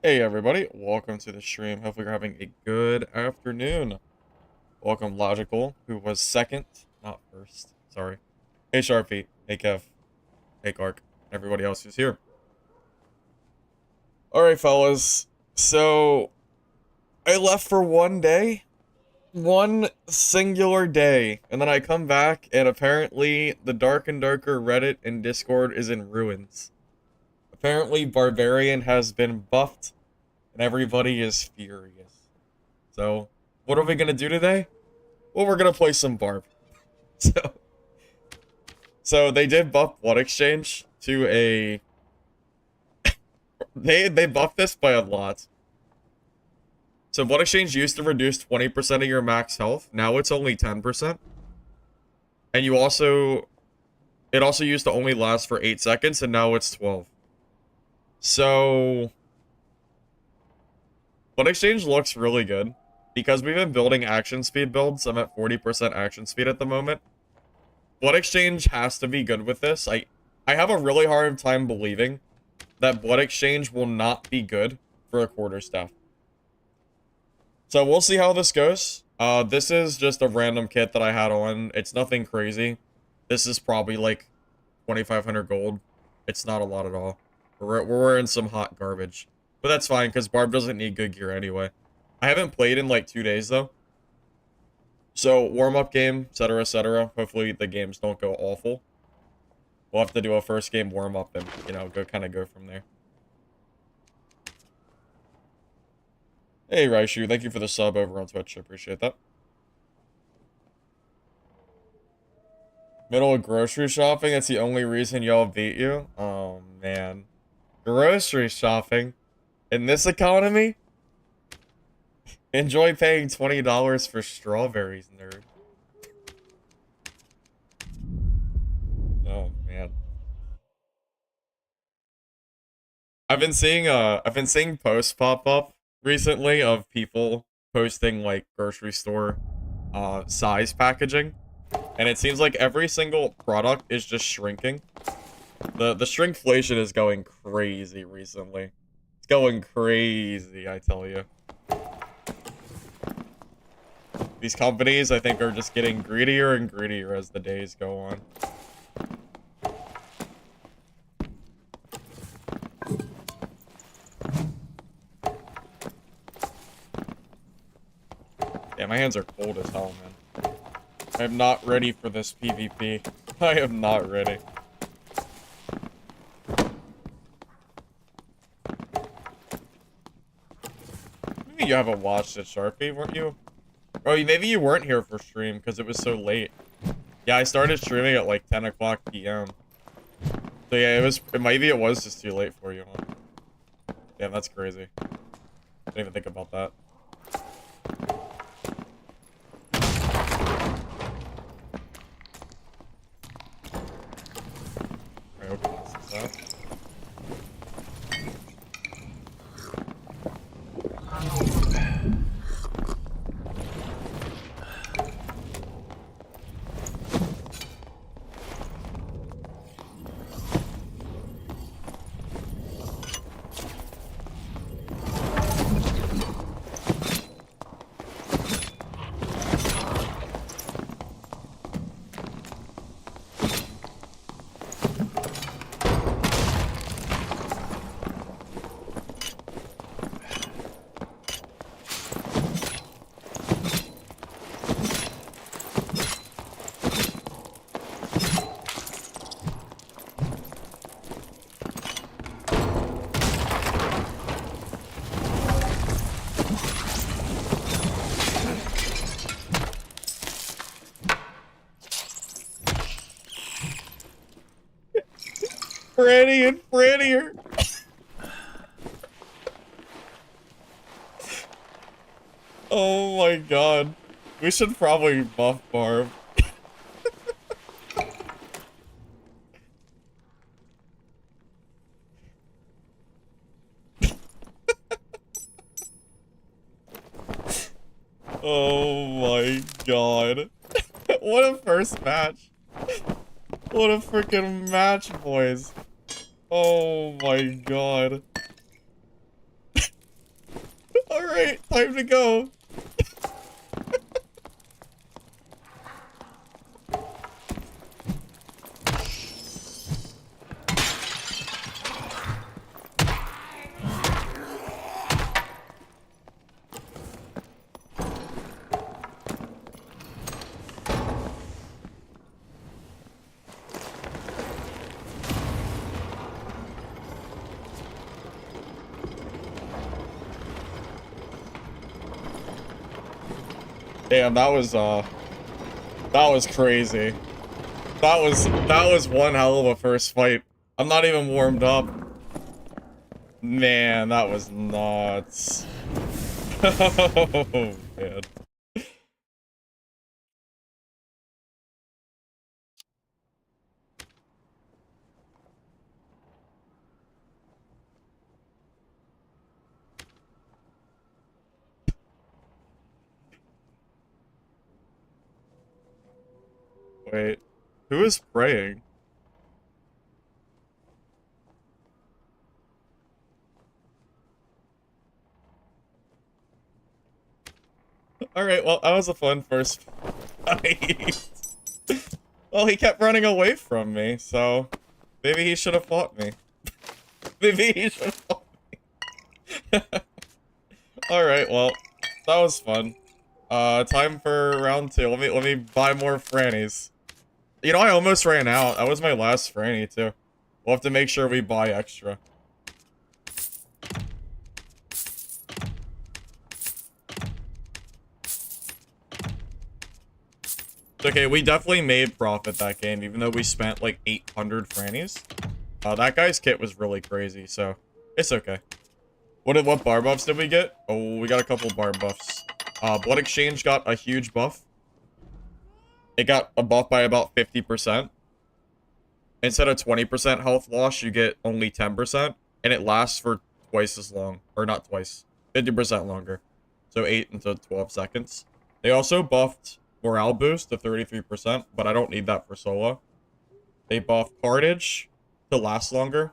Hey everybody, welcome to the stream. Hopefully you're having a good afternoon. Welcome Logical, who was second, not first. Sorry. Hey Sharpie, hey Kev, hey Clark, everybody else who's here. Alright fellas, so I left for one day. One singular day. And then I come back and apparently the Dark and Darker Reddit and Discord is in ruins. Apparently Barbarian has been buffed and everybody is furious. So, what are we gonna do today? Well, we're gonna play some BARB. So, they did buff Blood Exchange to a... They buffed this by a lot. So Blood Exchange used to reduce 20% of your max health. Now it's only 10%. And you also... It also used to only last for 8 seconds, and now it's 12. So... Blood Exchange looks really good. Because we've been building action speed builds, I'm at 40% action speed at the moment. Blood Exchange has to be good with this. I have a really hard time believing that Blood Exchange will not be good for a quarterstaff. So we'll see how this goes. This is just a random kit that I had on. It's nothing crazy. This is probably like 2,500 gold. It's not a lot at all. We're wearing some hot garbage. But that's fine, because BARB doesn't need good gear anyway. I haven't played in like 2 days, though. So, warm-up game, etc., etc. Hopefully the games don't go awful. We'll have to do a first game warm-up and, you know, go from there. Hey, Raishu, thank you for the sub over on Twitch. I appreciate that. Middle of grocery shopping? That's the only reason y'all beat you? Oh, man. Grocery shopping? In this economy? Enjoy paying $20 for strawberries, nerd. Oh, man. I've been seeing posts pop up recently of people posting like grocery store size packaging, and it seems like every single product is just shrinking. The shrinkflation is going crazy recently. It's going crazy, I tell you. These companies, I think, are just getting greedier and greedier as the days go on. Yeah, my hands are cold as hell, man. I am not ready for this PvP. I am not ready. Maybe you haven't watched it, Sharpie, weren't you? Oh, maybe you weren't here for stream because it was so late. Yeah, I started streaming at like 10 o'clock PM. So yeah, maybe it was just too late for you, huh? Damn, that's crazy. I didn't even think about that. Alright, okay, this is that. Pretty and prettier. Oh my god. We should probably buff BARB. Oh my god. What a first match. What a freaking match, boys. Oh my god. Alright, time to go. Damn, that was crazy. That was one hell of a first fight. I'm not even warmed up. Man, that was nuts. Oh, man. Wait, who is praying? Alright, well, that was a fun first fight. Well, he kept running away from me, so maybe he should have fought me. Maybe he should have fought me. Alright, well, that was fun. Time for round 2. Let me buy more frannies. You know, I almost ran out. That was my last franny, too. We'll have to make sure we buy extra. Okay, we definitely made profit that game, even though we spent like 800 frannies. That guy's kit was really crazy, so it's okay. What BARB buffs did we get? Oh, we got a couple BARB buffs. Blood Exchange got a huge buff. It got a buff by about 50%. Instead of 20% health loss, you get only 10%, and it lasts for twice as long. Or not twice, 50% longer. So 8 into 12 seconds. They also buffed morale boost to 33%, but I don't need that for solo. They buff Carnage to last longer,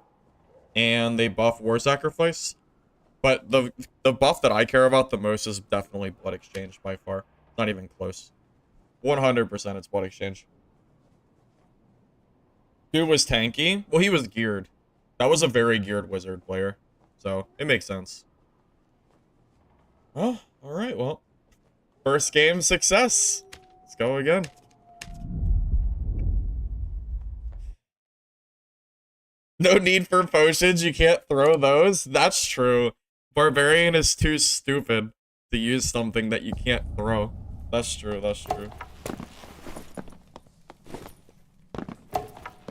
and they buff War Sacrifice. But the buff that I care about the most is definitely Blood Exchange by far. Not even close. 100% it's Blood Exchange. Dude was tanky. Well, he was geared. That was a very geared wizard player. So, it makes sense. Oh, alright, well. First game success. Let's go again. No need for potions, you can't throw those? That's true. Barbarian is too stupid to use something that you can't throw. That's true, that's true.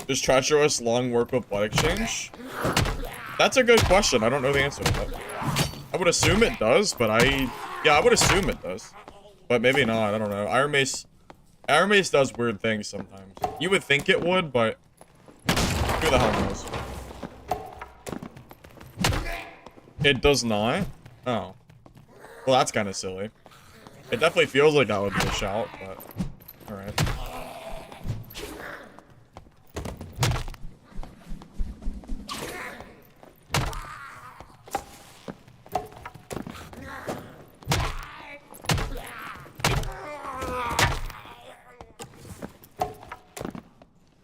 Does Treacherous Long work with Blood Exchange? That's a good question, I don't know the answer to that. I would assume it does, but yeah, I would assume it does. But maybe not, I don't know. Iron Mace does weird things sometimes. You would think it would, but who the hell knows? It does not? Oh. Well, that's kind of silly. It definitely feels like that would be a shout, but... Alright.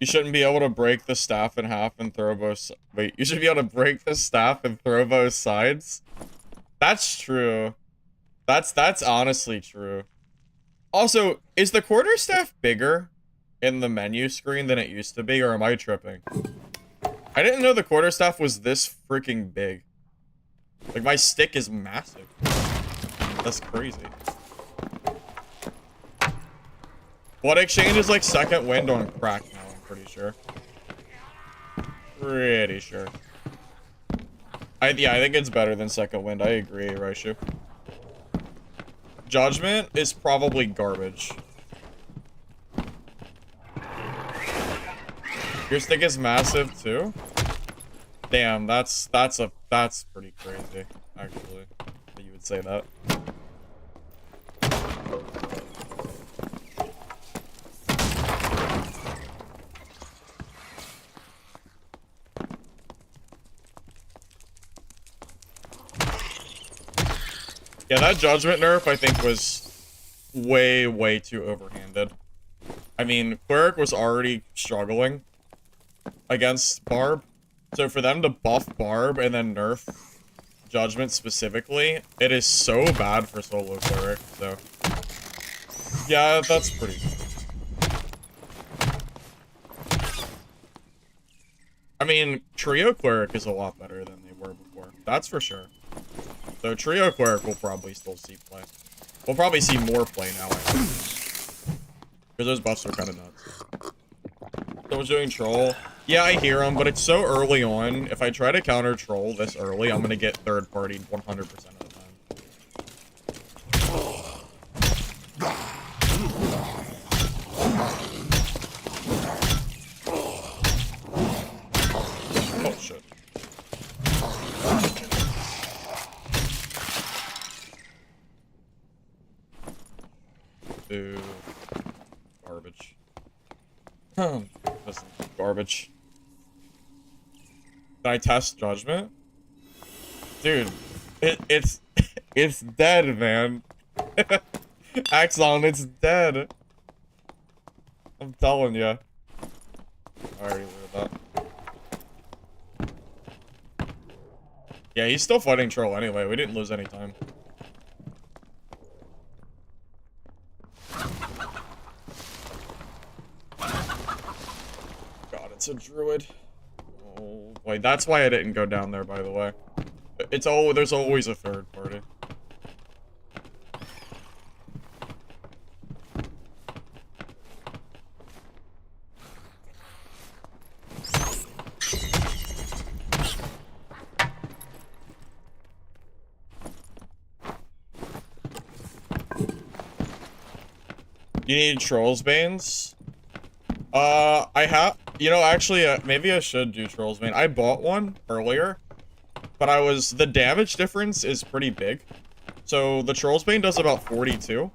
You shouldn't be able to break the staff in half and throw both... Wait, you should be able to break the staff and throw both sides? That's true. That's honestly true. Also, is the quarterstaff bigger in the menu screen than it used to be, or am I tripping? I didn't know the quarterstaff was this freaking big. Like, my stick is massive. That's crazy. Blood Exchange is like second wind on crack now, I'm pretty sure. Pretty sure. Yeah, I think it's better than second wind. I agree, Raishu. Judgment is probably garbage. Your stick is massive too? Damn, that's pretty crazy, actually, that you would say that. Yeah, that judgment nerf, I think, was way, way too overhanded. I mean, Cleric was already struggling against BARB. So for them to buff BARB and then nerf Judgment specifically, it is so bad for solo Cleric, so... Yeah, that's pretty good. I mean, Trio Cleric is a lot better than they were before. That's for sure. So Trio Cleric will probably still see play. We'll probably see more play now, I think. Because those buffs are kind of nuts. Someone's doing Troll. Yeah, I hear him, but it's so early on. If I try to counter Troll this early, I'm going to get third-partied 100% of the time. Oh, shit. Ooh. Garbage. That's garbage. Did I test Judgment? Dude, it's it's dead, man. Axon, it's dead. I'm telling ya. I already learned that. Yeah, he's still fighting Troll anyway. We didn't lose any time. God, it's a druid. Oh, wait, that's why I didn't go down there, by the way. It's there's always a third party. You need Trolls Banes? I have, you know, actually, maybe I should do Trolls Bane. I bought one earlier, but the damage difference is pretty big. So the Trolls Bane does about 42.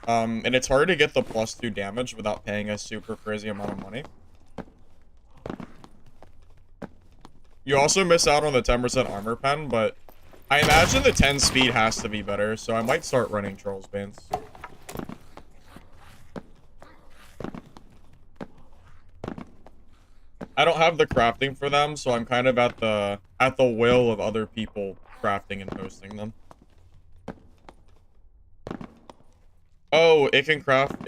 And it's hard to get the +2 damage without paying a super crazy amount of money. You also miss out on the 10% armor pen, but I imagine the 10 speed has to be better, so I might start running Trolls Banes. I don't have the crafting for them, so I'm kind of at the will of other people crafting and posting them. Oh, it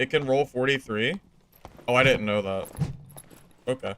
can roll 43? Oh, I didn't know that. Okay.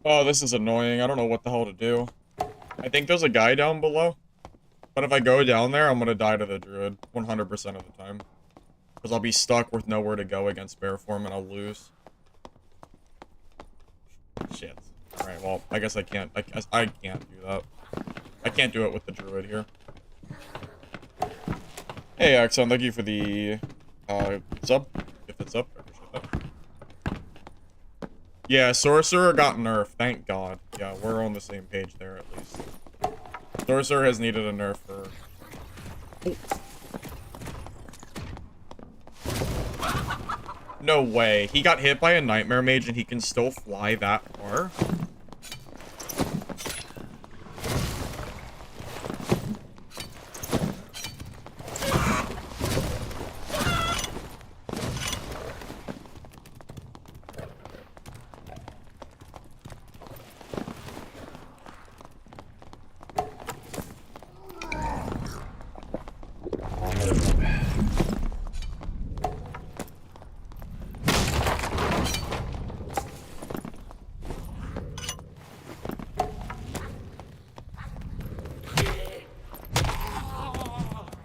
Oh, this is annoying. I don't know what the hell to do. I think there's a guy down below. But if I go down there, I'm gonna die to the druid 100% of the time. Because I'll be stuck with nowhere to go against bear form and I'll lose. Shit. Alright, well, I guess I can't. I can't do that. I can't do it with the druid here. Hey, Axon, thank you for the sub. If it's up, I appreciate that. Yeah, Sorcerer got nerfed, thank God. Yeah, we're on the same page there at least. Sorcerer has needed a nerf for... Oh. No way. He got hit by a Nightmare Mage and he can still fly that far?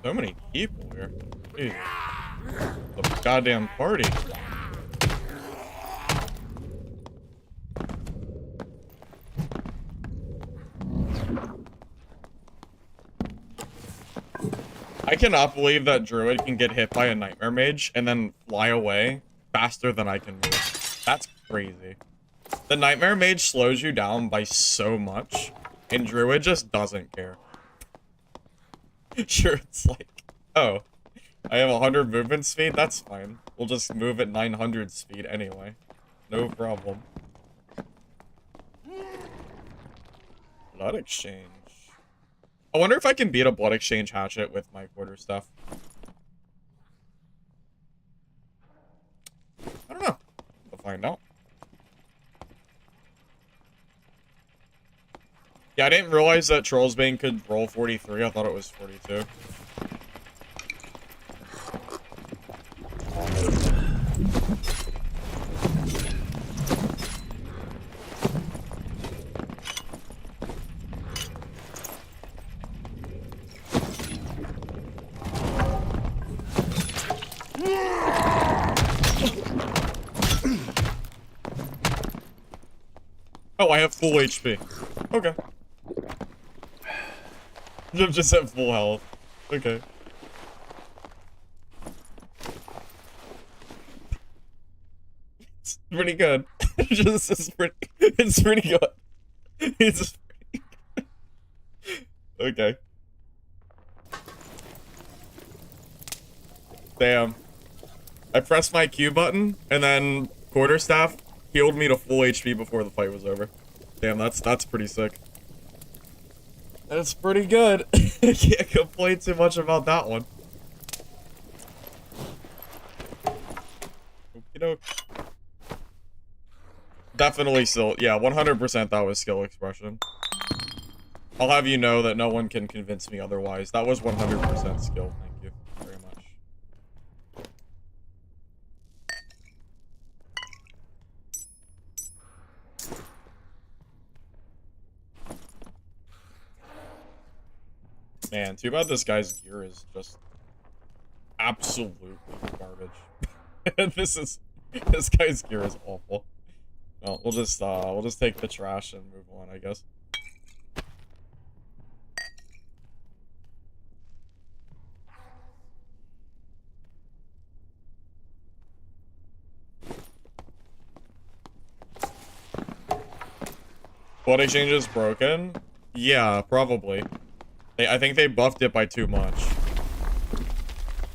So many people here. Jeez. The goddamn party. I cannot believe that Druid can get hit by a Nightmare Mage and then fly away faster than I can move. That's crazy. The Nightmare Mage slows you down by so much, and Druid just doesn't care. Sure, it's like, oh, I have 100 movement speed? That's fine. We'll just move at 900 speed anyway. No problem. Blood Exchange. I wonder if I can beat a Blood Exchange hatchet with my quarter stuff. I don't know. We'll find out. Yeah, I didn't realize that Trollsbane could roll 43. I thought it was 42. Oh, I have full HP. Okay. I'm just at full health. Okay. It's pretty good. It's pretty good. It's pretty good. Okay. Damn. I pressed my Q button, and then Quarterstaff healed me to full HP before the fight was over. Damn, that's pretty sick. That's pretty good. I can't complain too much about that one. Okey-doke. Definitely still, yeah, 100% that was skill expression. I'll have you know that no one can convince me otherwise. That was 100% skill. Thank you very much. Man, too bad this guy's gear is just absolutely garbage. This guy's gear is awful. Well, we'll just take the trash and move on, I guess. Blood Exchange is broken? Yeah, probably. I think they buffed it by too much.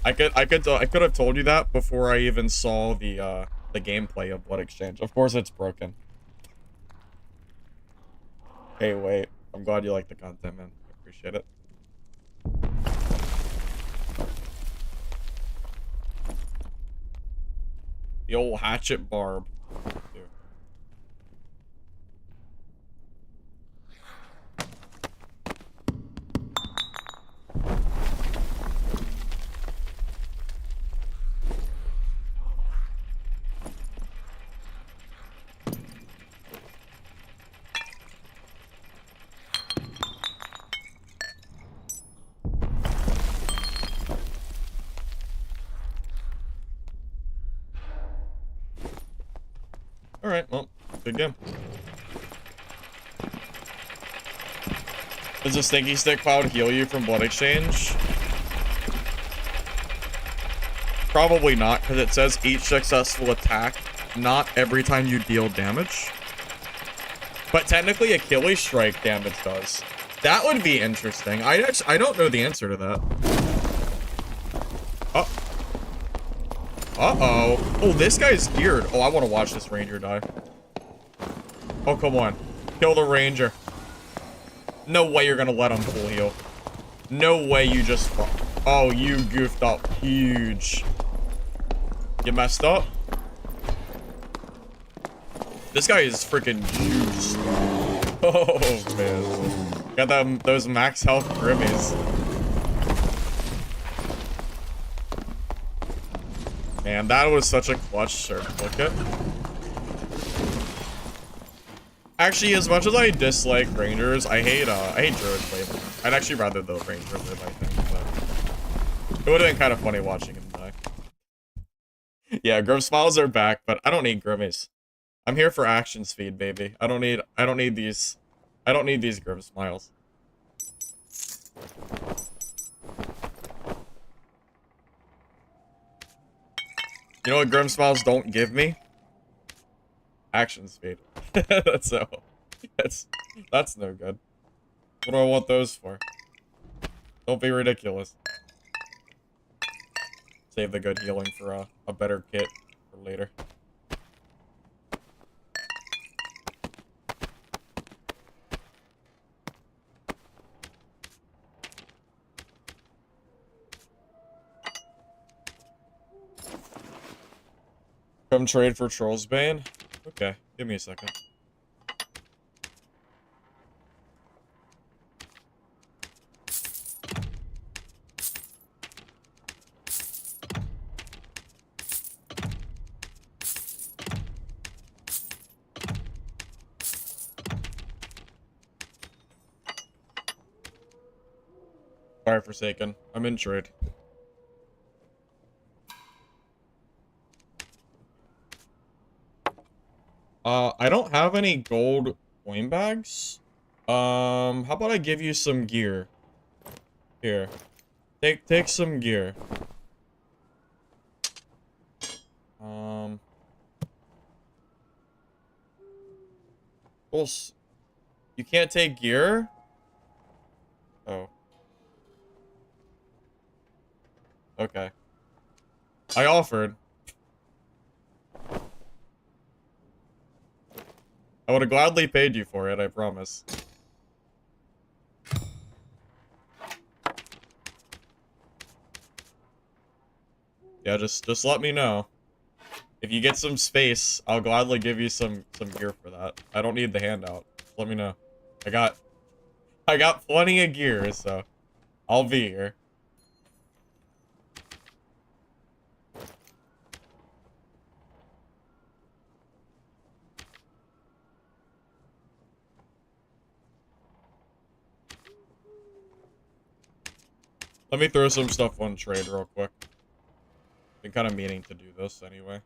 I could have told you that before I even saw the gameplay of Blood Exchange. Of course it's broken. Hey, wait. I'm glad you like the content, man. I appreciate it. The old hatchet barb. Alright, well, good game. Does the Stinky Stick Cloud heal you from Blood Exchange? Probably not, because it says each successful attack, not every time you deal damage. But technically Achilles Strike damage does. That would be interesting. I don't know the answer to that. Oh. Uh-oh. Oh, this guy's geared. Oh, I want to watch this ranger die. Oh, come on. Kill the ranger. No way you're going to let him full heal. No way you just... Oh, you goofed up huge. You messed up? This guy is freaking juiced. Oh, man. Got those max health grimmies. Man, that was such a clutch circliplicate. Actually, as much as I dislike rangers, I hate druids way more. I'd actually rather the ranger live, I think, but it would have been kind of funny watching him die. Yeah, Grim Smiles are back, but I don't need Grimmies. I'm here for action speed, baby. I don't need these Grim Smiles. You know what Grim Smiles don't give me? Action speed. So, that's no good. What do I want those for? Don't be ridiculous. Save the good healing for a better kit for later. Come trade for Troll's Bane? Okay, give me a second. Fire Forsaken. I'm in trade. I don't have any gold coin bags. How about I give you some gear? Here. Take some gear. Well, you can't take gear? Oh. Okay. I offered. I would have gladly paid you for it, I promise. Yeah, just let me know. If you get some space, I'll gladly give you some gear for that. I don't need the handout. Just let me know. I got plenty of gear, so I'll be here. Let me throw some stuff on trade real quick. Been kind of meaning to do this anyway.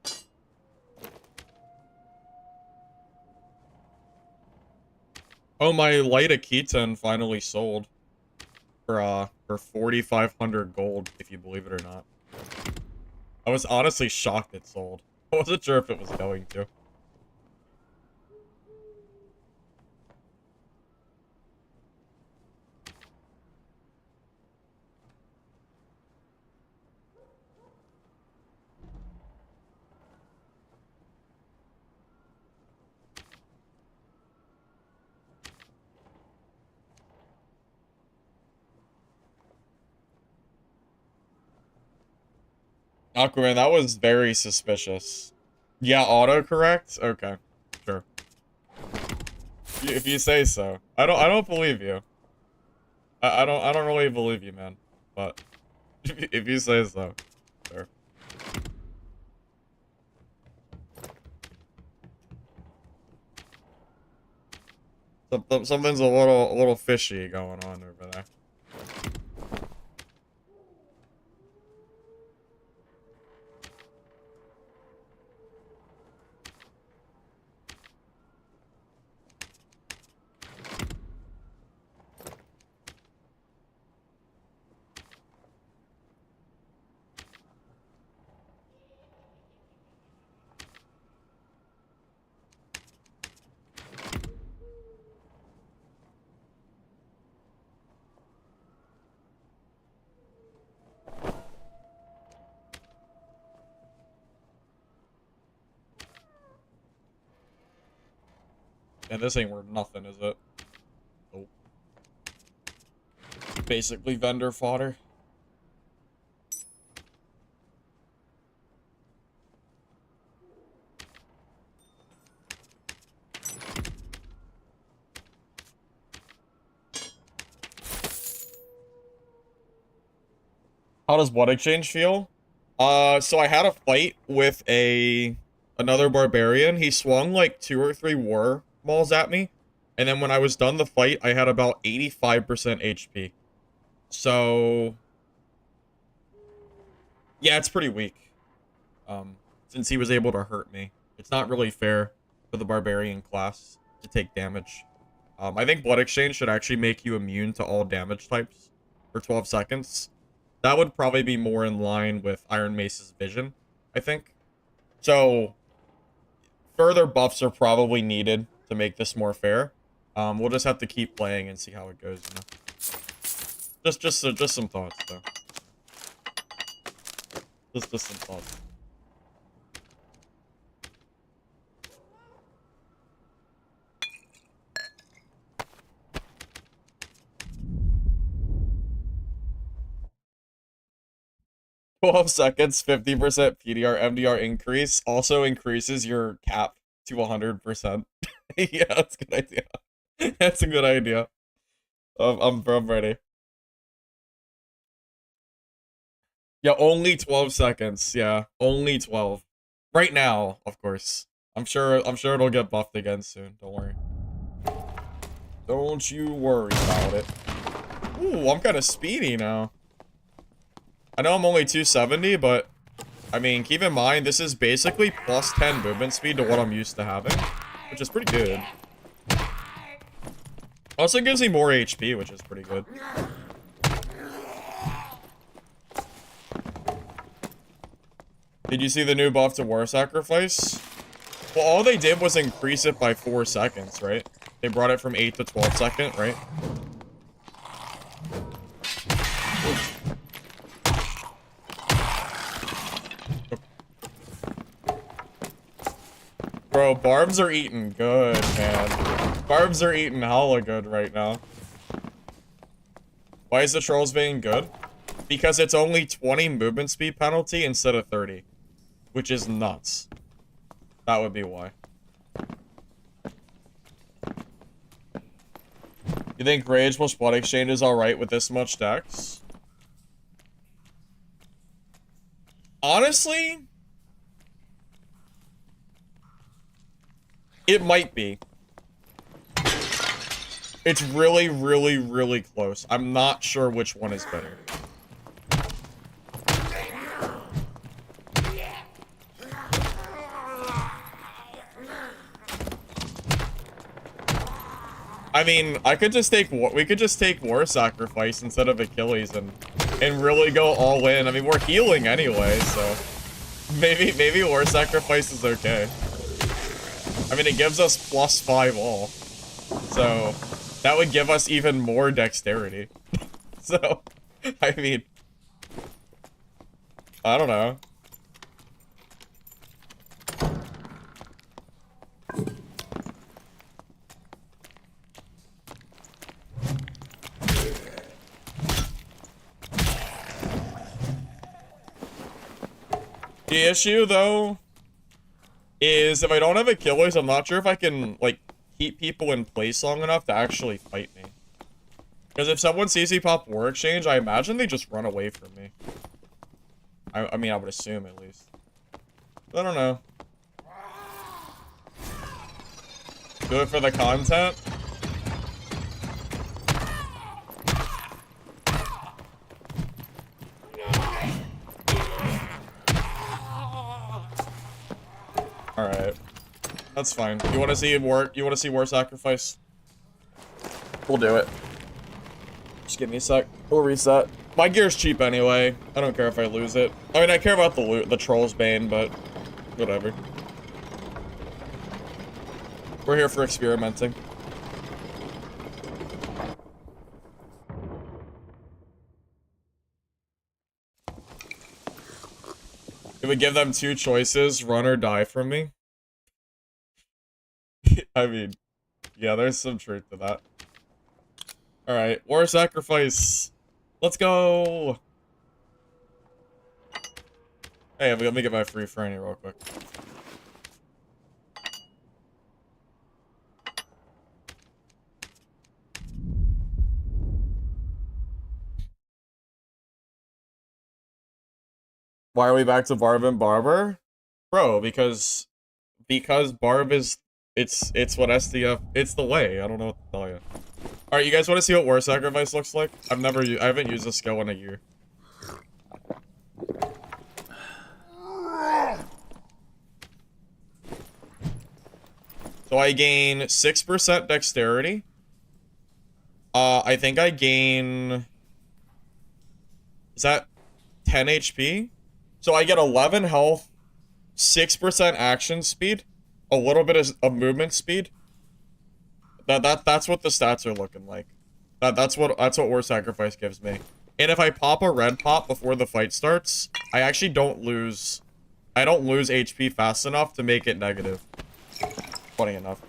Oh, my light Akita finally sold for 4,500 gold, if you believe it or not. I was honestly shocked it sold. I wasn't sure if it was going to. Aquaman, that was very suspicious. Yeah, autocorrect? Okay, sure. If you say so. I don't believe you. I don't really believe you, man. But if you say so, sure. Something's a little fishy going on over there. And this ain't worth nothing, is it? Nope. Basically vendor fodder. How does what exchange feel? So I had a fight with another barbarian. He swung like 2 or 3 war balls at me. And then when I was done the fight, I had about 85% HP. So yeah, it's pretty weak. Since he was able to hurt me. It's not really fair for the barbarian class to take damage. I think Blood Exchange should actually make you immune to all damage types for 12 seconds. That would probably be more in line with Iron Mace's vision, I think. So further buffs are probably needed to make this more fair. We'll just have to keep playing and see how it goes, you know? Just some thoughts, though. Just some thoughts. "12 seconds, 50% PDR MDR increase also increases your cap to 100%. Yeah, that's a good idea. That's a good idea. I'm ready. Yeah, only 12 seconds. Yeah, only 12. Right now, of course. I'm sure it'll get buffed again soon. Don't worry. Don't you worry about it. Ooh, I'm kind of speedy now. I know I'm only 270, but I mean, keep in mind, this is basically plus 10 movement speed to what I'm used to having, which is pretty good. Also gives me more HP, which is pretty good. Did you see the new buff to War Sacrifice? Well, all they did was increase it by 4 seconds, right? They brought it from 8 to 12 second, right? Bro, barbs are eating good, man. Barbs are eating hella good right now. Why is the Trolls Vein good? Because it's only 20 movement speed penalty instead of 30. Which is nuts. That would be why. You think Rage plus Blood Exchange is alright with this much dex? Honestly, it might be. It's really, really, really close. I'm not sure which one is better. I mean, we could just take War Sacrifice instead of Achilles and really go all in. I mean, we're healing anyway, so maybe War Sacrifice is okay. I mean, it gives us +5 all. So that would give us even more dexterity. So, I mean, I don't know. The issue, though, is if I don't have a killers, I'm not sure if I can, like, keep people in place long enough to actually fight me. Because if someone sees me pop War Exchange, I imagine they just run away from me. I mean, I would assume, at least. I don't know. Do it for the content? Alright. That's fine. You wanna see War Sacrifice? We'll do it. Just give me a sec. We'll reset. My gear's cheap anyway. I don't care if I lose it. I mean, I care about the loot, the Troll's Bane, but whatever. We're here for experimenting. It would give them 2 choices, run or die from me. I mean, yeah, there's some truth to that. Alright, War Sacrifice. Let's go! Hey, let me get my free Franny real quick. Why are we back to Barb and Barber? Bro, because Barb is it's what SDF, it's the way. I don't know what to tell you. Alright, you guys want to see what War Sacrifice looks like? I haven't used this skill in a year. So I gain 6% dexterity. I think I gain... Is that 10 HP? So I get 11 health, 6% action speed, a little bit of movement speed. That's what the stats are looking like. That's what War Sacrifice gives me. And if I pop a red pop before the fight starts, I actually don't lose HP fast enough to make it negative. Funny enough.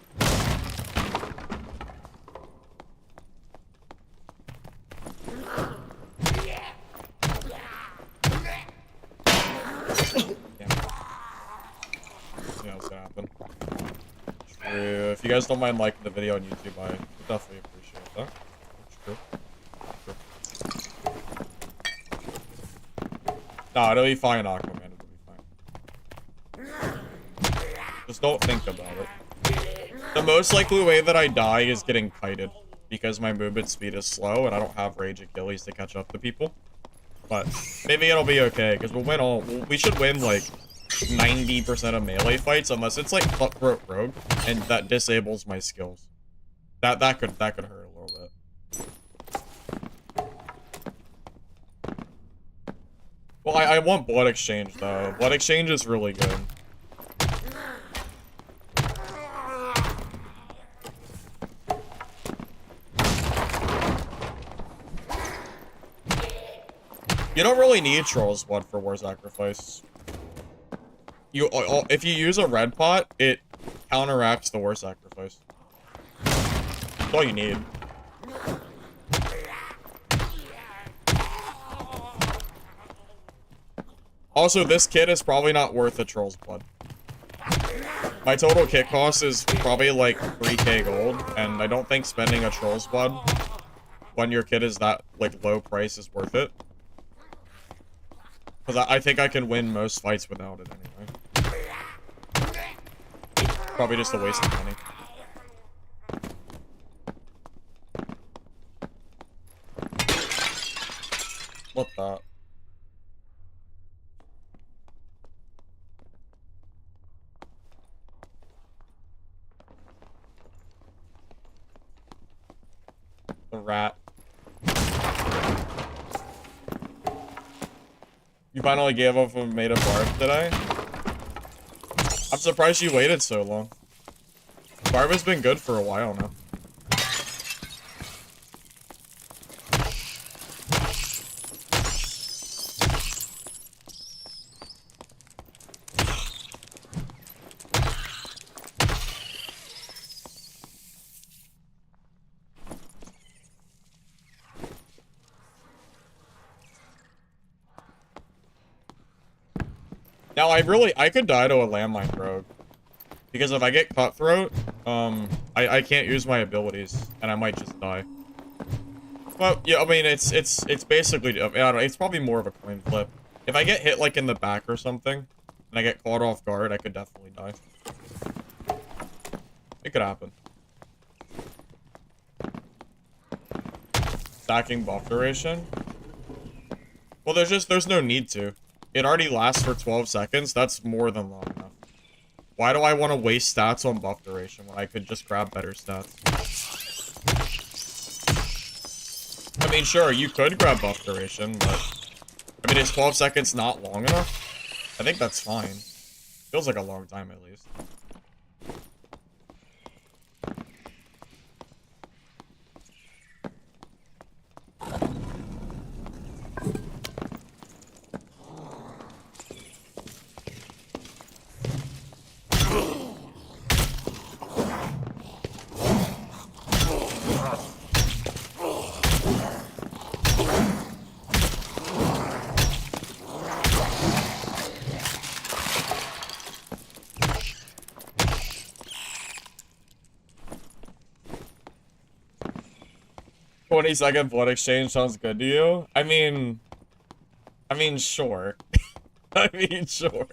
If you guys don't mind liking the video on YouTube, I definitely appreciate that. Nah, it'll be fine, Aquaman. It'll be fine. Just don't think about it. The most likely way that I die is getting kited, because my movement speed is slow and I don't have Rage Achilles to catch up to people. But maybe it'll be okay, because we'll win all. We should win like 90% of melee fights, unless it's like Cutthroat Rogue, and that disables my skills. That could hurt a little bit. Well, I want Blood Exchange though. Blood Exchange is really good. You don't really need Troll's Blood for War Sacrifice. If you use a red pot, it counteracts the War Sacrifice. That's all you need. Also, this kit is probably not worth a Troll's Blood. My total kit cost is probably like 3k gold, and I don't think spending a Troll's Blood when your kit is that like low price is worth it. Because I think I can win most fights without it anyway. Probably just a waste of money. What the? The rat. You finally gave up and made a BARB today? I'm surprised you waited so long. BARB has been good for a while now. Now, I could die to a landmine rogue. Because if I get Cutthroat, I can't use my abilities, and I might just die. Well, yeah, I mean, it's basically, I don't know, it's probably more of a coin flip. If I get hit, like, in the back or something, and I get caught off guard, I could definitely die. It could happen. Stacking buff duration? Well, there's no need to. It already lasts for 12 seconds. That's more than long enough. Why do I want to waste stats on buff duration when I could just grab better stats? I mean, sure, you could grab buff duration, but... I mean, is 12 seconds not long enough? I think that's fine. Feels like a long time, at least. 20-second blood exchange sounds good to you? I mean, sure. I mean, sure.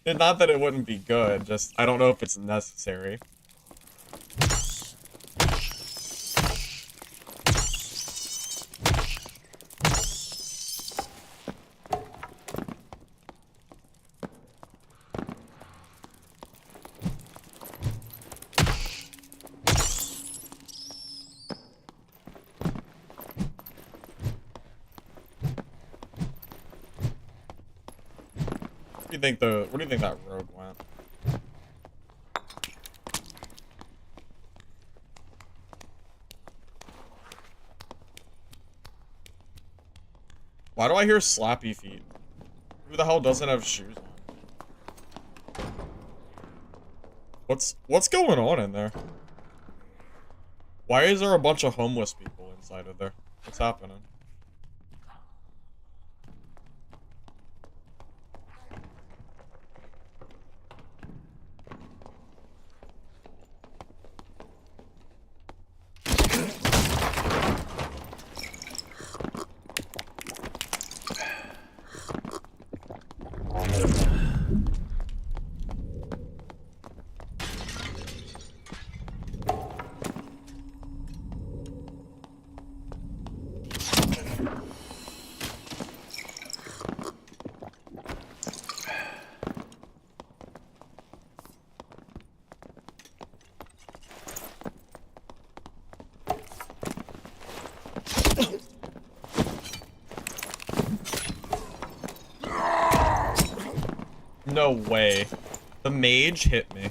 Not that it wouldn't be good, just I don't know if it's necessary. do you think that rogue went? Why do I hear slappy feet? Who the hell doesn't have shoes on? What's going on in there? Why is there a bunch of homeless people inside of there? What's happening? No way. The mage hit me.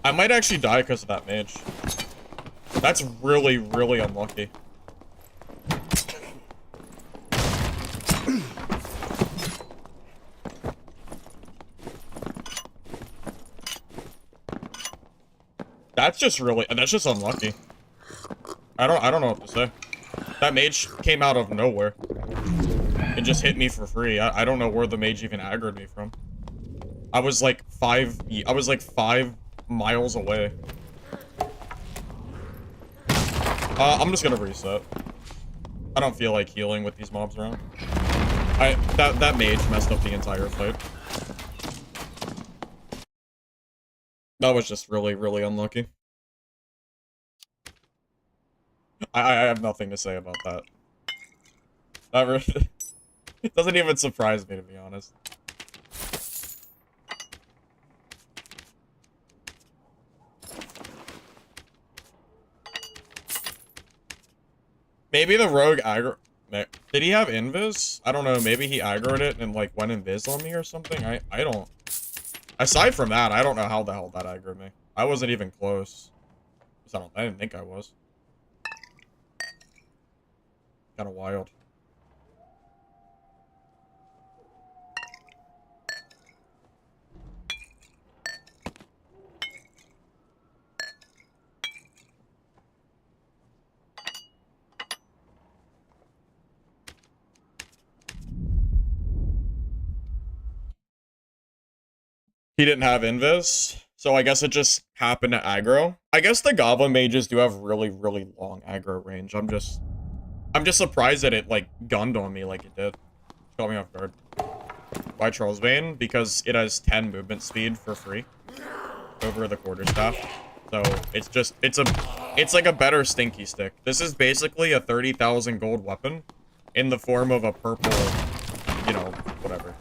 I might actually die because of that mage. That's really, really unlucky. That's just unlucky. I don't know what to say. That mage came out of nowhere. It just hit me for free. I don't know where the mage even aggroed me from. I was like 5 miles away. I'm just gonna reset. I don't feel like healing with these mobs around. That mage messed up the entire fight. That was just really, really unlucky. I have nothing to say about that. That really it doesn't even surprise me, to be honest. Maybe the rogue aggro... Did he have invis? I don't know, maybe he aggroed it and like went invis on me or something? I don't... Aside from that, I don't know how the hell that aggroed me. I wasn't even close. I didn't think I was. Kinda wild. He didn't have invis, so I guess it just happened to aggro. I guess the goblin mages do have really, really long aggro range. I'm just surprised that it like gunned on me like it did. Caught me off guard. Why Trollsbane? Because it has 10 movement speed for free over the quarterstaff. So it's like a better stinky stick. This is basically a 30,000 gold weapon in the form of a purple, you know, whatever.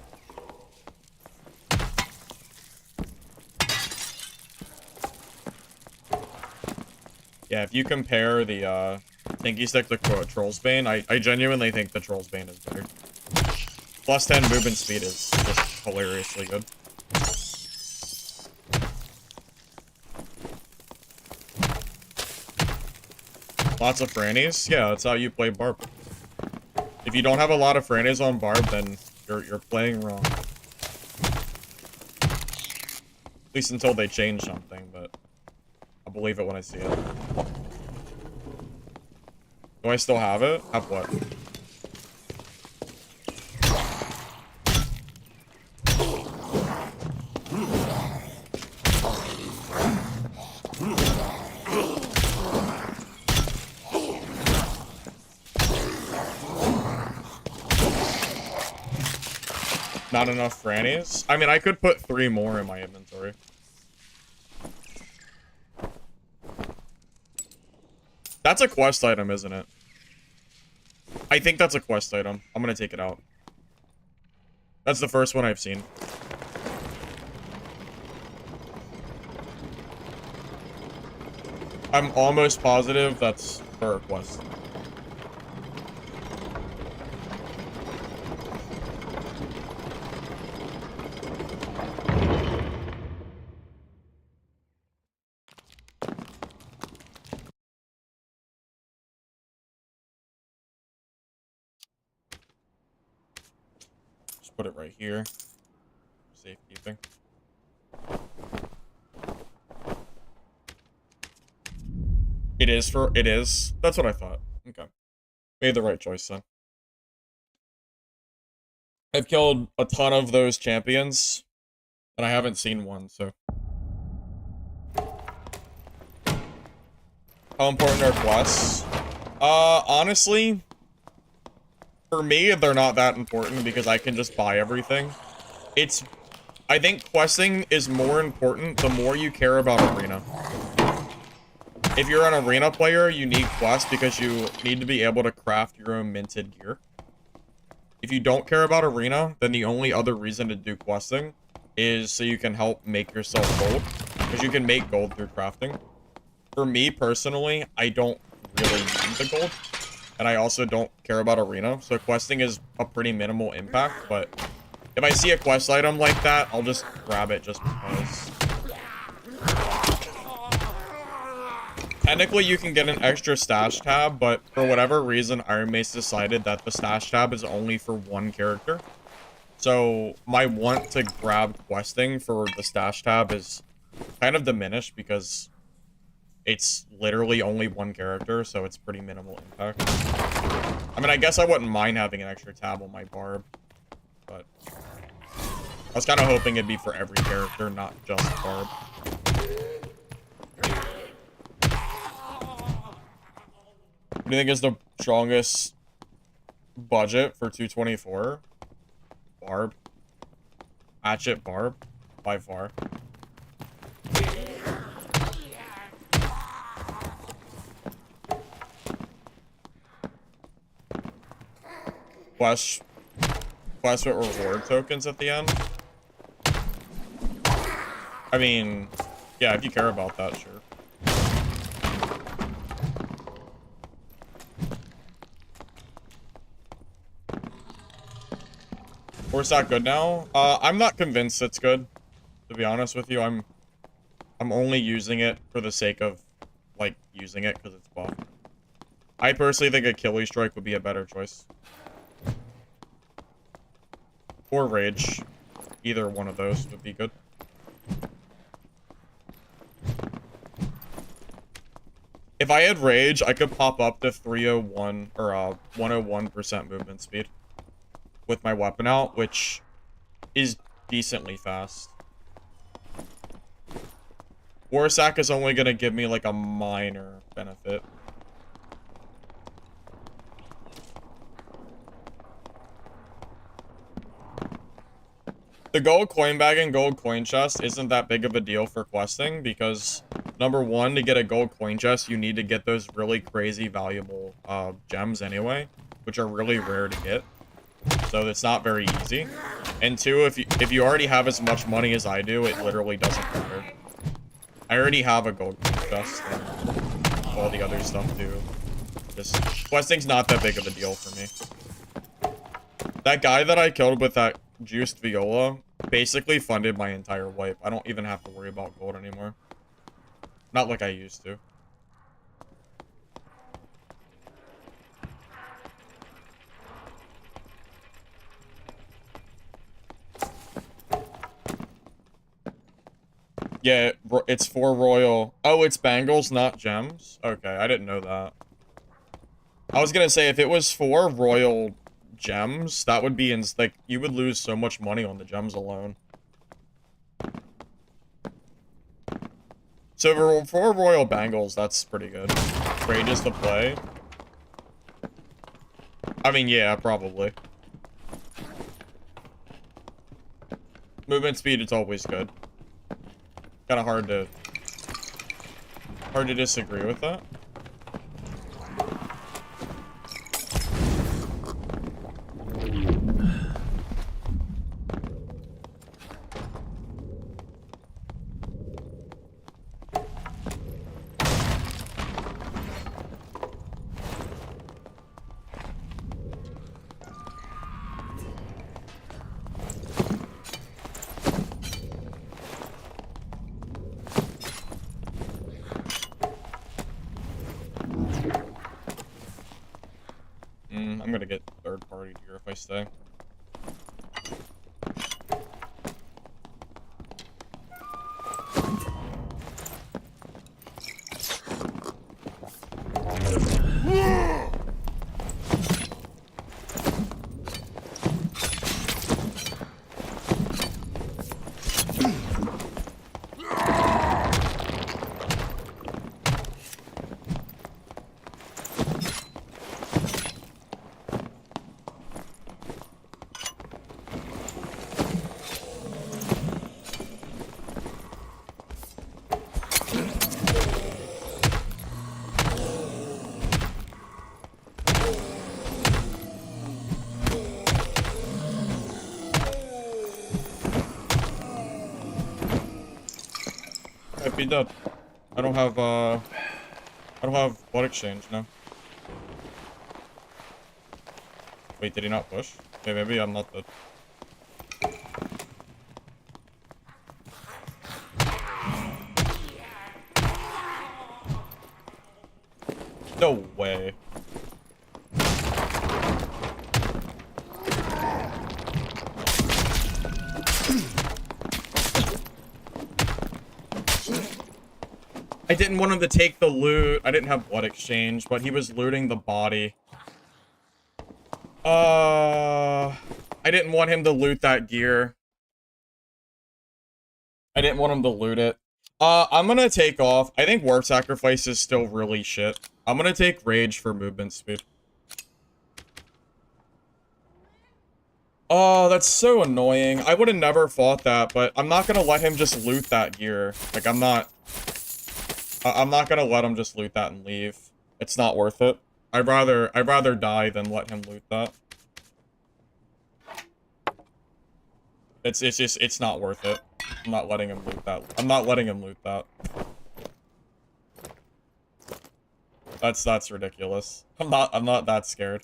Yeah, if you compare the stinky stick to Trollsbane, I genuinely think the Trollsbane is better. Plus 10 movement speed is just hilariously good. Lots of frannies? Yeah, that's how you play BARB. If you don't have a lot of frannies on BARB, then you're playing wrong. At least until they change something, but I'll believe it when I see it. Do I still have it? Have what? Not enough frannies? I mean, I could put 3 more in my inventory. That's a quest item, isn't it? I think that's a quest item. I'm gonna take it out. That's the first one I've seen. I'm almost positive that's for a quest. put it right here. Safekeeping. It is. That's what I thought. Okay. Made the right choice then. I've killed a ton of those champions, and I haven't seen one, so. How important are quests? Honestly, for me, they're not that important because I can just buy everything. I think questing is more important the more you care about arena. If you're an arena player, you need quests because you need to be able to craft your own minted gear. If you don't care about arena, then the only other reason to do questing is so you can help make yourself gold. Because you can make gold through crafting. For me, personally, I don't really need the gold. And I also don't care about arena. So questing is a pretty minimal impact. But if I see a quest item like that, I'll just grab it just because. Technically, you can get an extra stash tab, but for whatever reason, Iron Mace decided that the stash tab is only for one character. So my want to grab questing for the stash tab is kind of diminished because it's literally only one character, so it's pretty minimal impact. I mean, I guess I wouldn't mind having an extra tab on my BARB, but I was kind of hoping it'd be for every character, not just BARB. What do you think is the strongest budget for 224? BARB. Hatchet BARB. By far. Quest with reward tokens at the end. I mean, yeah, if you care about that, sure. Or is that good now? I'm not convinced it's good, to be honest with you. I'm only using it for the sake of, like, using it because it's buffed. I personally think Achilles Strike would be a better choice. Or Rage. Either one of those would be good. If I had Rage, I could pop up to 301 or 101% movement speed with my weapon out, which is decently fast. Warsack is only going to give me like a minor benefit. The gold coin bag and gold coin chest isn't that big of a deal for questing because, number one, to get a gold coin chest, you need to get those really crazy valuable gems anyway, which are really rare to get. So it's not very easy. And two, if you already have as much money as I do, it literally doesn't matter. I already have a gold coin chest and all the other stuff too. Just questing's not that big of a deal for me. That guy that I killed with that juiced viola basically funded my entire wipe. I don't even have to worry about gold anymore. Not like I used to. Yeah, it's for royal. Oh, it's bangles, not gems? Okay, I didn't know that. I was gonna say, if it was for royal gems, that would be like, you would lose so much money on the gems alone. So for royal bangles, that's pretty good. Courageous to play. I mean, yeah, probably. Movement speed, it's always good. Kind of hard to disagree with that. I'm gonna get third-party gear if I stay. Might be dead. I don't have blood exchange, no. Wait, did he not push? Okay, maybe I'm not dead. No way. I didn't want him to take the loot. I didn't have blood exchange, but he was looting the body. I didn't want him to loot that gear. I didn't want him to loot it. I'm gonna take off. I think Warp Sacrifice is still really shit. I'm gonna take Rage for movement speed. Oh, that's so annoying. I would have never fought that, but I'm not gonna let him just loot that gear. Like, I'm not gonna let him just loot that and leave. It's not worth it. I'd rather die than let him loot that. It's not worth it. I'm not letting him loot that. I'm not letting him loot that. That's ridiculous. I'm not that scared.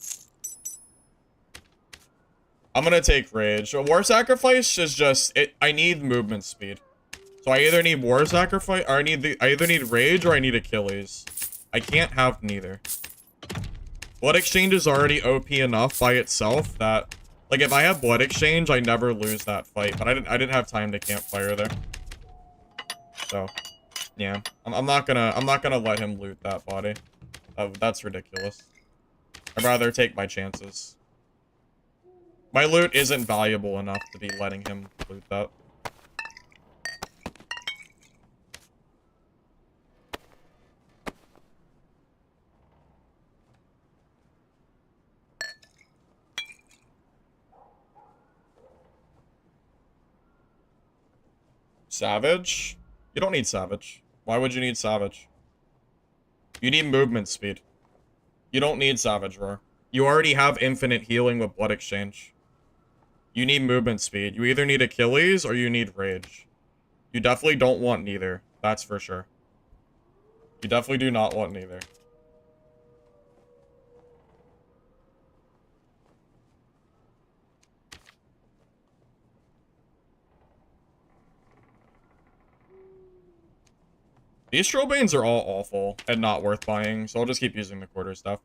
I'm gonna take Rage. War Sacrifice is just I need movement speed. So I either need War Sacrifice or I either need Rage or I need Achilles. I can't have neither. Blood Exchange is already OP enough by itself that, like, if I have Blood Exchange, I never lose that fight. But I didn't have time to campfire there. So, yeah, I'm not gonna let him loot that body. That's ridiculous. I'd rather take my chances. My loot isn't valuable enough to be letting him loot that. Savage? You don't need Savage. Why would you need Savage? You need movement speed. You don't need Savage Roar. You already have infinite healing with Blood Exchange. You need movement speed. You either need Achilles or you need Rage. You definitely don't want neither. That's for sure. You definitely do not want neither. These Trollbanes are all awful and not worth buying, so I'll just keep using the quarter stuff.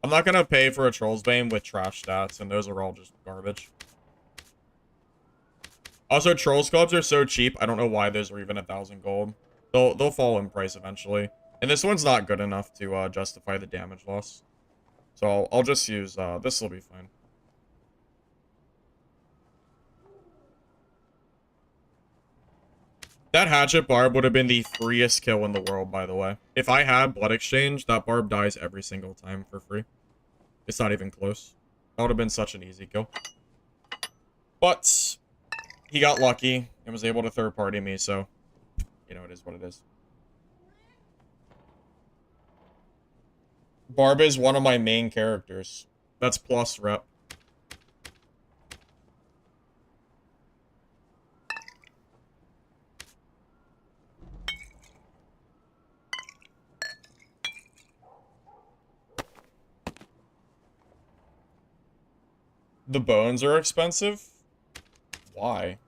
I'm not gonna pay for a Troll's Bane with trash stats, and those are all just garbage. Also, Trolls Clubs are so cheap, I don't know why those are even 1,000 gold. They'll fall in price eventually. And this one's not good enough to justify the damage loss. So I'll just use, this will be fine. That Hatchet Barb would have been the freest kill in the world, by the way. If I had Blood Exchange, that Barb dies every single time for free. It's not even close. That would have been such an easy kill. But he got lucky and was able to third-party me, so, you know, it is what it is. Barb is one of my main characters. That's plus rep. The bones are expensive? Why?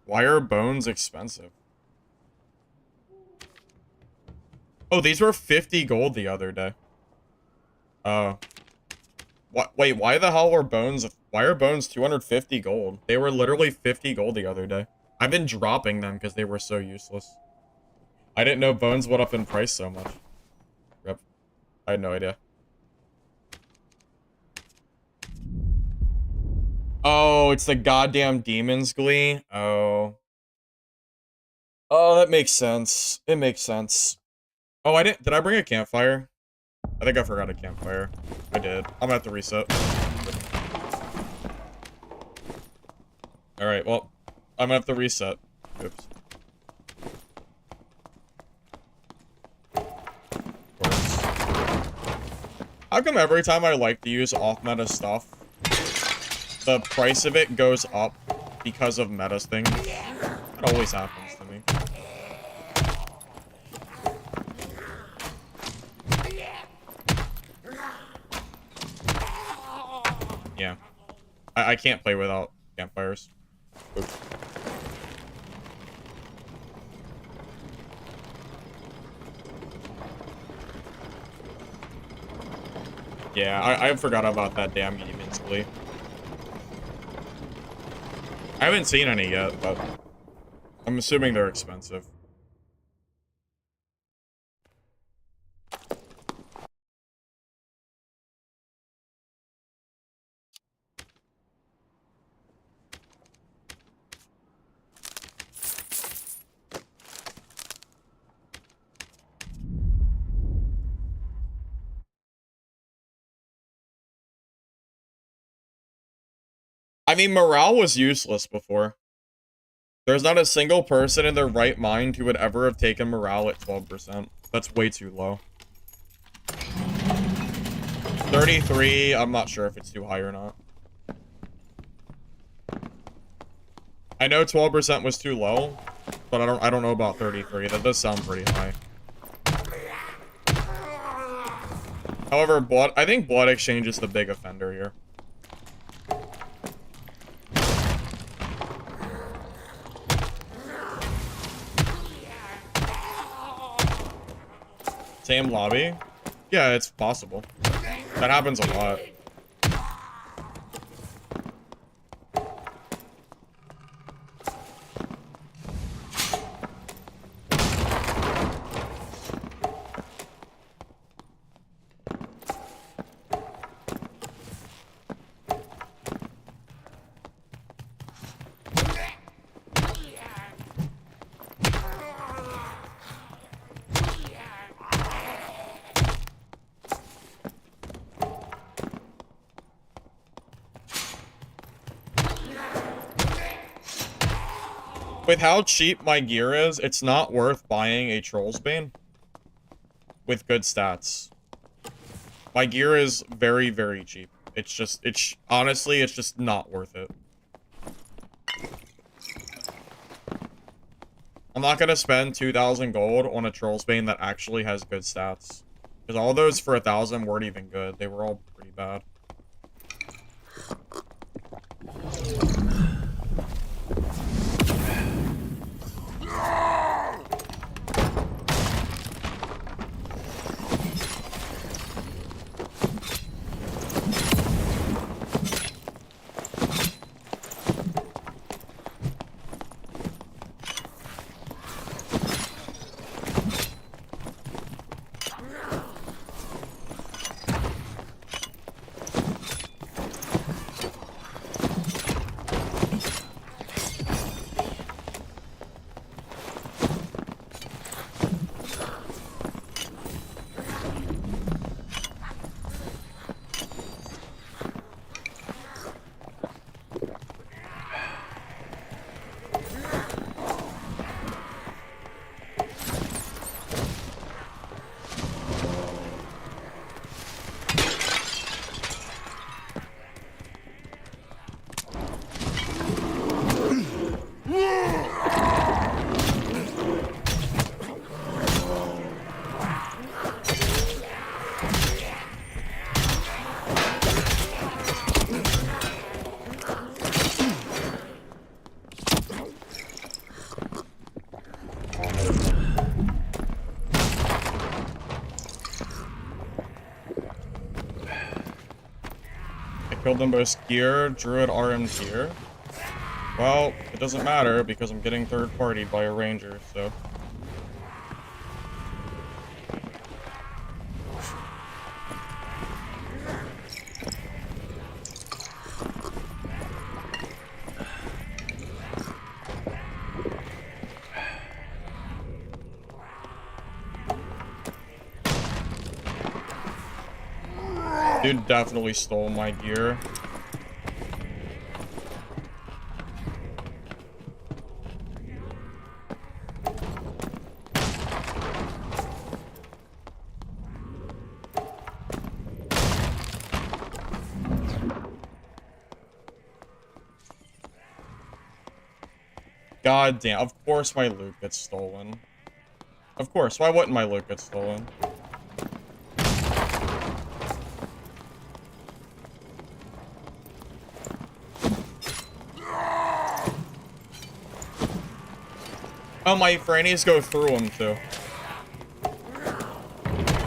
Why are bones expensive? Oh, these were 50 gold the other day. Wait, why the hell were bones... Why are bones 250 gold? They were literally 50 gold the other day. I've been dropping them because they were so useless. I didn't know bones went up in price so much. Rip. I had no idea. Oh, it's the goddamn Demon's Glee. Oh. Oh, that makes sense. It makes sense. Oh, I didn't... Did I bring a campfire? I think I forgot a campfire. I did. I'm gonna have to reset. Alright, well, I'm gonna have to reset. Oops. Of course. How come every time I like to use off-meta stuff, the price of it goes up because of meta things? It always happens to me. I can't play without campfires. Oops. Yeah, I forgot about that damn game instantly. I haven't seen any yet, but I'm assuming they're expensive. I mean, morale was useless before. There's not a single person in their right mind who would ever have taken morale at 12%. That's way too low. 33, I'm not sure if it's too high or not. I know 12% was too low, but I don't know about 33. That does sound pretty high. However, I think blood exchange is the big offender here. Same lobby? Yeah, it's possible. That happens a lot. With how cheap my gear is, it's not worth buying a Troll's Bane with good stats. My gear is very, very cheap. Honestly, it's just not worth it. I'm not gonna spend 2,000 gold on a Troll's Bane that actually has good stats. Because all those for 1,000 weren't even good. They were all pretty bad. Killed them both gear, druid RM tier. Well, it doesn't matter because I'm getting third party by a ranger, so. Dude definitely stole my gear. God damn, of course my loot gets stolen. Of course, why wouldn't my loot get stolen? Oh, my frannies go through them, too.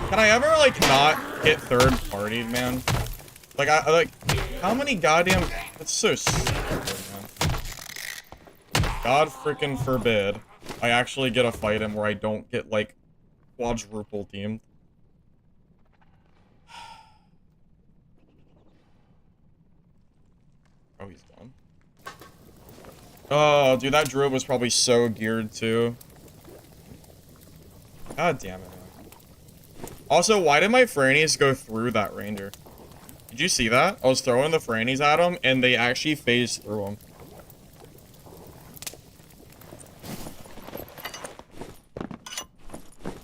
Can I ever, like, not hit third party, man? Like, how many goddamn... That's so stupid, man. God freaking forbid I actually get a fight in where I don't get, like, quadruple teamed. Oh, he's gone. Oh, dude, that druid was probably so geared, too. God damn it, man. Also, why did my frannies go through that ranger? Did you see that? I was throwing the frannies at him, and they actually phased through him.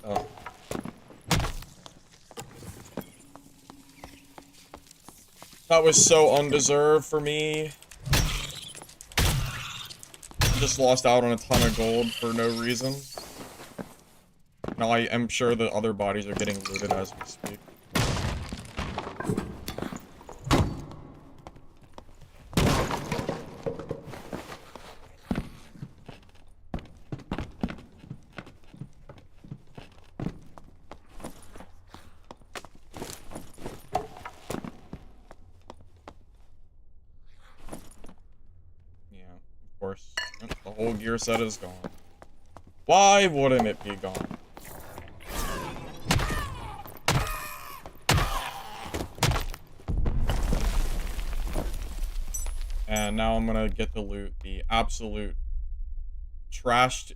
Oh. That was so undeserved for me. Just lost out on a ton of gold for no reason. Now I am sure that other bodies are getting looted as we speak. The whole gear set is gone. Why wouldn't it be gone? And now I'm gonna get the loot, the absolute trashed.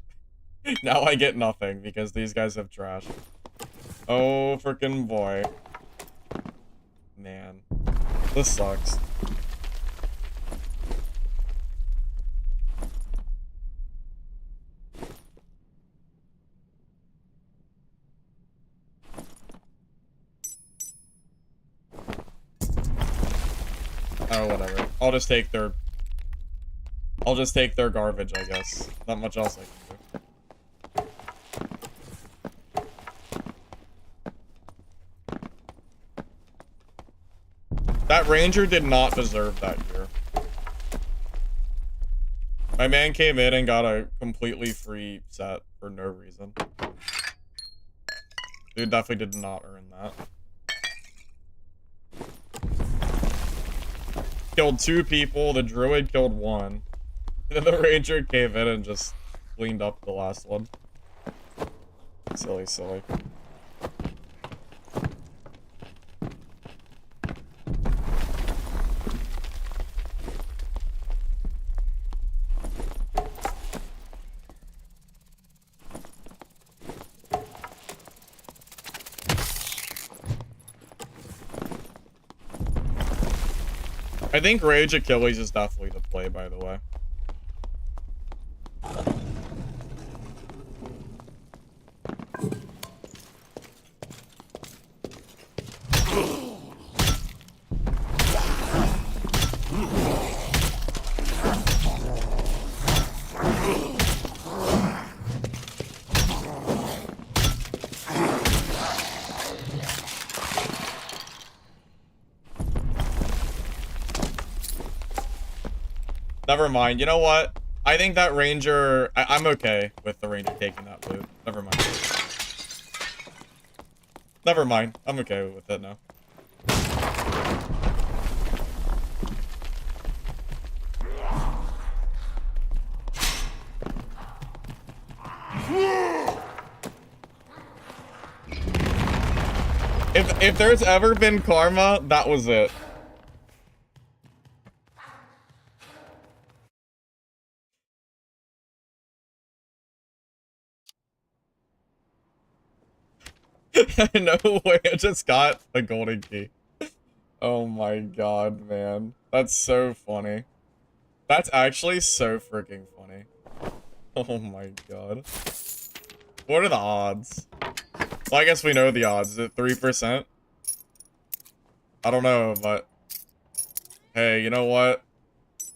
Now I get nothing because these guys have trash. Oh, freaking boy. Man. This sucks. Oh, whatever. I'll just take their garbage, I guess. Not much else I can do. That ranger did not deserve that gear. My man came in and got a completely free set for no reason. Dude definitely did not earn that. Killed 2 people, the druid killed 1. And then the ranger came in and just cleaned up the last one. Silly, silly. I think Rage Achilles is definitely the play, by the way. Never mind. You know what? I think that ranger... I'm okay with the ranger taking that loot. Never mind. Never mind. I'm okay with it now. If there's ever been karma, that was it. No way, I just got a golden key. Oh my god, man. That's so funny. That's actually so freaking funny. Oh my god. What are the odds? Well, I guess we know the odds. Is it 3%? I don't know, but... Hey, you know what?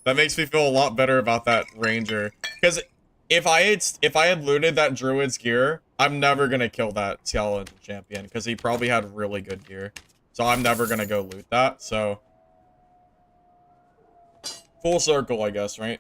That makes me feel a lot better about that ranger. Because if I had looted that druid's gear, I'm never gonna kill that skeleton champion because he probably had really good gear. So I'm never gonna go loot that. So full circle, I guess, right?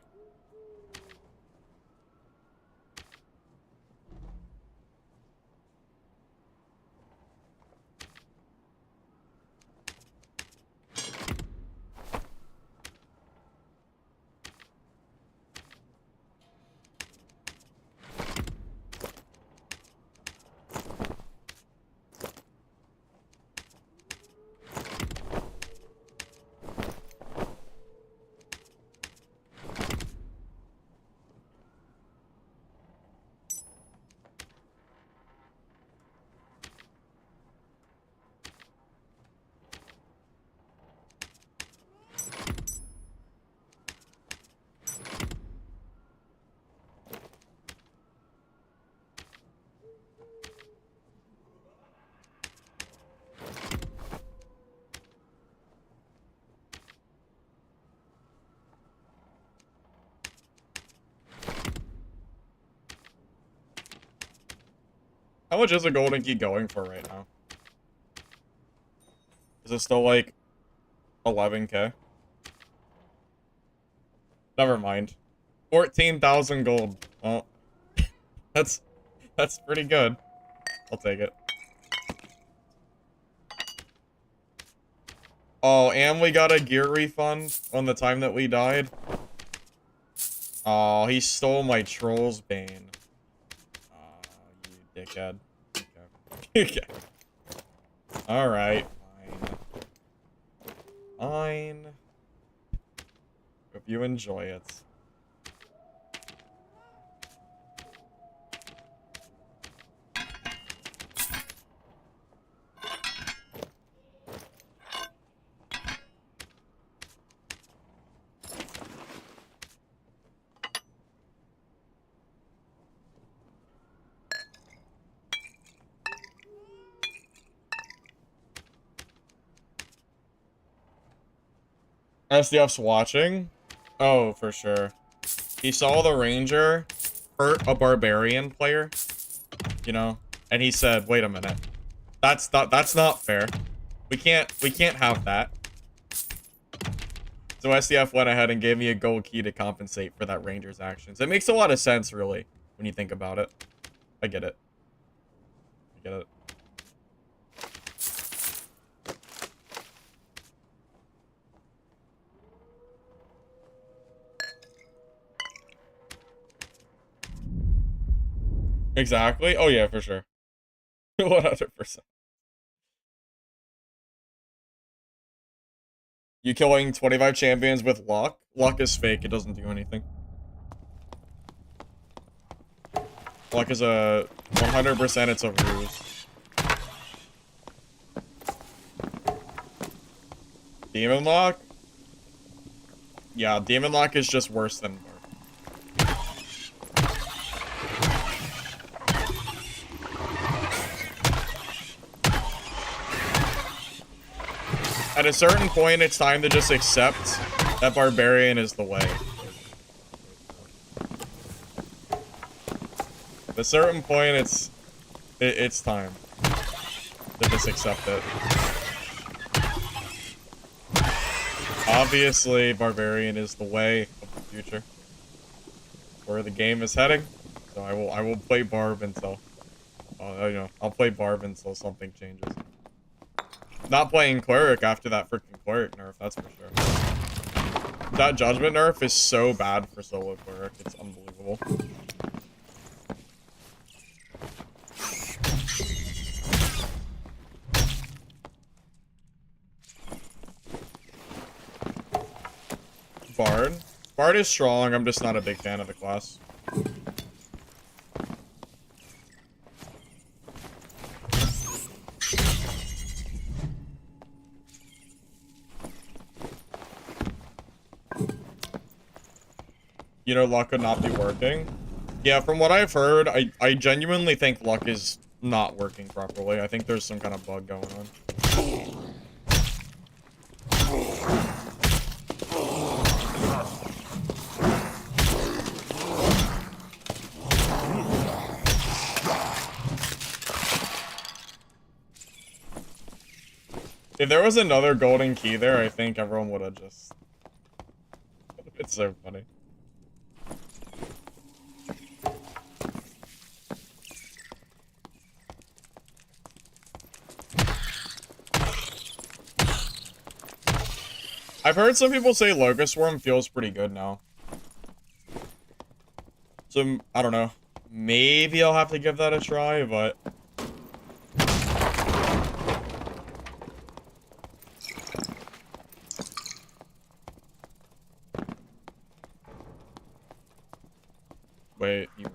How much is a golden key going for right now? Is it still like 11k? Never mind. 14,000 gold. Oh, that's pretty good. I'll take it. Oh, and we got a gear refund on the time that we died. Oh, he stole my Troll's Bane. Oh, you dickhead. Okay. Alright, fine. Fine. Hope you enjoy it. SDF's watching? Oh, for sure. He saw the Ranger hurt a Barbarian player, you know, and he said, "Wait a minute, that's not fair. We can't have that." So SDF went ahead and gave me a gold key to compensate for that Ranger's actions. It makes a lot of sense, really, when you think about it. I get it. I get it. Exactly. Oh yeah, for sure. 100%. You killing 25 champions with luck? Luck is fake. It doesn't do anything. Luck is a 100%. It's a ruse. Demon Lock? Yeah, Demon Lock is just worse than BARB. At a certain point, it's time to just accept that Barbarian is the way. At a certain point, it's time to just accept it. Obviously, Barbarian is the way of the future, where the game is heading. So I will play BARB until, you know, I'll play BARB until something changes. Not playing Cleric after that freaking Cleric nerf, that's for sure. That Judgment nerf is so bad for solo Cleric, it's unbelievable. Bard? Bard is strong, I'm just not a big fan of the class. You know, luck would not be working. Yeah, from what I've heard, I genuinely think luck is not working properly. I think there's some kind of bug going on. If there was another golden key there, I think everyone would have just... It's so funny. I've heard some people say Locust Swarm feels pretty good now. So, I don't know. Maybe I'll have to give that a try, but... Wait, you ran.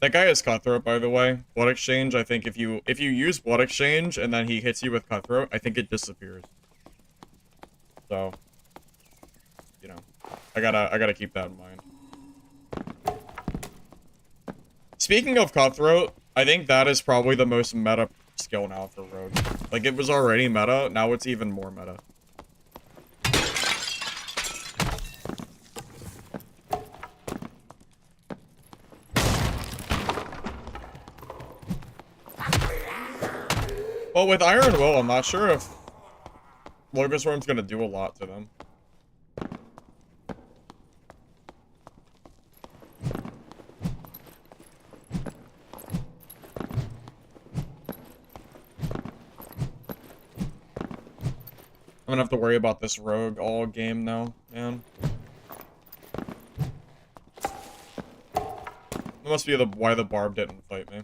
That guy is Cutthroat, by the way. Blood Exchange, I think if you use Blood Exchange and then he hits you with Cutthroat, I think it disappears. So, you know, I gotta keep that in mind. Speaking of Cutthroat, I think that is probably the most meta skill now for Rogue. Like, it was already meta, now it's even more meta. Well, with Iron Will, I'm not sure if Locust Worm's gonna do a lot to them. I'm gonna have to worry about this Rogue all game now, man. That must be why the BARB didn't fight me.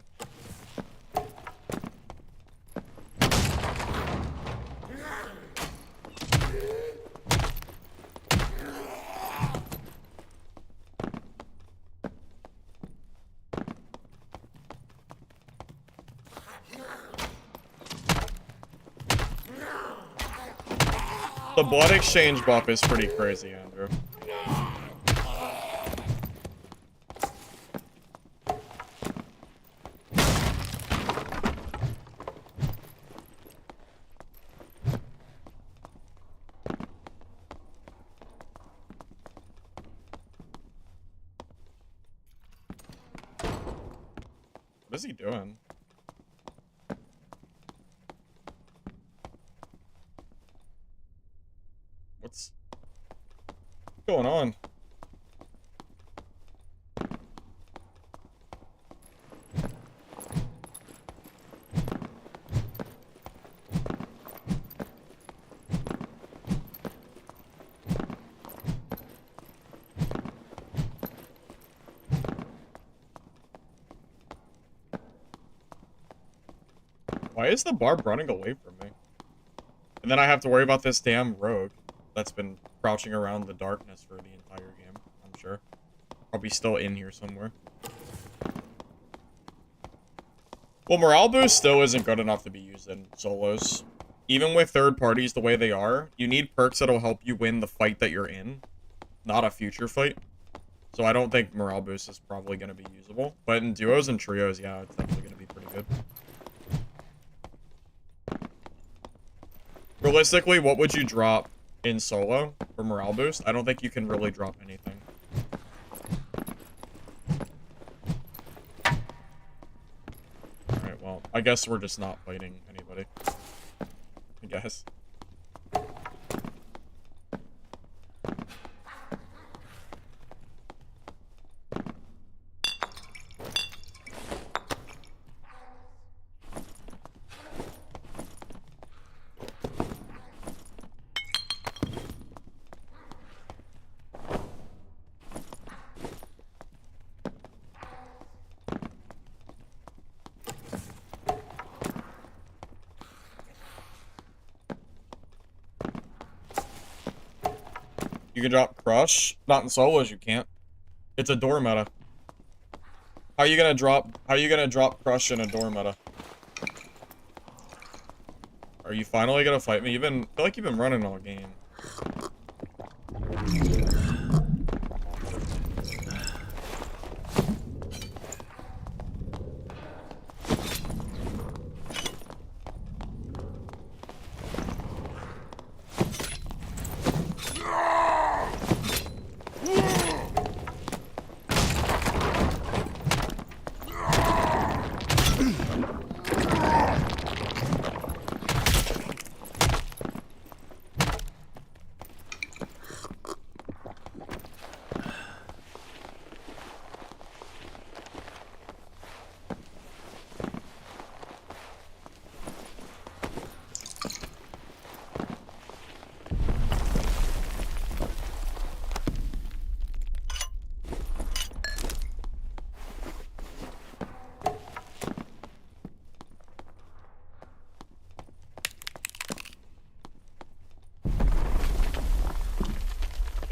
The blood exchange buff is pretty crazy, Andrew. What is he doing? What's going on? Why is the BARB running away from me? And then I have to worry about this damn Rogue that's been crouching around the darkness for the entire game, I'm sure. Probably still in here somewhere. Well, morale boost still isn't good enough to be used in solos. Even with third parties the way they are, you need perks that'll help you win the fight that you're in, not a future fight. So I don't think morale boost is probably going to be usable. But in duos and trios, yeah, it's definitely going to be pretty good. Realistically, what would you drop in solo for morale boost? I don't think you can really drop anything. Alright, well, I guess we're just not fighting anybody. I guess. You can drop Crush. Not in solos, you can't. It's a door meta. How are you gonna drop Crush in a door meta? Are you finally gonna fight me? I feel like you've been running all game.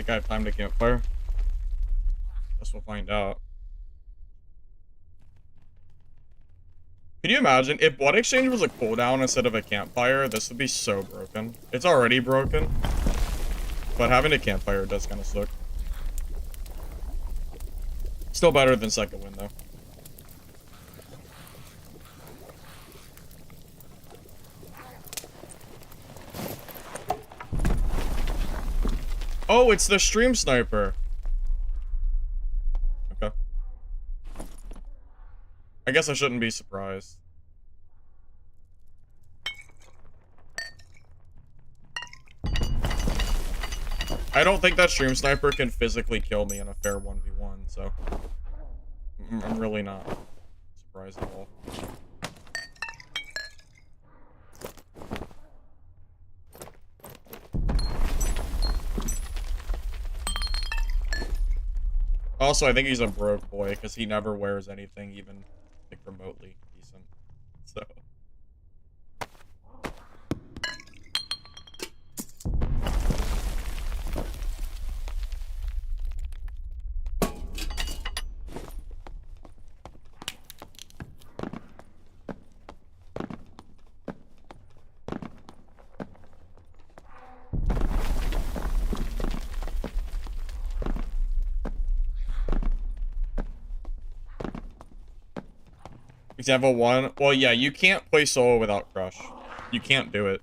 I have time to campfire. Guess we'll find out. Can you imagine if blood exchange was a cooldown instead of a campfire? This would be so broken. It's already broken, but having a campfire does kind of suck. Still better than second win though. Oh, it's the stream sniper. Okay. I guess I shouldn't be surprised. I don't think that stream sniper can physically kill me in a fair 1v1, so I'm really not surprised at all. Also, I think he's a broke boy because he never wears anything even like remotely decent. So example 1. Well, yeah, you can't play solo without Crush. You can't do it.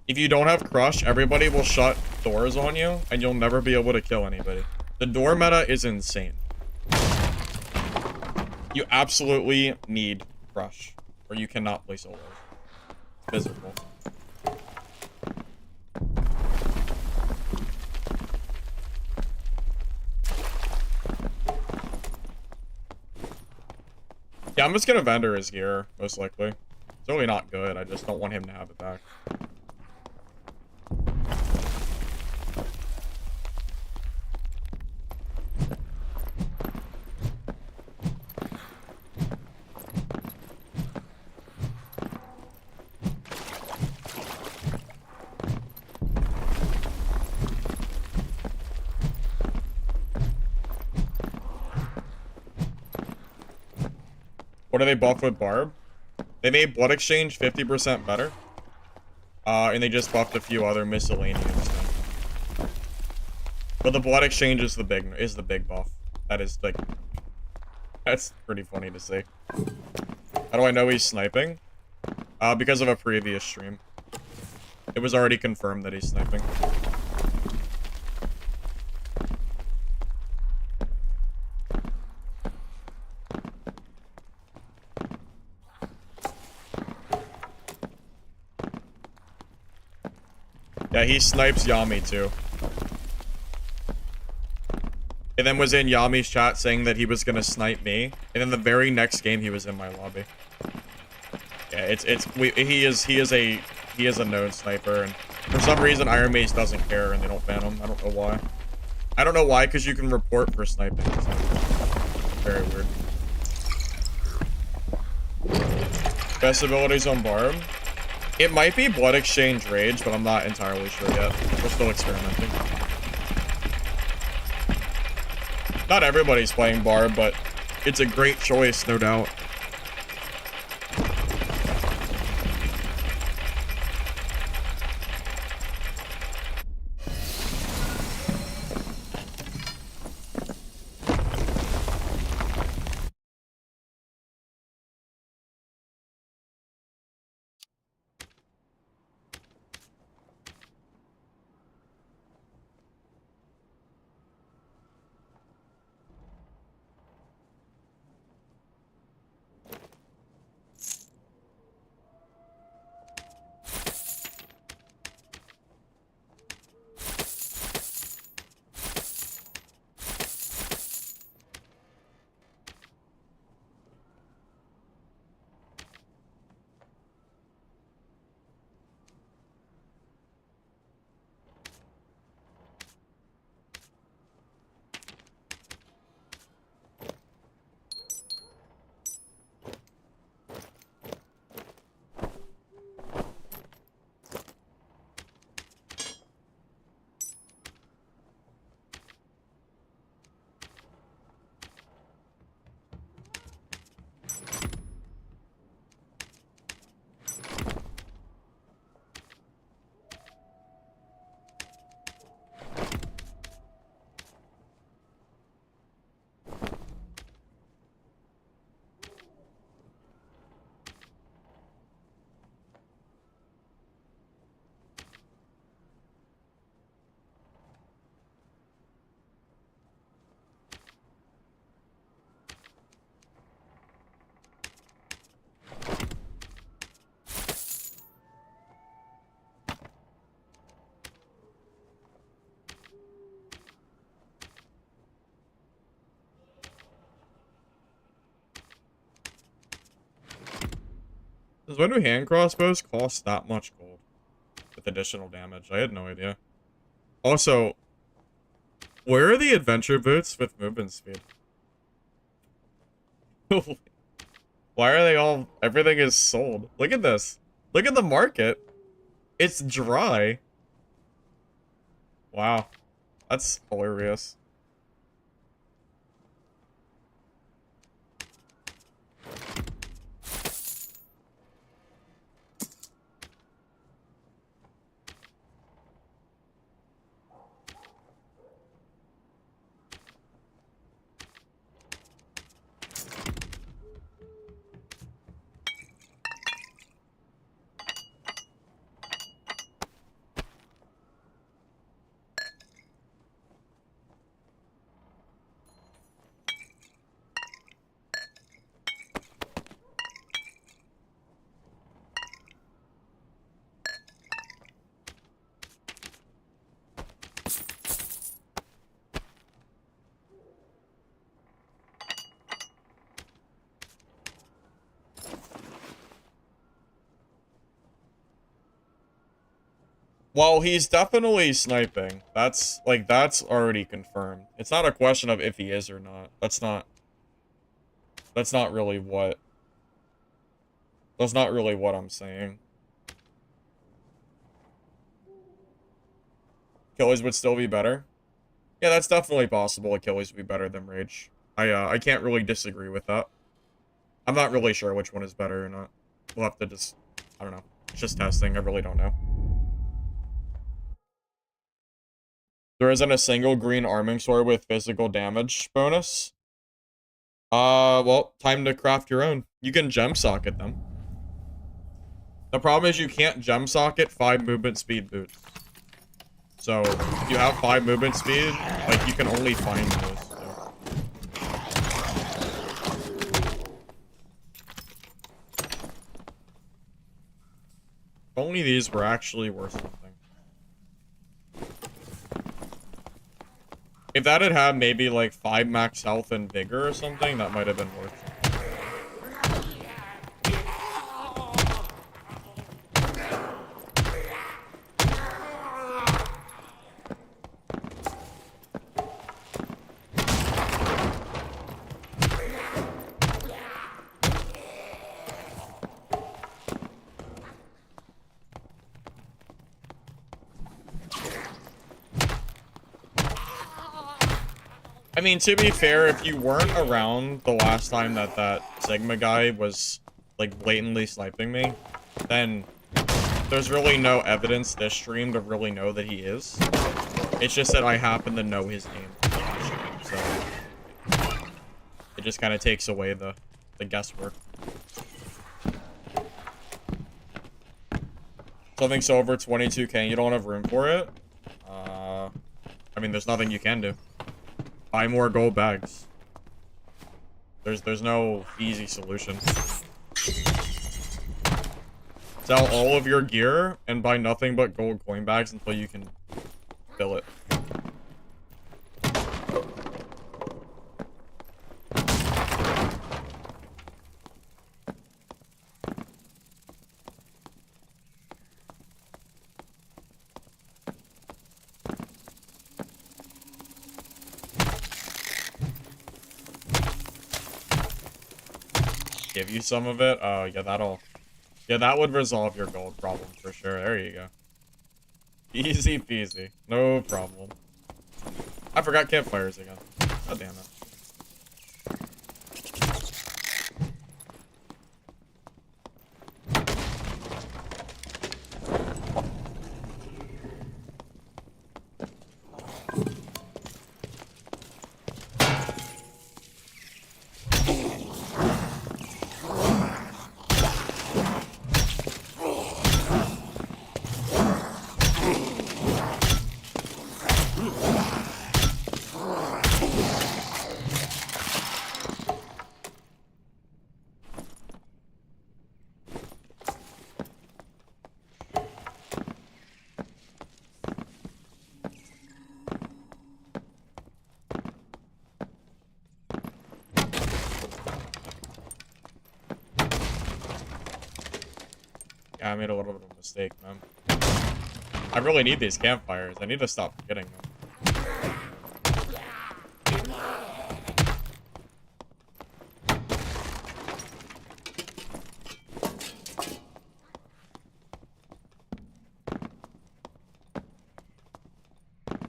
If you don't have Crush, everybody will shut doors on you, and you'll never be able to kill anybody. The door meta is insane. You absolutely need Crush, or you cannot play solo. It's miserable. Yeah, I'm just gonna vendor his gear, most likely. It's really not good, I just don't want him to have it back. What do they buff with BARB? They made Blood Exchange 50% better. And they just buffed a few other miscellaneous things. But the Blood Exchange is the big buff. That is like, that's pretty funny to see. How do I know he's sniping? Because of a previous stream. It was already confirmed that he's sniping. Yeah, he snipes Yami too. And then was in Yami's chat saying that he was gonna snipe me. And then the very next game he was in my lobby. Yeah, he is a known sniper, and for some reason Iron Mace doesn't care and they don't ban him. I don't know why. I don't know why, because you can report for sniping. So very weird. Best abilities on BARB? It might be Blood Exchange Rage, but I'm not entirely sure yet. We're still experimenting. Not everybody's playing BARB, but it's a great choice, no doubt. Does when do hand crossbows cost that much gold with additional damage? I had no idea. Also, where are the adventure boots with movement speed? Why are they all... Everything is sold. Look at this. Look at the market. It's dry. Wow. That's hilarious. Well, he's definitely sniping. That's already confirmed. It's not a question of if he is or not. That's not really what I'm saying. Achilles would still be better. Yeah, that's definitely possible. Achilles would be better than Rage. I can't really disagree with that. I'm not really sure which one is better or not. We'll have to just, I don't know. It's just testing. I really don't know. There isn't a single green arming sword with physical damage bonus. Well, time to craft your own. You can gem socket them. The problem is you can't gem socket 5 movement speed boots. So, if you have 5 movement speed, like, you can only find those. So. If only these were actually worth something. If that had maybe, like, 5 max health and vigor or something, that might have been worth it. I mean, to be fair, if you weren't around the last time that Sigma guy was, like, blatantly sniping me, then there's really no evidence this stream to really know that he is. It's just that I happen to know his name from the last stream, so it just kind of takes away the guesswork. Something's over 22k, you don't have room for it? I mean, there's nothing you can do. Buy more gold bags. There's no easy solution. Sell all of your gear and buy nothing but gold coin bags until you can fill it. Give you some of it? Oh, yeah, yeah, that would resolve your gold problem for sure. There you go. Easy peasy. No problem. I forgot campfires again. God damn it. Yeah, I made a little bit of a mistake, man. I really need these campfires. I need to stop getting them.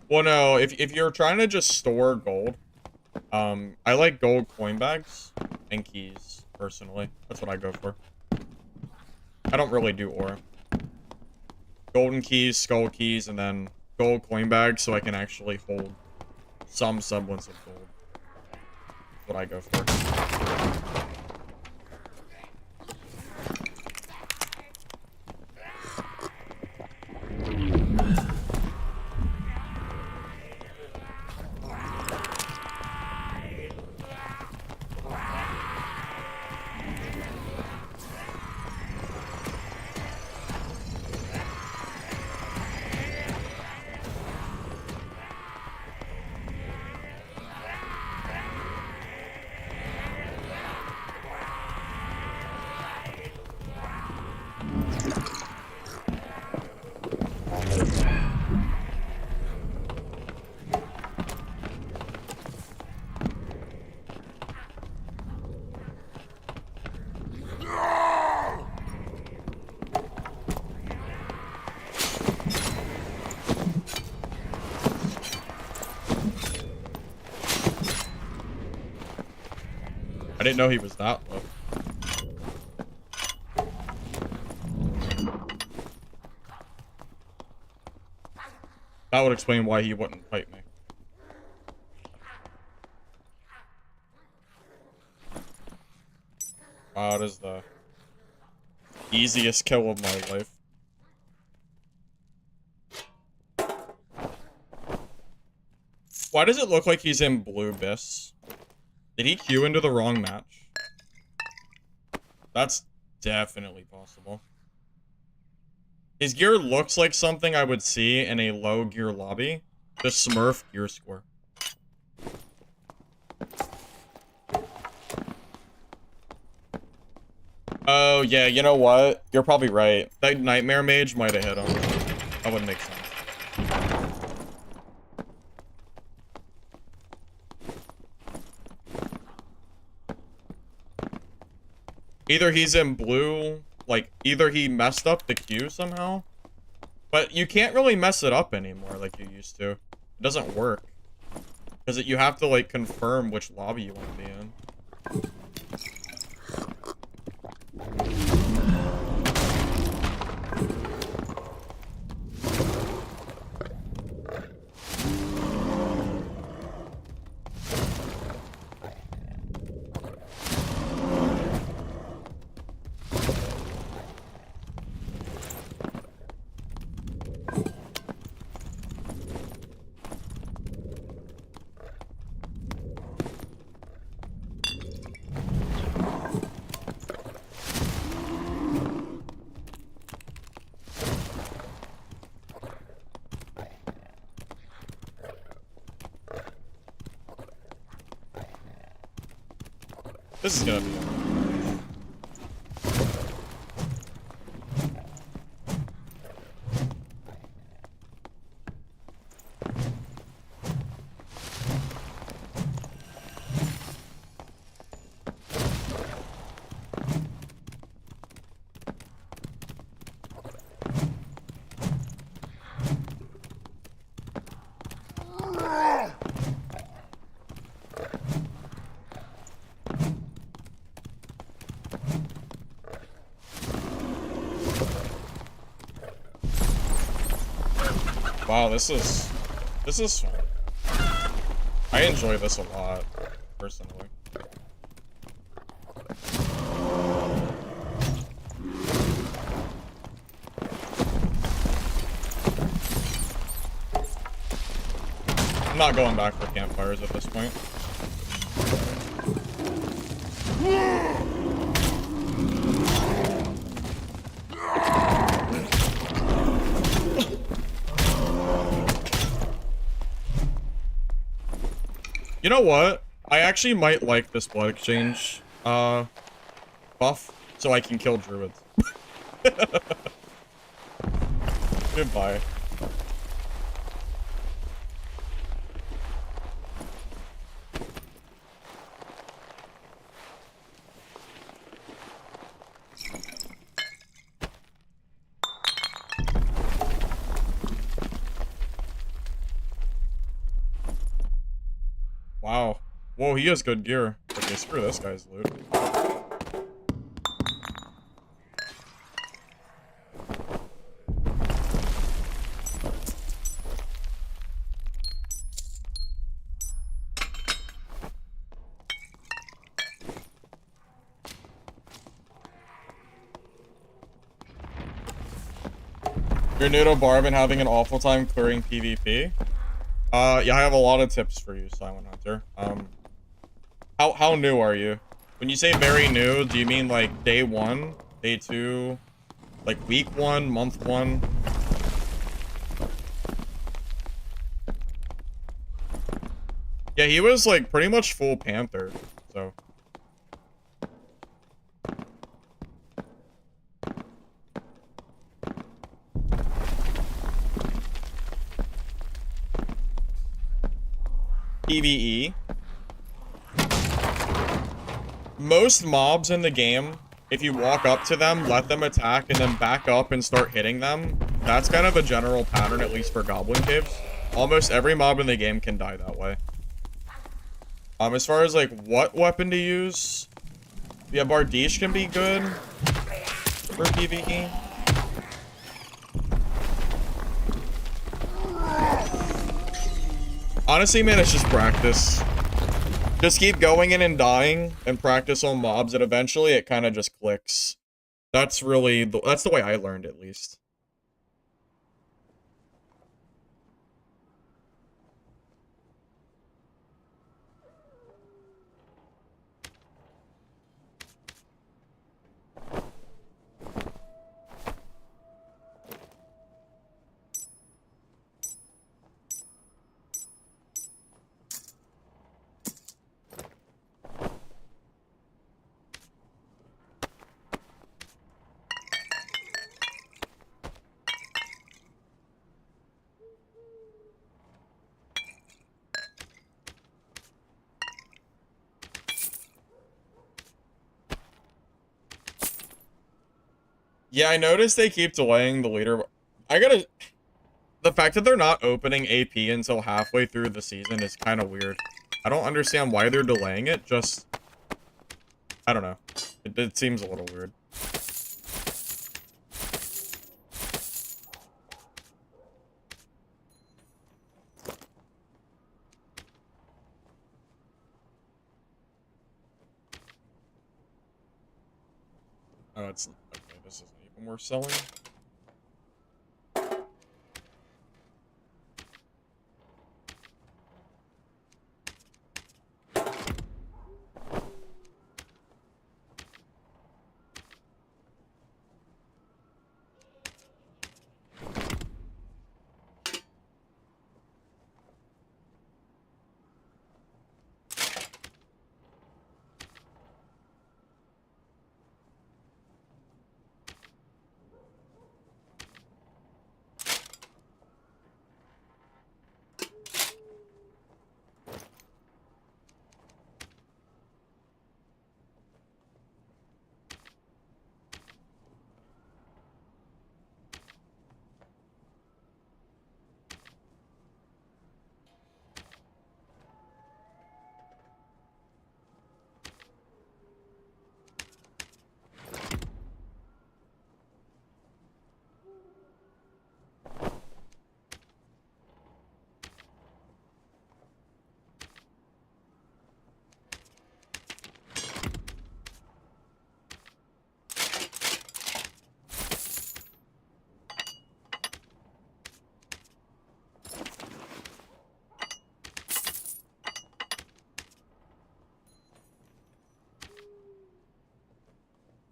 Well, no, if you're trying to just store gold, I like gold coin bags and keys, personally. That's what I go for. I don't really do ore. Golden keys, skull keys, and then gold coin bags so I can actually hold some semblance of gold. That's what I go for. I didn't know he was that low. That would explain why he wouldn't fight me. Wow, that is the easiest kill of my life. Why does it look like he's in blue bis? Did he queue into the wrong match? That's definitely possible. His gear looks like something I would see in a low gear lobby. The Smurf gear score. Oh, yeah, you know what? You're probably right. That Nightmare Mage might have hit him. That would make sense. Either he's in blue, like, either he messed up the queue somehow, but you can't really mess it up anymore like you used to. It doesn't work. Because you have to, like, confirm which lobby you want to be in. This is gonna be wow, this is fun. I enjoy this a lot, personally. I'm not going back for campfires at this point. You know what? I actually might like this blood exchange buff, so I can kill druids. Goodbye. Wow. Whoa, he has good gear. Okay, screw this guy's loot. You're new to BARB and having an awful time clearing PvP? Yeah, I have a lot of tips for you, Silent Hunter. How new are you? When you say very new, do you mean like day 1, day 2, like week 1, month 1? Yeah, he was like pretty much full Panther, so. PvE. Most mobs in the game, if you walk up to them, let them attack, and then back up and start hitting them, that's kind of a general pattern, at least for Goblin Caves. Almost every mob in the game can die that way. As far as, like, what weapon to use, yeah, Bardiche can be good for PvE. Honestly, man, it's just practice. Just keep going in and dying and practice on mobs, and eventually it kind of just clicks. That's really, that's the way I learned, at least. Yeah, I noticed they keep delaying the leader. The fact that they're not opening AP until halfway through the season is kind of weird. I don't understand why they're delaying it, just, I don't know. It seems a little weird. Oh, it's, okay, this isn't even worth selling.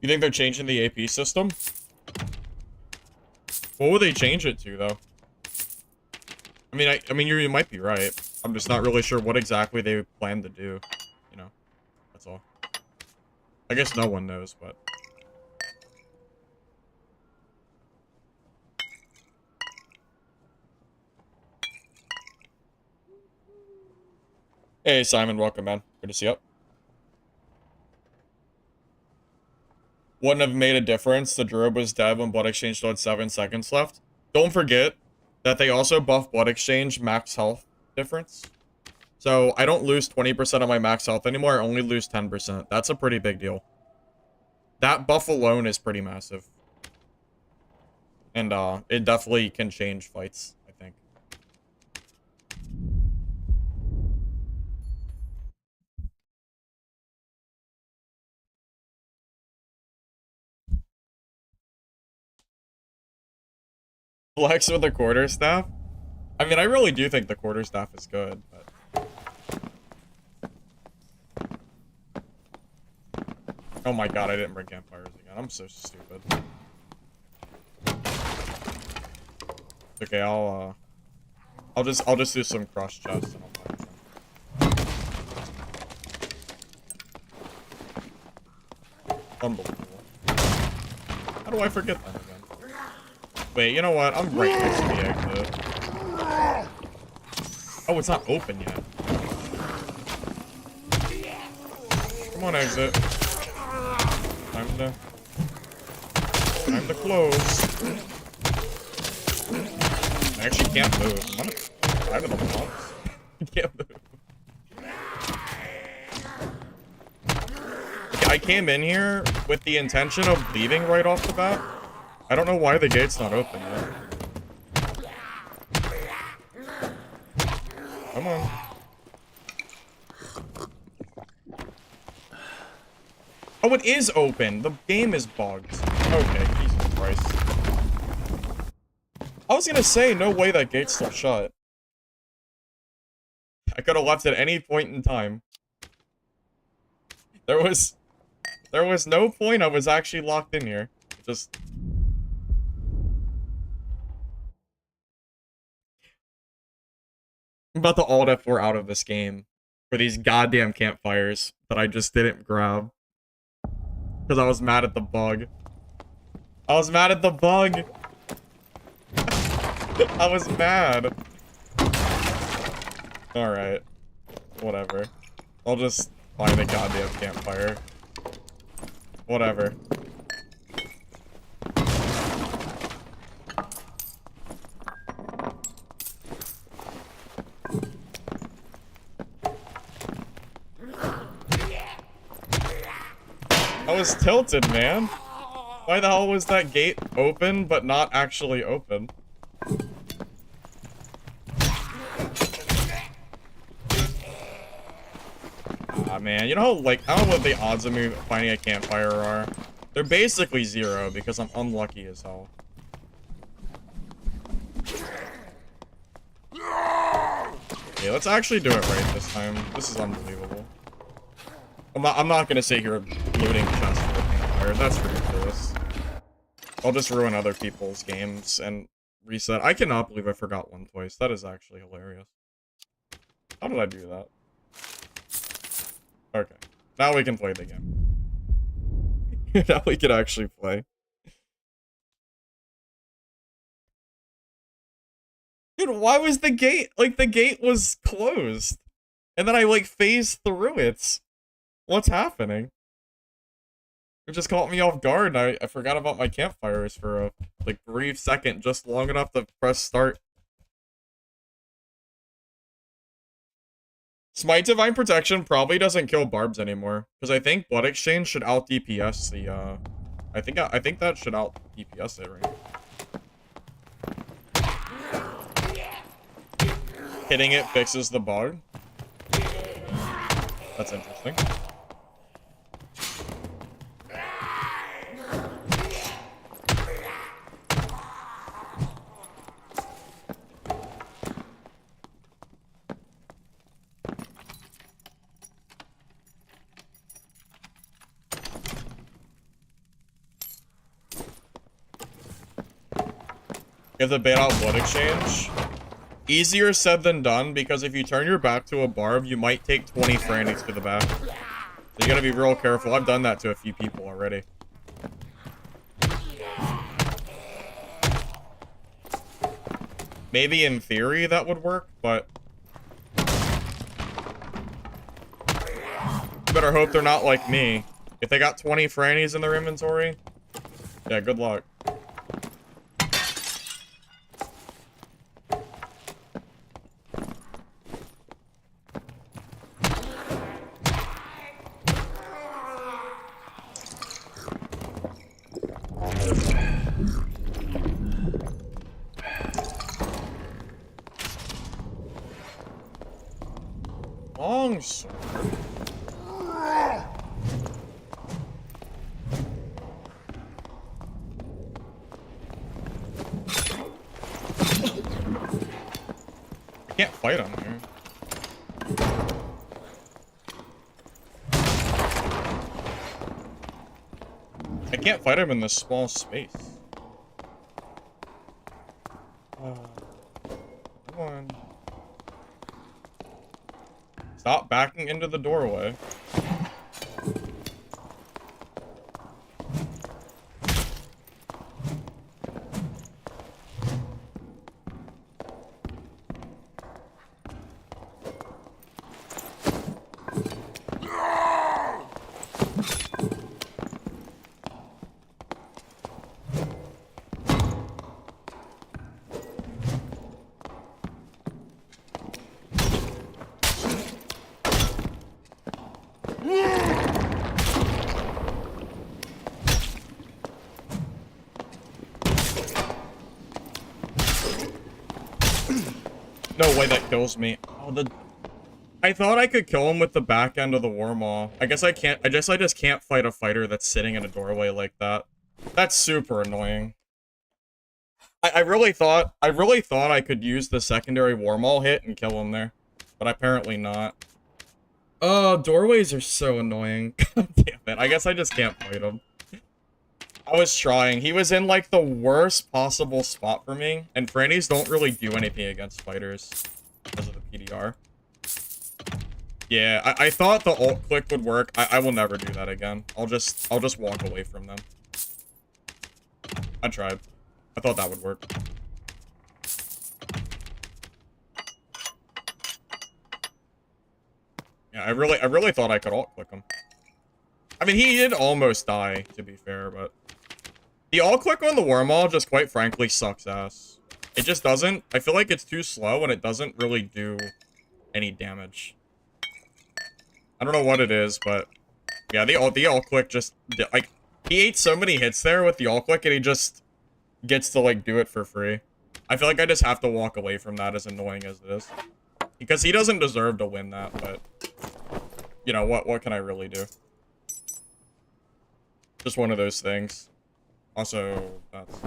You think they're changing the AP system? What would they change it to, though? I mean, you might be right. I'm just not really sure what exactly they plan to do. You know, that's all. I guess no one knows, but... Hey, Simon, welcome, man. Good to see you. Wouldn't have made a difference. The druid was dead when Blood Exchange still had 7 seconds left. Don't forget that they also buff Blood Exchange max health difference. So I don't lose 20% of my max health anymore. I only lose 10%. That's a pretty big deal. That buff alone is pretty massive. And it definitely can change fights, I think. Flex with the quarterstaff? I mean, I really do think the quarterstaff is good, but... Oh my god, I didn't bring campfires again. I'm so stupid. Okay, I'll just do some cross chests and I'll find some. Unbelievable. How do I forget that again? Wait, you know what? I'm right next to the exit. Oh, it's not open yet. Come on, exit. Time to close. I actually can't move. I'm on the side of the box. I can't move. I came in here with the intention of leaving right off the bat. I don't know why the gate's not open yet. Come on. Oh, it is open. The game is bugged. Okay, Jesus Christ. I was gonna say, no way that gate's still shut. I could have left at any point in time. There was no point I was actually locked in here. Just... I'm about to alt F4 out of this game for these goddamn campfires that I just didn't grab. Because I was mad at the bug. I was mad at the bug! I was mad. Alright. Whatever. I'll just find a goddamn campfire. Whatever. I was tilted, man. Why the hell was that gate open, but not actually open? Ah, man. You know how, like, I don't know what the odds of me finding a campfire are. They're basically 0, because I'm unlucky as hell. Okay, let's actually do it right this time. This is unbelievable. I'm not gonna sit here looting chests for a campfire. That's ridiculous. I'll just ruin other people's games and reset. I cannot believe I forgot one twice. That is actually hilarious. How did I do that? Okay. Now we can play the game. Now we can actually play. Dude, why was the gate... Like, the gate was closed. And then I, like, phased through it. What's happening? It just caught me off guard, and I forgot about my campfires for a, like, brief second, just long enough to press start. Smite Divine Protection probably doesn't kill barbs anymore, because I think Blood Exchange should out DPS the, I think that should out DPS it, right? Hitting it fixes the bug. That's interesting. You have to bait out Blood Exchange. Easier said than done, because if you turn your back to a barb, you might take 20 frantics to the back. So you gotta be real careful. I've done that to a few people already. Maybe in theory that would work, but... better hope they're not like me. If they got 20 Frannies in their inventory, yeah, good luck. Long sword. I can't fight on here. I can't fight him in this small space. Come on. Stop backing into the doorway. No way that kills me. Oh, I thought I could kill him with the back end of the war maul. I guess I can't. I just can't fight a fighter that's sitting in a doorway like that. That's super annoying. I really thought I could use the secondary war maul hit and kill him there, but apparently not. Oh, doorways are so annoying. God damn it. I guess I just can't fight him. I was trying. He was in, like, the worst possible spot for me, and Frannies don't really do anything against fighters because of the PDR. Yeah, I thought the alt click would work. I will never do that again. I'll just walk away from them. I tried. I thought that would work. Yeah, I really thought I could alt click him. I mean, he did almost die, to be fair, but the alt click on the war maul just quite frankly sucks ass. It just doesn't. I feel like it's too slow and it doesn't really do any damage. I don't know what it is, but yeah, the alt click just, like, he ate so many hits there with the alt click and he just gets to, like, do it for free. I feel like I just have to walk away from that, as annoying as it is. Because he doesn't deserve to win that, but you know, what can I really do? Just one of those things. Also, that's...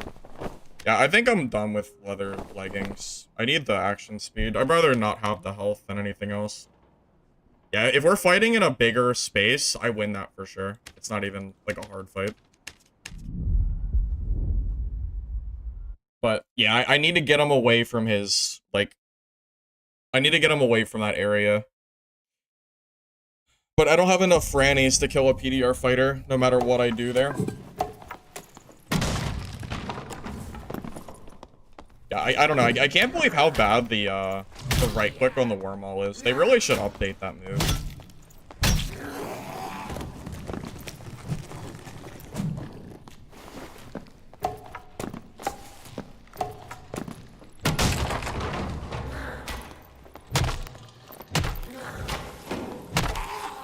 yeah, I think I'm done with leather leggings. I need the action speed. I'd rather not have the health than anything else. Yeah, if we're fighting in a bigger space, I win that for sure. It's not even, like, a hard fight. But, yeah, I need to get him away from his, like... I need to get him away from that area. But I don't have enough Frannies to kill a PDR fighter, no matter what I do there. Yeah, I don't know. I can't believe how bad the right click on the war maul is. They really should update that move.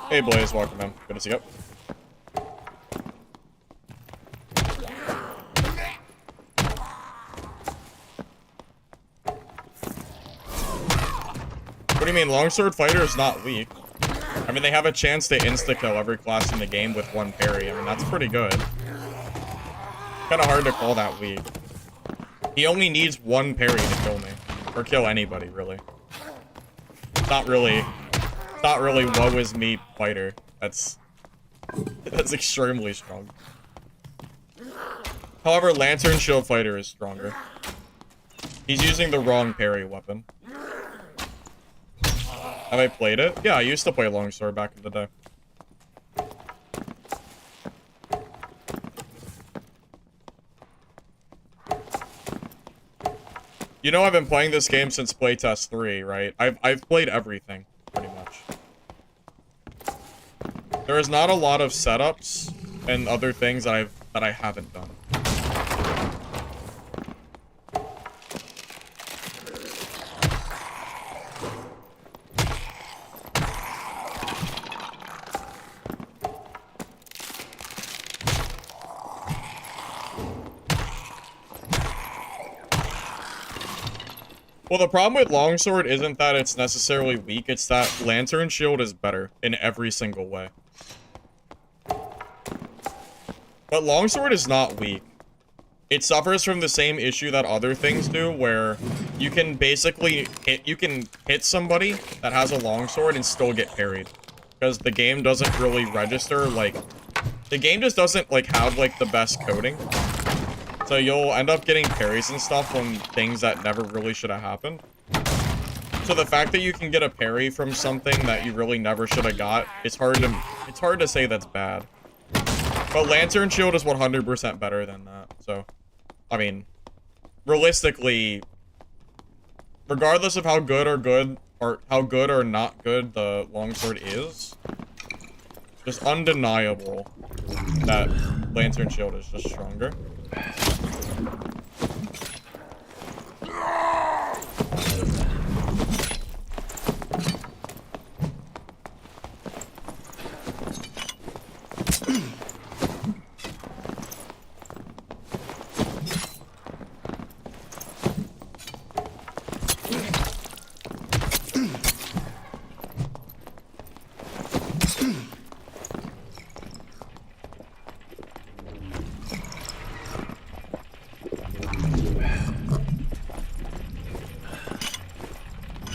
Hey Blaze, welcome in. Good to see you. What do you mean? Longsword fighter is not weak. I mean, they have a chance to insta-kill every class in the game with one parry. I mean, that's pretty good. Kind of hard to call that weak. He only needs one parry to kill me. Or kill anybody, really. It's not really woe is me fighter. That's extremely strong. However, Lantern Shield Fighter is stronger. He's using the wrong parry weapon. Have I played it? Yeah, I used to play Longsword back in the day. You know I've been playing this game since playtest 3, right? I've played everything, pretty much. There's not a lot of setups and other things that I haven't done. Well, the problem with longsword isn't that it's necessarily weak, it's that lantern shield is better in every single way. But longsword is not weak. It suffers from the same issue that other things do, where you can basically hit somebody that has a longsword and still get parried. Because the game doesn't really register, like, the game just doesn't, like, have, like, the best coding. So you'll end up getting parries and stuff on things that never really should have happened. So the fact that you can get a parry from something that you really never should have got, it's hard to say that's bad. But Lantern Shield is 100% better than that. So, I mean, realistically, regardless of how good or not good the longsword is, just undeniable that Lantern Shield is just stronger.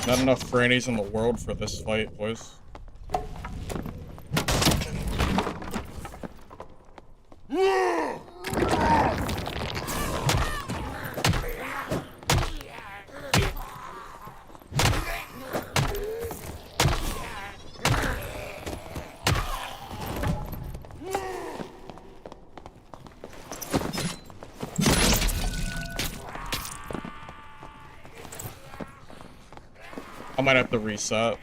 Not enough frannies in the world for this fight, boys. I might have to reset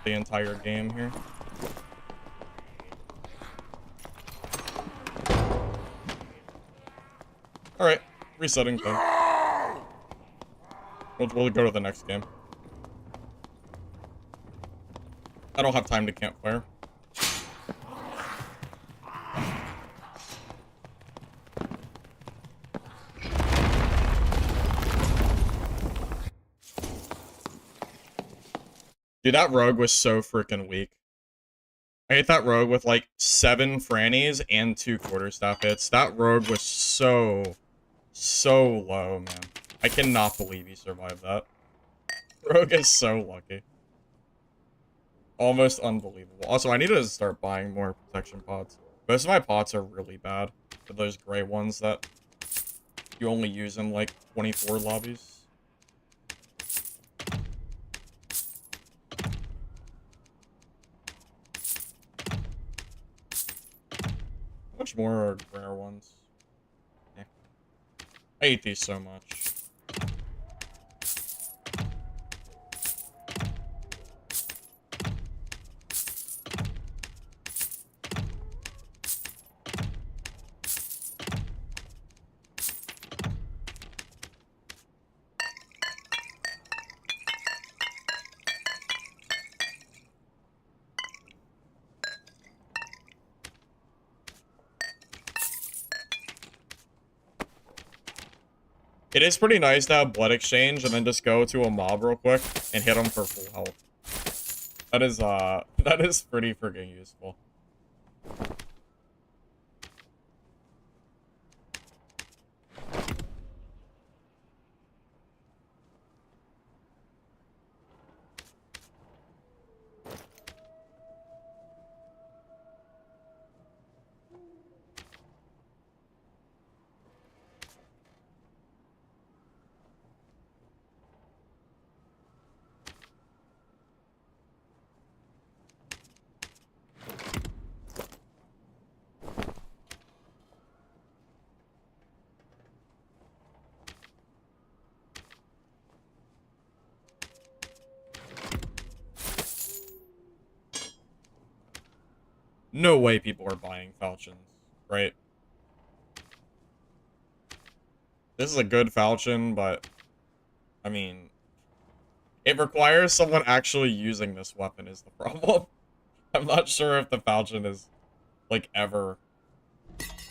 the entire game here. Alright, resetting thing. We'll go to the next game. I don't have time to campfire. Dude, that rogue was so freaking weak. I hit that rogue with like 7 frannies and 2 quarterstaff hits. That rogue was so low, man. I cannot believe he survived that. Rogue is so lucky. Almost unbelievable. Also, I need to start buying more protection pots. Most of my pots are really bad. For those gray ones that you only use in like 24 lobbies. How much more are rare ones? Yeah. I hate these so much. It is pretty nice to have blood exchange and then just go to a mob real quick and hit them for full health. That is pretty freaking useful. No way people are buying falchions, right? This is a good falchion, but I mean, it requires someone actually using this weapon is the problem. I'm not sure if the falchion is like ever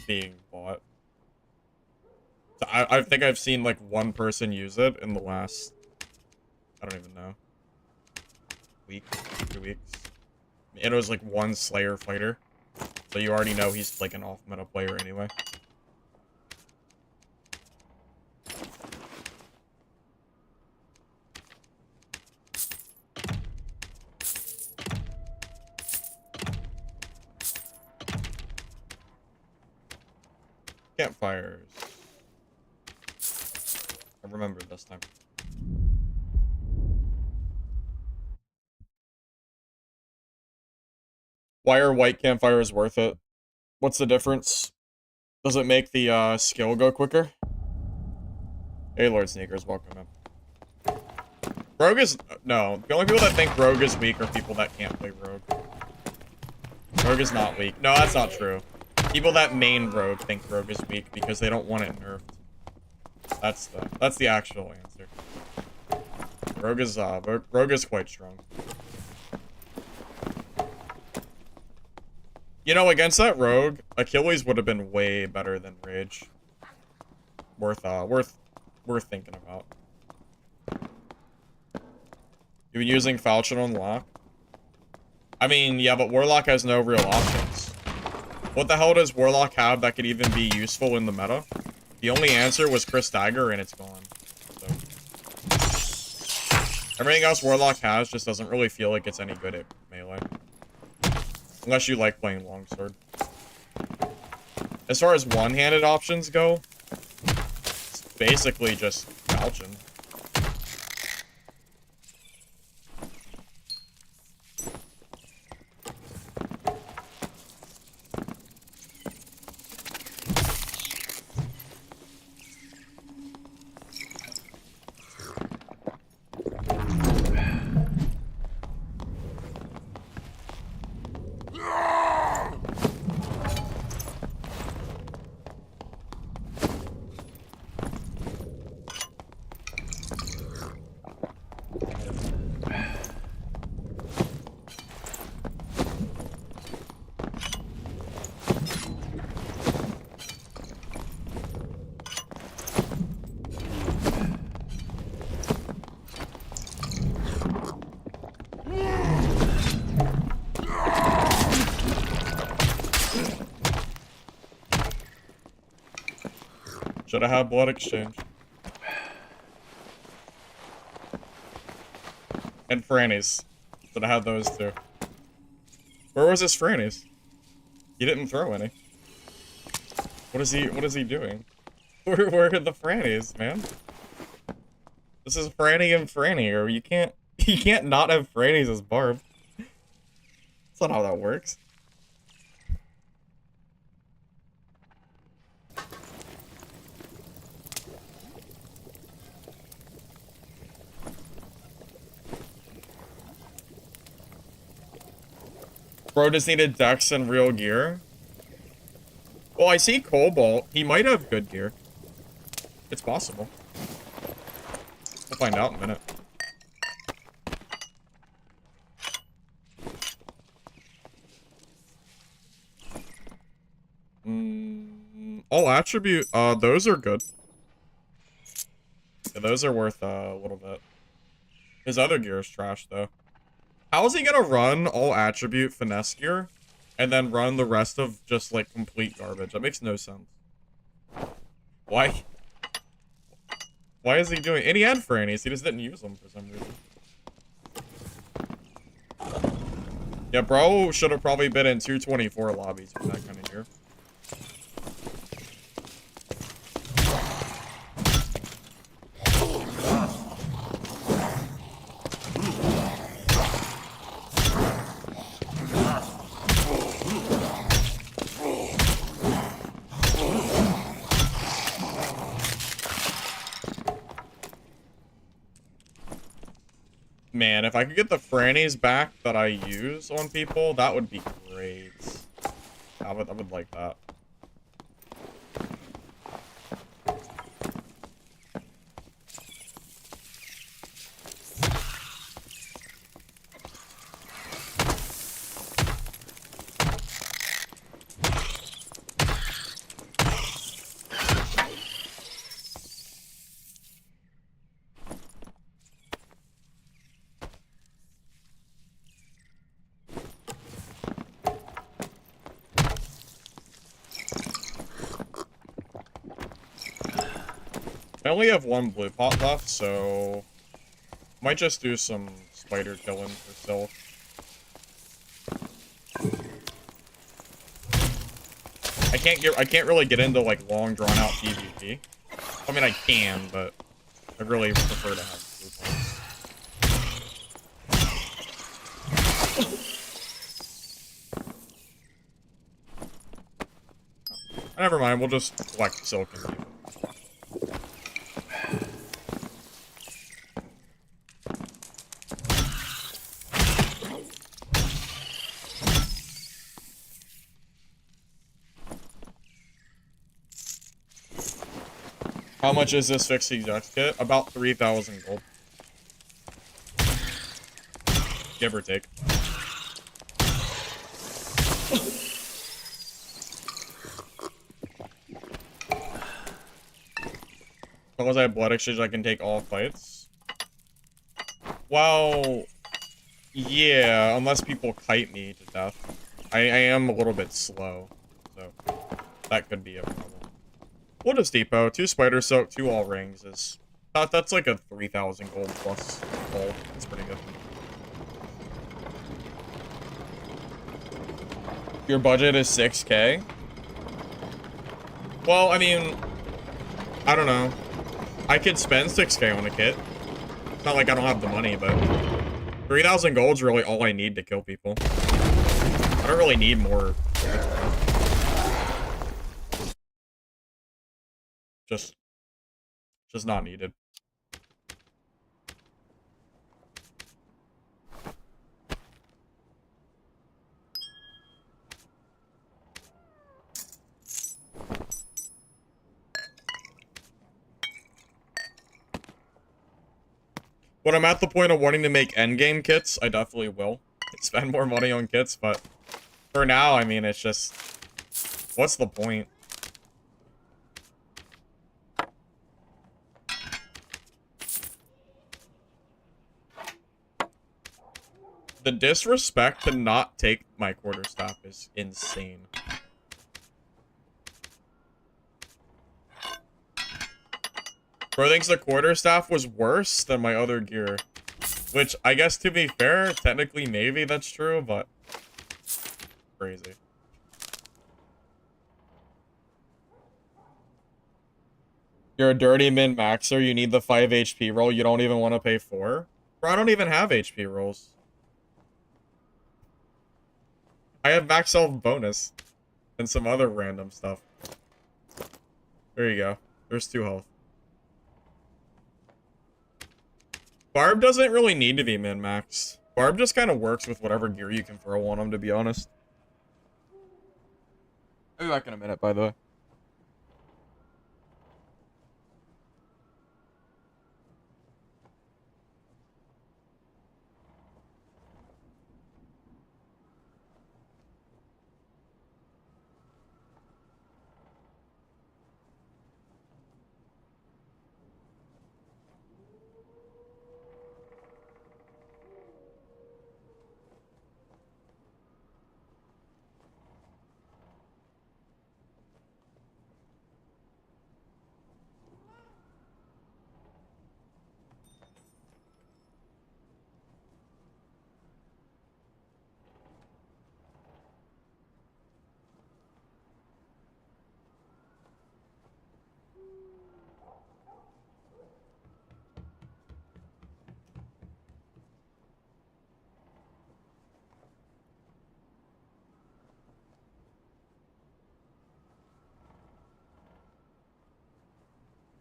being bought. So I think I've seen like one person use it in the last, I don't even know, week, 2 weeks. And it was like one Slayer fighter. So you already know he's like an off-meta player anyway. Campfires. I remember this time. Why are white campfires worth it? What's the difference? Does it make the skill go quicker? Hey, Lord Sneakers, welcome in. Rogue is... No, the only people that think Rogue is weak are people that can't play Rogue. Rogue is not weak. No, that's not true. People that main Rogue think Rogue is weak because they don't want it nerfed. That's the actual answer. Rogue is quite strong. You know, against that Rogue, Achilles would have been way better than Rage. Worth thinking about. You've been using Falchion on Lock? I mean, yeah, but Warlock has no real options. What the hell does Warlock have that could even be useful in the meta? The only answer was Chris Dagger, and it's gone. So. Everything else Warlock has just doesn't really feel like it's any good at melee. Unless you like playing Longsword. As far as one-handed options go, it's basically just Falchion. Should have had blood exchange. And Frannies. Should have had those too. Where was his Frannies? He didn't throw any. What is he doing? Where are the Frannies, man? This is Franny and Franny, or you can't not have Frannies as Barb. That's not how that works. Bro just needed Dex and real gear. Well, I see Cobalt. He might have good gear. It's possible. We'll find out in a minute. All attribute, those are good. Yeah, those are worth a little bit. His other gear is trash, though. How is he gonna run all attribute finesse gear and then run the rest of just like complete garbage? That makes no sense. Why? Why is he doing? And he had Frannies, he just didn't use them for some reason. Yeah, bro should have probably been in 224 lobbies for that kind of gear. Man, if I could get the Frannies back that I use on people, that would be great. I would like that. I only have one blue pot left, so might just do some spider killing for silk. I can't really get into like long drawn out PvP. I mean I can, but I really prefer to have blue pots. Never mind, we'll just collect silk and leave it. How much is this fixed eject kit? About 3,000 gold. Give or take. As long as I have blood exchange, I can take all fights. Well, yeah, unless people kite me to death. I am a little bit slow, so that could be a problem. We'll just depot. 2 spider silk, 2 all rings is... That's like a 3,000 gold plus gold. That's pretty good. Your budget is 6K? Well, I mean... I don't know. I could spend 6K on a kit. It's not like I don't have the money, but... 3,000 gold's really all I need to kill people. I don't really need more... Just not needed. When I'm at the point of wanting to make endgame kits, I definitely will spend more money on kits, but for now, I mean, it's just... What's the point? The disrespect to not take my quarterstaff is insane. Bro thinks the quarterstaff was worse than my other gear. Which, I guess to be fair, technically maybe that's true, but... Crazy. You're a dirty min-maxer, you need the 5 HP roll, you don't even want to pay 4? Bro, I don't even have HP rolls. I have max health bonus. And some other random stuff. There you go. There's 2 health. BARB doesn't really need to be min-maxed. BARB just kind of works with whatever gear you can throw on him, to be honest. I'll be back in a minute, by the way.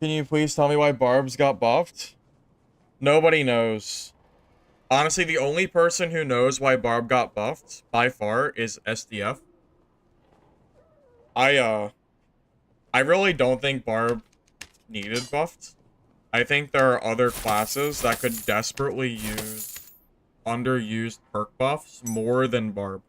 Can you please tell me why Barb's got buffed? Nobody knows. Honestly, the only person who knows why Barb got buffed, by far, is SDF. I really don't think BARB needed buffed. I think there are other classes that could desperately use underused perk buffs more than BARB.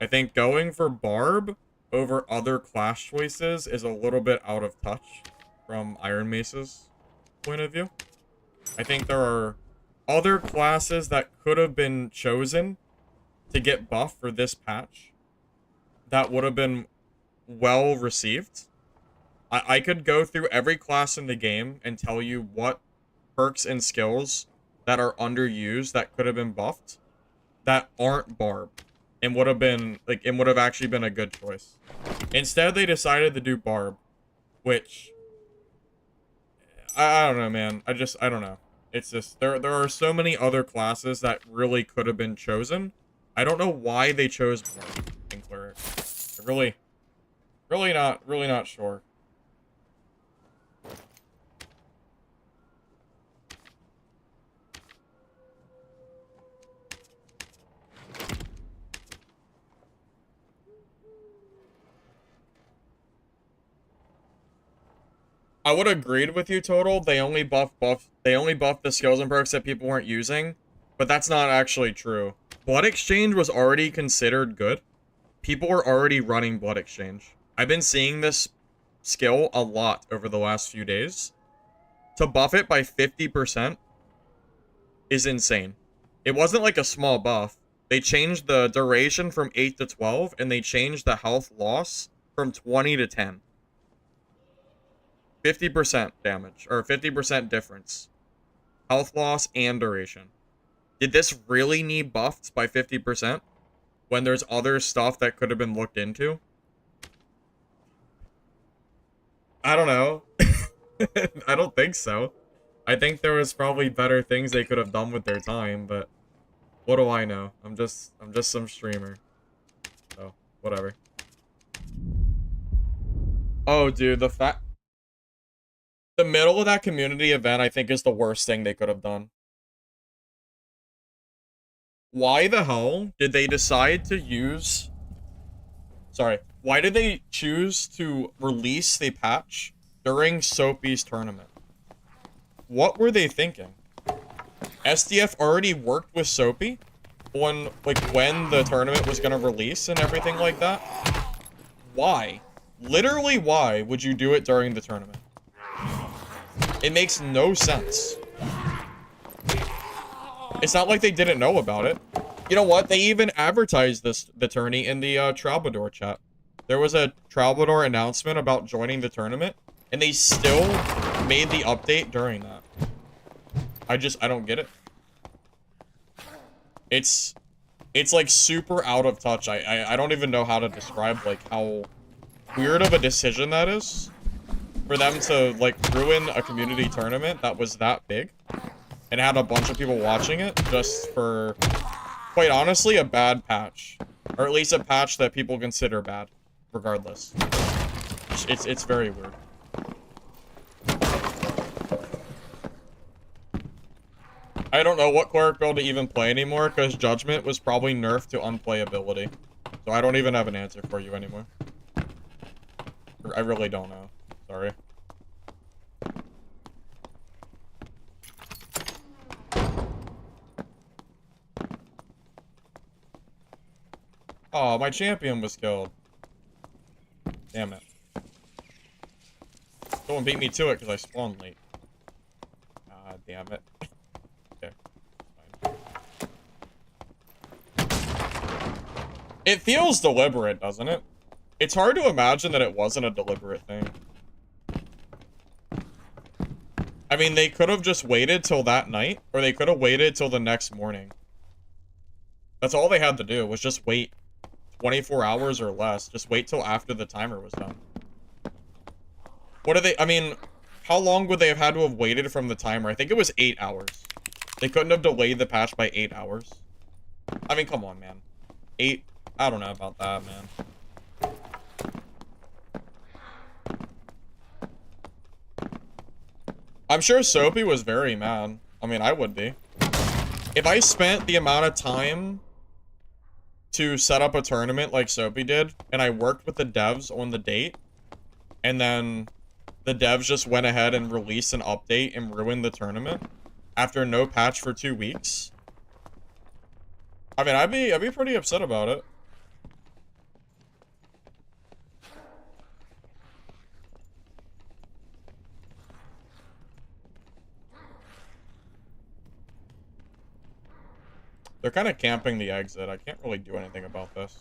I think going for BARB over other class choices is a little bit out of touch from Iron Mace's point of view. I think there are other classes that could have been chosen to get buffed for this patch that would have been well received. I could go through every class in the game and tell you what perks and skills that are underused that could have been buffed that aren't BARB and would have been like it would have actually been a good choice. Instead, they decided to do BARB, which I don't know, man. I don't know. It's just there are so many other classes that really could have been chosen. I don't know why they chose BARB in Cleric. Really not sure. I would have agreed with you, Total. They only buffed the skills and perks that people weren't using, but that's not actually true. Blood Exchange was already considered good. People were already running Blood Exchange. I've been seeing this skill a lot over the last few days. To buff it by 50% is insane. It wasn't like a small buff. They changed the duration from 8 to 12, and they changed the health loss from 20 to 10. 50% damage, or 50% difference. Health loss and duration. Did this really need buffed by 50%? When there's other stuff that could have been looked into? I don't know. I don't think so. I think there was probably better things they could have done with their time, but what do I know? I'm just some streamer. So, whatever. Oh, dude, the middle of that community event, I think, is the worst thing they could have done. Why the hell did they decide to use... Sorry. Why did they choose to release the patch during Soapy's tournament? What were they thinking? SDF already worked with Soapy on, like, when the tournament was going to release and everything like that. Why? Literally, why would you do it during the tournament? It makes no sense. It's not like they didn't know about it. You know what? They even advertised the tourney in the Troubadour chat. There was a Troubadour announcement about joining the tournament, and they still made the update during that. I don't get it. It's like super out of touch. I don't even know how to describe like how weird of a decision that is for them to like ruin a community tournament that was that big and had a bunch of people watching it just for, quite honestly, a bad patch, or at least a patch that people consider bad regardless. It's very weird. I don't know what cleric build to even play anymore, because Judgment was probably nerfed to unplayability. So I don't even have an answer for you anymore. I really don't know. Sorry. Oh, my champion was killed. Damn it. Someone beat me to it because I spawned late. God damn it. Okay. Fine. It feels deliberate, doesn't it? It's hard to imagine that it wasn't a deliberate thing. I mean, they could have just waited till that night, or they could have waited till the next morning. That's all they had to do, was just wait 24 hours or less. Just wait till after the timer was done. What are they, I mean, how long would they have had to have waited from the timer? I think it was 8 hours. They couldn't have delayed the patch by 8 hours. I mean, come on, man. I don't know about that, man. I'm sure Soapy was very mad. I mean, I would be. If I spent the amount of time to set up a tournament like Soapy did, and I worked with the devs on the date, and then the devs just went ahead and released an update and ruined the tournament after no patch for 2 weeks. I mean, I'd be pretty upset about it. They're kind of camping the exit. I can't really do anything about this.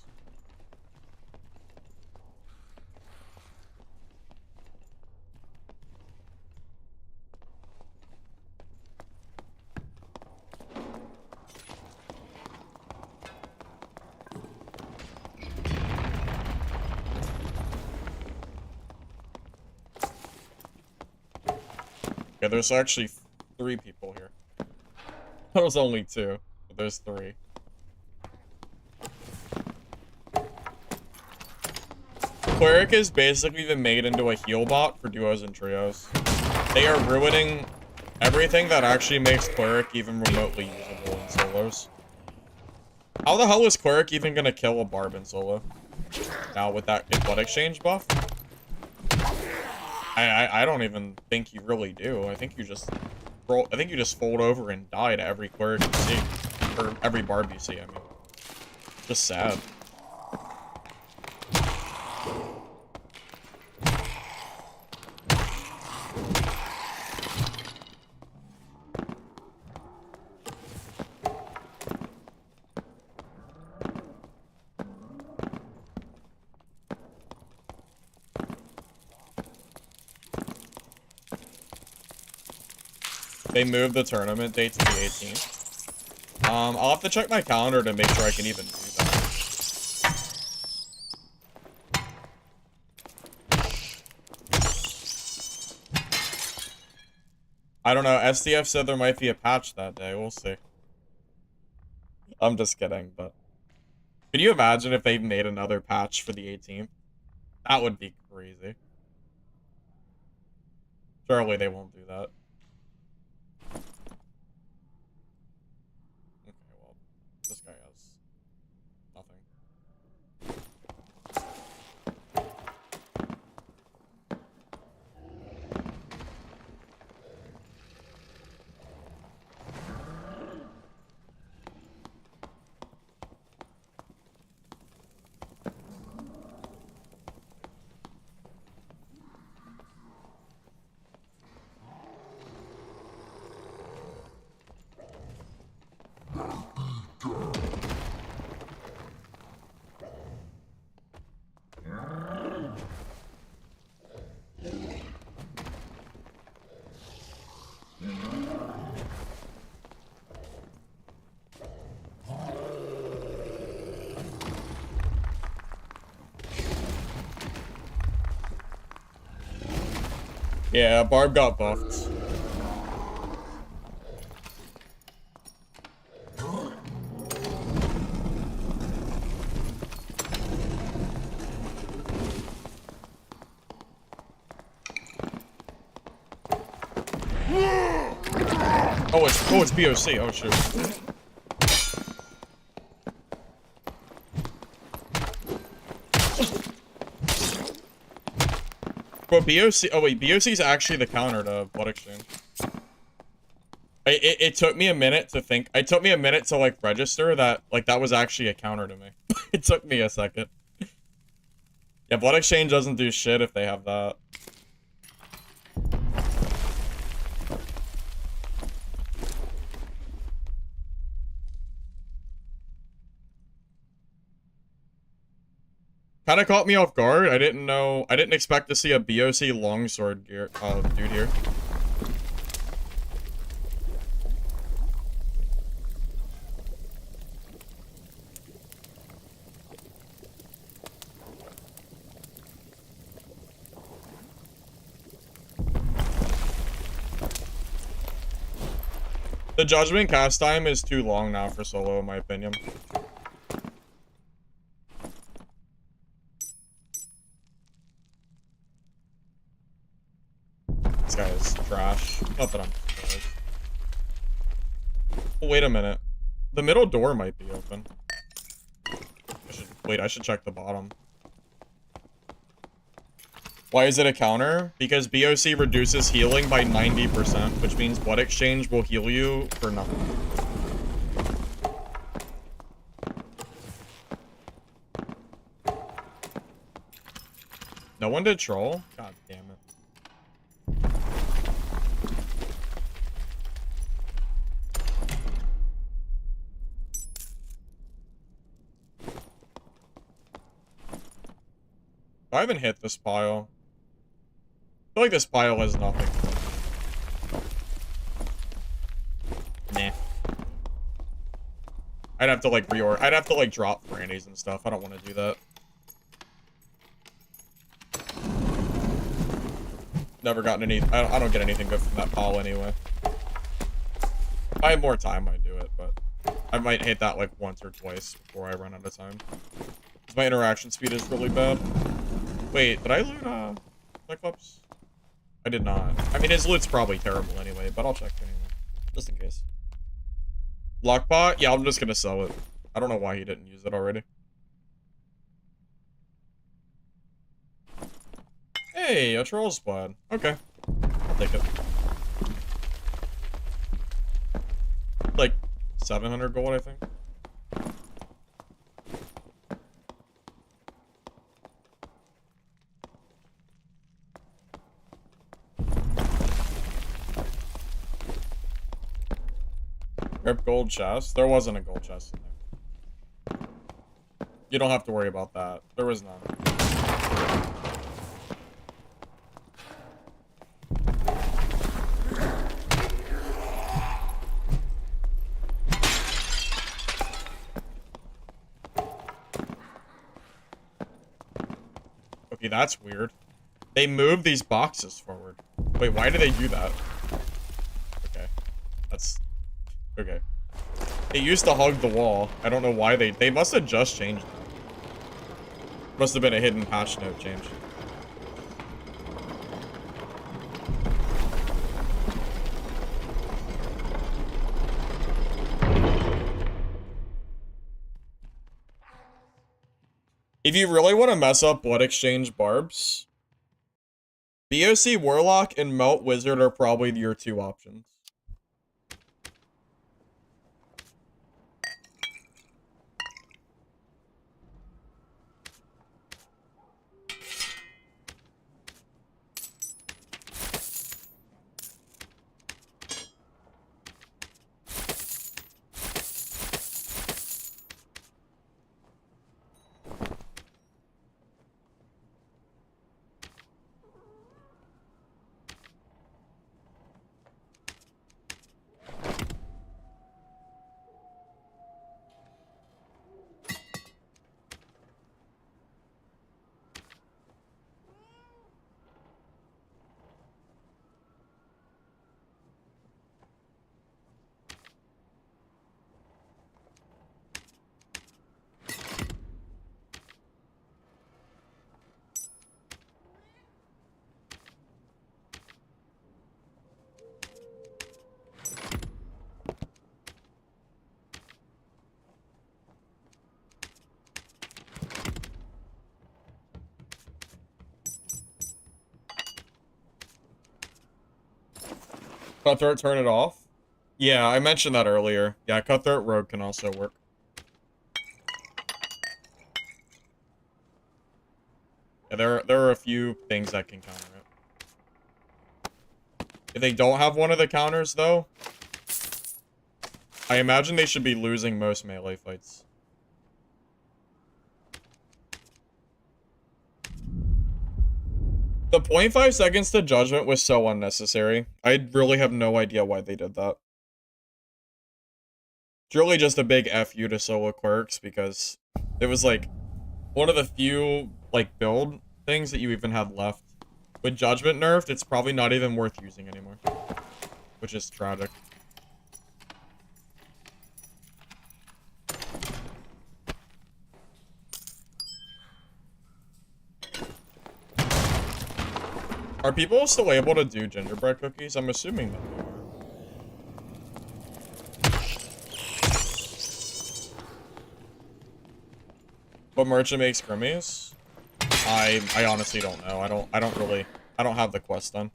Yeah, there's actually 3 people here. There was only 2, but there's 3. Cleric is basically been made into a heal bot for duos and trios. They are ruining everything that actually makes Cleric even remotely usable in solos. How the hell is Cleric even gonna kill a BARB in solo? Now with that blood exchange buff? I don't even think you really do. I think you just fold over and die to every Cleric you see. Or every BARB you see, I mean. Just sad. They moved the tournament date to the 18th. I'll have to check my calendar to make sure I can even do that. I don't know. SDF said there might be a patch that day. We'll see. I'm just kidding, but... Can you imagine if they made another patch for the 18th? That would be crazy. Surely they won't do that. This guy has nothing. Yeah, BARB got buffed. Oh, it's BOC. Oh, shoot. Bro, BOC... Oh, wait. BOC is actually the counter to Blood Exchange. It took me a minute to think... It took me a minute to, like, register that, like, that was actually a counter to me. It took me a second. Yeah, Blood Exchange doesn't do shit if they have that. Kind of caught me off guard. I didn't expect to see a BOC longsword gear, dude here. The Judgment cast time is too long now for solo, in my opinion. This guy is trash. Not that I'm surprised. Oh, wait a minute. The middle door might be open. Wait, I should check the bottom. Why is it a counter? Because BOC reduces healing by 90%, which means Blood Exchange will heal you for nothing. No one did troll? God damn it. I haven't hit this pile. I feel like this pile has nothing. Nah. I'd have to like I'd have to like drop grannies and stuff. I don't want to do that. Never gotten any. I don't get anything good from that pile anyway. If I had more time, I'd do it, but I might hit that like once or twice before I run out of time. Because my interaction speed is really bad. Wait, did I loot Cyclops? I did not. I mean, his loot's probably terrible anyway, but I'll check anyway. Just in case. Lockpot? Yeah, I'm just gonna sell it. I don't know why he didn't use it already. Hey, a troll squad. Okay. I'll take it. Like, 700 gold, I think. Rip gold chest? There wasn't a gold chest in there. You don't have to worry about that. There was none. Okay, that's weird. They moved these boxes forward. Wait, why do they do that? Okay. That's... Okay. It used to hug the wall. I don't know why they must have just changed it. Must have been a hidden patch note change. If you really want to mess up Blood Exchange barbs, BOC Warlock and Melt Wizard are probably your two options. Cutthroat, turn it off? Yeah, I mentioned that earlier. Yeah, Cutthroat Rogue can also work. Yeah, there are a few things that can counter it. If they don't have one of the counters, though, I imagine they should be losing most melee fights. The 0.5 seconds to judgment was so unnecessary. I really have no idea why they did that. It's really just a big F you to solo quirks because it was like one of the few like build things that you even had left. With judgment nerfed, it's probably not even worth using anymore, which is tragic. Are people still able to do gingerbread cookies? I'm assuming that they are. What merchant makes skirmishes? I honestly don't know. I don't have the quest done.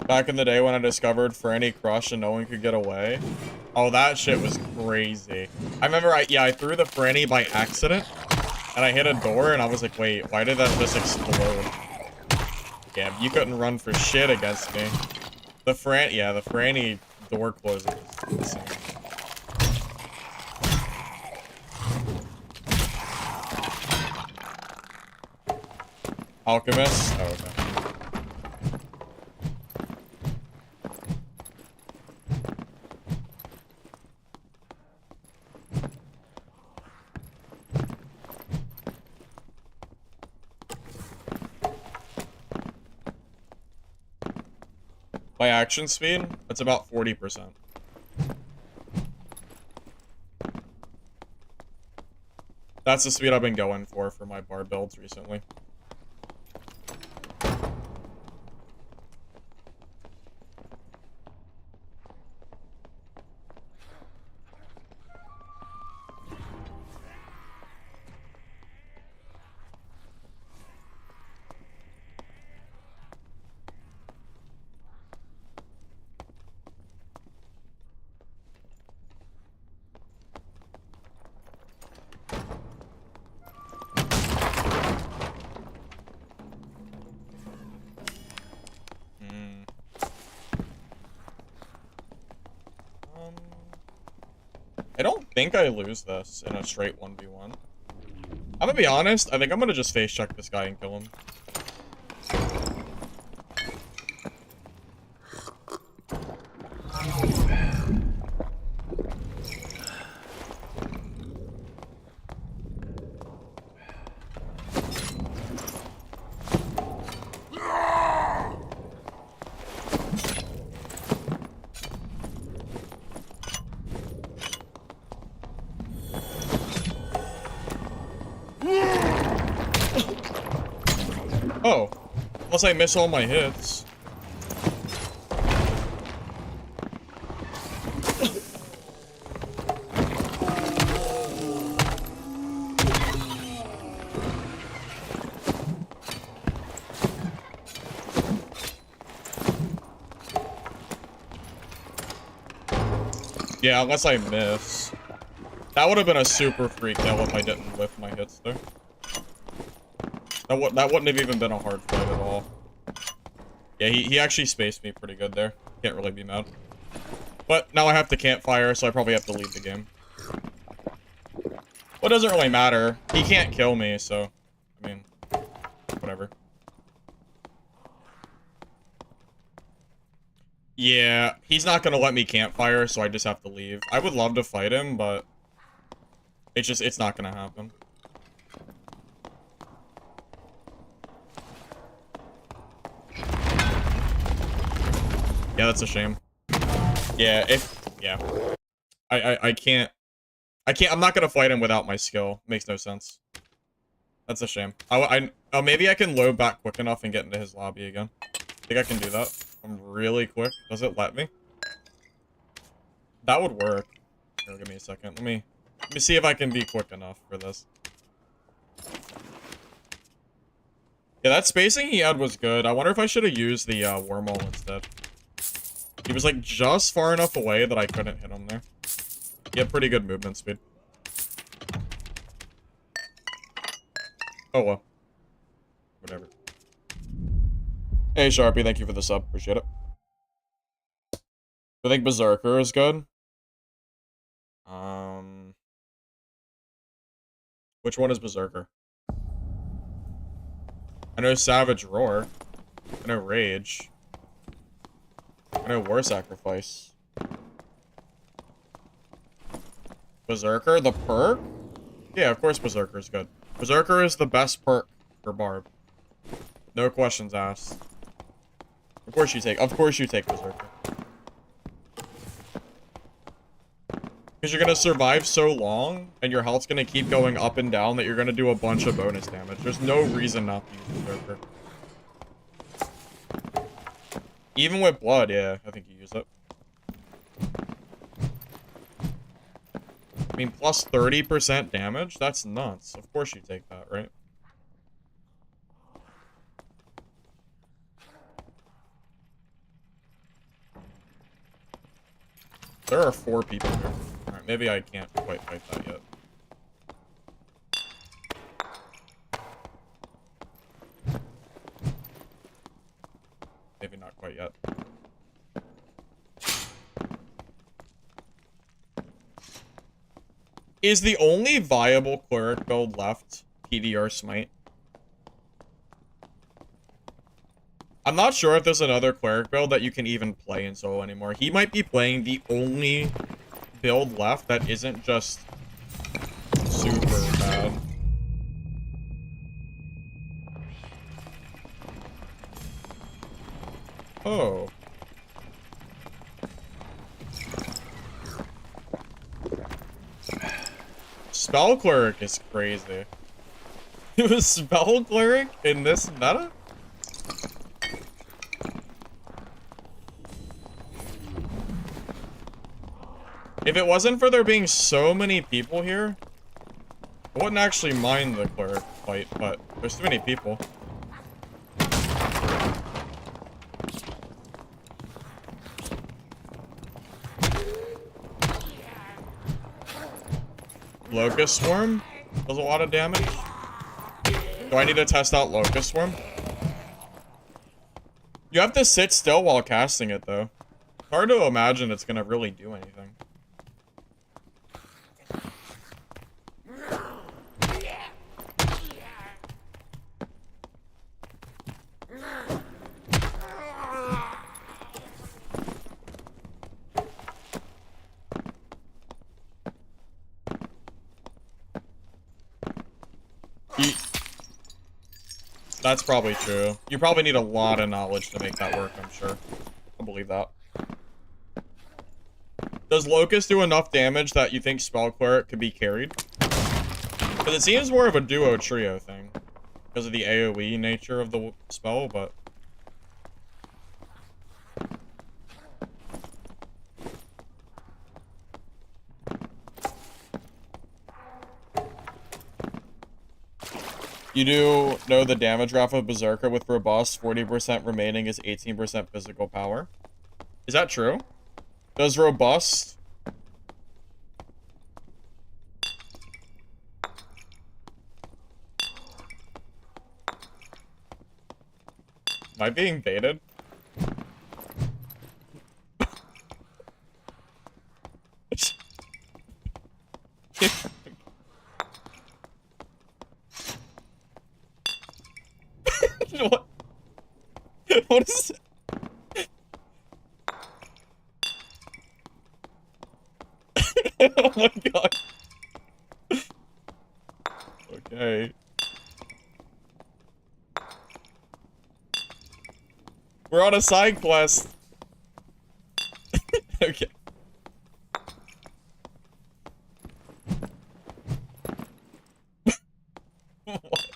Back in the day when I discovered Franny Crush and no one could get away. Oh, that shit was crazy. I remember I threw the Franny by accident and I hit a door and I was like, wait, why did that just explode? Yeah, you couldn't run for shit against me. The Franny door closer was insane. Alchemist? Oh, okay. By action speed, it's about 40%. That's the speed I've been going for my BARB builds recently. I don't think I lose this in a straight 1v1. I'm gonna be honest, I think I'm gonna just face check this guy and kill him. Oh, unless I miss all my hits. Yeah, unless I miss. That would have been a super free kill if I didn't whiff my hits there. That wouldn't have even been a hard fight at all. Yeah, he actually spaced me pretty good there. Can't really be mad. But now I have to campfire, so I probably have to leave the game. Well, it doesn't really matter. He can't kill me, so... I mean... whatever. Yeah, he's not gonna let me campfire, so I just have to leave. I would love to fight him, but... it's not gonna happen. Yeah, that's a shame. Yeah, I can't, I'm not gonna fight him without my skill. Makes no sense. That's a shame. Oh, maybe I can load back quick enough and get into his lobby again. Think I can do that? I'm really quick. Does it let me? That would work. Here, give me a second. Let me see if I can be quick enough for this. Yeah, that spacing he had was good. I wonder if I should have used the wormhole instead. He was like just far enough away that I couldn't hit him there. He had pretty good movement speed. Oh well. Whatever. Hey Sharpie, thank you for the sub. Appreciate it. I think Berserker is good. Which one is Berserker? I know Savage Roar. I know Rage. I know War Sacrifice. Berserker, the perk? Yeah, of course Berserker is good. Berserker is the best perk for BARB. No questions asked. Of course you take Berserker. Because you're gonna survive so long, and your health's gonna keep going up and down that you're gonna do a bunch of bonus damage. There's no reason not to use Berserker. Even with blood, yeah, I think you use it. I mean, plus 30% damage? That's nuts. Of course you take that, right? There are 4 people here. Alright, maybe I can't quite fight that yet. Maybe not quite yet. Is the only viable cleric build left PDR Smite? I'm not sure if there's another cleric build that you can even play in solo anymore. He might be playing the only build left that isn't just super bad. Oh. Spell Cleric is crazy. It was Spell Cleric in this meta? If it wasn't for there being so many people here, I wouldn't actually mind the Cleric fight, but there's too many people. Locust Swarm does a lot of damage. Do I need to test out Locust Swarm? You have to sit still while casting it, though. Hard to imagine it's gonna really do anything. That's probably true. You probably need a lot of knowledge to make that work, I'm sure. I believe that. Does Locust do enough damage that you think Spell Cleric could be carried? Because it seems more of a duo trio thing. Because of the AoE nature of the spell, but... You do know the damage graph of Berserker with Robust, 40% remaining is 18% physical power. Is that true? Does Robust... Am I being baited? What? What is it? Oh my god. Okay. We're on a side quest. Okay. What?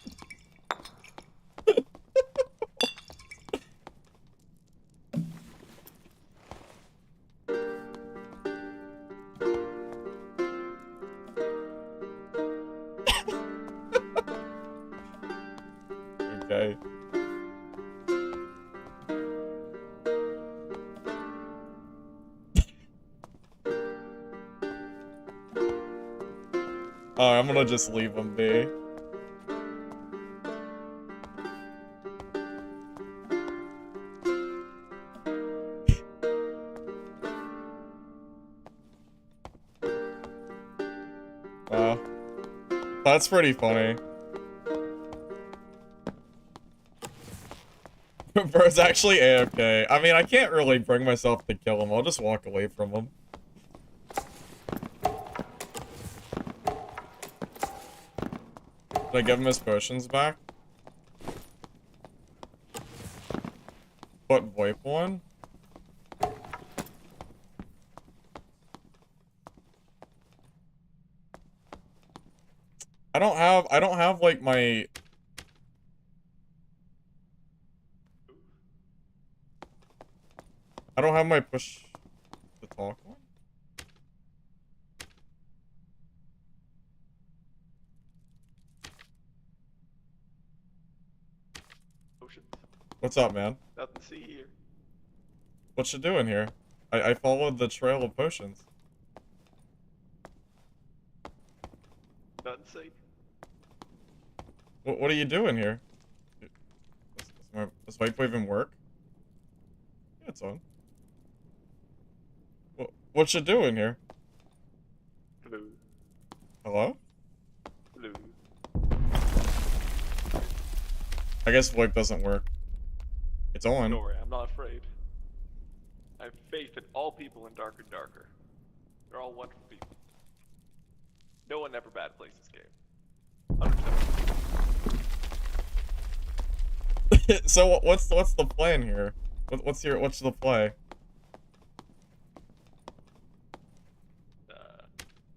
Okay. Oh, I'm gonna just leave him be. Wow. That's pretty funny. Bro's actually AFK. I mean, I can't really bring myself to kill him. I'll just walk away from him. Did I give him his potions back? Put VoIP on? I don't have like my... I don't have my push to talk one. Potions. What's up, man? Nothing to see here. What you doing here? I followed the trail of potions. Nothing to see. What are you doing here? Does Vipo even work? Yeah, it's on. What you doing here? Blue. Hello? Blue. I guess VoIP doesn't work. It's on. Don't worry, I'm not afraid. I have faith in all people in Darker and Darker. They're all wonderful people. No one ever bad plays this game. 100%. So what's the plan here? What's the play?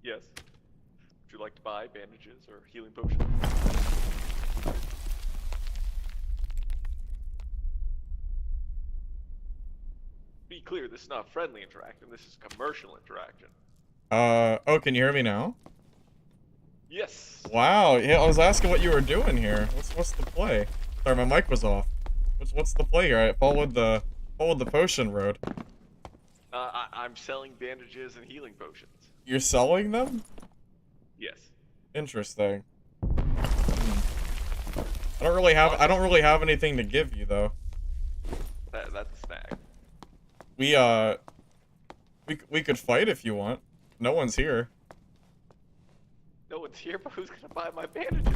Yes. Would you like to buy bandages or healing potions? Be clear, this is not friendly interaction, this is commercial interaction. Oh, can you hear me now? Yes! Wow, yeah, I was asking what you were doing here. What's the play? Sorry, my mic was off. What's the play here? I followed the potion road. I'm selling bandages and healing potions. You're selling them? Yes. Interesting. I don't really have anything to give you though. That's a snag. We could fight if you want. No one's here. No one's here, but who's gonna buy my bandages?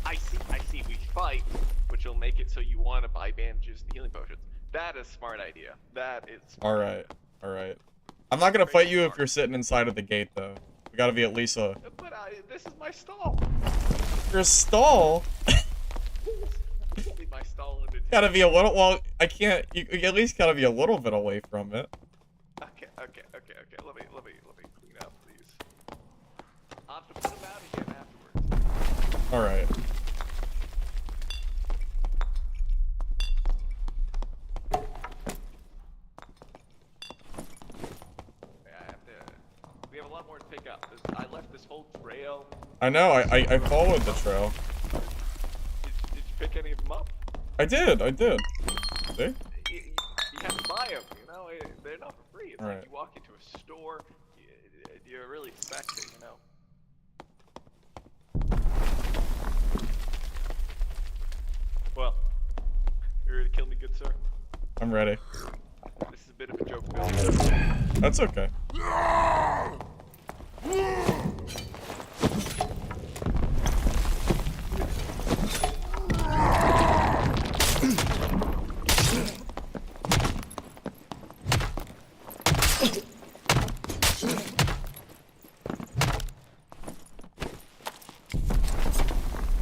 I see, we fight, which will make it so you want to buy bandages and healing potions. That is a smart idea. That is smart. Alright. I'm not gonna fight you if you're sitting inside of the gate though. We gotta be at least a... But this is my stall. Your stall? My stall in the Gotta be a little, well, I can't, you at least gotta be a little bit away from it. Okay. Let me clean up these. I'll have to put them out again afterwards. Alright. We have a lot more to pick up. I left this whole trail. I know, I followed the trail. Did you pick any of them up? I did. See? You have to buy them, you know? They're not for free. It's Right. like you walk into a store, you're really expecting, you know? Well, you ready to kill me, good sir? I'm ready. This is a bit of a joke, Bill. That's okay.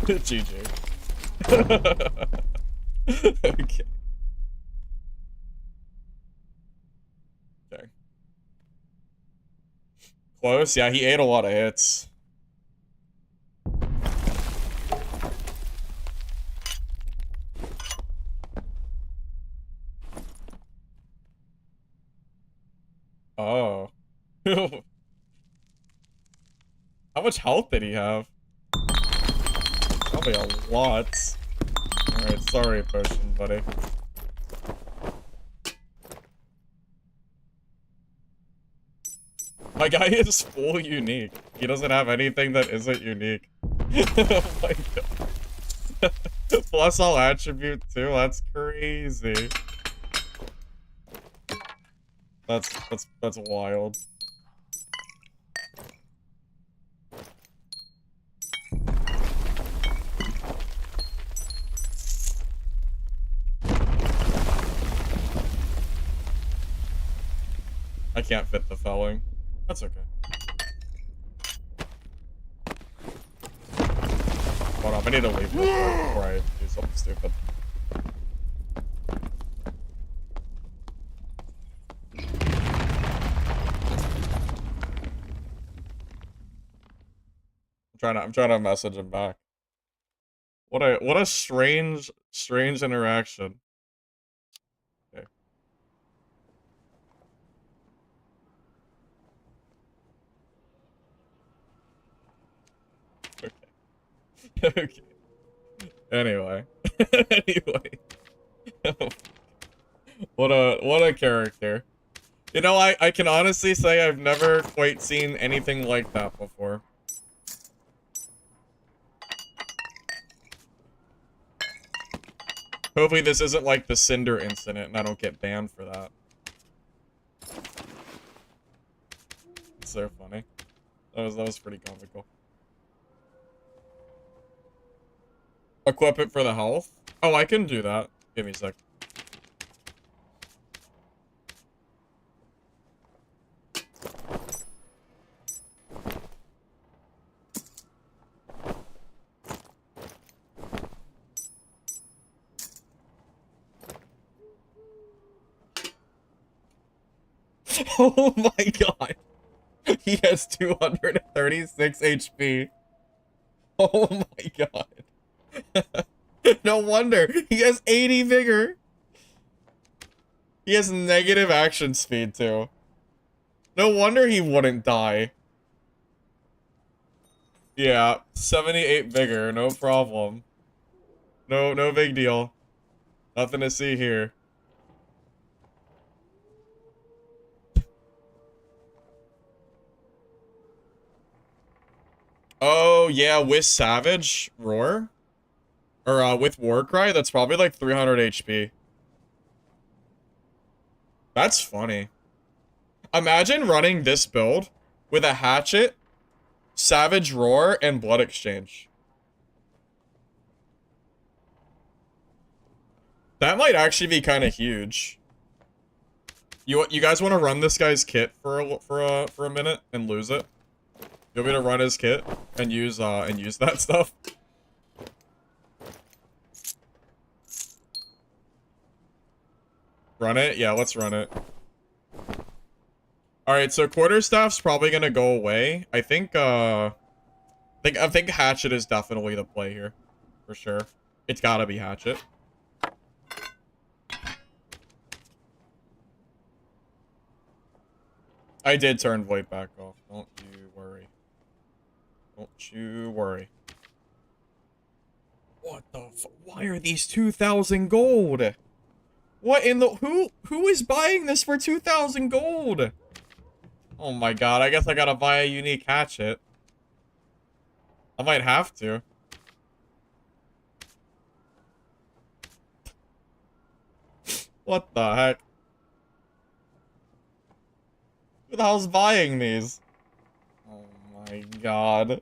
GG. Okay. Okay. Close? Yeah, he ate a lot of hits. Oh. How much health did he have? Probably a lot. Alright, sorry, potion, buddy. My guy is full unique. He doesn't have anything that isn't unique. Oh my god. Plus all attribute too, that's crazy. That's wild. I can't fit the felling. That's okay. Hold on, I need to leave before I do something stupid. I'm trying to message him back. What a strange interaction. Okay. Okay. Okay. Anyway. Anyway. What a character. You know, I can honestly say I've never quite seen anything like that before. Hopefully this isn't like the Cinder incident and I don't get banned for that. It's so funny. That was pretty comical. Equip it for the health? Oh, I can do that. Give me a sec. Oh my god. He has 236 HP. Oh my god. No wonder. He has 80 vigor. He has negative action speed too. No wonder he wouldn't die. Yeah, 78 vigor, no problem. No big deal. Nothing to see here. Oh, yeah, with Savage Roar? Or, with Warcry, that's probably like 300 HP. That's funny. Imagine running this build with a Hatchet, Savage Roar, and Blood Exchange. That might actually be kind of huge. You guys want to run this guy's kit for a minute and lose it? You want me to run his kit and use that stuff? Run it? Yeah, let's run it. Alright, so Quarterstaff's probably gonna go away. I think Hatchet is definitely the play here. For sure. It's gotta be Hatchet. I did turn Void back off. Don't you worry. Don't you worry. What the f- Why are these 2,000 gold? What in the- Who is buying this for 2,000 gold? Oh my god, I guess I gotta buy a unique hatchet. I might have to. What the heck? Who the hell's buying these? Oh my god.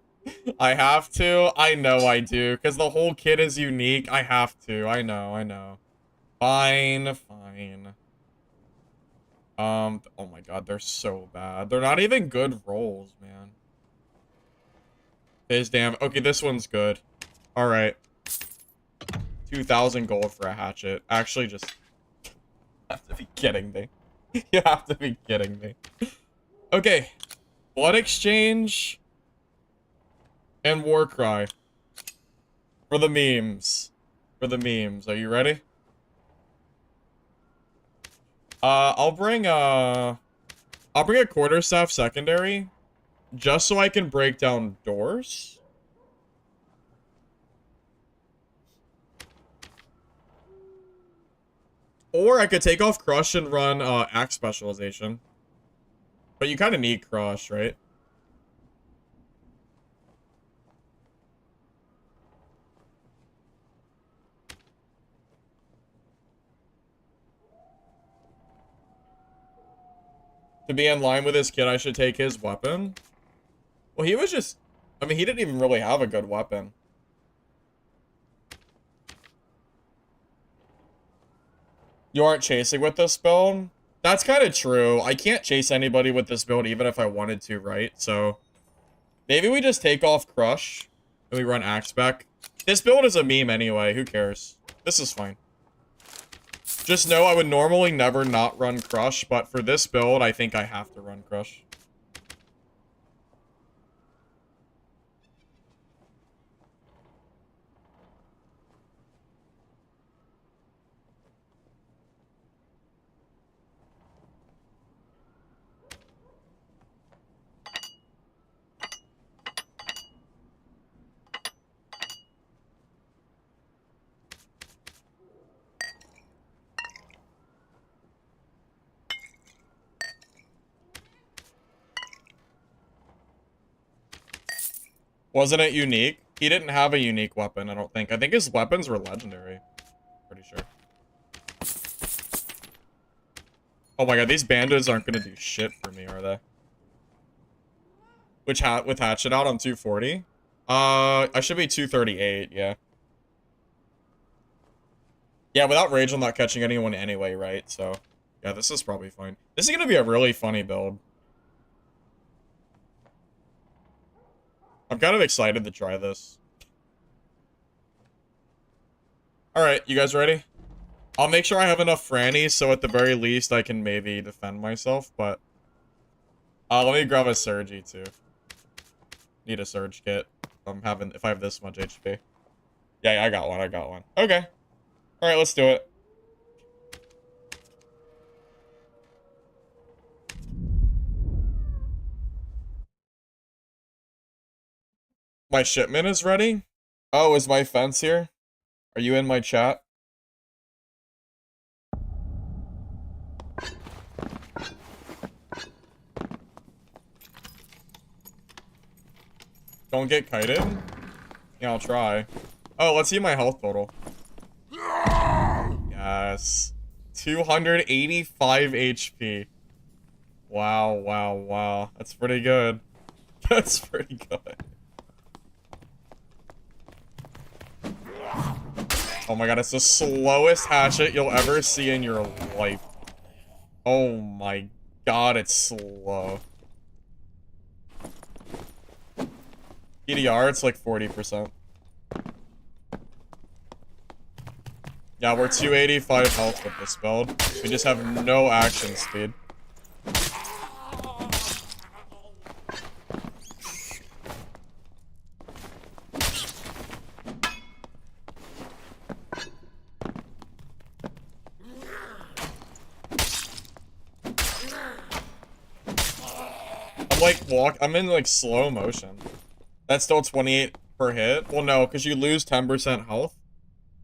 I have to? I know I do, because the whole kit is unique. I have to. I know. Fine, fine. Oh my god, they're so bad. They're not even good rolls, man. Is damn. Okay, this one's good. Alright. 2,000 gold for a hatchet. Actually, just... You have to be kidding me. You have to be kidding me. Okay. Blood Exchange... and Warcry. For the memes. For the memes. Are you ready? I'll bring a Quarterstaff secondary. Just so I can break down doors. Or I could take off Crush and run, Axe Specialization. But you kind of need Crush, right? To be in line with his kid, I should take his weapon. Well, he was just... I mean, he didn't even really have a good weapon. You aren't chasing with this build? That's kind of true. I can't chase anybody with this build even if I wanted to, right? So, maybe we just take off Crush and we run Axe back. This build is a meme anyway. Who cares? This is fine. Just know I would normally never not run Crush, but for this build, I think I have to run Crush. Wasn't it unique? He didn't have a unique weapon, I don't think. I think his weapons were legendary. Pretty sure. Oh my god, these bandits aren't gonna do shit for me, are they? With hatchet out, I'm 240. I should be 238, yeah. Yeah, without rage, I'm not catching anyone anyway, right? So, yeah, this is probably fine. This is gonna be a really funny build. I'm kind of excited to try this. Alright, you guys ready? I'll make sure I have enough frannies, so at the very least I can maybe defend myself, but... let me grab a Surgy, too. Need a Surge kit. If I have this much HP. Yeah, I got one. Okay. Alright, let's do it. My shipment is ready? Oh, is my fence here? Are you in my chat? Don't get kited? Yeah, I'll try. Oh, let's see my health total. Yes. 285 HP. Wow. That's pretty good. That's pretty good. Oh my god, it's the slowest hatchet you'll ever see in your life. Oh my god, it's slow. PDR, it's like 40%. Yeah, we're 285 health with this build. We just have no action speed. I'm in like slow motion. That's still 28 per hit. Well, no, because you lose 10% health.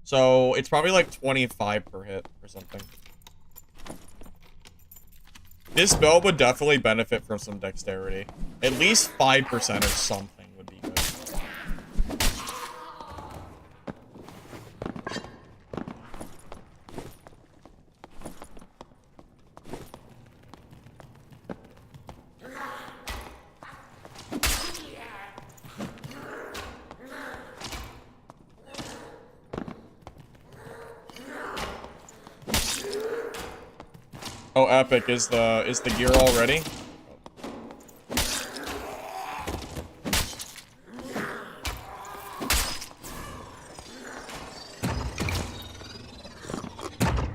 So it's probably like 25 per hit or something. This build would definitely benefit from some dexterity. At least 5% or something would be good. Oh, epic. Is the gear all ready?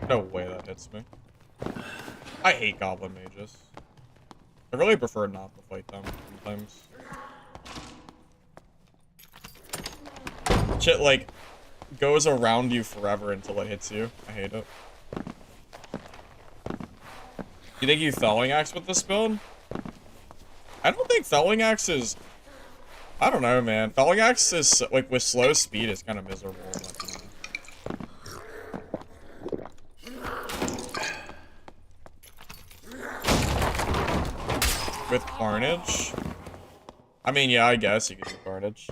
No way that hits me. I hate goblin mages. I really prefer not to fight them sometimes. Shit, like, goes around you forever until it hits you. I hate it. You think you Felling Axe with this build? I don't think Felling Axe is... I don't know, man. Felling Axe is, like, with slow speed is kind of miserable. With Carnage? I mean, yeah, I guess you could do Carnage.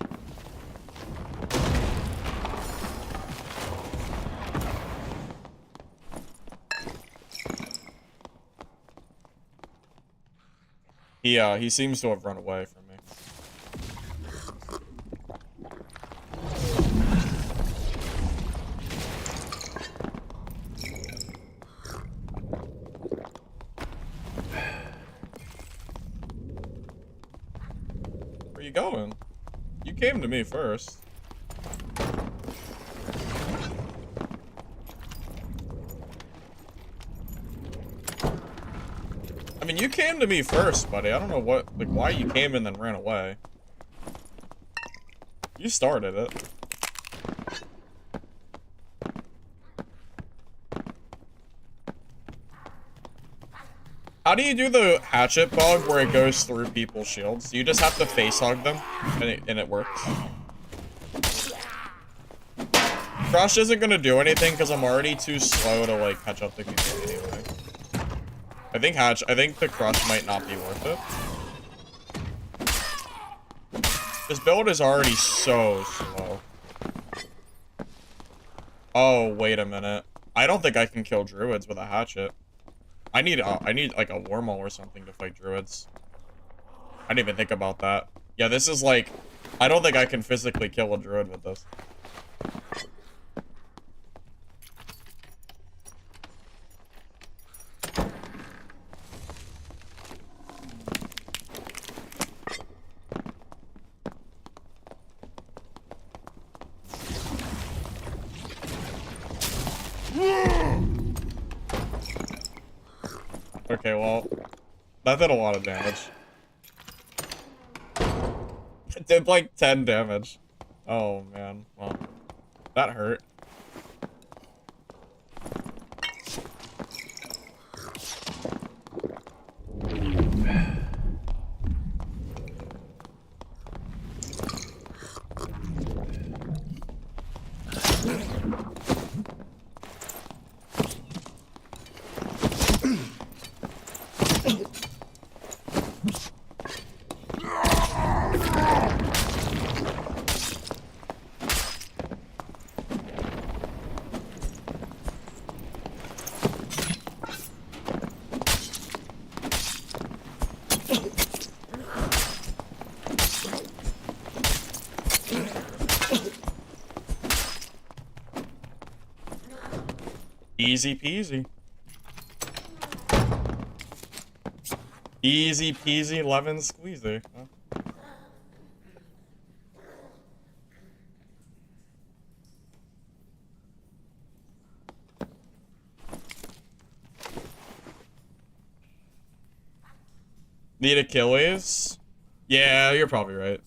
He seems to have run away from me. Where you going? You came to me first. I mean, you came to me first, buddy. I don't know why you came and then ran away. You started it. How do you do the hatchet bug where it goes through people's shields? You just have to face hug them, and it works. Crush isn't gonna do anything because I'm already too slow to like catch up to people anyway. I think the crush might not be worth it. This build is already so slow. Oh, wait a minute. I don't think I can kill druids with a hatchet. I need like a wormhole or something to fight druids. I didn't even think about that. Yeah, this is like, I don't think I can physically kill a druid with this. Okay, well, that did a lot of damage. It did like 10 damage. Oh man, well, that hurt. Easy peasy. Easy peasy lemon squeezy. Huh? Need Achilles? Yeah, you're probably right.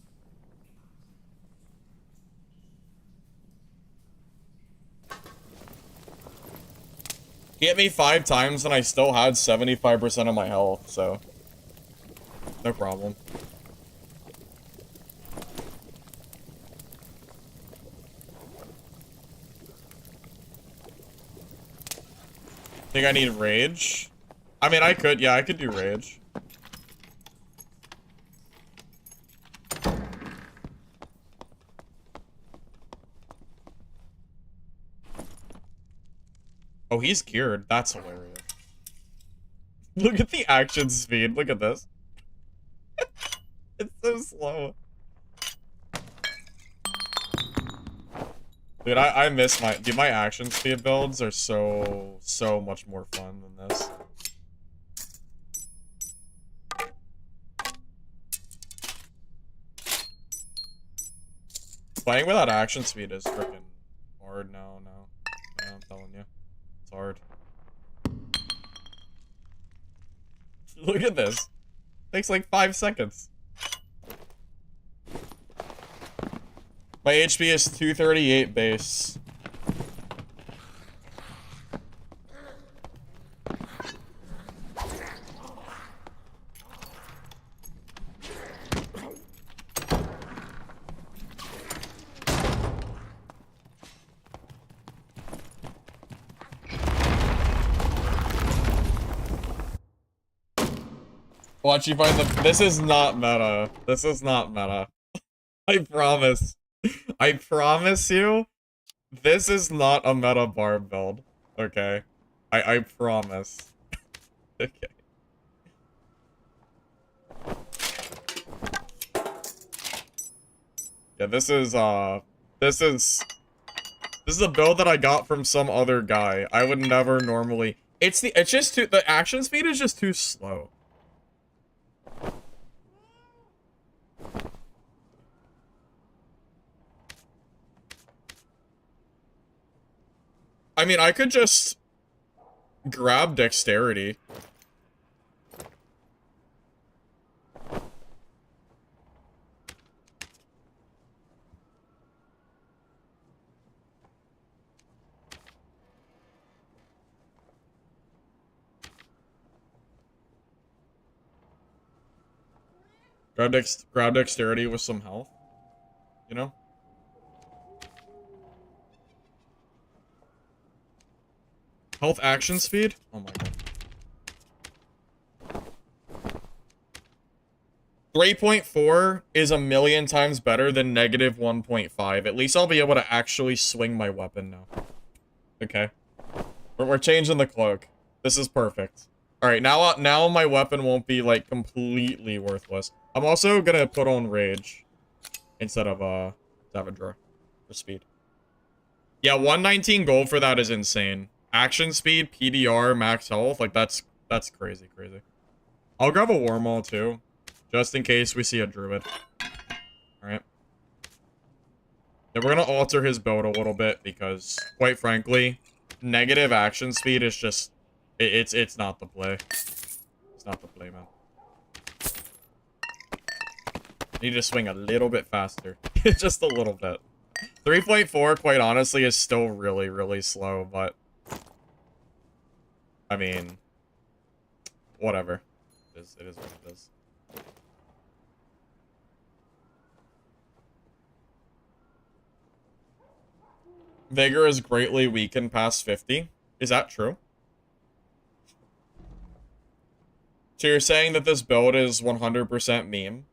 He hit me 5 times and I still had 75% of my health, so no problem. Think I need rage? I mean, I could, yeah, I could do rage. Oh, he's cured. That's hilarious. Look at the action speed. Look at this. It's so slow. Dude, I miss my... Dude, my action speed builds are so much more fun than this. Playing without action speed is freaking hard now. Yeah, I'm telling you. It's hard. Look at this. Takes like 5 seconds. My HP is 238 base. Watch you find the- This is not meta. This is not meta. I promise. I promise you, this is not a meta BARB build. Okay? I promise. Okay. Yeah, this is a build that I got from some other guy. I would never normally... it's just too... the action speed is just too slow. I mean, I could just grab dexterity. Grab dexterity with some health, you know? Health action speed? Oh my god. 3.4 is a million times better than negative 1.5. At least I'll be able to actually swing my weapon now. Okay. We're changing the cloak. This is perfect. Alright, now my weapon won't be, like, completely worthless. I'm also gonna put on Rage instead of, Savage Draw for speed. Yeah, 119 gold for that is insane. Action speed, PDR, max health, like, that's crazy, crazy. I'll grab a Warmaul, too, just in case we see a Druid. Alright. Then we're gonna alter his build a little bit, because, quite frankly, negative action speed is just... It's not the play. It's not the play, man. Need to swing a little bit faster. Just a little bit. 3.4, quite honestly, is still really, really slow, but... I mean... Whatever. It is what it is. Vigor is greatly weakened past 50. Is that true? So you're saying that this build is 100% meme?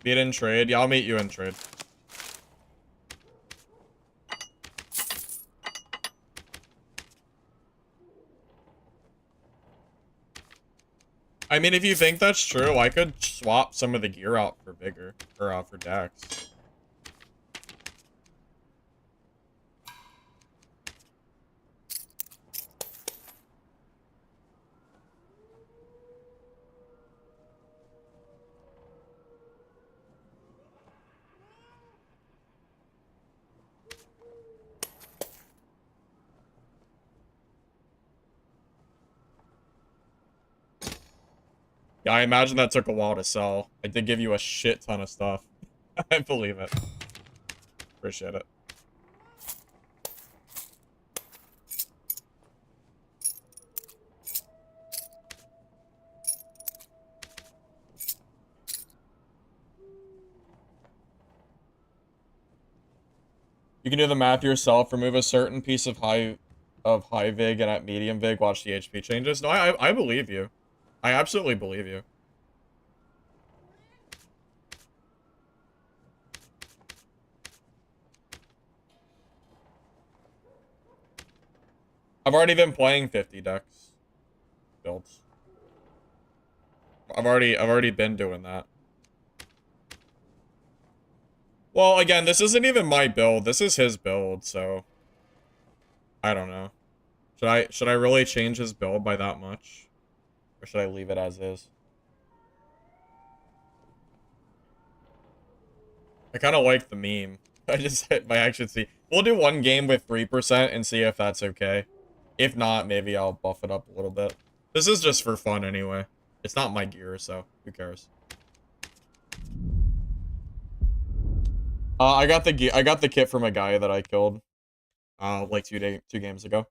Meet in trade? Yeah, I'll meet you in trade. I mean, if you think that's true, I could swap some of the gear out for Vigor. Or, for Dex. Yeah, I imagine that took a while to sell. I did give you a shit ton of stuff. I believe it. Appreciate it. You can do the math yourself. Remove a certain piece of high vig and at medium vig watch the HP changes. No, I believe you. I absolutely believe you. I've already been playing 50 decks builds. I've already been doing that. Well, again, this isn't even my build. This is his build, so I don't know. Should I really change his build by that much? Or should I leave it as is? I kind of like the meme. I just hit my action speed. We'll do one game with 3% and see if that's okay. If not, maybe I'll buff it up a little bit. This is just for fun anyway. It's not my gear, so who cares? I got the kit from a guy that I killed, like two games ago.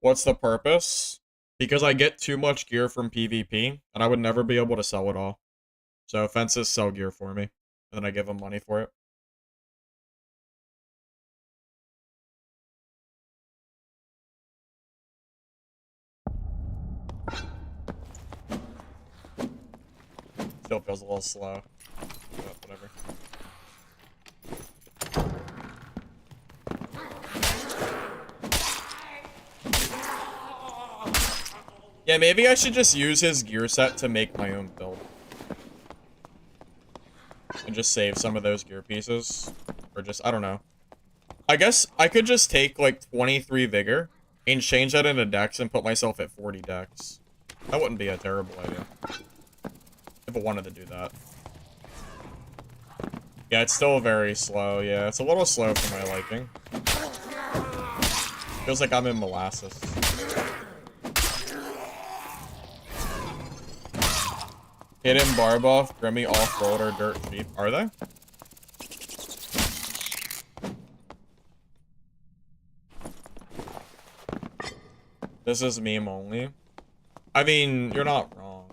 What's the purpose? Because I get too much gear from PvP, and I would never be able to sell it all. So fences sell gear for me, and then I give them money for it. Still feels a little slow, but whatever. Yeah, maybe I should just use his gear set to make my own build. And just save some of those gear pieces. Or just, I don't know. I guess I could just take, like, 23 Vigor and change that into Dex and put myself at 40 Dex. That wouldn't be a terrible idea. If I wanted to do that. Yeah, it's still very slow. Yeah, it's a little slow for my liking. Feels like I'm in molasses. Hidden BARB off, Grimmy off-road, or dirt cheap. Are they? This is meme only. I mean, you're not wrong.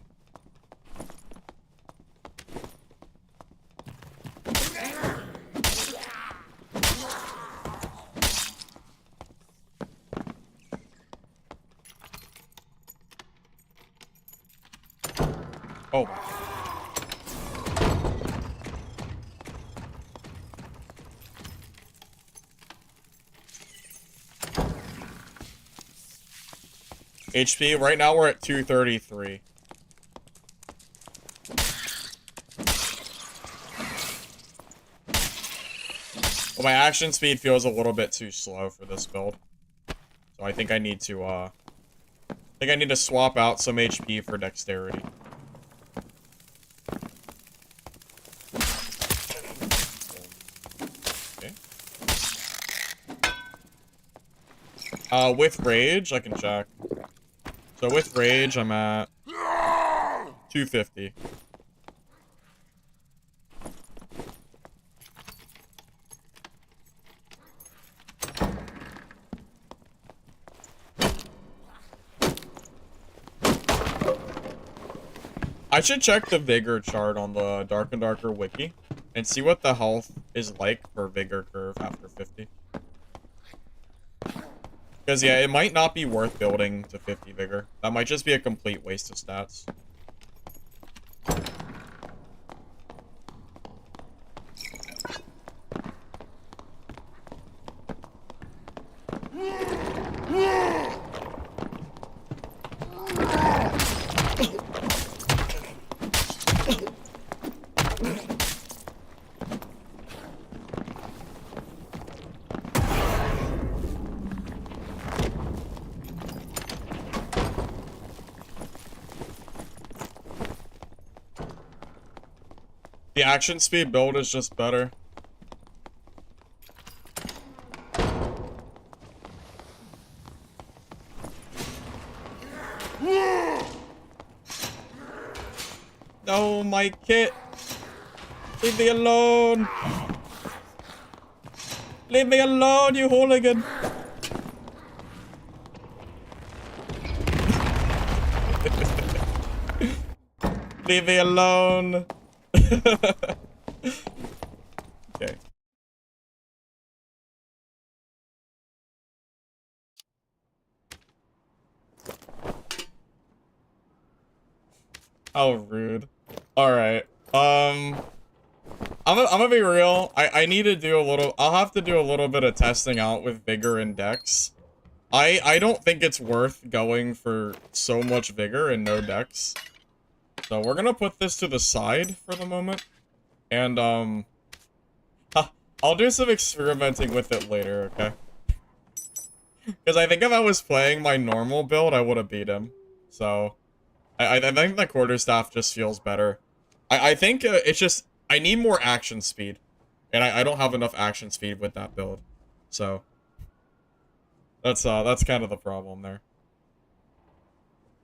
Oh my. HP, right now we're at 233. Well, my action speed feels a little bit too slow for this build. So I think I need to, swap out some HP for dexterity. Okay. With rage, I can check. So with rage, I'm at 250. I should check the Vigor chart on the Dark and Darker wiki and see what the health is like for Vigor curve after 50. Because, yeah, it might not be worth building to 50 Vigor. That might just be a complete waste of stats. The action speed build is just better. No, my kit. Leave me alone. Leave me alone, you hooligan. Leave me alone. Okay. How rude. Alright. I'm gonna be real. I need to do a little... I'll have to do a little bit of testing out with Vigor and Dex. I don't think it's worth going for so much Vigor and no Dex. So we're gonna put this to the side for the moment. And, I'll do some experimenting with it later, okay? Because I think if I was playing my normal build, I would have beat him. So... I think the quarterstaff just feels better. I think it's just... I need more action speed. And I don't have enough action speed with that build. So... That's kind of the problem there.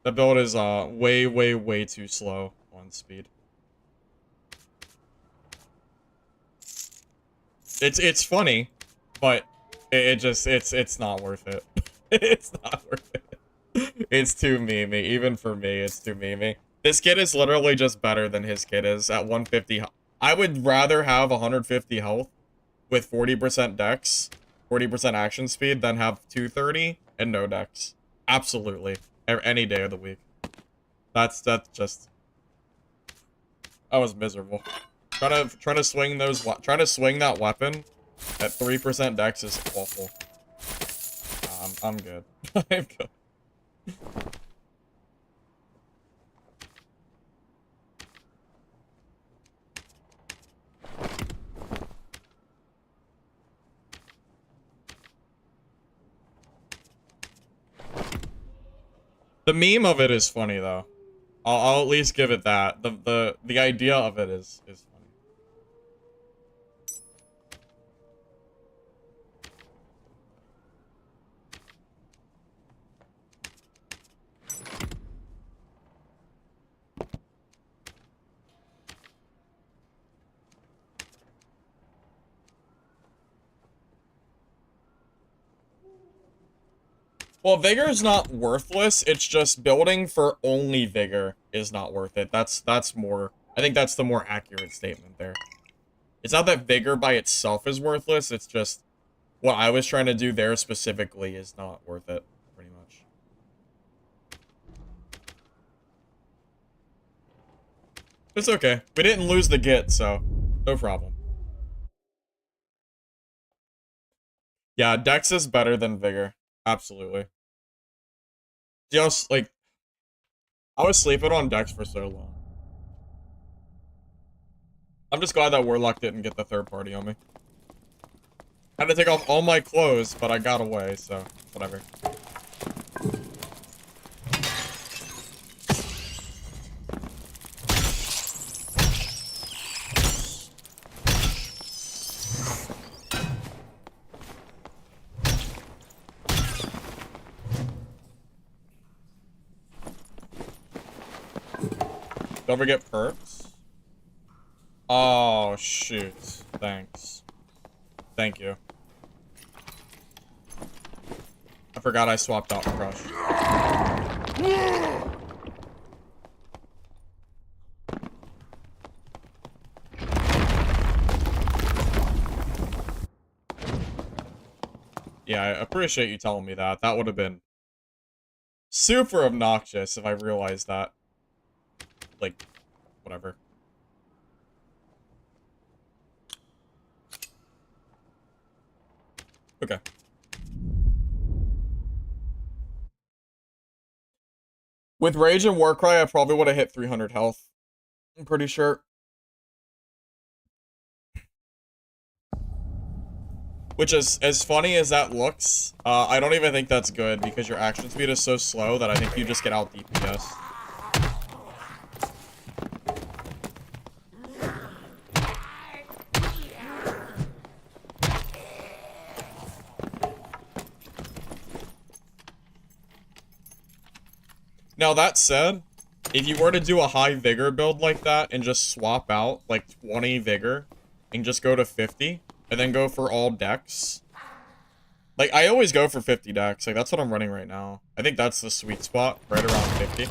The build is way too slow on speed. It's funny, but it's not worth it. It's not worth it. It's too memey. Even for me, it's too memey. This kid is literally just better than his kid is at 150. I would rather have 150 health with 40% dex, 40% action speed than have 230 and no dex. Absolutely. Any day of the week. That's just... I was miserable. Trying to swing that weapon at 3% dex is awful. I'm good. I'm good. The meme of it is funny though. I'll at least give it that. The idea of it is funny. Well, Vigor is not worthless. It's just building for only Vigor is not worth it. That's more... I think that's the more accurate statement there. It's not that Vigor by itself is worthless. It's just what I was trying to do there specifically is not worth it, pretty much. It's okay. We didn't lose the git, so no problem. Yeah, Dex is better than Vigor. Absolutely. Just, like, I was sleeping on Dex for so long. I'm just glad that Warlock didn't get the third party on me. I had to take off all my clothes, but I got away, so whatever. Don't forget perks. Oh, shoot. Thanks. Thank you. I forgot I swapped out Crush. Yeah, I appreciate you telling me that. That would have been super obnoxious if I realized that. Like, whatever. Okay. With Rage and Warcry, I probably would have hit 300 health. I'm pretty sure. Which is, as funny as that looks, I don't even think that's good because your action speed is so slow that I think you just get out DPS. Now, that said, if you were to do a high Vigor build like that and just swap out, like, 20 Vigor and just go to 50, and then go for all Dex. Like, I always go for 50 Dex. Like, that's what I'm running right now. I think that's the sweet spot, right around 50.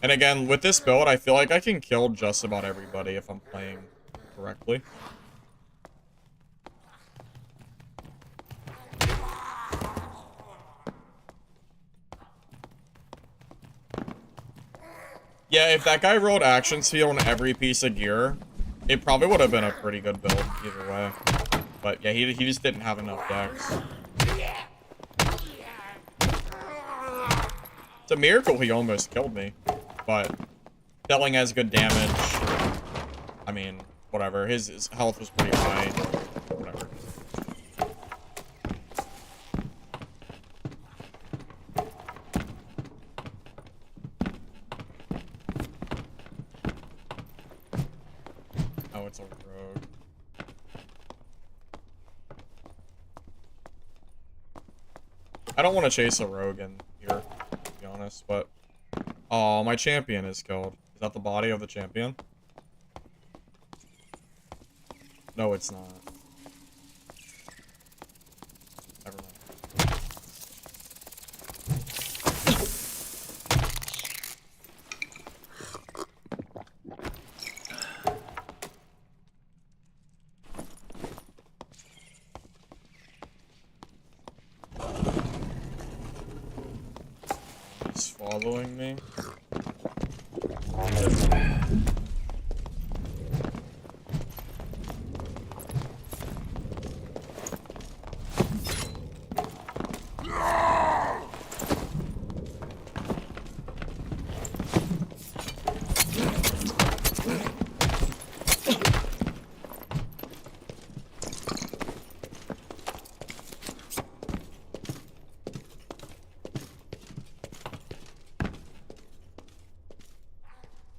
And again, with this build, I feel like I can kill just about everybody if I'm playing correctly. Yeah, if that guy rolled action speed on every piece of gear, it probably would have been a pretty good build either way. But yeah, he just didn't have enough Dex. It's a miracle he almost killed me. But Delling has good damage. I mean, whatever. His health was pretty high. Whatever. Oh, it's a rogue. I don't want to chase a rogue in here, to be honest, but... Oh, my champion is killed. Is that the body of the champion? No, it's not. Never mind. He's following me.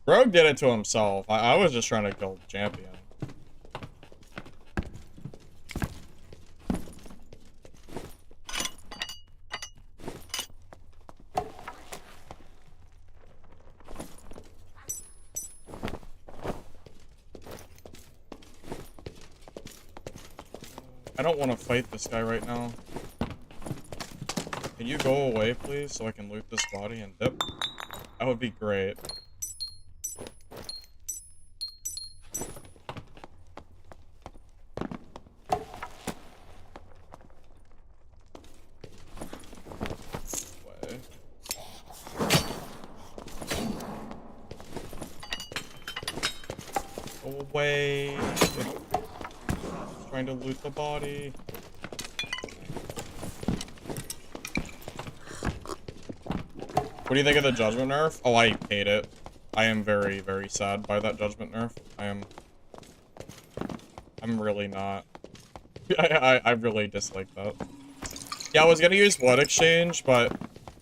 Rogue did it to himself. I was just trying to kill the champion. I don't want to fight this guy right now. Can you go away, please, so I can loot this body and dip? That would be great. Way. way. Trying to loot the body. What do you think of the judgment nerf? Oh, I hate it. I am very, very sad by that judgment nerf. I'm really not. I really dislike that. Yeah, I was gonna use blood exchange, but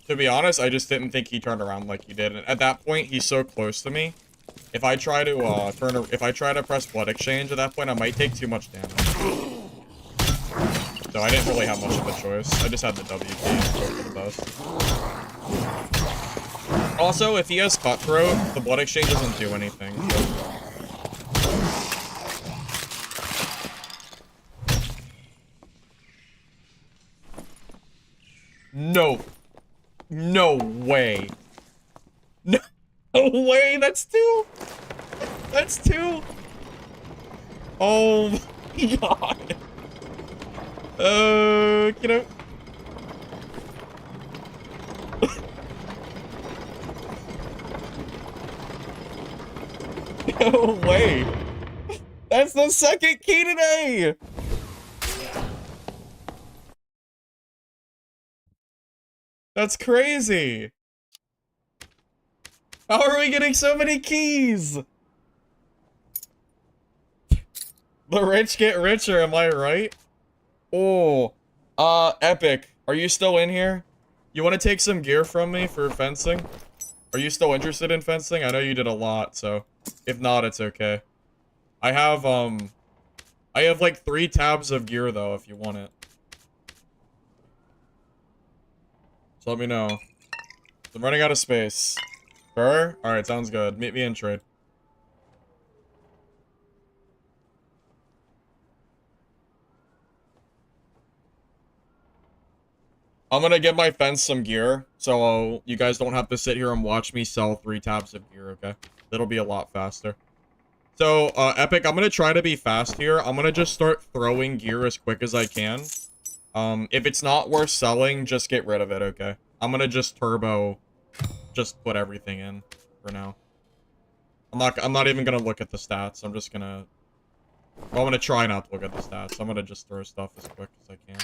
to be honest, I just didn't think he turned around like he did. And at that point, he's so close to me. If I try to if I try to press blood exchange at that point, I might take too much damage. So I didn't really have much of a choice. I just had the W key and hope for the best. Also, if he has cutthroat, the blood exchange doesn't do anything. No. No way. No way. That's two. That's two. Oh my god. Get out. No way. That's the second key today. That's crazy. How are we getting so many keys? The rich get richer, am I right? Oh, Epic, are you still in here? You want to take some gear from me for fencing? Are you still interested in fencing? I know you did a lot, so if not, it's okay. I have like 3 tabs of gear though, if you want it. So let me know. I'm running out of space. Sure? Alright, sounds good. Meet me in trade. I'm gonna give my fence some gear, so you guys don't have to sit here and watch me sell 3 tabs of gear, okay? It'll be a lot faster. So, Epic, I'm gonna try to be fast here. I'm gonna just start throwing gear as quick as I can. If it's not worth selling, just get rid of it, okay? I'm gonna just just put everything in for now. I'm not even gonna look at the stats. I'm just gonna... Well, I'm gonna try not to look at the stats. I'm gonna just throw stuff as quick as I can.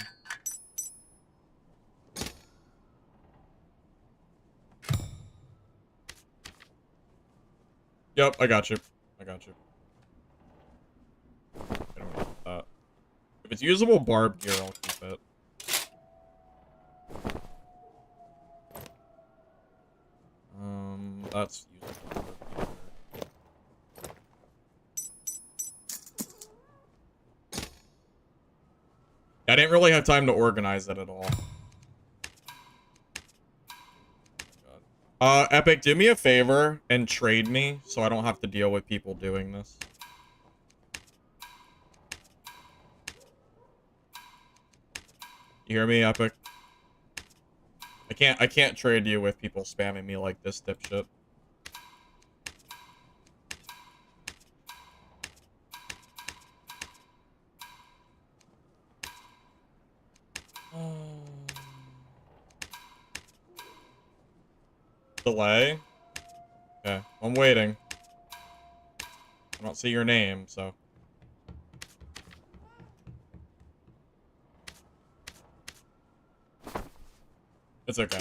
Yep, I got you. I got you. I don't need that. If it's usable BARB gear, I'll keep it. That's usable BARB gear. I didn't really have time to organize it at all. Epic, do me a favor and trade me so I don't have to deal with people doing this. You hear me, Epic? I can't trade you with people spamming me like this dipshit. Delay? Okay, I'm waiting. I don't see your name, so. It's okay.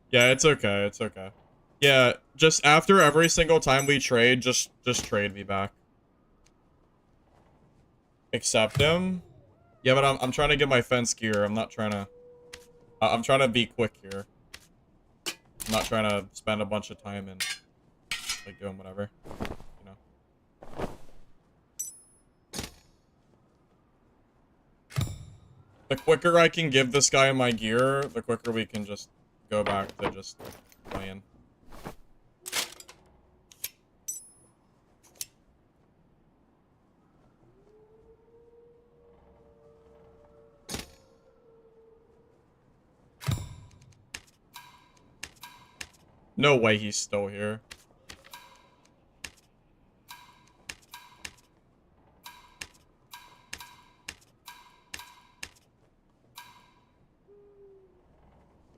Yeah, it's okay, it's okay. Yeah, just after every single time we trade, just trade me back. Accept him? Yeah, but I'm trying to get my fence gear. I'm not trying to... I'm trying to be quick here. I'm not trying to spend a bunch of time and like doing whatever, you know. The quicker I can give this guy my gear, the quicker we can just go back to just playing. No way he's still here.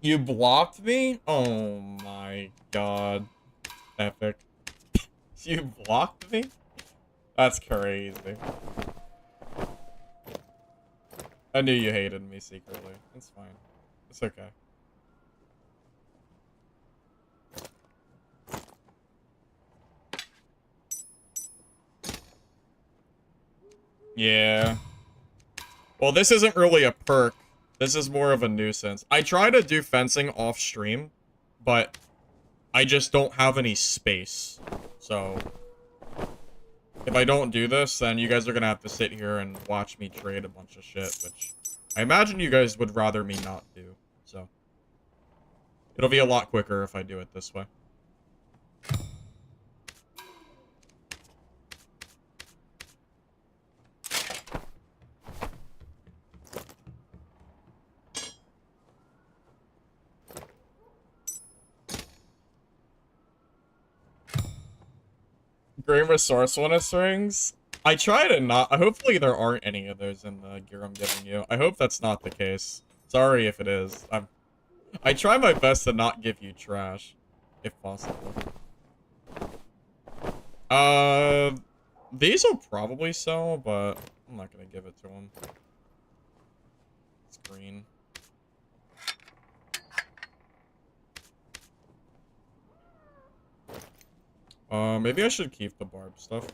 You blocked me? Oh my god. Epic. You blocked me? That's crazy. I knew you hated me secretly. It's fine. It's okay. Yeah. Well, this isn't really a perk. This is more of a nuisance. I try to do fencing off stream, but I just don't have any space. So if I don't do this, then you guys are gonna have to sit here and watch me trade a bunch of shit, which I imagine you guys would rather me not do. So it'll be a lot quicker if I do it this way. Green resourcefulness rings? I try to not. Hopefully there aren't any of those in the gear I'm giving you. I hope that's not the case. Sorry if it is. I try my best to not give you trash, if possible. These will probably sell, but I'm not gonna give it to him. It's green. Maybe I should keep the barb stuff.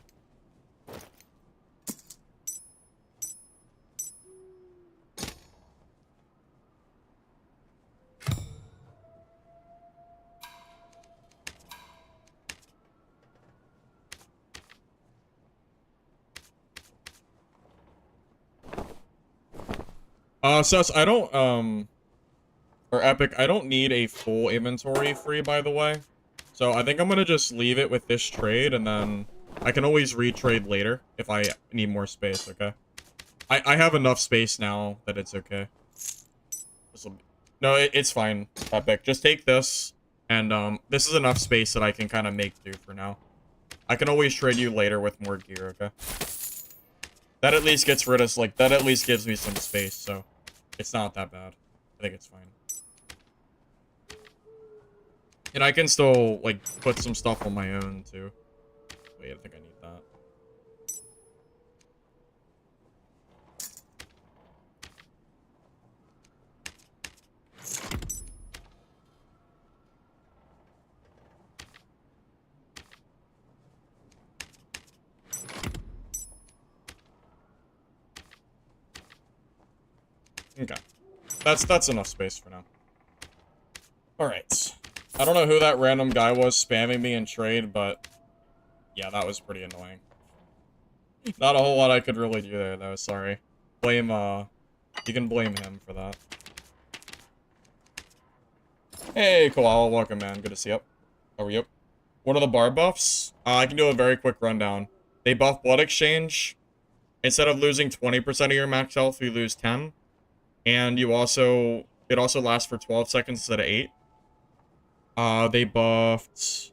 Sus, I don't, or Epic, I don't need a full inventory free, by the way. So I think I'm gonna just leave it with this trade, and then I can always retrade later if I need more space, okay? I have enough space now that it's okay. No, it's fine, Epic. Just take this, and this is enough space that I can kind of make do for now. I can always trade you later with more gear, okay? That at least gets rid of, like, that at least gives me some space, so it's not that bad. I think it's fine. And I can still, like, put some stuff on my own, too. Wait, I think I need that. Okay. That's enough space for now. Alright. I don't know who that random guy was spamming me in trade, but yeah, that was pretty annoying. Not a whole lot I could really do there, though, sorry. Blame, you can blame him for that. Hey, Koala, welcome, man. Good to see you. How are you? What are the BARB buffs? I can do a very quick rundown. They buff Blood Exchange. Instead of losing 20% of your max health, you lose 10. And you also, it also lasts for 12 seconds instead of 8. They buffed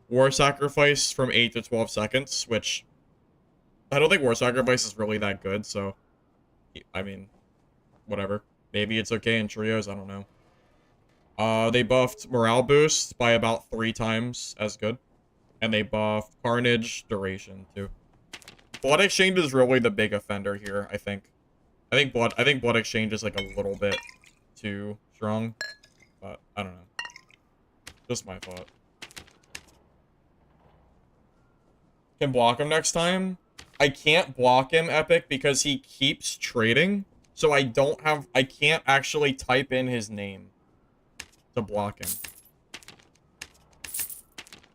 War Sacrifice from 8 to 12 seconds, which I don't think War Sacrifice is really that good, so I mean, whatever. Maybe it's okay in trios, I don't know. They buffed Morale Boost by about 3 times as good. And they buffed Carnage Duration, too. Blood Exchange is really the big offender here, I think. I think Blood Exchange is, like, a little bit too strong. But, I don't know. Just my thought. Can block him next time? I can't block him, Epic, because he keeps trading. So I can't actually type in his name to block him.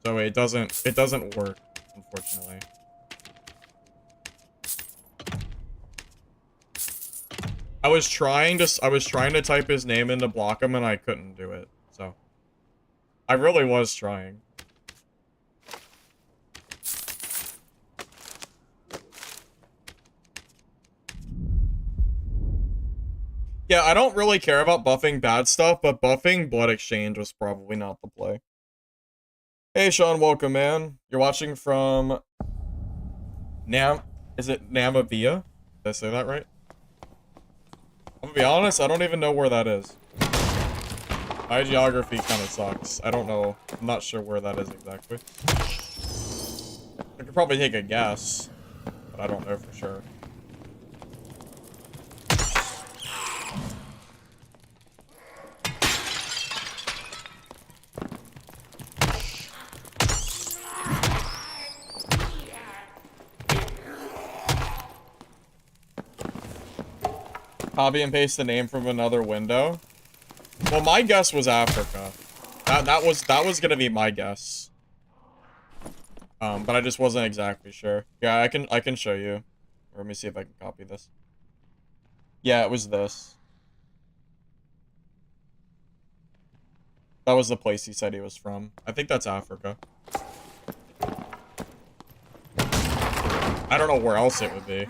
So it doesn't work, unfortunately. I was trying to type his name in to block him and I couldn't do it. So I really was trying. Yeah, I don't really care about buffing bad stuff, but buffing Blood Exchange was probably not the play. Hey, Sean, welcome, man. You're watching from Is it Namibia? Did I say that right? I'm gonna be honest, I don't even know where that is. My geography kind of sucks. I don't know. I'm not sure where that is exactly. Could probably take a guess, but I don't know for sure. Copy and paste the name from another window. Well, my guess was Africa. That was gonna be my guess. But I just wasn't exactly sure. Yeah, I can show you. Let me see if I can copy this. Yeah, it was this. That was the place he said he was from. I think that's Africa. I don't know where else it would be.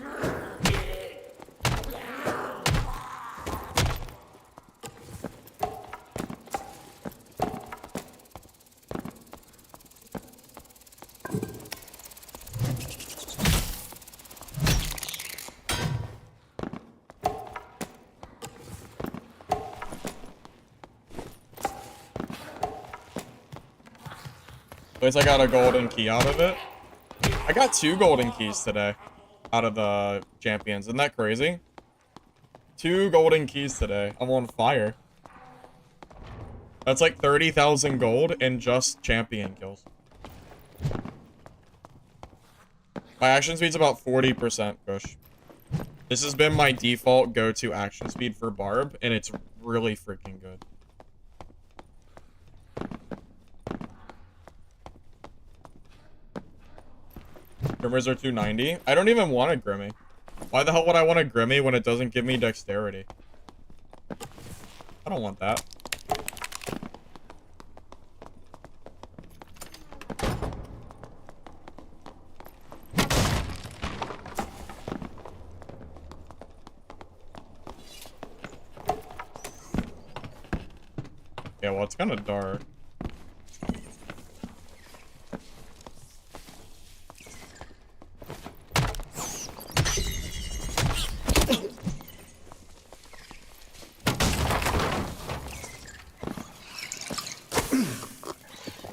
At least I got a golden key out of it. I got 2 golden keys today out of the champions. Isn't that crazy? 2 golden keys today. I'm on fire. That's like 30,000 gold in just champion kills. My action speed's about 40%, Kush. This has been my default go-to action speed for BARB, and it's really freaking good. Grimmers are 290. I don't even want a Grimmy. Why the hell would I want a Grimmy when it doesn't give me dexterity? I don't want that. Yeah, well, it's kind of dark.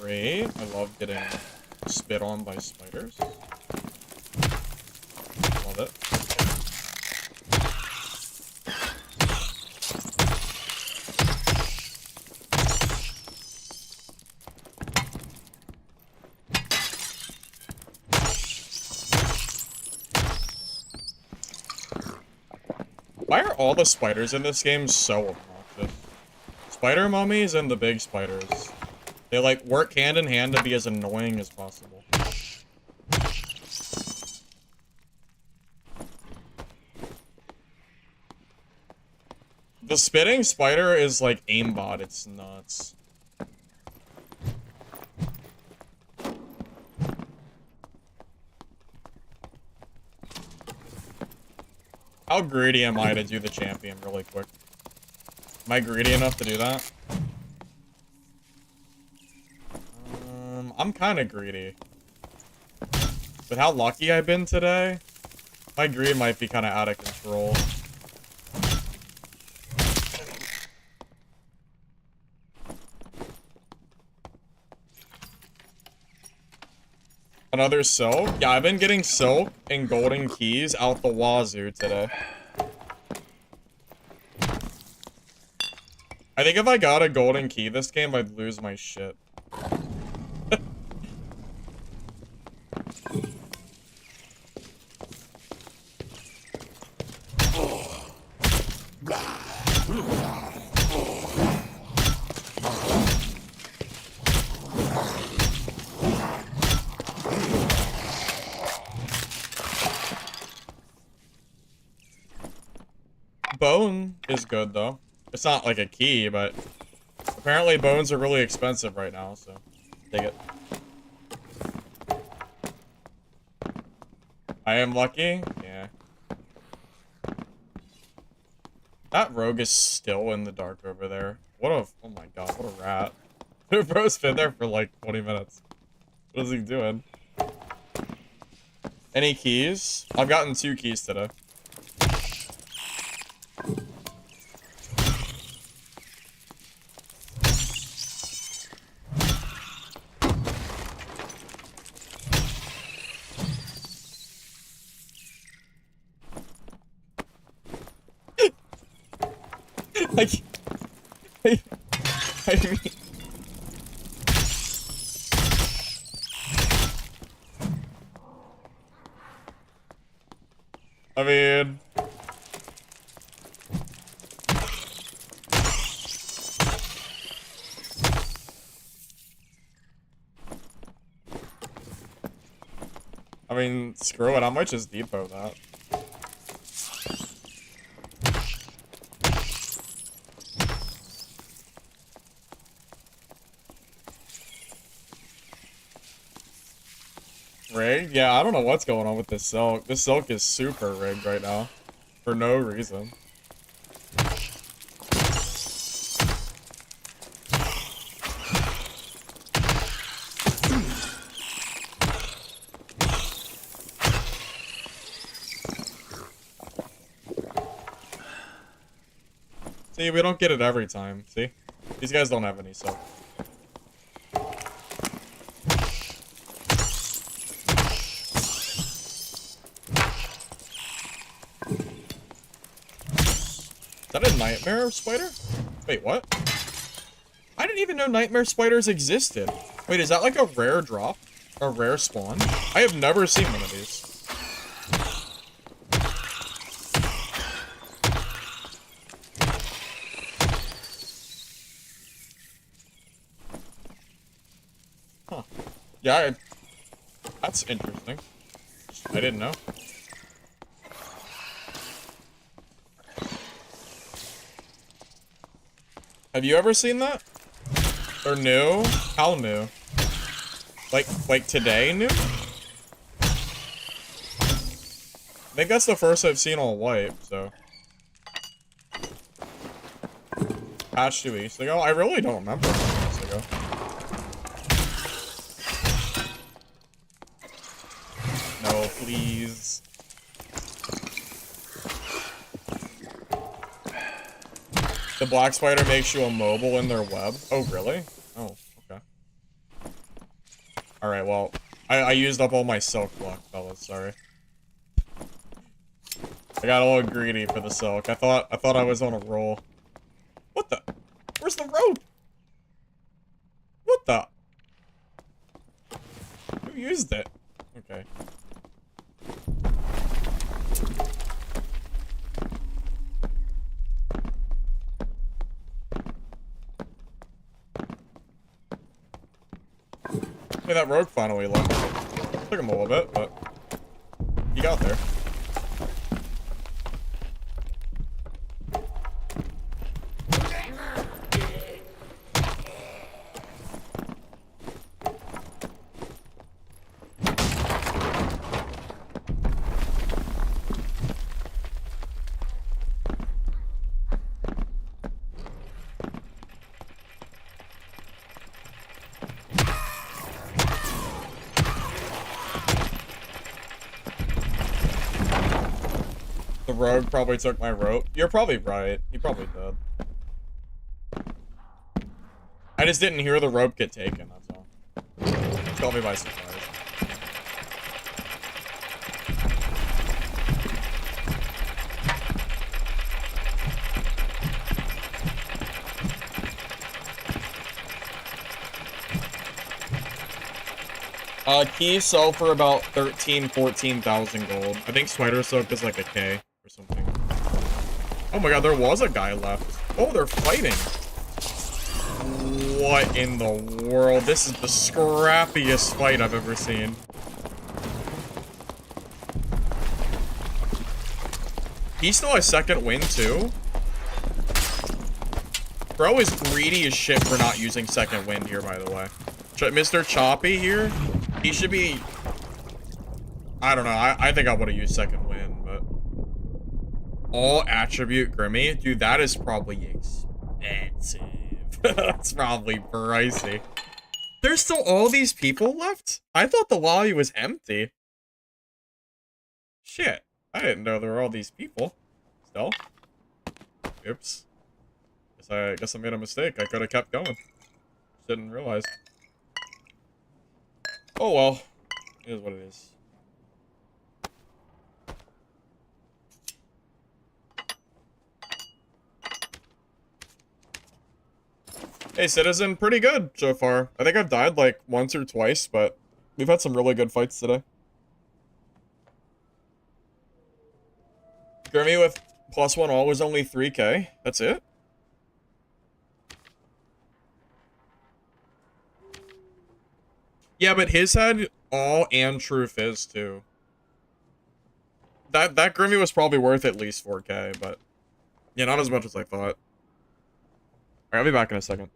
Great. I love getting spit on by spiders. Love it. Why are all the spiders in this game so obnoxious? Spider mummies and the big spiders. They like work hand in hand to be as annoying as possible. The spitting spider is like aimbot, it's nuts. How greedy am I to do the champion really quick? Am I greedy enough to do that? I'm kind of greedy. With how lucky I've been today, my greed might be kind of out of control. Another silk? Yeah, I've been getting silk and golden keys out the wazoo today. I think if I got a golden key this game, I'd lose my shit. Bone is good, though. It's not like a key, but apparently bones are really expensive right now, so take it. I am lucky? Yeah. That rogue is still in the dark over there. What a... Oh my god, what a rat. Dude, bro's been there for like 20 minutes. What is he doing? Any keys? I've gotten 2 keys today. Like, I mean, I mean, screw it. I might just depot that. Rigged? Yeah, I don't know what's going on with this silk. This silk is super rigged right now. For no reason. See, we don't get it every time. See? These guys don't have any silk. Is that a nightmare spider? Wait, what? I didn't even know nightmare spiders existed. Wait, is that like a rare drop? A rare spawn? I have never seen one of these. Huh. Yeah, that's interesting. I didn't know. Have you ever seen that? Or new? How new? Like today new? I think that's the first I've seen all white, so. Patch 2 weeks ago? I really don't remember 2 weeks ago. No, please. The black spider makes you immobile in their web. Oh, really? Oh, okay. Alright, well, I used up all my silk block, fellas, sorry. I got a little greedy for the silk. I thought I was on a roll. What the? Where's the rope? What the? Who used it? Okay. Hey, that rogue finally left. Took him a little bit, but he got there. The rogue probably took my rope. You're probably right. He probably did. I just didn't hear the rope get taken, that's all. Caught me by surprise. Keys sell for about 14,000 gold. I think spider soap is like a K or something. Oh my god, there was a guy left. Oh, they're fighting. What in the world? This is the scrappiest fight I've ever seen. He still has second wind too? Bro is greedy as shit for not using second wind here, by the way. Mr. Choppy here, he should be... I don't know, I think I would have used second wind, but... All attribute Grimmy? Dude, that is probably expensive. That's probably pricey. There's still all these people left? I thought the lobby was empty. Shit, I didn't know there were all these people. Still. Oops. Guess I made a mistake. I could have kept going. Didn't realize. Oh well. It is what it is. Hey, Citizen, pretty good so far. I think I've died like once or twice, but we've had some really good fights today. Grimmy with +1 all was only 3k. That's it? Yeah, but his had all and true fizz too. That Grimmy was probably worth at least 4k, but yeah, not as much as I thought. Alright, I'll be back in a second.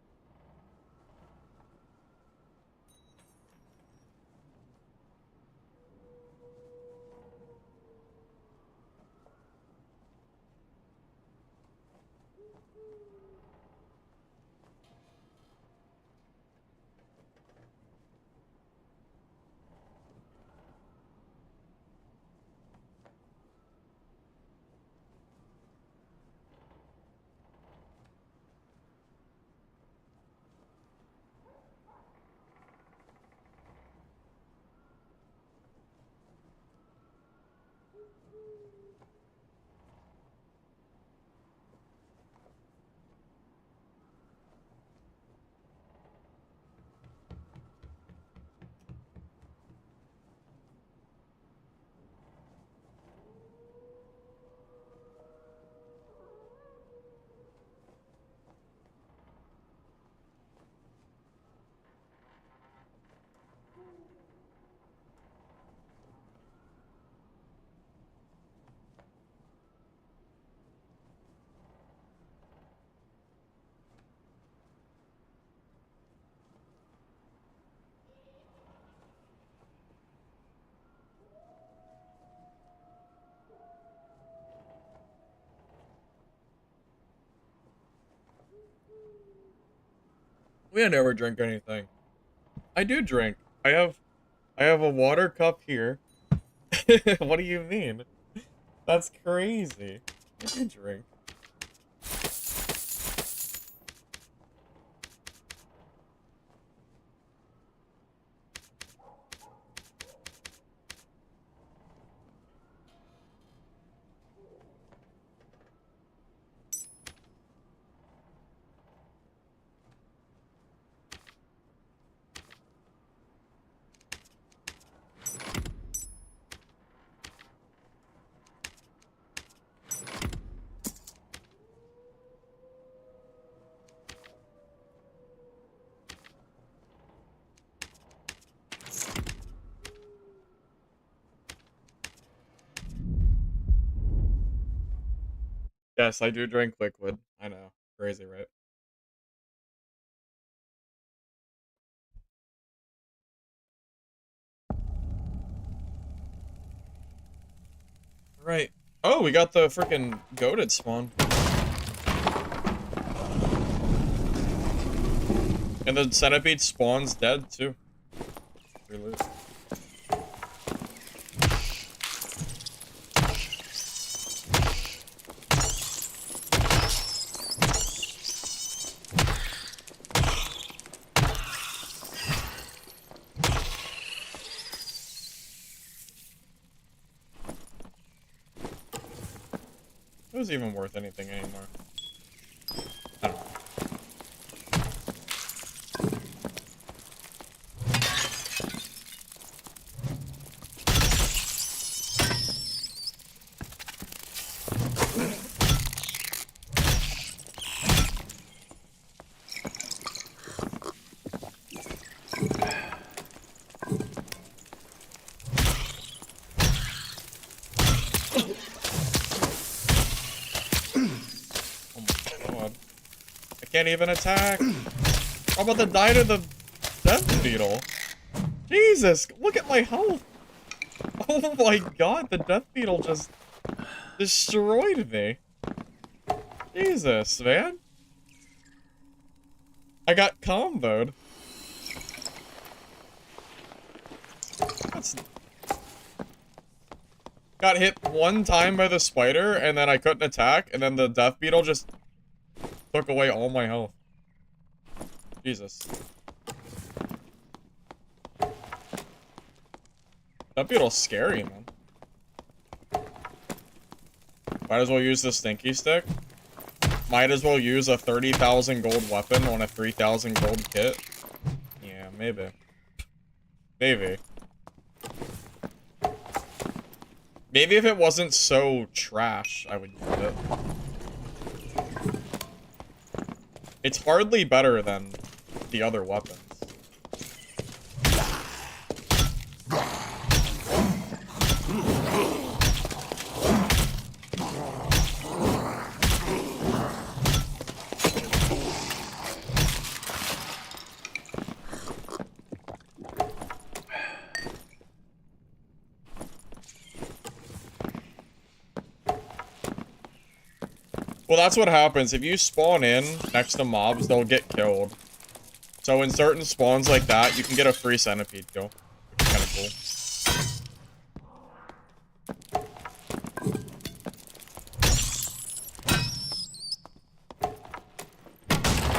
We never drink anything. I do drink. I have a water cup here. What do you mean? That's crazy. I do drink. Yes, I do drink liquid. I know. Crazy, right? Right. Oh, we got the freaking goated spawn. And the centipede spawns dead, too. Reload. It was even worth anything anymore. I don't know. Oh my god. I can't even attack. How about the die to the death beetle? Jesus, look at my health. Oh my god, the death beetle just destroyed me. Jesus, man. I got comboed. That's... Got hit one time by the spider, and then I couldn't attack, and then the death beetle just took away all my health. Jesus. Death beetle's scary, man. Might as well use the stinky stick. Might as well use a 30,000 gold weapon on a 3,000 gold kit. Yeah, maybe. Maybe. Maybe if it wasn't so trash, I would use it. It's hardly better than the other weapons. Well, that's what happens. If you spawn in next to mobs, they'll get killed. So in certain spawns like that, you can get a free centipede kill, which is kind of cool.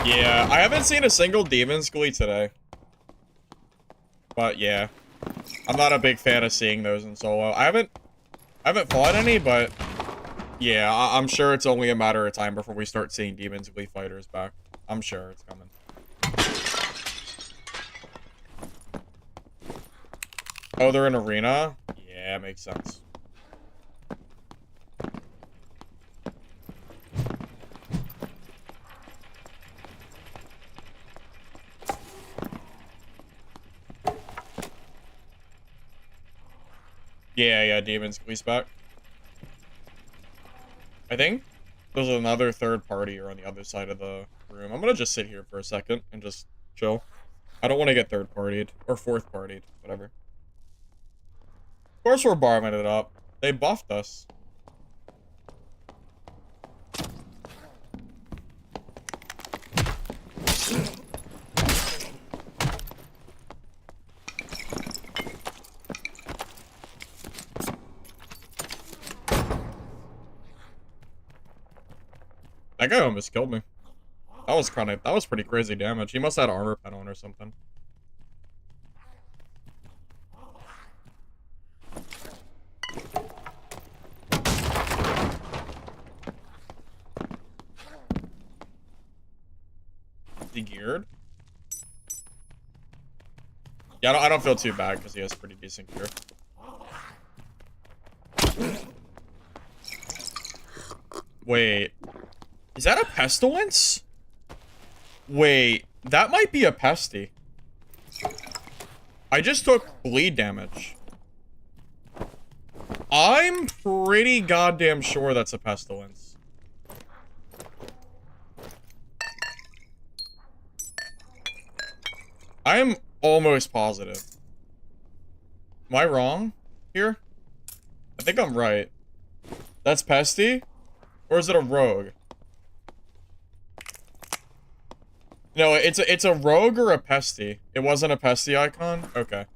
Yeah, I haven't seen a single demon squeak today. But yeah, I'm not a big fan of seeing those in solo. I haven't fought any, but yeah, I'm sure it's only a matter of time before we start seeing demon squeak fighters back. I'm sure it's coming. Oh, they're in arena? Yeah, makes sense. Yeah, demon squeeze back. I think there's another third party or on the other side of the room. I'm gonna just sit here for a second and just chill. I don't want to get third partied or fourth partied, whatever. Of course we're barbing it up. They buffed us. That guy almost killed me. That was pretty crazy damage. He must have had armor pen on or something. Is he geared? Yeah, I don't feel too bad because he has pretty decent gear. Wait. Is that a pestilence? Wait, that might be a pesty. I just took bleed damage. I'm pretty goddamn sure that's a pestilence. I am almost positive. Am I wrong here? I think I'm right. That's pesty? Or is it a rogue? No, it's a rogue or a pesty. It wasn't a pesty icon? Okay.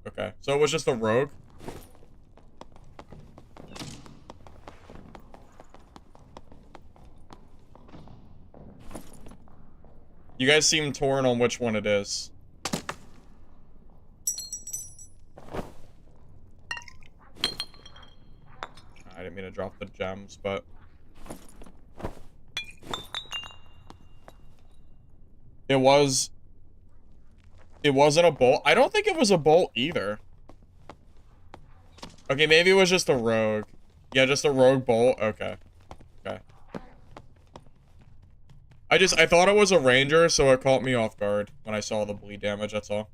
Okay. So it was just a rogue? You guys seem torn on which one it is. I didn't mean to drop the gems, but... It wasn't a bolt. I don't think it was a bolt either. Okay, maybe it was just a rogue. Yeah, just a rogue bolt. Okay. Okay. I thought it was a ranger, so it caught me off guard when I saw the bleed damage, that's all.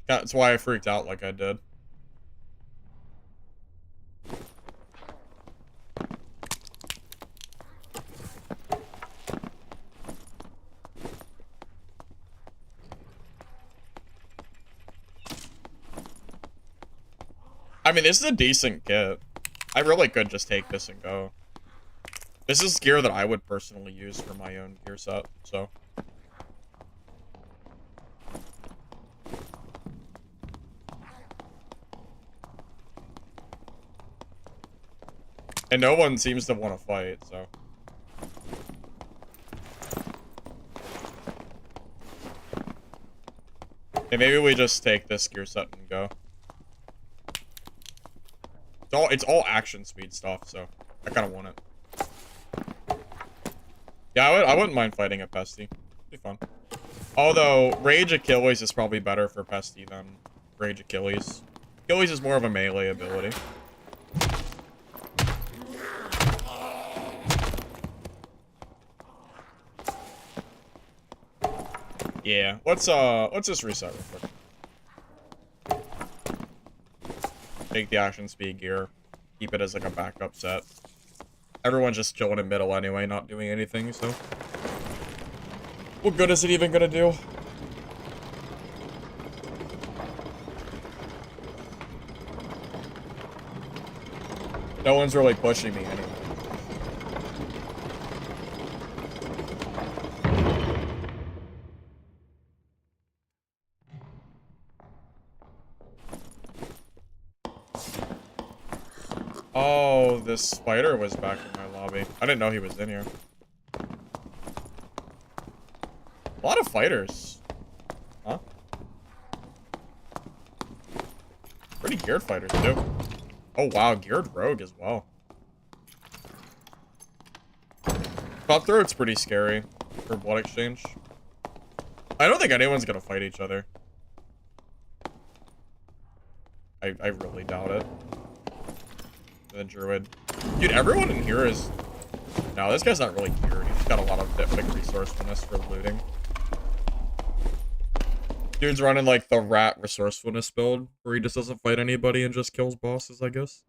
That's why I freaked out like I did. I mean, this is a decent kit. I really could just take this and go. This is gear that I would personally use for my own gear set, so. And no one seems to want to fight, so. Okay, maybe we just take this gear set and go. It's all action speed stuff, so I kind of want it. Yeah, I wouldn't mind fighting a Pesty. It'd be fun. Although, Rage Achilles is probably better for Pesty than Rage Achilles. Achilles is more of a melee ability. Yeah, let's just reset real quick. Take the action speed gear. Keep it as like a backup set. Everyone's just chilling in middle anyway, not doing anything, so. What good is it even gonna do? No one's really pushing me anyway. Oh, this spider was back in my lobby. I didn't know he was in here. A lot of fighters. Huh? Pretty geared fighters, too. Oh, wow. Geared rogue as well. Cutthroat's pretty scary for blood exchange. I don't think anyone's gonna fight each other. I really doubt it. The druid. Dude, everyone in here is... No, this guy's not really geared. He's got a lot of big resourcefulness for looting. Dude's running like the rat resourcefulness build, where he just doesn't fight anybody and just kills bosses, I guess.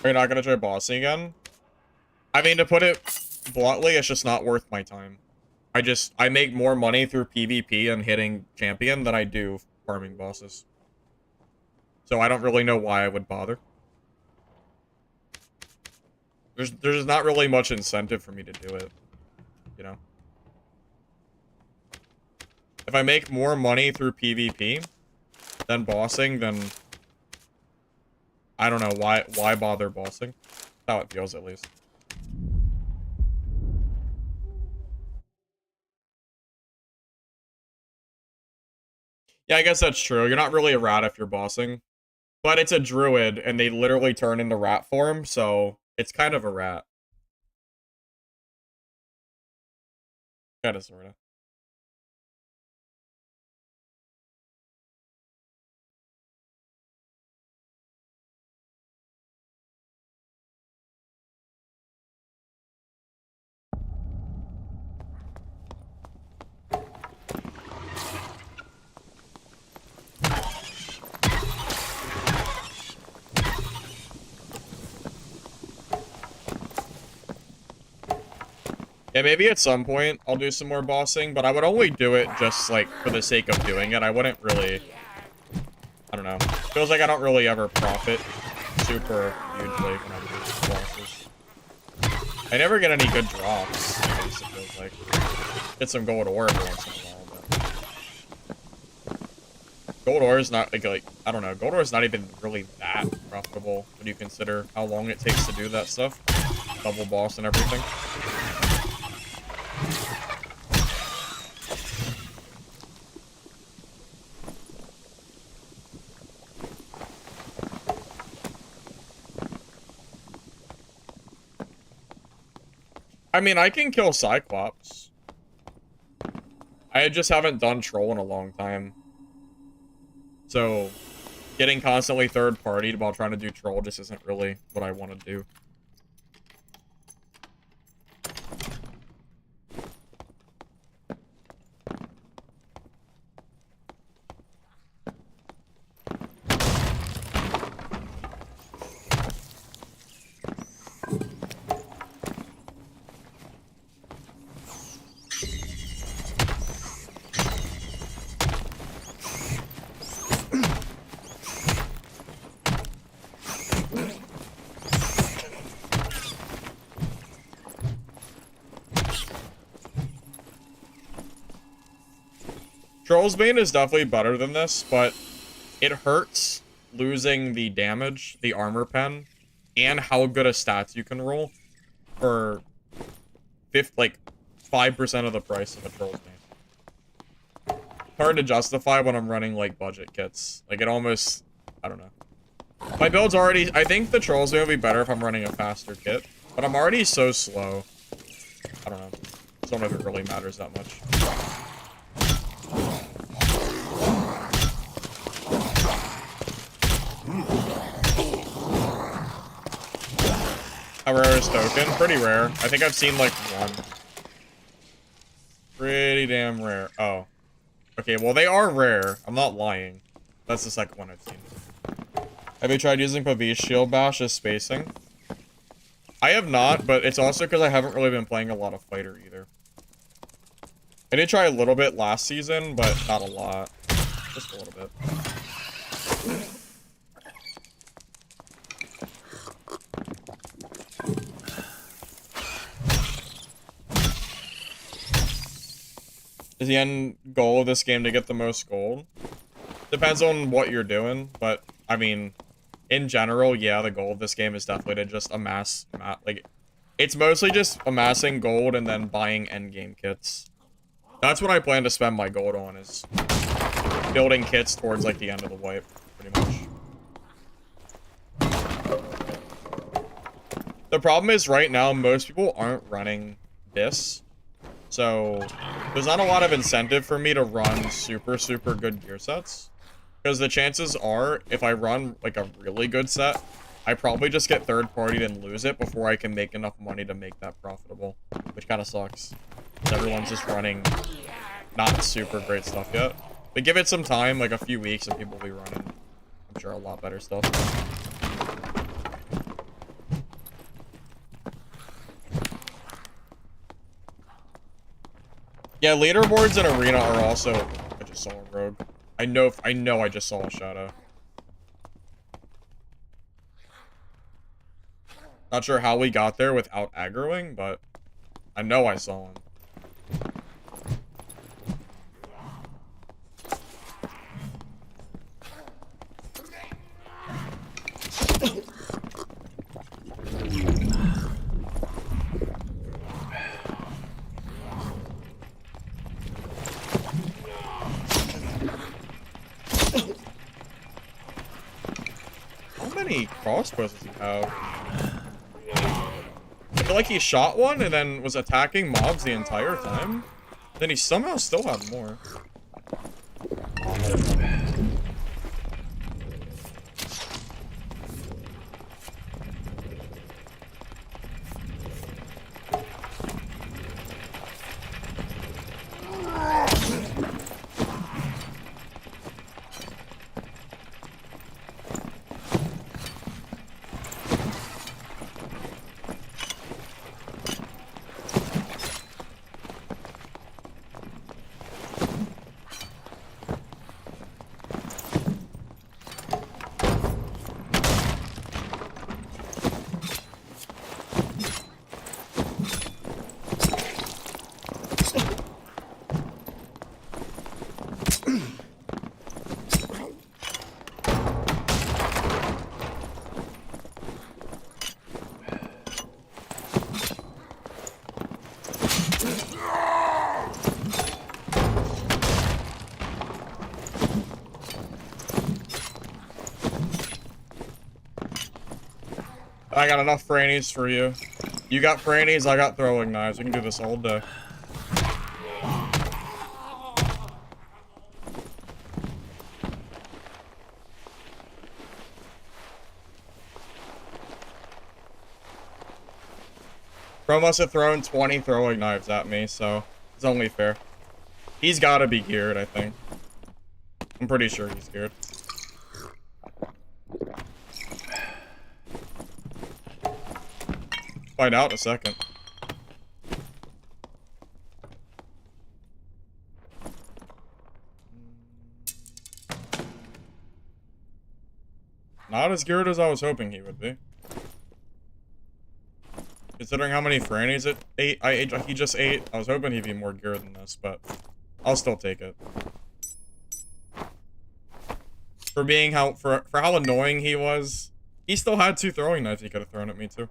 Are you not gonna try bossing again? I mean, to put it bluntly, it's just not worth my time. I make more money through PvP and hitting champion than I do farming bosses. So I don't really know why I would bother. There's not really much incentive for me to do it, you know? If I make more money through PvP than bossing, then I don't know why bother bossing. That's how it feels, at least. Yeah, I guess that's true. You're not really a rat if you're bossing. But it's a druid, and they literally turn into rat form, so it's kind of a rat. Kinda, sorta. Yeah, maybe at some point I'll do some more bossing, but I would only do it just, like, for the sake of doing it. I wouldn't really... I don't know. Feels like I don't really ever profit super hugely when I'm doing bosses. I never get any good drops, at least it feels like. Get some gold ore every once in a while, but... Gold ore is not, like, I don't know. Gold ore is not even really that profitable when you consider how long it takes to do that stuff. Double boss and everything. I mean, I can kill Cyclops. I just haven't done troll in a long time. So, getting constantly third-partied while trying to do troll just isn't really what I want to do. Troll's Bane is definitely better than this, but it hurts losing the damage, the armor pen, and how good a stats you can roll for 5% of the price of a Troll's Bane. Hard to justify when I'm running, like, budget kits. Like, it almost... I don't know. My build's already... I think the Troll's Bane would be better if I'm running a faster kit, but I'm already so slow. I don't know. I don't know if it really matters that much. How rare is token? Pretty rare. I think I've seen like one. Pretty damn rare. Oh. Okay, well they are rare. I'm not lying. That's the second one I've seen. Have you tried using Pavi's Shield Bash as spacing? I have not, but it's also because I haven't really been playing a lot of fighter either. I did try a little bit last season, but not a lot. Just a little bit. Is the end goal of this game to get the most gold? Depends on what you're doing, but, I mean, in general, yeah, the goal of this game is definitely to just amass, like, it's mostly just amassing gold and then buying endgame kits. That's what I plan to spend my gold on, is building kits towards, like, the end of the wipe, pretty much. The problem is, right now, most people aren't running this. So, there's not a lot of incentive for me to run super, super good gear sets. Because the chances are, if I run, like, a really good set, I probably just get third-partied and lose it before I can make enough money to make that profitable. Which kind of sucks. Everyone's just running not super great stuff yet. But give it some time, like a few weeks, and people will be running, I'm sure, a lot better stuff. Yeah, leaderboards in Arena are also... I just saw a rogue. I know I just saw a shadow. Not sure how we got there without aggroing, but I know I saw him. How many crossbows does he have? I feel like he shot one and then was attacking mobs the entire time. Then he somehow still had more. I got enough frannies for you. You got frannies, I got throwing knives. We can do this all day. Bro must have thrown 20 throwing knives at me, so it's only fair. He's gotta be geared, I think. I'm pretty sure he's geared. Find out in a second. Not as geared as I was hoping he would be. Considering how many frannies he just ate, I was hoping he'd be more geared than this, but I'll still take it. For being for how annoying he was. He still had 2 throwing knives he could have thrown at me too.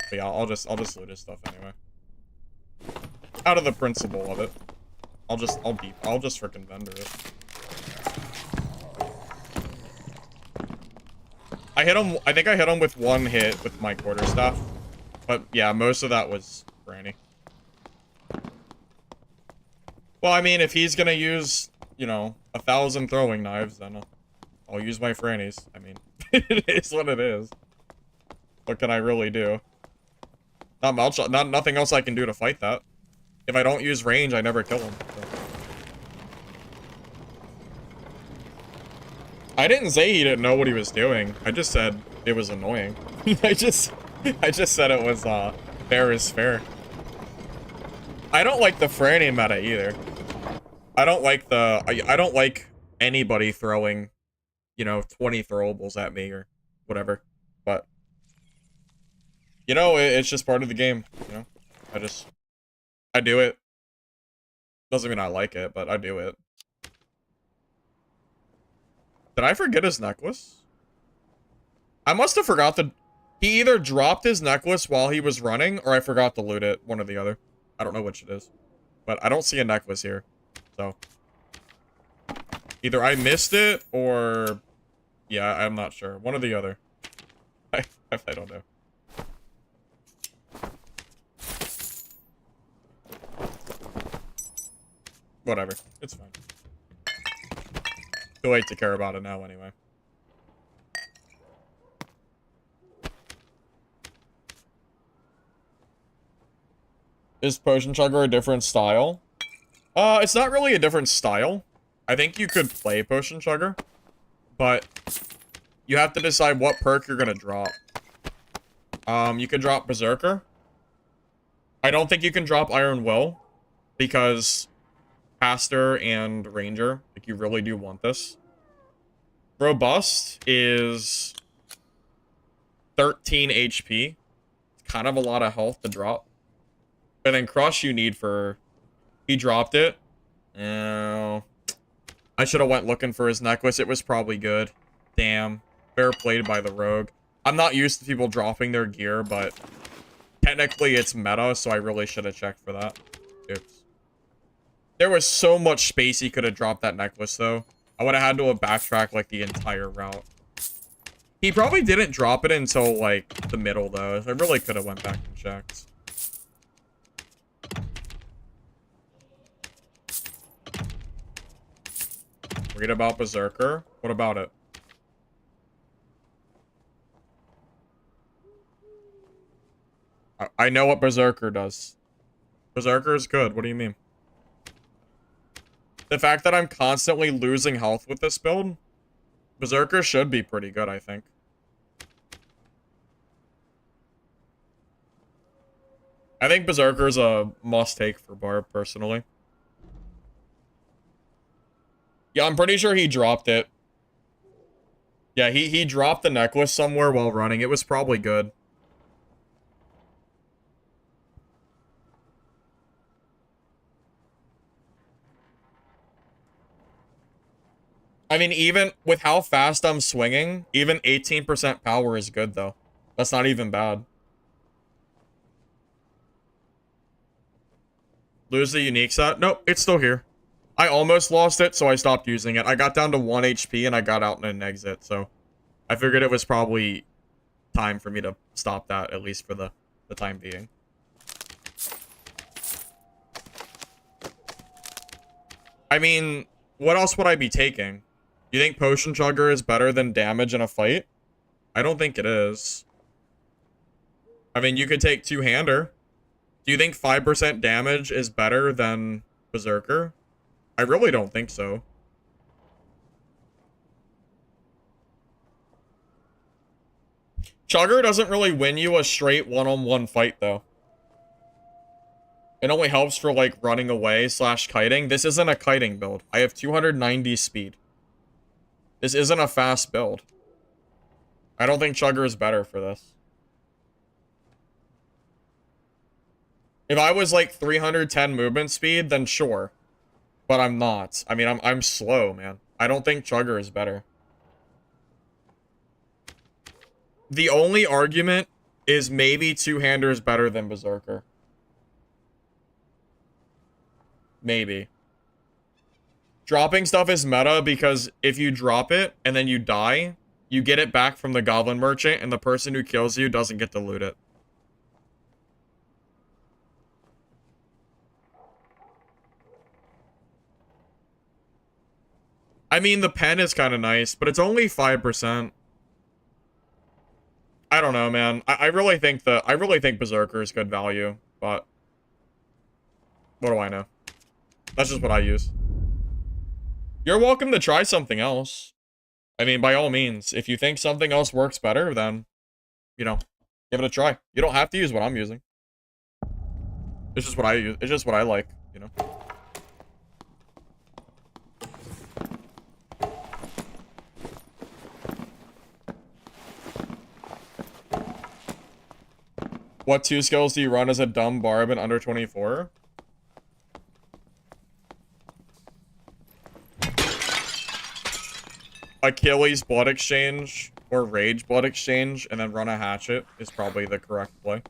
But yeah, I'll just loot his stuff anyway. Out of the principle of it. I'll just freaking vendor it. I think I hit him with 1 hit with my quarterstaff. But yeah, most of that was Franny. Well, I mean, if he's gonna use, you know, 1,000 throwing knives, then I'll use my Frannies. I mean, it is what it is. What can I really do? Not much, nothing else I can do to fight that. If I don't use range, I never kill him. So. I didn't say he didn't know what he was doing. I just said it was annoying. I just said it was, fair is fair. I don't like the Franny meta either. I don't like anybody throwing, you know, 20 throwables at me or whatever. But, you know, it's just part of the game, you know? I do it. Doesn't mean I like it, but I do it. Did I forget his necklace? I must have forgot he either dropped his necklace while he was running, or I forgot to loot it. One or the other. I don't know which it is. But I don't see a necklace here. So. Either I missed it, or... Yeah, I'm not sure. One or the other. I don't know. Whatever. It's fine. Too late to care about it now, anyway. Is Potion Chugger a different style? It's not really a different style. I think you could play Potion Chugger, but you have to decide what perk you're gonna drop. You can drop Berserker. I don't think you can drop Iron Will, because Caster and Ranger, like, you really do want this. Robust is 13 HP. It's kind of a lot of health to drop. And then Crush you need for... He dropped it. Oh, I should have went looking for his necklace. It was probably good. Damn. Fair played by the rogue. I'm not used to people dropping their gear, but technically it's meta, so I really should have checked for that. Oops. There was so much space he could have dropped that necklace, though. I would have had to have backtracked, like, the entire route. He probably didn't drop it until, like, the middle, though. I really could have went back and checked. Read about Berserker. What about it? I know what Berserker does. Berserker is good. What do you mean? The fact that I'm constantly losing health with this build, Berserker should be pretty good, I think. I think Berserker's a must-take for BARB, personally. Yeah, I'm pretty sure he dropped it. Yeah, he dropped the necklace somewhere while running. It was probably good. I mean, even with how fast I'm swinging, even 18% power is good, though. That's not even bad. Lose the unique set? Nope, it's still here. I almost lost it, so I stopped using it. I got down to 1 HP, and I got out in an exit, so... I figured it was probably time for me to stop that, at least for the time being. I mean, what else would I be taking? You think Potion Chugger is better than damage in a fight? I don't think it is. I mean, you could take Two-Hander. Do you think 5% damage is better than Berserker? I really don't think so. Chugger doesn't really win you a straight one-on-one fight, though. It only helps for, like, running away / kiting. This isn't a kiting build. I have 290 speed. This isn't a fast build. I don't think Chugger is better for this. If I was, like, 310 movement speed, then sure. But I'm not. I mean, I'm slow, man. I don't think Chugger is better. The only argument is maybe two-hander is better than Berserker. Maybe. Dropping stuff is meta because if you drop it and then you die, you get it back from the Goblin Merchant and the person who kills you doesn't get to loot it. I mean, the pen is kind of nice, but it's only 5%. I don't know, man. I really think Berserker is good value, but what do I know? That's just what I use. You're welcome to try something else. I mean, by all means, if you think something else works better, then, you know, give it a try. You don't have to use what I'm using. It's just what I use. It's just what I like, you know. What 2 skills do you run as a dumb barb in under 24? Achilles Blood Exchange or Rage Blood Exchange and then run a hatchet is probably the correct play.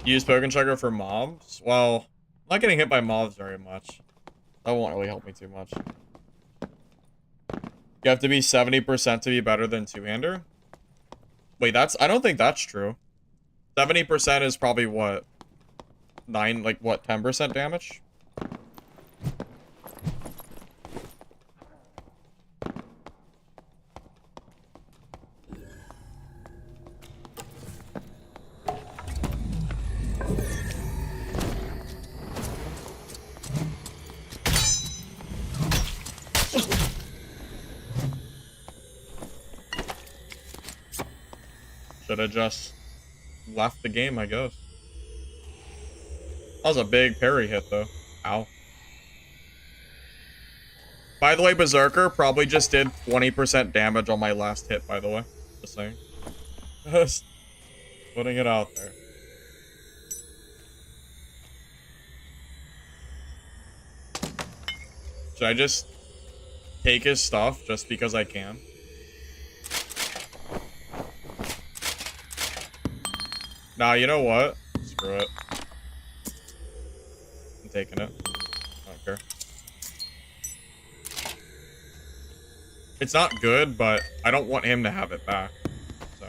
Use Pokken Chugger for mobs? Well, I'm not getting hit by mobs very much. That won't really help me too much. You have to be 70% to be better than two-hander? Wait, I don't think that's true. 70% is probably what? 10% damage? Should have just left the game, I guess. That was a big parry hit, though. Ow. By the way, Berserker probably just did 20% damage on my last hit, by the way. Just saying. Just putting it out there. Should I just take his stuff just because I can? Nah, you know what? Screw it. I'm taking it. I don't care. It's not good, but I don't want him to have it back. So.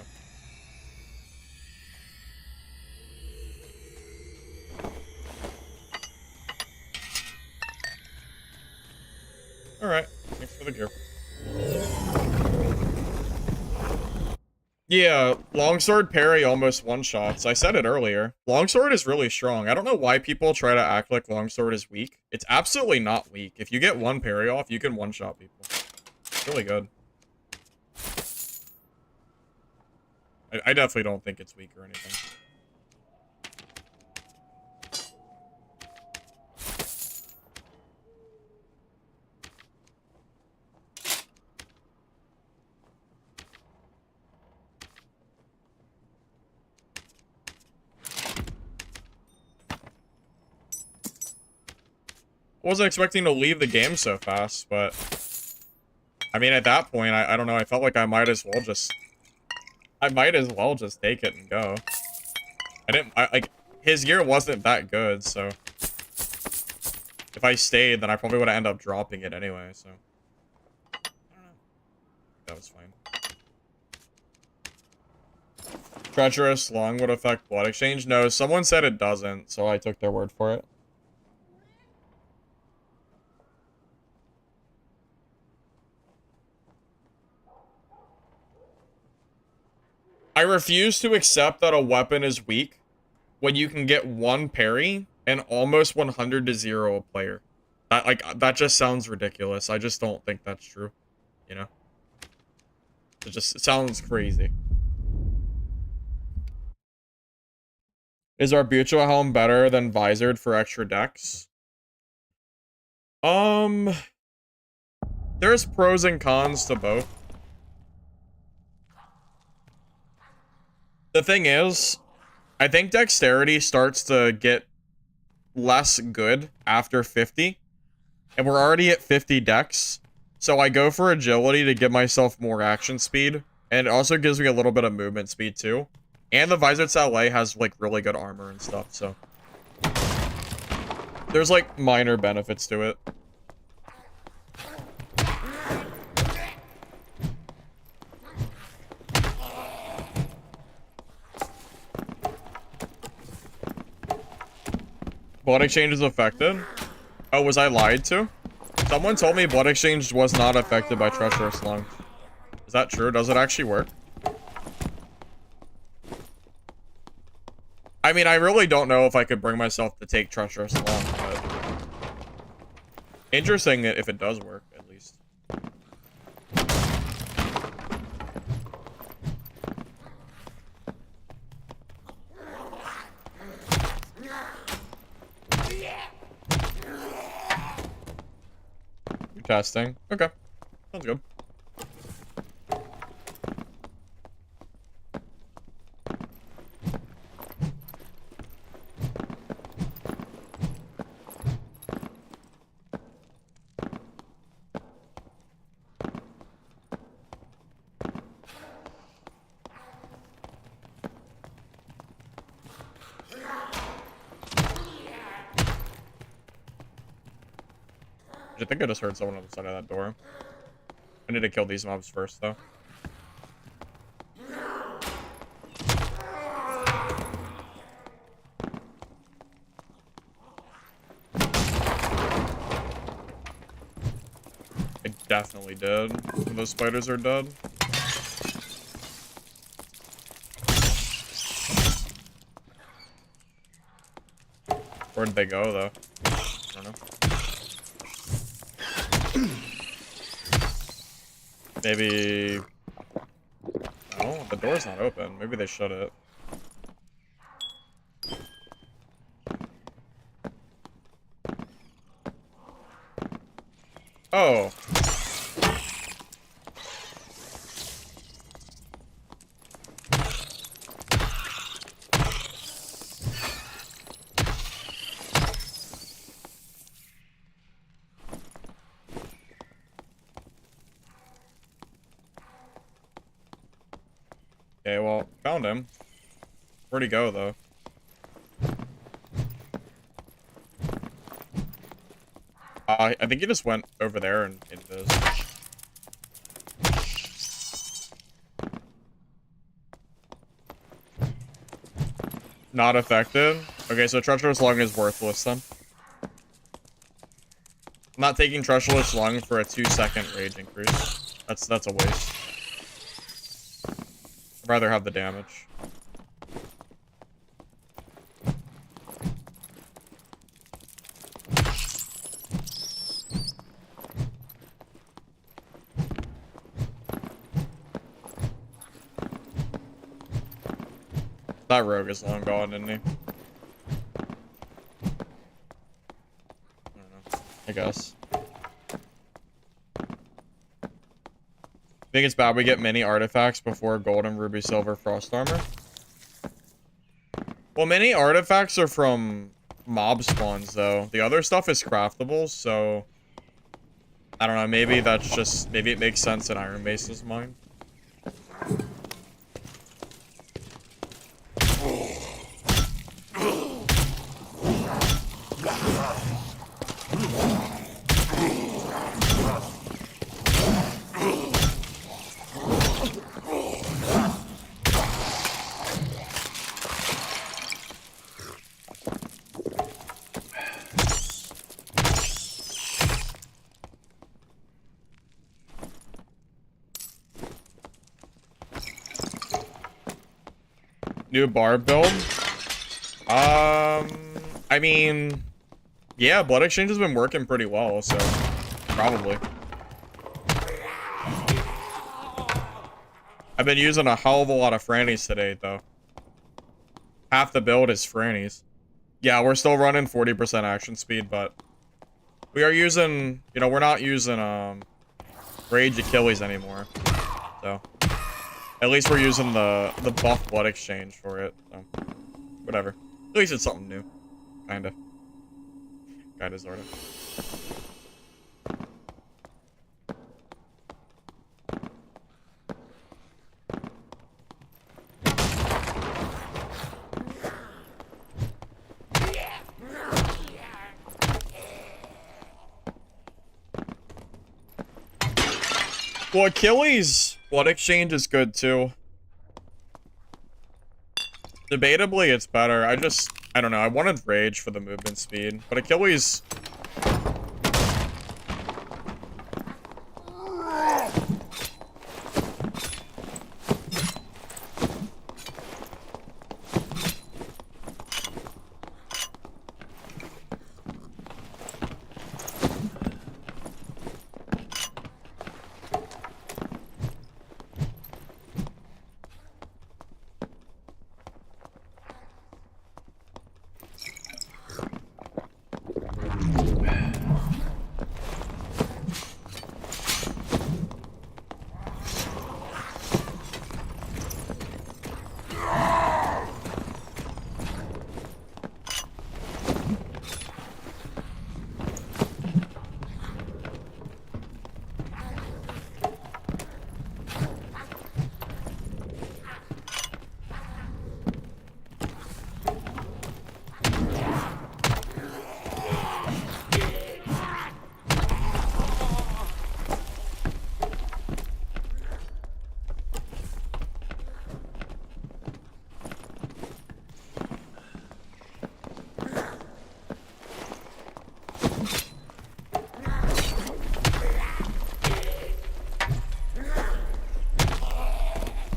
Alright. Thanks for the gear. Yeah, longsword parry almost one-shots. I said it earlier. Longsword is really strong. I don't know why people try to act like longsword is weak. It's absolutely not weak. If you get one parry off, you can one-shot people. It's really good. I definitely don't think it's weak or anything. I wasn't expecting to leave the game so fast, but I mean, at that point, I don't know. I felt like I might as well just take it and go. Like, his gear wasn't that good, so if I stayed, then I probably would have ended up dropping it anyway, so I don't know. That was fine. Treacherous Lung would affect Blood Exchange? No, someone said it doesn't, so I took their word for it. I refuse to accept that a weapon is weak when you can get one parry and almost 100 to 0 a player. That just sounds ridiculous. I just don't think that's true. You know? It sounds crazy. Is Arbucho Helm better than Visored for extra dex? There's pros and cons to both. The thing is, I think dexterity starts to get less good after 50. And we're already at 50 dex. So I go for agility to give myself more action speed. And it also gives me a little bit of movement speed too. And the Visor LA has like really good armor and stuff, so there's like minor benefits to it. Blood exchange is affected? Oh, was I lied to? Someone told me blood exchange was not affected by treacherous lung. Is that true? Does it actually work? I mean, I really don't know if I could bring myself to take treacherous lung, but interesting if it does work, at least. You're testing. Okay. Sounds good. I think I just heard someone on the side of that door. I need to kill these mobs first, though. I definitely did. When those spiders are dead. Where did they go, though? I don't know. Maybe... Oh, the door's not open. Maybe they shut it. Oh. Okay, well, found him. Where'd he go, though? I think he just went over there and invis. Not effective? Okay, so Treacherous Lung is worthless, then. I'm not taking Treacherous Lung for a 2-second rage increase. That's a waste. I'd rather have the damage. That rogue is long gone, isn't he? I don't know. I guess. Think it's bad we get many artifacts before gold and ruby silver frost armor? Well, many artifacts are from mob spawns, though. The other stuff is craftable, so... I don't know, maybe that's just... Maybe it makes sense in Iron Base's mind. New BARB build? I mean, yeah, Blood Exchange has been working pretty well, so probably. I've been using a hell of a lot of Frannies today, though. Half the build is Frannies. Yeah, we're still running 40% action speed, but we are using, you know, we're not using Rage Achilles anymore. So At least we're using the buff blood exchange for it, so whatever. At least it's something new. Kinda. Kinda, sorta. Well, Achilles' blood exchange is good too. Debatably, it's better. I don't know. I wanted Rage for the movement speed, but Achilles...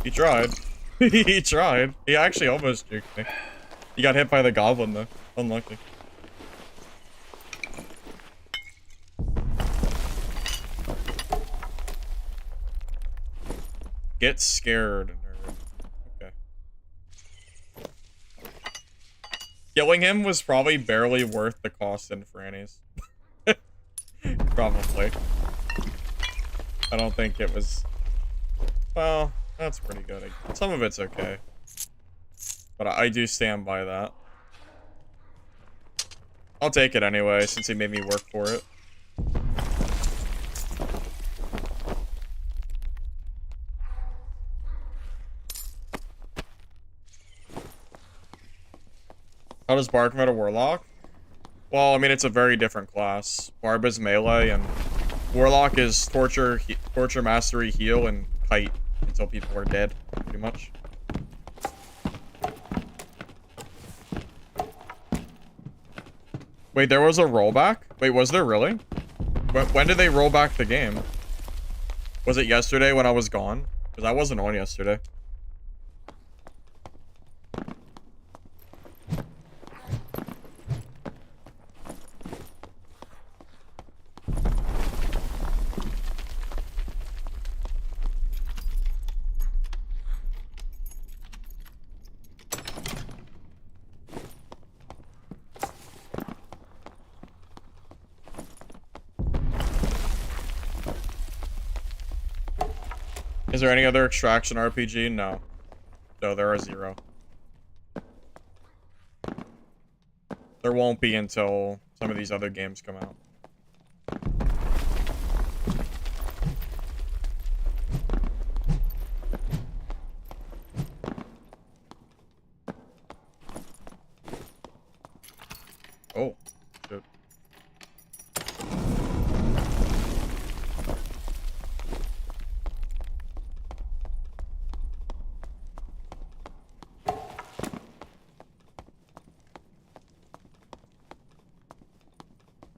He tried. He tried. He actually almost juked me. He got hit by the goblin though. Unlucky. Get scared, nerd. Okay. Killing him was probably barely worth the cost in Franny's. Probably. I don't think it was... Well, that's pretty good. Some of it's okay. But I do stand by that. I'll take it anyway, since he made me work for it. How does BARB come out of Warlock? Well, I mean, it's a very different class. BARB is melee, and Warlock is torture, mastery, heal, and kite until people are dead, pretty much. Wait, there was a rollback? Wait, was there really? When did they roll back the game? Was it yesterday when I was gone? Because I wasn't on yesterday. Is there any other extraction RPG? No. No, there are 0. There won't be until some of these other games come out. Oh, shit.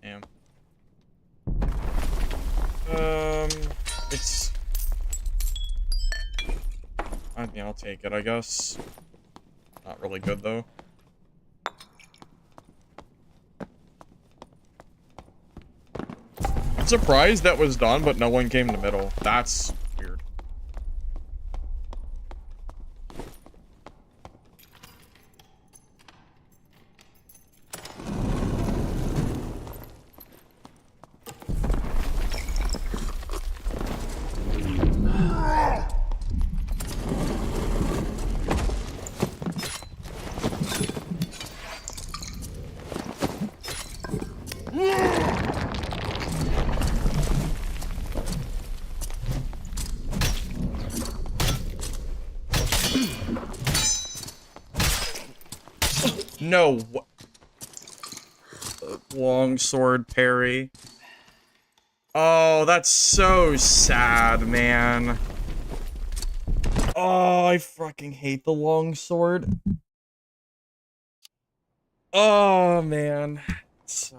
Damn. It's... I mean, I'll take it, I guess. Not really good, though. I'm surprised that was done, but no one came to middle. That's weird. No. Longsword parry. Oh, that's so sad, man. Oh, I fucking hate the longsword. Oh, man. So...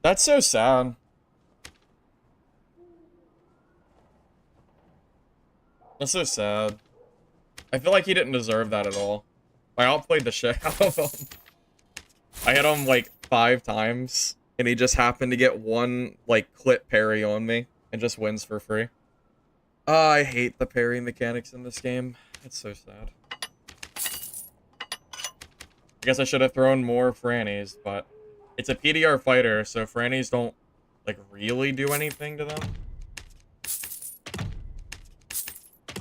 That's so sad. That's so sad. I feel like he didn't deserve that at all. I outplayed the shit out of him. I hit him like 5 times, and he just happened to get one, like, clip parry on me, and just wins for free. Oh, I hate the parry mechanics in this game. It's so sad. I guess I should have thrown more Frannies, but it's a PDR fighter, so Frannies don't, like, really do anything to them. It's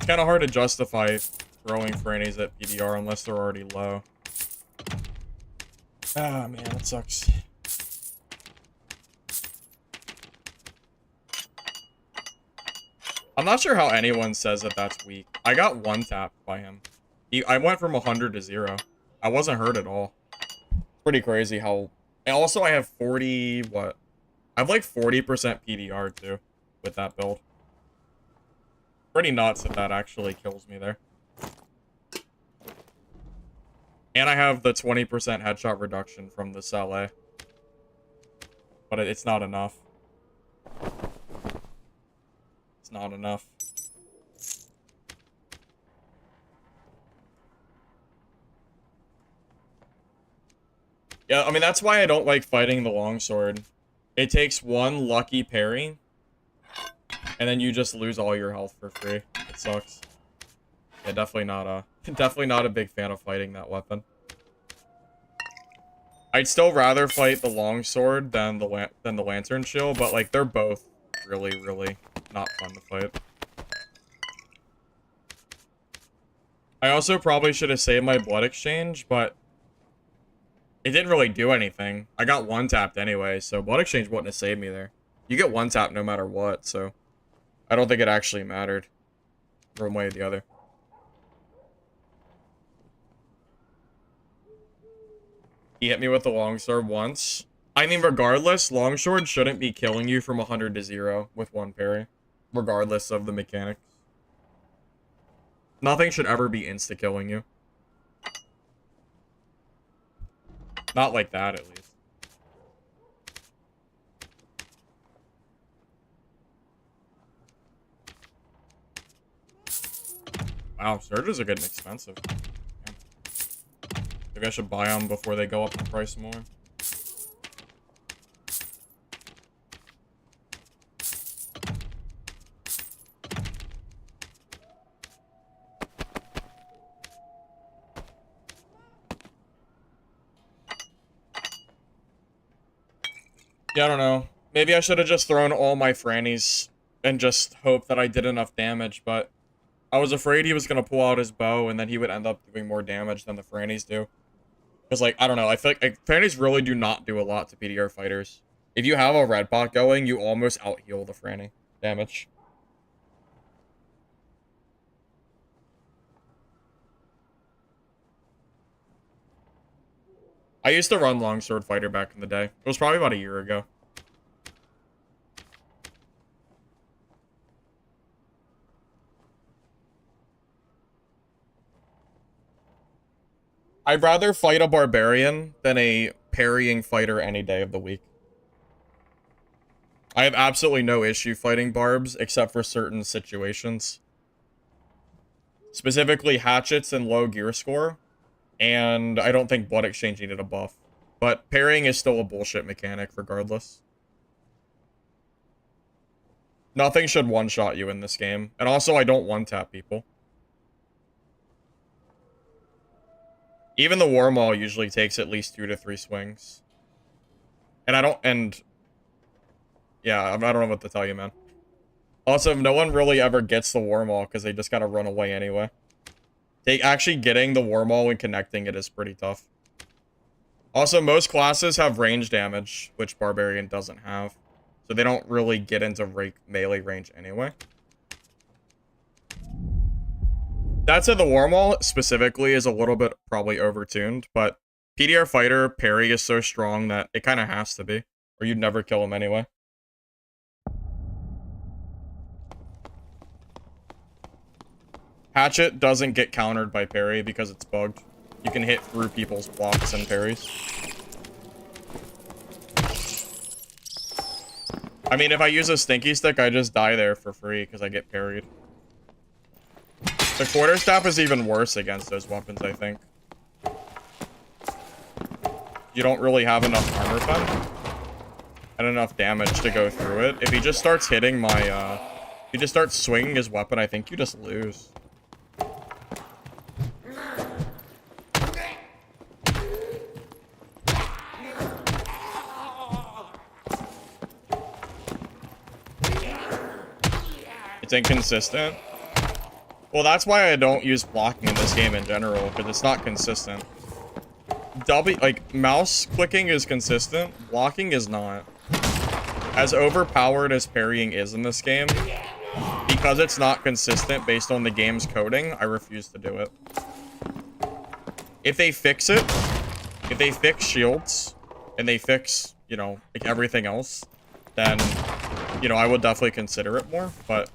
kind of hard to justify throwing Frannies at PDR unless they're already low. Ah, man, that sucks. I'm not sure how anyone says that that's weak. I got one tapped by him. I went from 100 to 0. I wasn't hurt at all. Pretty crazy how... And also, I have 40... What? I have like 40% PDR, too, with that build. Pretty nuts that that actually kills me there. And I have the 20% headshot reduction from the Saleh. But it's not enough. It's not enough. Yeah, I mean, that's why I don't like fighting the longsword. It takes one lucky parry, and then you just lose all your health for free. It sucks. Yeah, definitely not a big fan of fighting that weapon. I'd still rather fight the longsword than the lantern shield, but like they're both really, really not fun to fight. I also probably should have saved my blood exchange, but it didn't really do anything. I got one tapped anyway, so blood exchange wouldn't have saved me there. You get one tap no matter what, so I don't think it actually mattered one way or the other. He hit me with the longsword once. I mean, regardless, longsword shouldn't be killing you from 100 to 0 with one parry, regardless of the mechanics. Nothing should ever be insta-killing you. Not like that, at least. Wow, surges are getting expensive. Damn. Maybe I should buy them before they go up in price more. Yeah, I don't know. Maybe I should have just thrown all my Frannies and just hoped that I did enough damage, but I was afraid he was going to pull out his bow and then he would end up doing more damage than the Frannies do. Because, like, I don't know. I feel like Frannies really do not do a lot to PDR fighters. If you have a red pot going, you almost out-heal the Franny damage. I used to run Longsword Fighter back in the day. It was probably about a year ago. I'd rather fight a barbarian than a parrying fighter any day of the week. I have absolutely no issue fighting barbs except for certain situations. Specifically hatchets and low gear score. And I don't think blood exchange needed a buff. But parrying is still a bullshit mechanic regardless. Nothing should one-shot you in this game. And also, I don't one-tap people. Even the War Maul usually takes at least 2 to 3 swings. Yeah, I don't know what to tell you, man. Also, no one really ever gets the War Maul because they just gotta run away anyway. Actually getting the War Maul and connecting it is pretty tough. Also, most classes have range damage, which Barbarian doesn't have. So they don't really get into melee range anyway. That said, the War Maul specifically is a little bit probably overtuned, but PDR Fighter parry is so strong that it kind of has to be, or you'd never kill him anyway. Hatchet doesn't get countered by parry because it's bugged. You can hit through people's blocks and parries. I mean, if I use a Stinky Stick, I just die there for free because I get parried. The Quarterstaff is even worse against those weapons, I think. You don't really have enough armor pen and enough damage to go through it. If he just starts hitting my, if he just starts swinging his weapon, I think you just lose. It's inconsistent. Well, that's why I don't use blocking in this game in general, because it's not consistent. Mouse clicking is consistent, blocking is not. As overpowered as parrying is in this game, because it's not consistent based on the game's coding, I refuse to do it. If they fix it, if they fix shields, and they fix, you know, like everything else, then, you know, I would definitely consider it more, but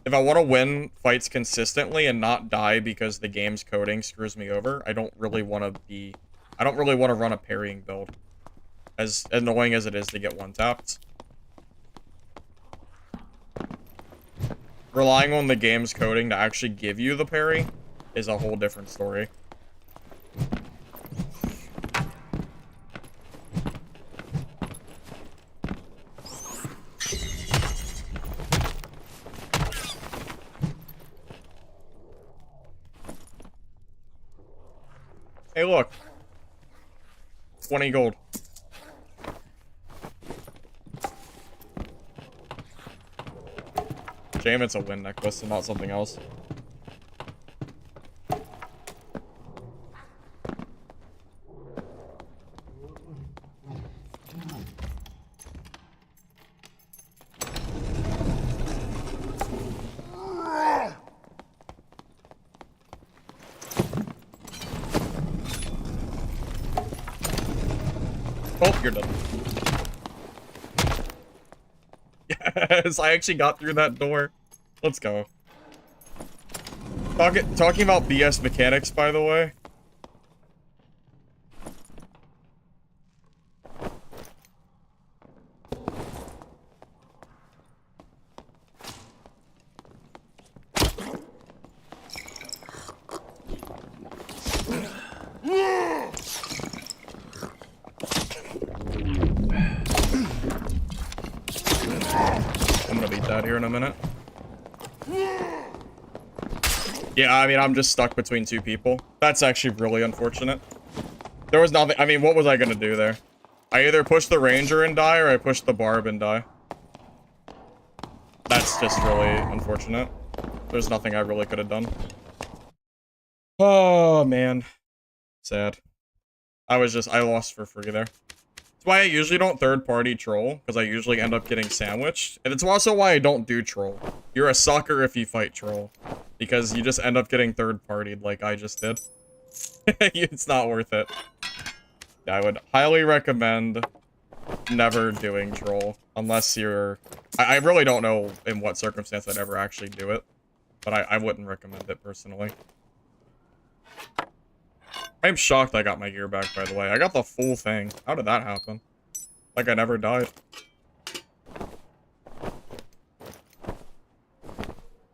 if I want to win fights consistently and not die because the game's coding screws me over, I don't really want to run a parrying build. As annoying as it is to get one-tapped. Relying on the game's coding to actually give you the parry is a whole different story. Hey, look. 20 gold. Shame it's a wind necklace and not something else. Oh, you're done. Yes, I actually got through that door. Let's go. Talking about BS mechanics, by the way. I'm gonna beat that here in a minute. Yeah, I mean, I'm just stuck between two people. That's actually really unfortunate. There was nothing. I mean, what was I gonna do there? I either push the ranger and die, or I push the barb and die. That's just really unfortunate. There's nothing I really could have done. Oh, man. Sad. I lost for free there. That's why I usually don't third-party troll, because I usually end up getting sandwiched. And it's also why I don't do troll. You're a sucker if you fight troll. Because you just end up getting third-partied like I just did. It's not worth it. Yeah, I would highly recommend never doing troll unless you're... I really don't know in what circumstance I'd ever actually do it, but I wouldn't recommend it personally. I'm shocked I got my gear back, by the way. I got the full thing. How did that happen? Like I never died.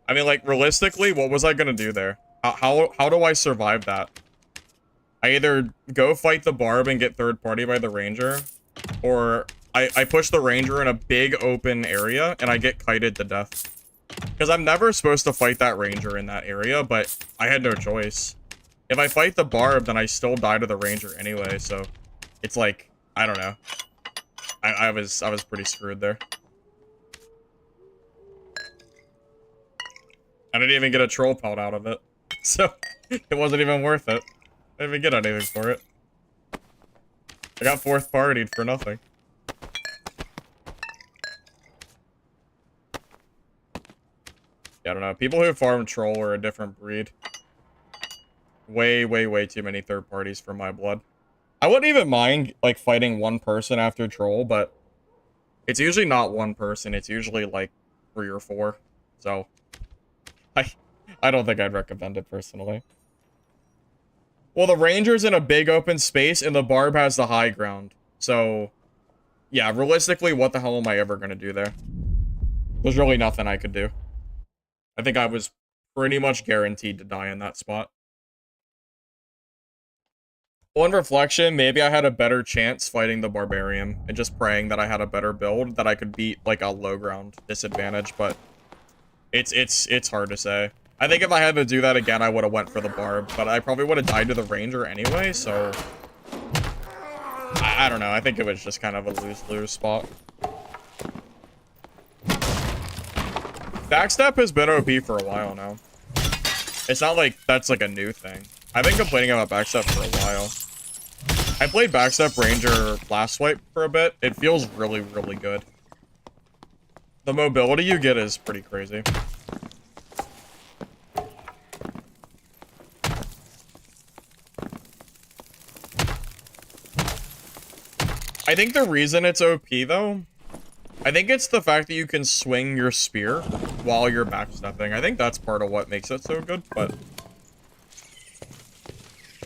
I mean, like, realistically, what was I gonna do there? How do I survive that? I either go fight the BARB and get third party by the ranger, or I push the ranger in a big open area and I get kited to death. Because I'm never supposed to fight that ranger in that area, but I had no choice. If I fight the BARB, then I still die to the ranger anyway, so it's like, I don't know. I was pretty screwed there. I didn't even get a troll pelt out of it, so it wasn't even worth it. I didn't even get anything for it. I got fourth partied for nothing. Yeah, I don't know. People who farm troll are a different breed. Way, way, way too many third parties for my blood. I wouldn't even mind, like, fighting one person after troll, but it's usually not one person. It's usually, like, 3 or 4. So, I don't think I'd recommend it personally. Well, the ranger's in a big open space, and the BARB has the high ground. So, yeah, realistically, what the hell am I ever gonna do there? There's really nothing I could do. I think I was pretty much guaranteed to die in that spot. On reflection, maybe I had a better chance fighting the Barbarian and just praying that I had a better build that I could beat, like, a low ground disadvantage, but it's hard to say. I think if I had to do that again, I would have went for the BARB, but I probably would have died to the Ranger anyway, so... I don't know, I think it was just kind of a lose-lose spot. Backstep has been OP for a while now. It's not like that's like a new thing. I've been complaining about backstep for a while. I played backstep Ranger last swipe for a bit. It feels really, really good. The mobility you get is pretty crazy. I think the reason it's OP though, I think it's the fact that you can swing your spear while you're backstepping. I think that's part of what makes it so good, but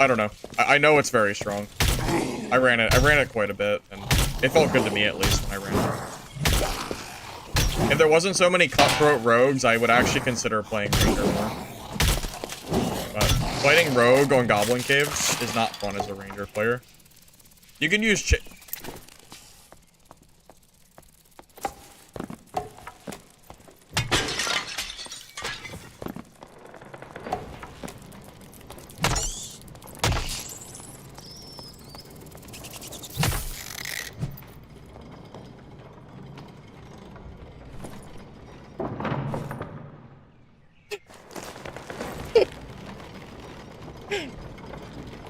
I don't know. I know it's very strong. I ran it quite a bit, and it felt good to me at least when I ran it. If there wasn't so many cutthroat rogues, I would actually consider playing Ranger more. But fighting rogue on Goblin Caves is not fun as a Ranger player. You can use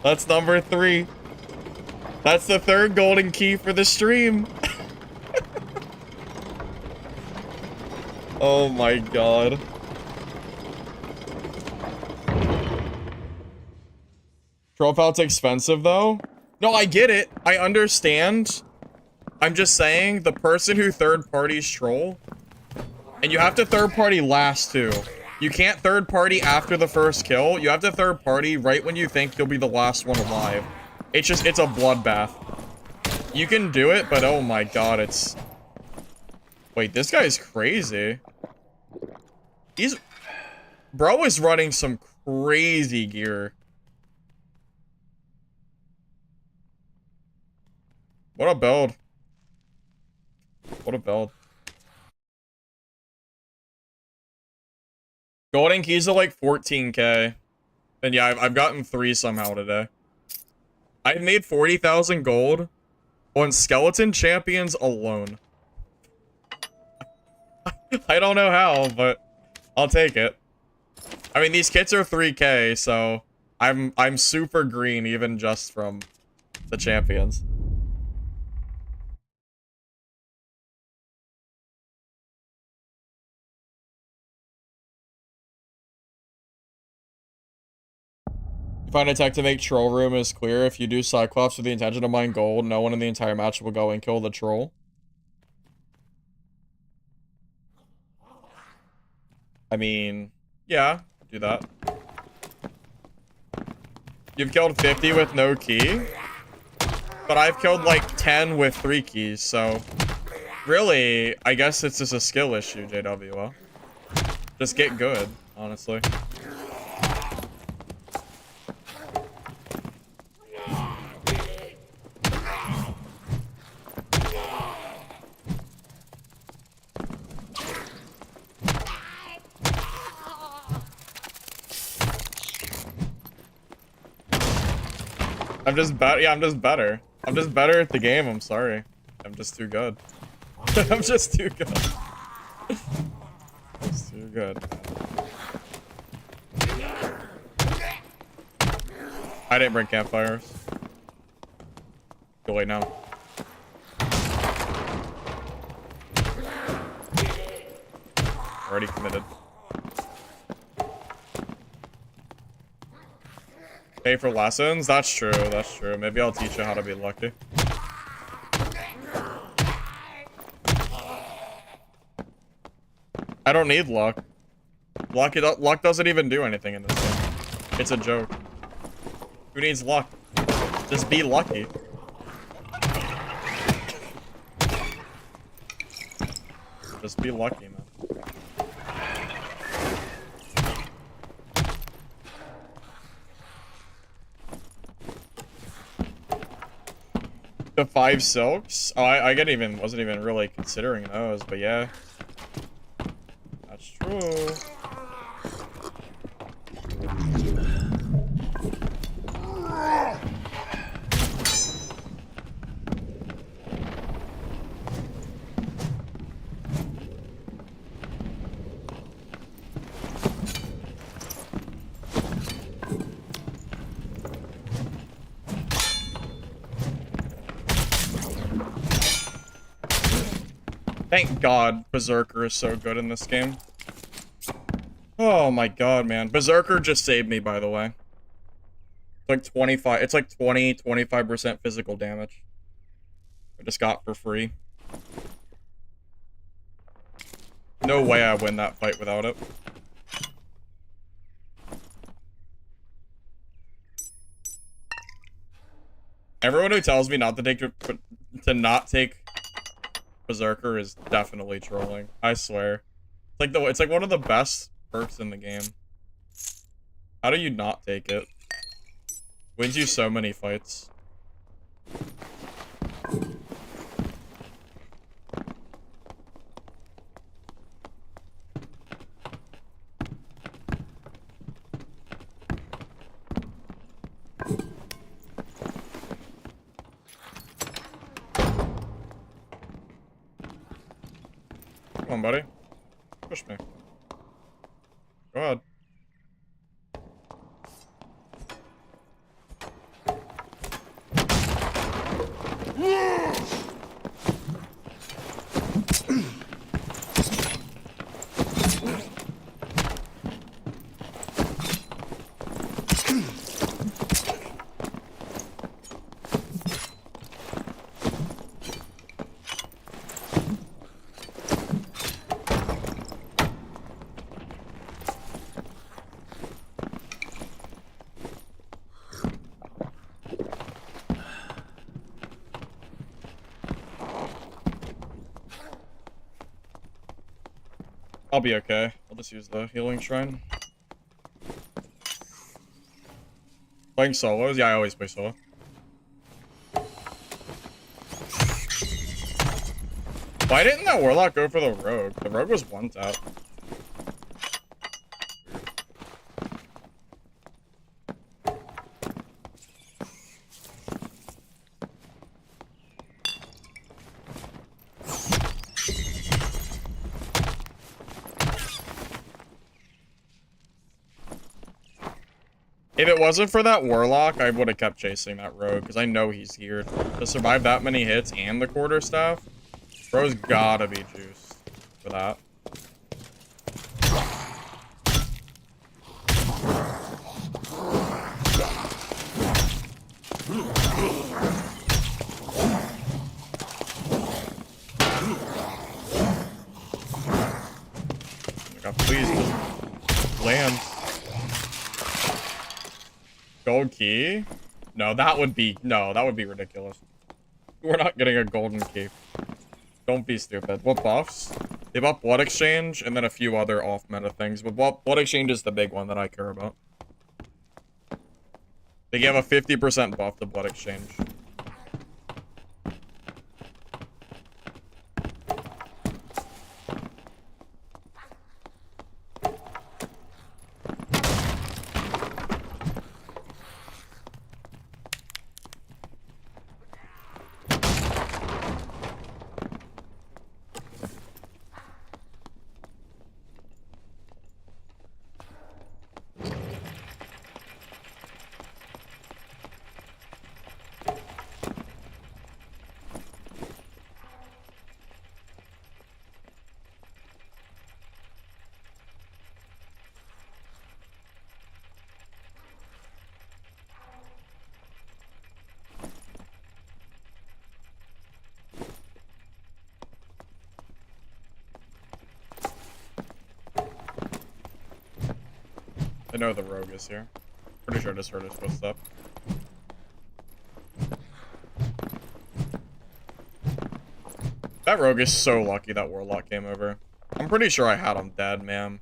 That's number 3. That's the 3rd golden key for the stream. Oh my god. Troll pelt's expensive though? No, I get it. I understand. I'm just saying the person who third parties troll, and you have to third party last too. You can't third party after the first kill. You have to third party right when you think you'll be the last one alive. It's a bloodbath. You can do it, but oh my god, it's... Wait, this guy's crazy. Bro is running some crazy gear. What a build. What a build. Golden keys are like 14k. And yeah, I've gotten 3 somehow today. I've made 40,000 gold on skeleton champions alone. I don't know how, but I'll take it. I mean, these kits are 3k, so I'm super green even just from the champions. Find a tech to make troll room is clear. If you do Cyclops with the intention to mine gold, no one in the entire match will go and kill the troll. I mean, yeah, do that. You've killed 50 with no key, but I've killed like 10 with 3 keys, so really, I guess it's just a skill issue, JWL. Just get good, honestly. I'm just better. Yeah, I'm just better. I'm just better at the game. I'm sorry. I'm just too good. I'm just too good. Just too good. I didn't bring campfires. Too late now. Already committed. Pay for lessons? That's true, that's true. Maybe I'll teach you how to be lucky. I don't need luck. Luck doesn't even do anything in this game. It's a joke. Who needs luck? Just be lucky. Just be lucky, man. The 5 silks? Oh, I wasn't even really considering those, but yeah. That's true. Thank God Berserker is so good in this game. Oh my God, man. Berserker just saved me, by the way. It's like 25, it's like 25% physical damage. I just got for free. No way I win that fight without it. Everyone who tells me not to take Berserker is definitely trolling. I swear. It's like one of the best perks in the game. How do you not take it? Wins you so many fights. Come on, buddy. Push me. Go ahead. I'll be okay. I'll just use the healing shrine. Playing solos? Yeah, I always play solo. Why didn't that warlock go for the rogue? The rogue was one tap. If it wasn't for that warlock, I would have kept chasing that rogue, because I know he's here. To survive that many hits and the quarterstaff, bro's gotta be juiced for that. up. Please, just land. Gold key? No, that would be ridiculous. We're not getting a golden key. Don't be stupid. What buffs? They buff Blood Exchange and then a few other off-meta things, but Blood Exchange is the big one that I care about. They give a 50% buff to Blood Exchange. I know the rogue is here. Pretty sure I just heard his footstep. That rogue is so lucky that warlock came over. I'm pretty sure I had him dead, man.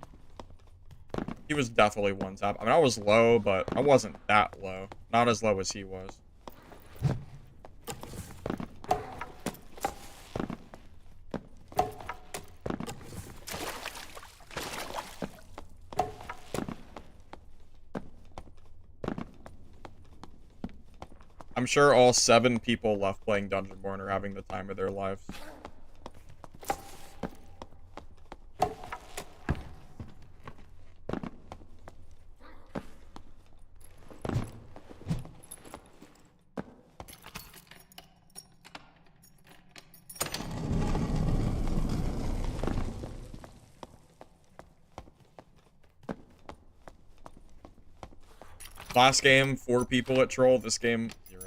He was definitely one tap. I mean, I was low, but I wasn't that low. Not as low as he was. I'm sure all 7 people left playing Dungeonborn are having the time of their lives. Last game, 4 people at Troll. This game, 0.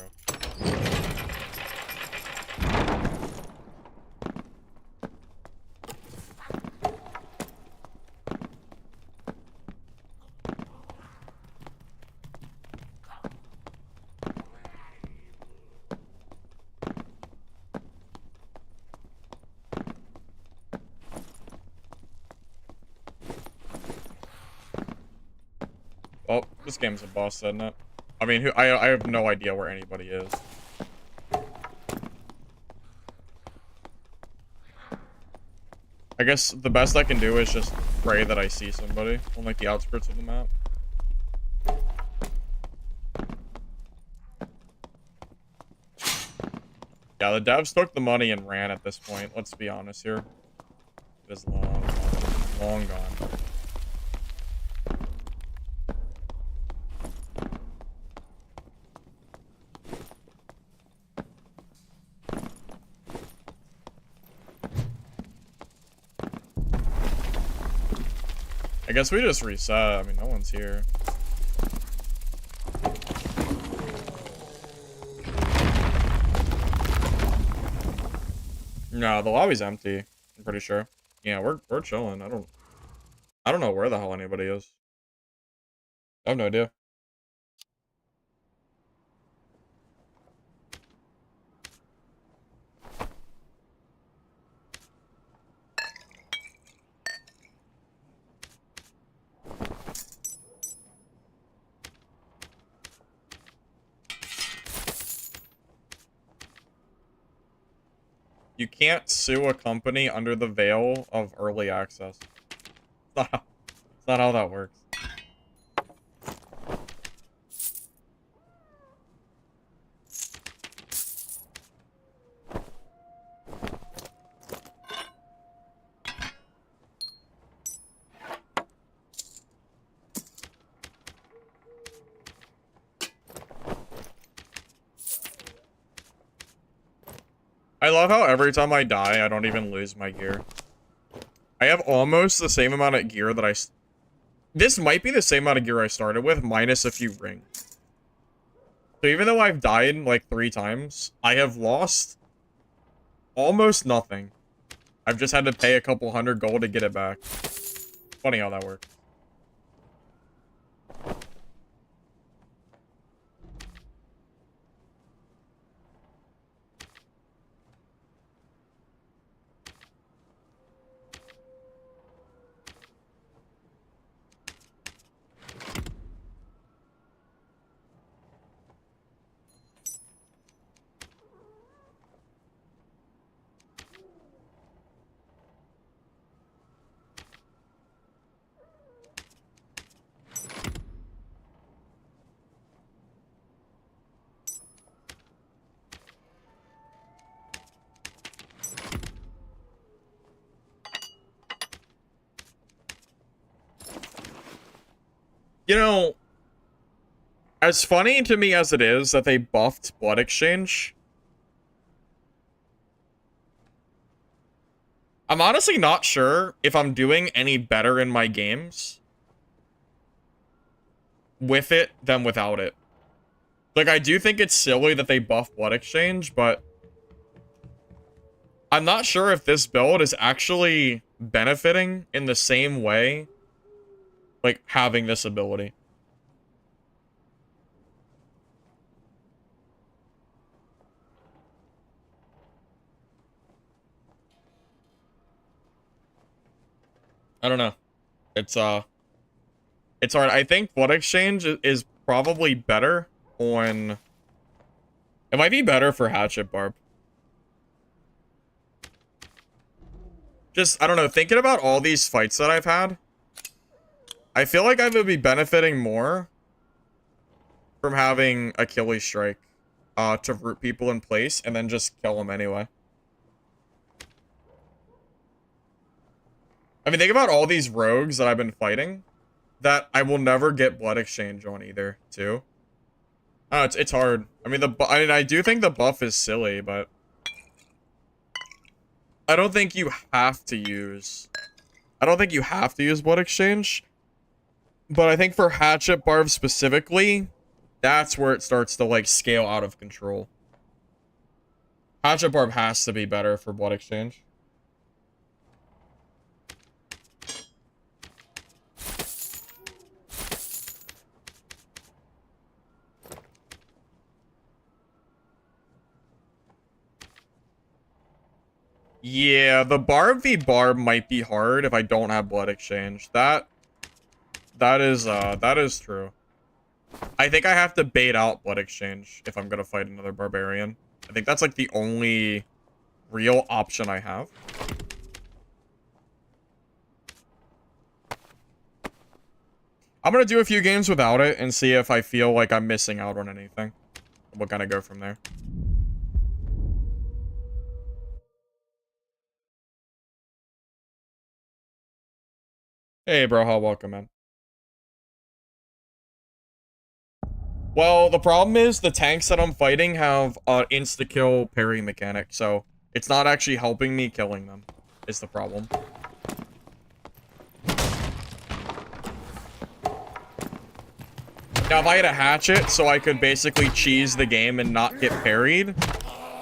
Well, this game's a boss, isn't it? I mean, I have no idea where anybody is. I guess the best I can do is just pray that I see somebody on, like, the outskirts of the map. Yeah, the devs took the money and ran at this point. Let's be honest here. It is long gone. I guess we just reset. I mean, no one's here. No, the lobby's empty. I'm pretty sure. Yeah, we're chilling. I don't know where the hell anybody is. I have no idea. You can't sue a company under the veil of early access. It's not how that works. I love how every time I die, I don't even lose my gear. I have almost the same amount of gear that this might be the same amount of gear I started with, minus a few rings. So even though I've died, like, 3 times, I have lost almost nothing. I've just had to pay a couple hundred gold to get it back. funny how that works. You know, as funny to me as it is that they buffed Blood Exchange, I'm honestly not sure if I'm doing any better in my games with it than without it. Like, I do think it's silly that they buff Blood Exchange, but I'm not sure if this build is actually benefiting in the same way, like, having this ability. I don't know. It's hard. I think Blood Exchange is probably better on... It might be better for Hatchet Barb. Just, I don't know, thinking about all these fights that I've had, I feel like I would be benefiting more from having Achilles Strike to root people in place and then just kill them anyway. I mean, think about all these rogues that I've been fighting that I will never get Blood Exchange on either, too. Oh, it's hard. I mean, I do think the buff is silly, but I don't think you have to use... I don't think you have to use Blood Exchange. But I think for Hatchet Barb specifically, that's where it starts to, like, scale out of control. Hatchet Barb has to be better for Blood Exchange. Yeah, the Barb v Barb might be hard if I don't have Blood Exchange. That is true. I think I have to bait out Blood Exchange if I'm gonna fight another Barbarian. I think that's like the only real option I have. I'm gonna do a few games without it and see if I feel like I'm missing out on anything. We'll kind of go from there. Hey, bro, welcome, man. Well, the problem is the tanks that I'm fighting have an insta-kill parry mechanic, so it's not actually helping me killing them, is the problem. Now, if I had a hatchet so I could basically cheese the game and not get parried,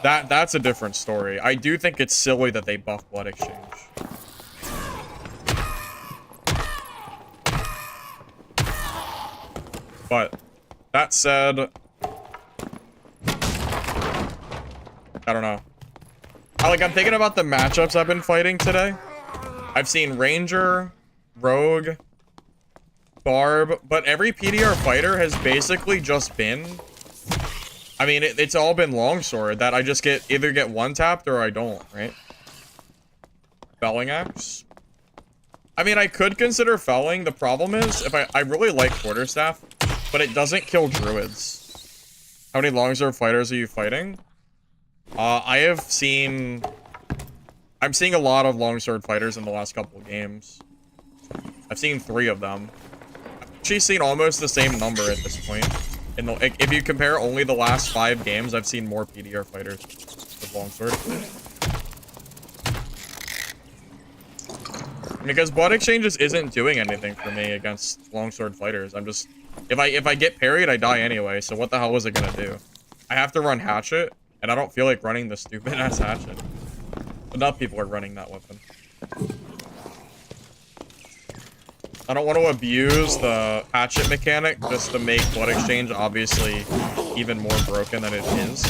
that's a different story. I do think it's silly that they buff Blood Exchange. But that said, I don't know. I'm thinking about the matchups I've been fighting today. I've seen Ranger, Rogue, Barb, but every PDR fighter has basically just been... I mean, it's all been Longsword that I just either get one-tapped or I don't, right? Felling Axe. I mean, I could consider felling. The problem is, if I really like Quarterstaff, but it doesn't kill druids. How many Longsword fighters are you fighting? I'm seeing a lot of Longsword fighters in the last couple of games. I've seen 3 of them. I've actually seen almost the same number at this point. If you compare only the last 5 games, I've seen more PDR fighters with Longsword. Because Blood Exchange just isn't doing anything for me against Longsword fighters. I'm just... If I get parried, I die anyway, so what the hell was it gonna do? I have to run Hatchet, and I don't feel like running the stupid-ass Hatchet. Enough people are running that weapon. I don't want to abuse the hatchet mechanic just to make blood exchange obviously even more broken than it is.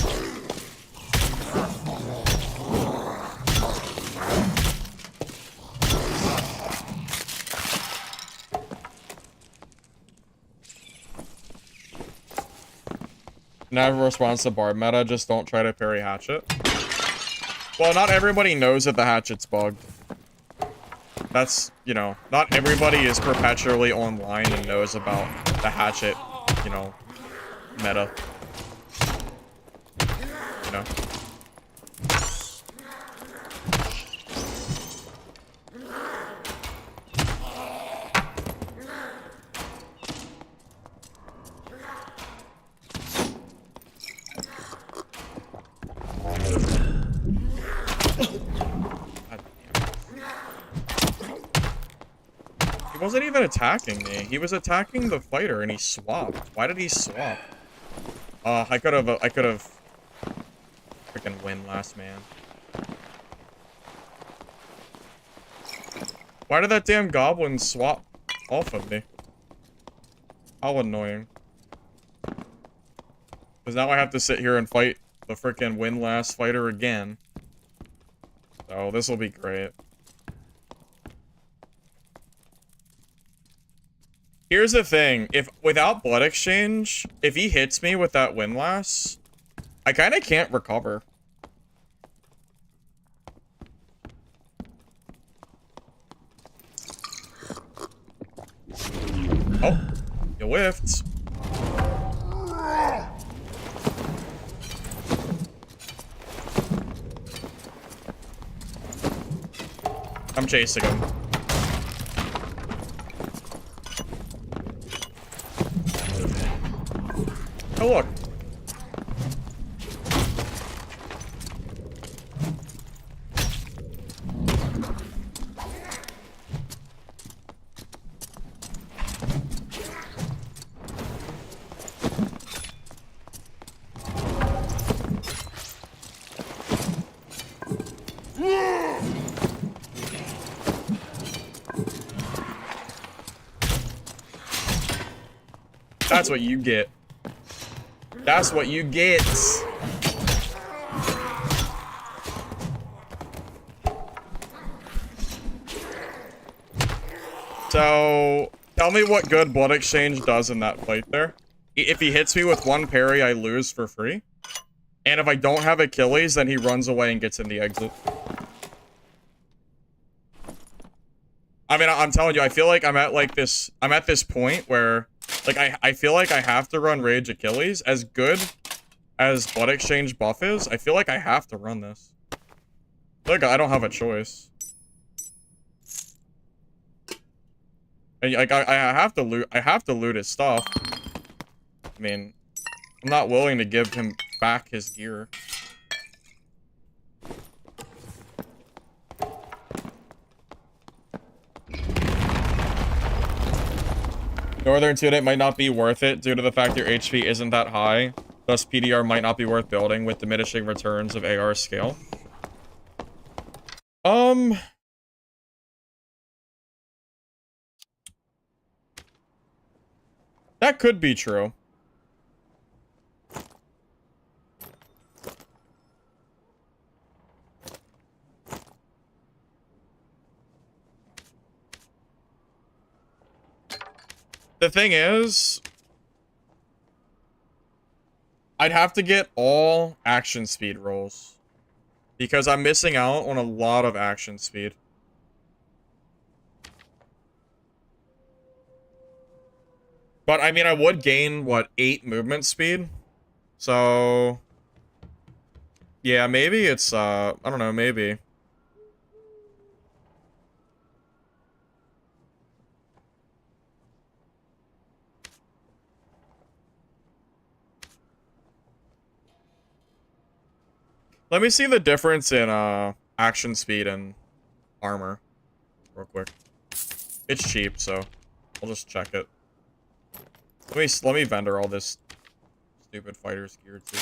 Never responds to BARB meta, just don't try to parry hatchet. Well, not everybody knows that the hatchet's bugged. That's, you know, not everybody is perpetually online and knows about the hatchet, you know, meta. You know? He wasn't even attacking me. He was attacking the fighter and he swapped. Why did he swap? I could have freaking win last man. Why did that damn goblin swap off of me? How annoying. Because now I have to sit here and fight the freaking win last fighter again. So this will be great. Here's the thing, if without blood exchange, if he hits me with that windlass, I kind of can't recover. Oh, you whiffed. I'm chasing him. Oh, look. That's what you get. That's what you get. So, tell me what good blood exchange does in that fight there. If he hits me with one parry, I lose for free. And if I don't have Achilles, then he runs away and gets in the exit. I mean, I'm telling you, I feel like I'm at this point where, like, I feel like I have to run Rage Achilles. As good as Blood Exchange buff is, I feel like I have to run this. Like, I don't have a choice. And, like, I have to loot his stuff. I mean, I'm not willing to give him back his gear. Northern Student might not be worth it due to the fact your HP isn't that high. Thus, PDR might not be worth building with diminishing returns of AR scale. That could be true. The thing is, I'd have to get all action speed rolls because I'm missing out on a lot of action speed. But I mean, I would gain, what, 8 movement speed? So yeah, maybe it's I don't know, maybe. Let me see the difference in action speed and armor real quick. It's cheap, so I'll just check it. Let me vendor all this stupid fighter's gear too.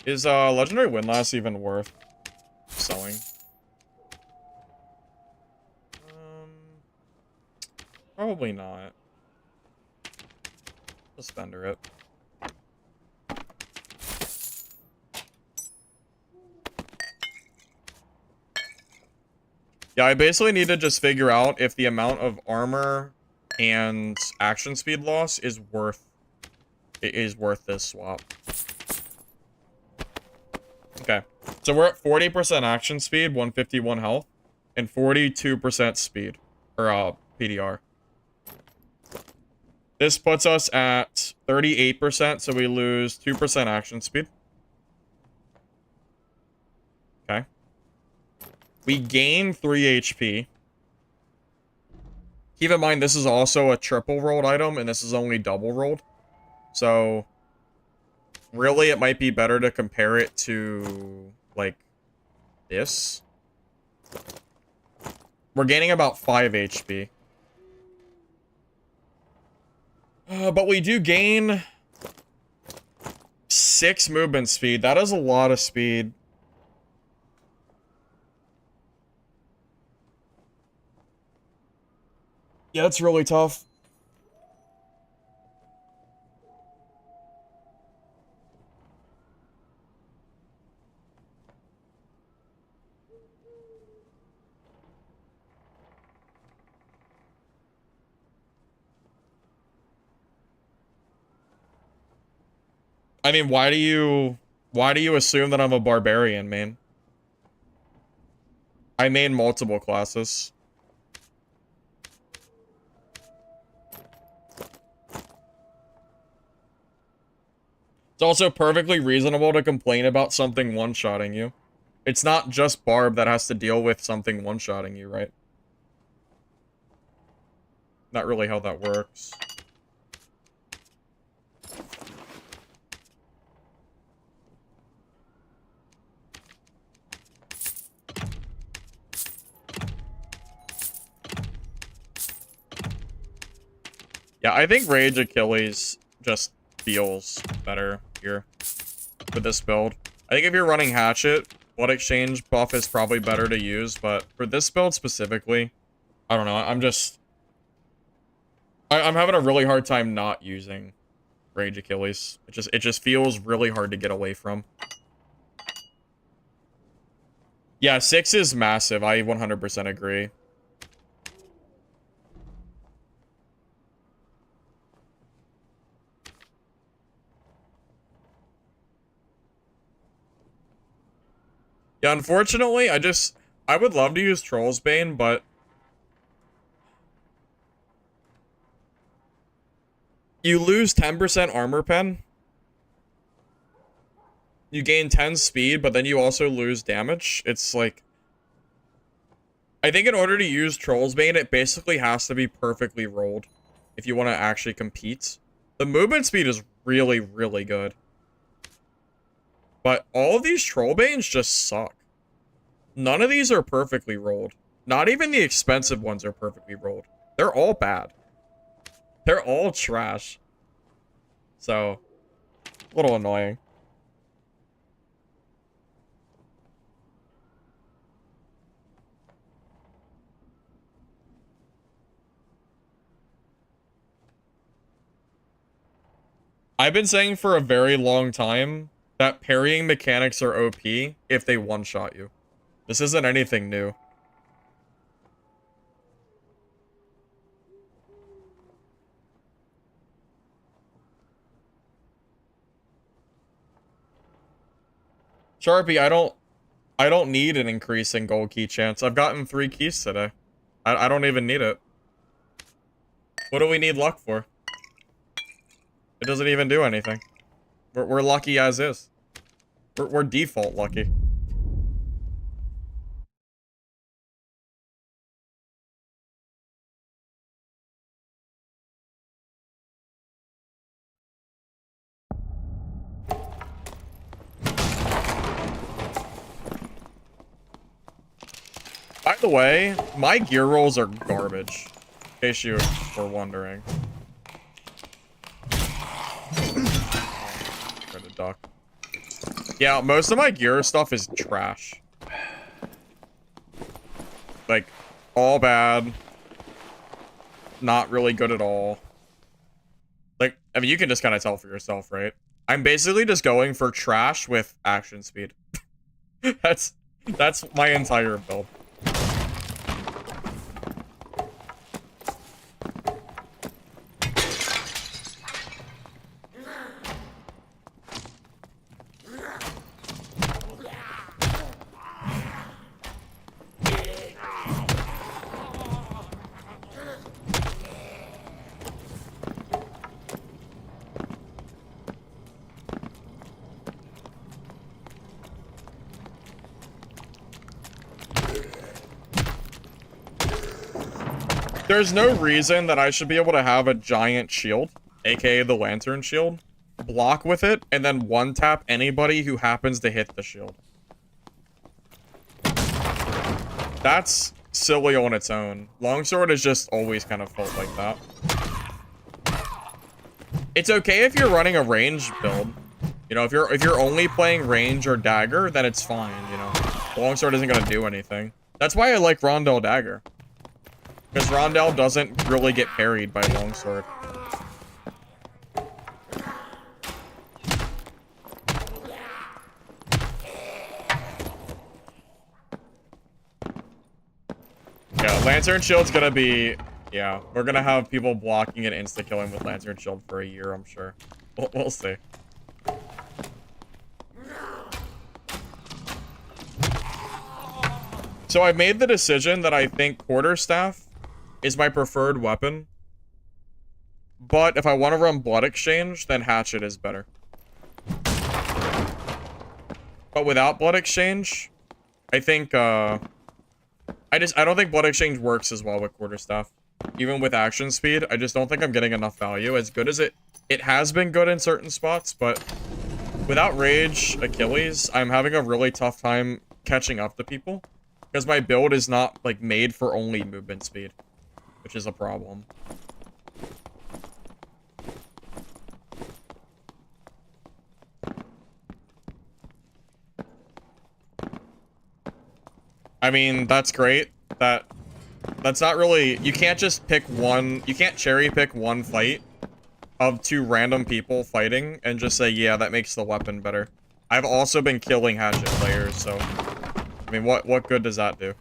Is legendary windlass even worth selling? Probably not. Let's vendor it. Yeah, I basically need to just figure out if the amount of armor and action speed loss is worth this swap. Okay. So we're at 40% action speed, 151 health, and 42% speed or PDR. This puts us at 38%, so we lose 2% action speed. Okay. We gain 3 HP. Keep in mind, this is also a triple rolled item, and this is only double rolled. So, really, it might be better to compare it to, like, this. We're gaining about 5 HP. But we do gain 6 movement speed. That is a lot of speed. Yeah, that's really tough. I mean, why do you assume that I'm a barbarian, man? I main multiple classes. It's also perfectly reasonable to complain about something one-shotting you. It's not just BARB that has to deal with something one-shotting you, right? Not really how that works. Yeah, I think Rage Achilles just feels better here with this build. I think if you're running Hatchet, Blood Exchange buff is probably better to use, but for this build specifically, I don't know, I'm having a really hard time not using Rage Achilles. It just feels really hard to get away from. Yeah, 6 is massive. I 100% agree. Yeah, unfortunately, I would love to use Troll's Bane, but you lose 10% armor pen. You gain 10 speed, but then you also lose damage. It's like, I think in order to use Troll's Bane, it basically has to be perfectly rolled if you want to actually compete. The movement speed is really, really good. But all of these Troll Banes just suck. None of these are perfectly rolled. Not even the expensive ones are perfectly rolled. They're all bad. They're all trash. So, a little annoying. I've been saying for a very long time that parrying mechanics are OP if they one-shot you. This isn't anything new. Sharpie, I don't need an increase in gold key chance. I've gotten 3 keys today. I don't even need it. What do we need luck for? It doesn't even do anything. We're lucky as is. We're default lucky. By the way, my gear rolls are garbage. In case you were wondering. Try to duck. Yeah, most of my gear stuff is trash. Like, all bad. Not really good at all. Like, I mean, you can just kind of tell for yourself, right? I'm basically just going for trash with action speed. That's my entire build. There's no reason that I should be able to have a giant shield, aka the lantern shield, block with it, and then one-tap anybody who happens to hit the shield. That's silly on its own. Longsword is just always kind of felt like that. It's okay if you're running a range build. You know, if you're only playing range or dagger, then it's fine, you know. Longsword isn't gonna do anything. That's why I like Rondell Dagger. Because Rondell doesn't really get parried by Longsword. Yeah, Lantern Shield's gonna be... Yeah, we're gonna have people blocking and insta-killing with Lantern Shield for a year, I'm sure. We'll see. So I made the decision that I think Quarterstaff is my preferred weapon. But if I want to run Blood Exchange, then Hatchet is better. But without Blood Exchange, I think, I don't think Blood Exchange works as well with Quarterstaff. Even with action speed, I just don't think I'm getting enough value. As good as it has been good in certain spots, but without Rage Achilles, I'm having a really tough time catching up to people. Because my build is not, like, made for only movement speed. Which is a problem. I mean, that's great. That's not really... You can't just pick one... You can't cherry pick one fight of two random people fighting and just say, yeah, that makes the weapon better. I've also been killing Hatchet players, so... I mean, what good does that do?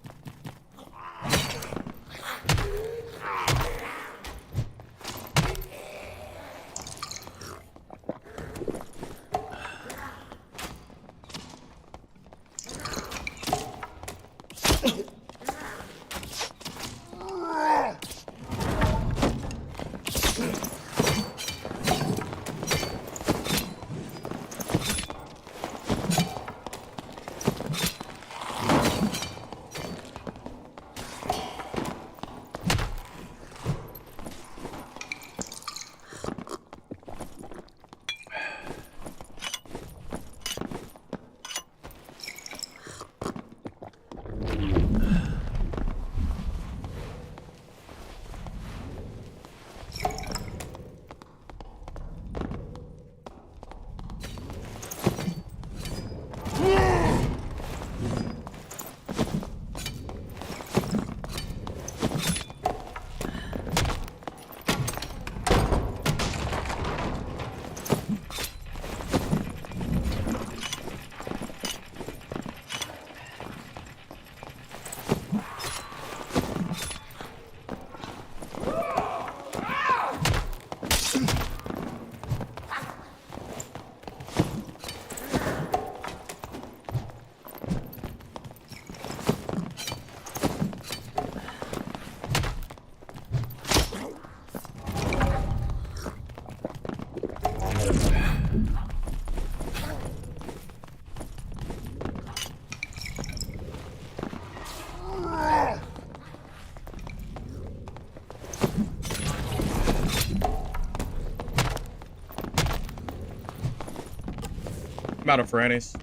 I'm out of Frannies.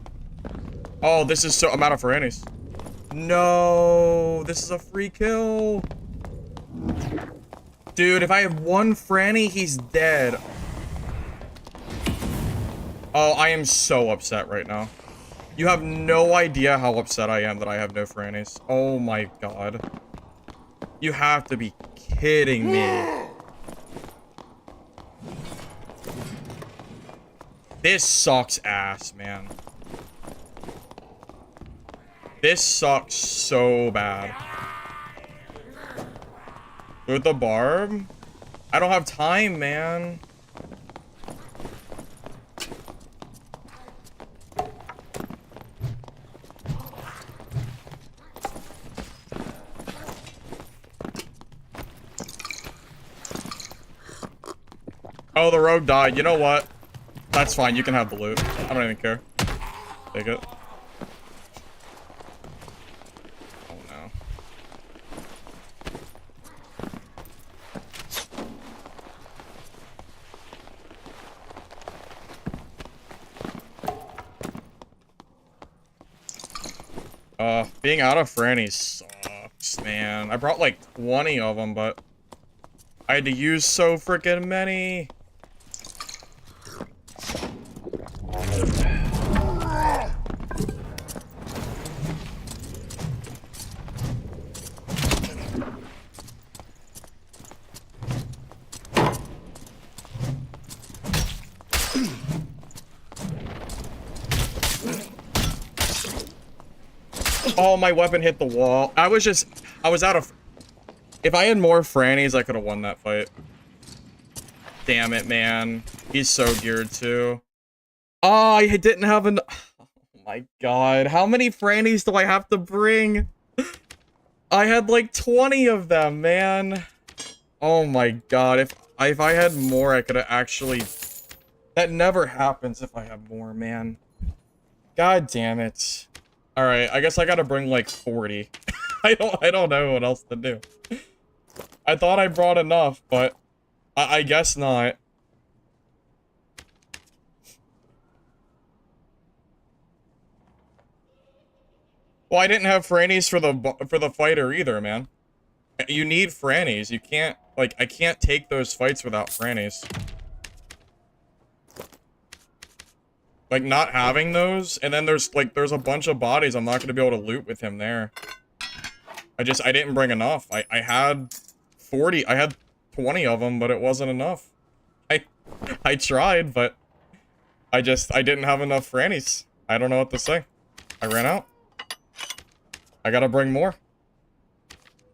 Oh, this is so... I'm out of Frannies. No, this is a free kill. Dude, if I have one Franny, he's dead. Oh, I am so upset right now. You have no idea how upset I am that I have no frannies. Oh my god. You have to be kidding me. This sucks ass, man. This sucks so bad. With the BARB? I don't have time, man. Oh, the rogue died. You know what? That's fine. You can have the loot. I don't even care. Take it. Oh, no. Being out of frannies sucks, man. I brought like 20 of them, but I had to use so freaking many. Oh, my weapon hit the wall. I was out of... If I had more frannies, I could have won that fight. Damn it, man. He's so geared, too. Oh, I didn't have an... Oh, my God. How many frannies do I have to bring? I had, like, 20 of them, man. Oh, my God. If I had more, I could have actually... That never happens if I have more, man. God damn it. Alright, I guess I gotta bring like 40. I don't know what else to do. I thought I brought enough, but I guess not. Well, I didn't have frannies for the fighter either, man. You need frannies. You can't, like, I can't take those fights without frannies. Like, not having those, and then there's a bunch of bodies I'm not gonna be able to loot with him there. I didn't bring enough. I had 40, I had 20 of them, but it wasn't enough. I tried, but I didn't have enough frannies. I don't know what to say. I ran out. I gotta bring more.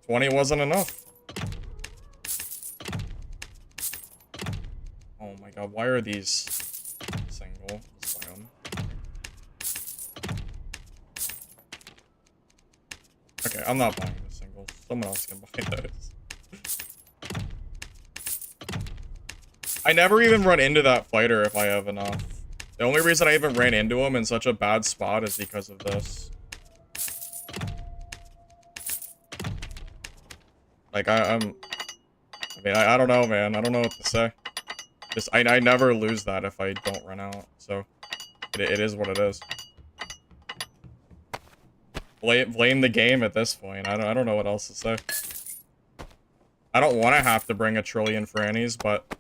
20 wasn't enough. Oh my god, why are these single? Okay, I'm not buying the singles. Someone else can buy those. I never even run into that fighter if I have enough. The only reason I even ran into him in such a bad spot is because of this. Like, I mean, I don't know, man. I don't know what to say. Just, I never lose that if I don't run out, so it is what it is. Blame the game at this point. I don't know what else to say. I don't want to have to bring a trillion frannies, but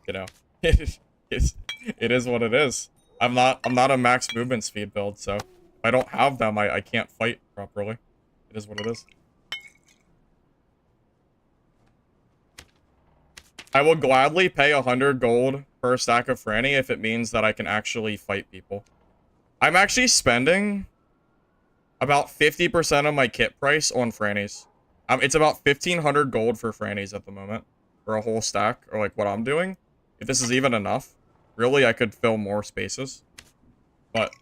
you know, it is what it is. I'm not a max movement speed build, so if I don't have them, I can't fight properly. It is what it is. I will gladly pay 100 gold per stack of franny if it means that I can actually fight people. I'm actually spending about 50% of my kit price on frannies. It's about 1,500 gold for frannies at the moment. For a whole stack, or like what I'm doing. If this is even enough. Really, I could fill more spaces. But,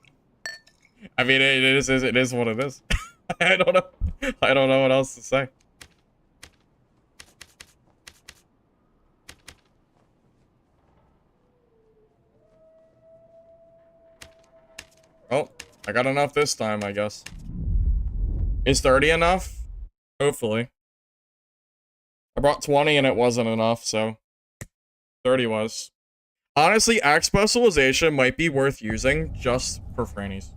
I mean, it is what it is. I don't know what else to say. Oh, I got enough this time, I guess. Is 30 enough? Hopefully. I brought 20 and it wasn't enough, so 30 was. Honestly, axe specialization might be worth using just for frannies.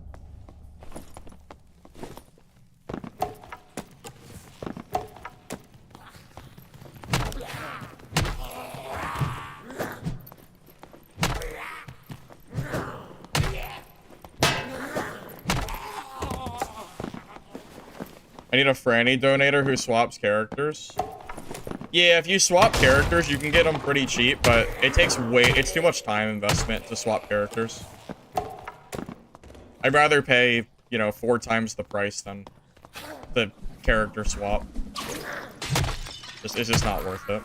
I need a Franny donator who swaps characters. Yeah, if you swap characters, you can get them pretty cheap, but it takes it's too much time investment to swap characters. I'd rather pay, you know, 4 times the price than the character swap. It's just not worth it.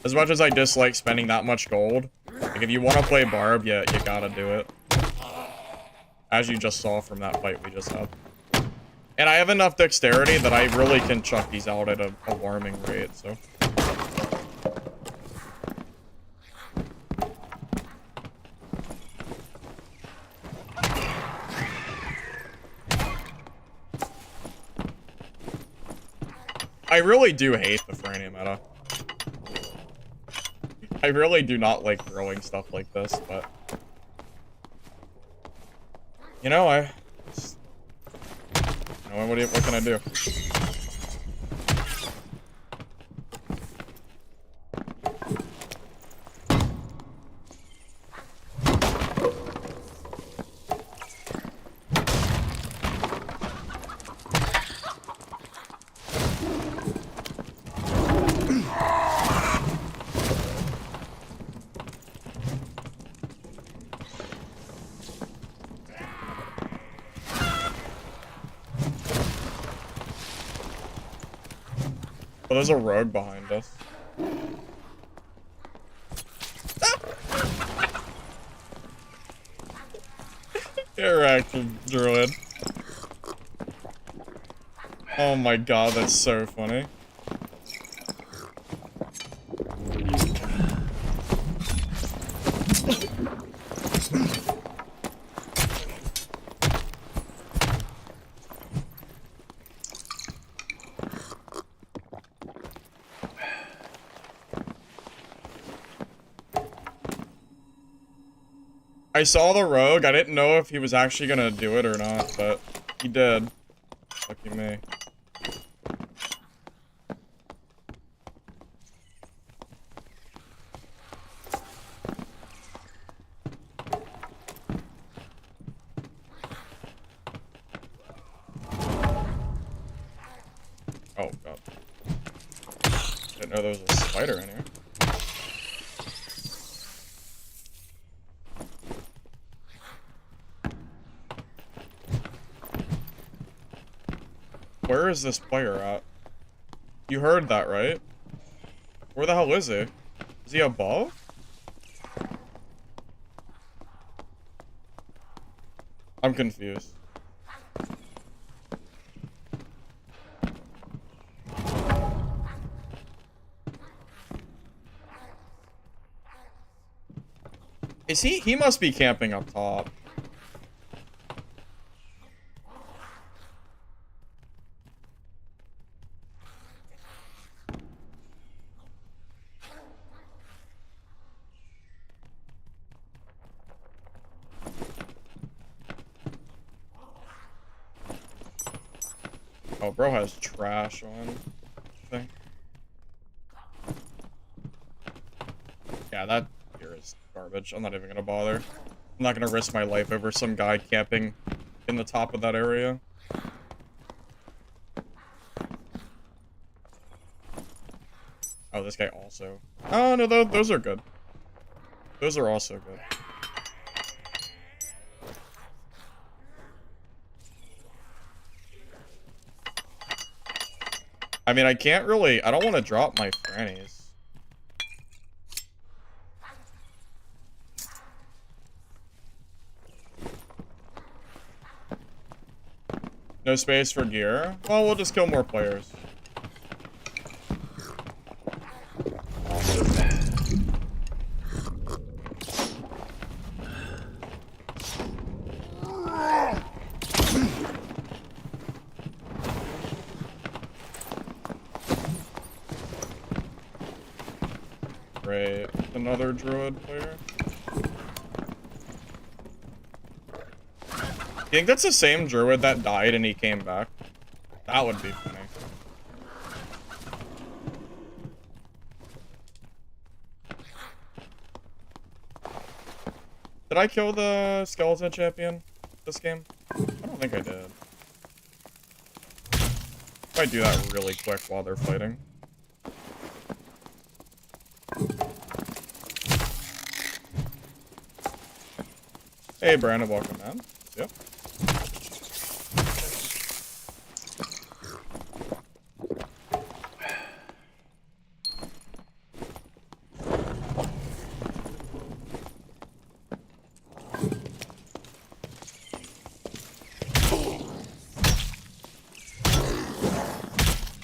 As much as I dislike spending that much gold, like if you want to play BARB, yeah, you gotta do it. As you just saw from that fight we just had. And I have enough dexterity that I really can chuck these out at a alarming rate, so. I really do hate the Franny meta. I really do not like throwing stuff like this, but... You know, what can I do? Oh, there's a rogue behind us. Interactive druid. Oh my god, that's so funny. I saw the rogue. I didn't know if he was actually gonna do it or not, but he did. Lucky me. Oh god. Didn't know there was a spider in here. Where is this player at? You heard that, right? Where the hell is he? Is he above? I'm confused. Is he? He must be camping up top. Oh, bro has trash on. Thing. Yeah, that here is garbage. I'm not even gonna bother. I'm not gonna risk my life over some guy camping in the top of that area. Oh, this guy also. Oh, no, those are good. Those are also good. I mean, I can't really... I don't want to drop my frannies. No space for gear? Well, we'll just kill more players. Great. Another druid player. You think that's the same druid that died and he came back? That would be funny. Did I kill the skeleton champion this game? I don't think I did. Might do that really quick while they're fighting. Hey, Brandon, welcome, man. Yep.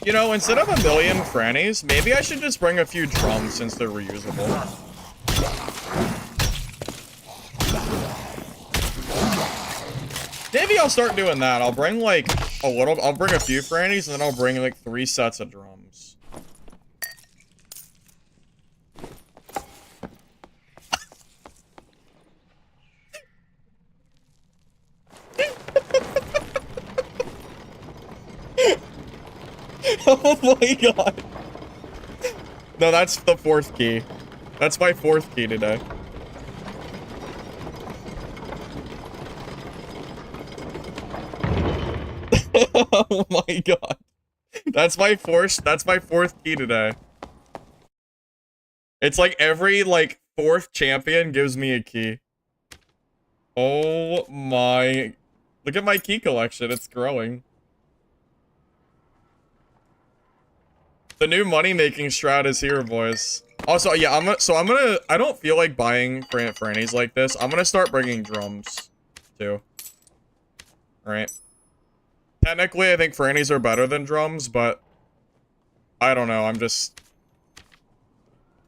You know, instead of a million frannies, maybe I should just bring a few drums since they're reusable. Maybe I'll start doing that. I'll bring like I'll bring a few frannies and then I'll bring like 3 sets of drums. Oh my god. No, that's the 4th key. That's my 4th key today. Oh my god. That's my 4th key today. It's like every like 4th champion gives me a key. Oh my. Look at my key collection. It's growing. The new money-making strat is here, boys. Also, yeah, I don't feel like buying frannies like this. I'm gonna start bringing drums, too. Alright. Technically, I think frannies are better than drums, but I don't know, I'm just...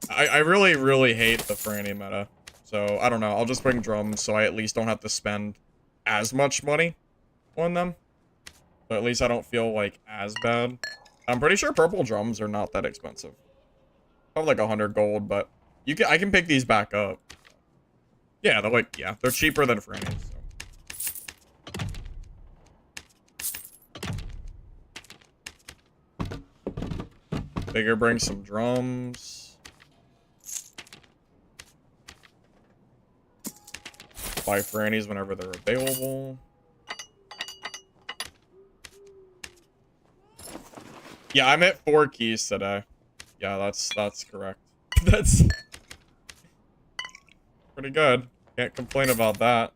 I really, really hate the franny meta. So, I don't know, I'll just bring drums so I at least don't have to spend as much money on them. So at least I don't feel, like, as bad. I'm pretty sure purple drums are not that expensive. Probably like 100 gold, but I can pick these back up. Yeah, they're cheaper than frannies. So. Figure bring some drums. Buy frannies whenever they're available. Yeah, I'm at 4 keys today. Yeah, that's correct. That's pretty good. Can't complain about that.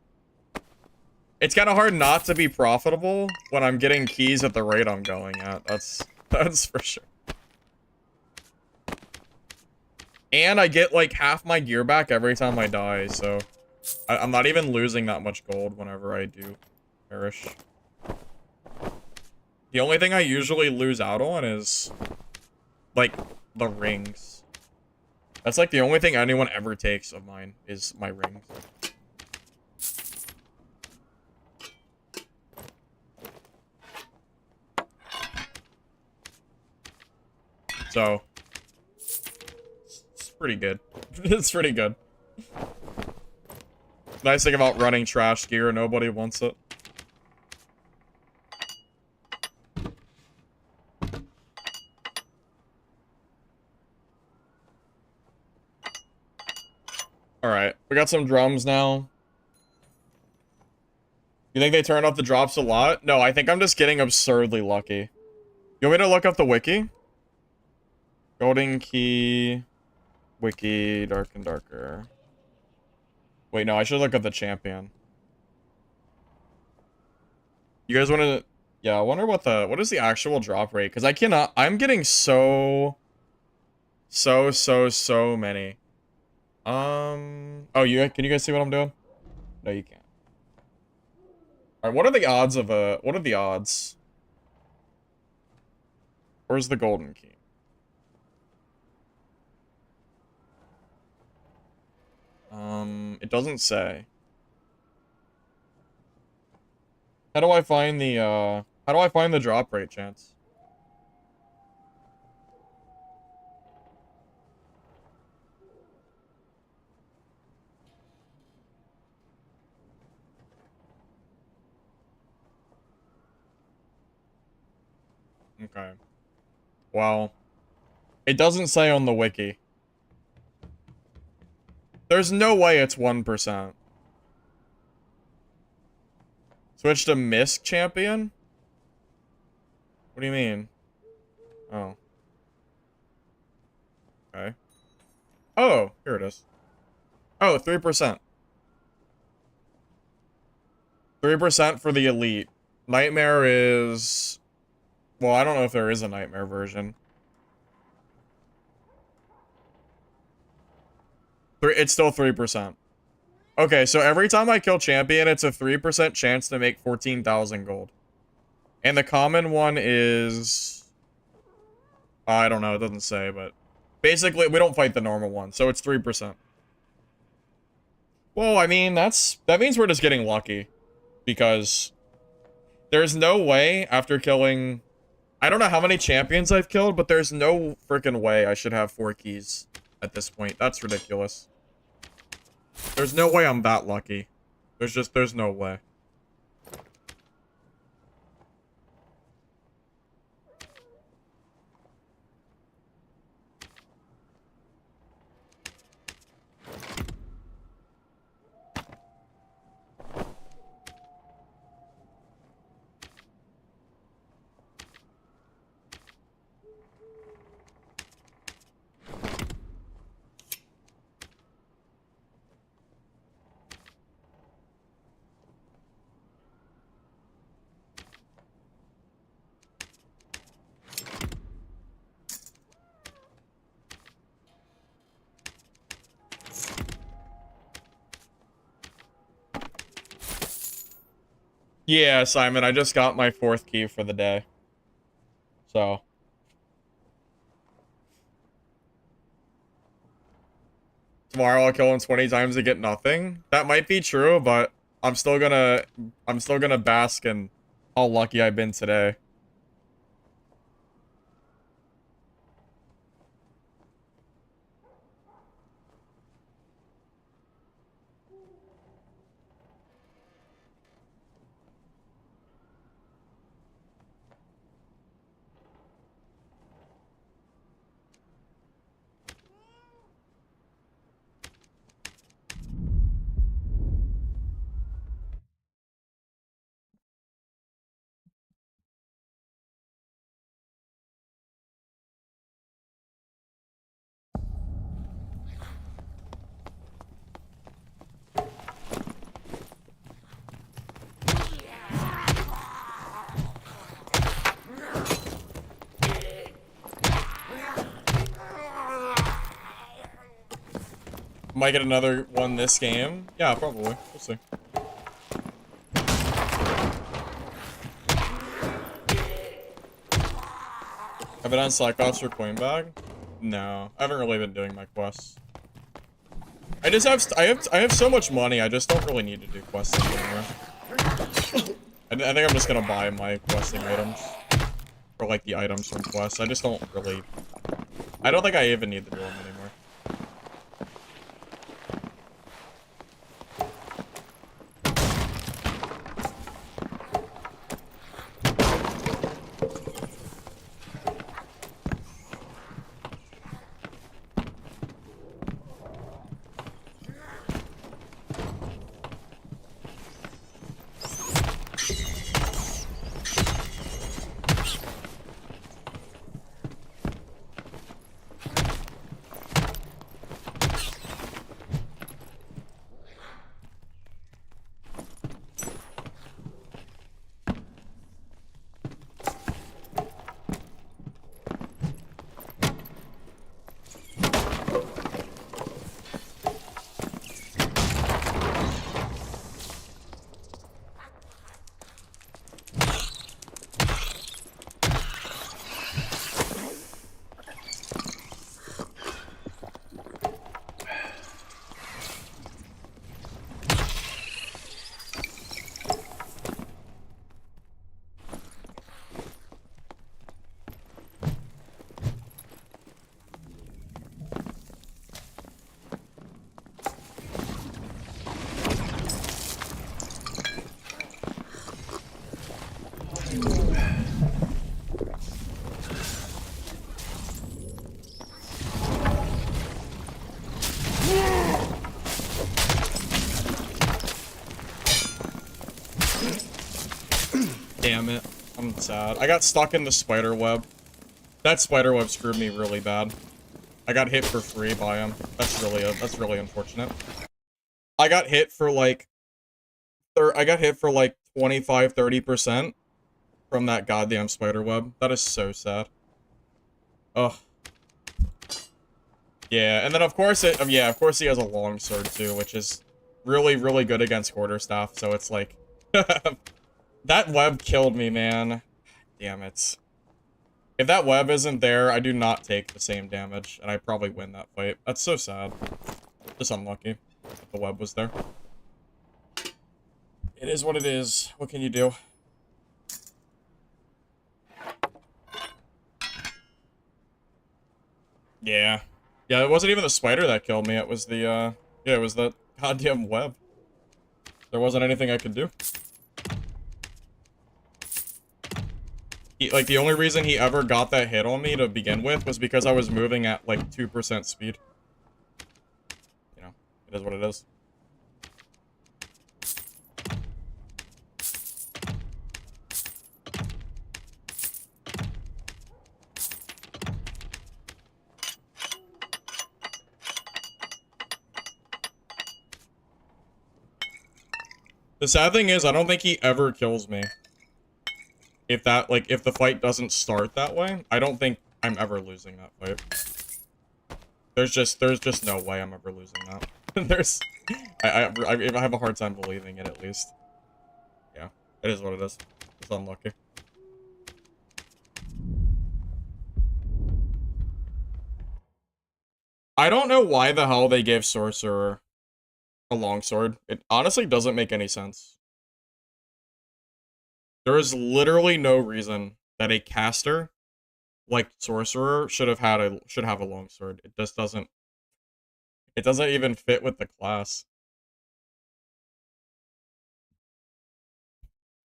It's kind of hard not to be profitable when I'm getting keys at the rate I'm going at. That's for sure. And I get like half my gear back every time I die, so I'm not even losing that much gold whenever I do perish. The only thing I usually lose out on is, like, the rings. That's, like, the only thing anyone ever takes of mine, is my rings. So, it's pretty good. It's pretty good. Nice thing about running trash gear, nobody wants it. Alright, we got some drums now. You think they turn up the drops a lot? No, I think I'm just getting absurdly lucky. You want me to look up the wiki? Golden key, wiki, dark and darker. Wait, no, I should look up the champion. You guys want to... Yeah, I wonder what is the actual drop rate? Because I cannot... I'm getting so many. Oh, can you guys see what I'm doing? No, you can't. Alright, what are the odds of what are the odds? Where's the golden key? It doesn't say. How do I find the drop rate chance? Okay. Well, it doesn't say on the wiki. There's no way it's 1%. Switch to Misc champion? What do you mean? Oh. Okay. Oh, here it is. Oh, 3%. 3% for the elite. Nightmare is... Well, I don't know if there is a nightmare version. It's still 3%. Okay, so every time I kill champion, it's a 3% chance to make 14,000 gold. And the common one is... I don't know, it doesn't say, but... Basically, we don't fight the normal one, so it's 3%. Well, I mean, that means we're just getting lucky. Because... There's no way, after killing... I don't know how many champions I've killed, but there's no freaking way I should have 4 keys at this point. That's ridiculous. There's no way I'm that lucky. There's no way. Yeah, Simon, I just got my 4th key for the day. So. Tomorrow I'll kill him 20 times to get nothing. That might be true, but I'm still gonna bask in how lucky I've been today. Might get another one this game. Yeah, probably. We'll see. Have been on Cyclops for coin bag? No, I haven't really been doing my quests. I have so much money. I just don't really need to do quests anymore. I think I'm just gonna buy my questing items, or like the items from quests. I just don't really. I don't think I even need to do them anymore. Damn it. I'm sad. I got stuck in the spider web. That spider web screwed me really bad. I got hit for free by him. That's really unfortunate. I got hit for like 25-30% from that goddamn spider web. That is so sad. Ugh. Yeah, and then of course of course he has a long sword too, which is really, really good against quarterstaff, so it's like that web killed me, man. Damn it. If that web isn't there, I do not take the same damage, and I probably win that fight. That's so sad. Just unlucky that the web was there. It is what it is. What can you do? Yeah. Yeah, it wasn't even the spider that killed me. It was the, yeah, it was the goddamn web. There wasn't anything I could do. Like, the only reason he ever got that hit on me to begin with was because I was moving at, like, 2% speed. You know, it is what it is. The sad thing is, I don't think he ever kills me. If that, like, if the fight doesn't start that way, I don't think I'm ever losing that fight. There's just no way I'm ever losing that. I have a hard time believing it, at least. Yeah, it is what it is. It's unlucky. I don't know why the hell they gave Sorcerer a longsword. It honestly doesn't make any sense. There is literally no reason that a caster like Sorcerer should have a longsword. It just doesn't. It doesn't even fit with the class.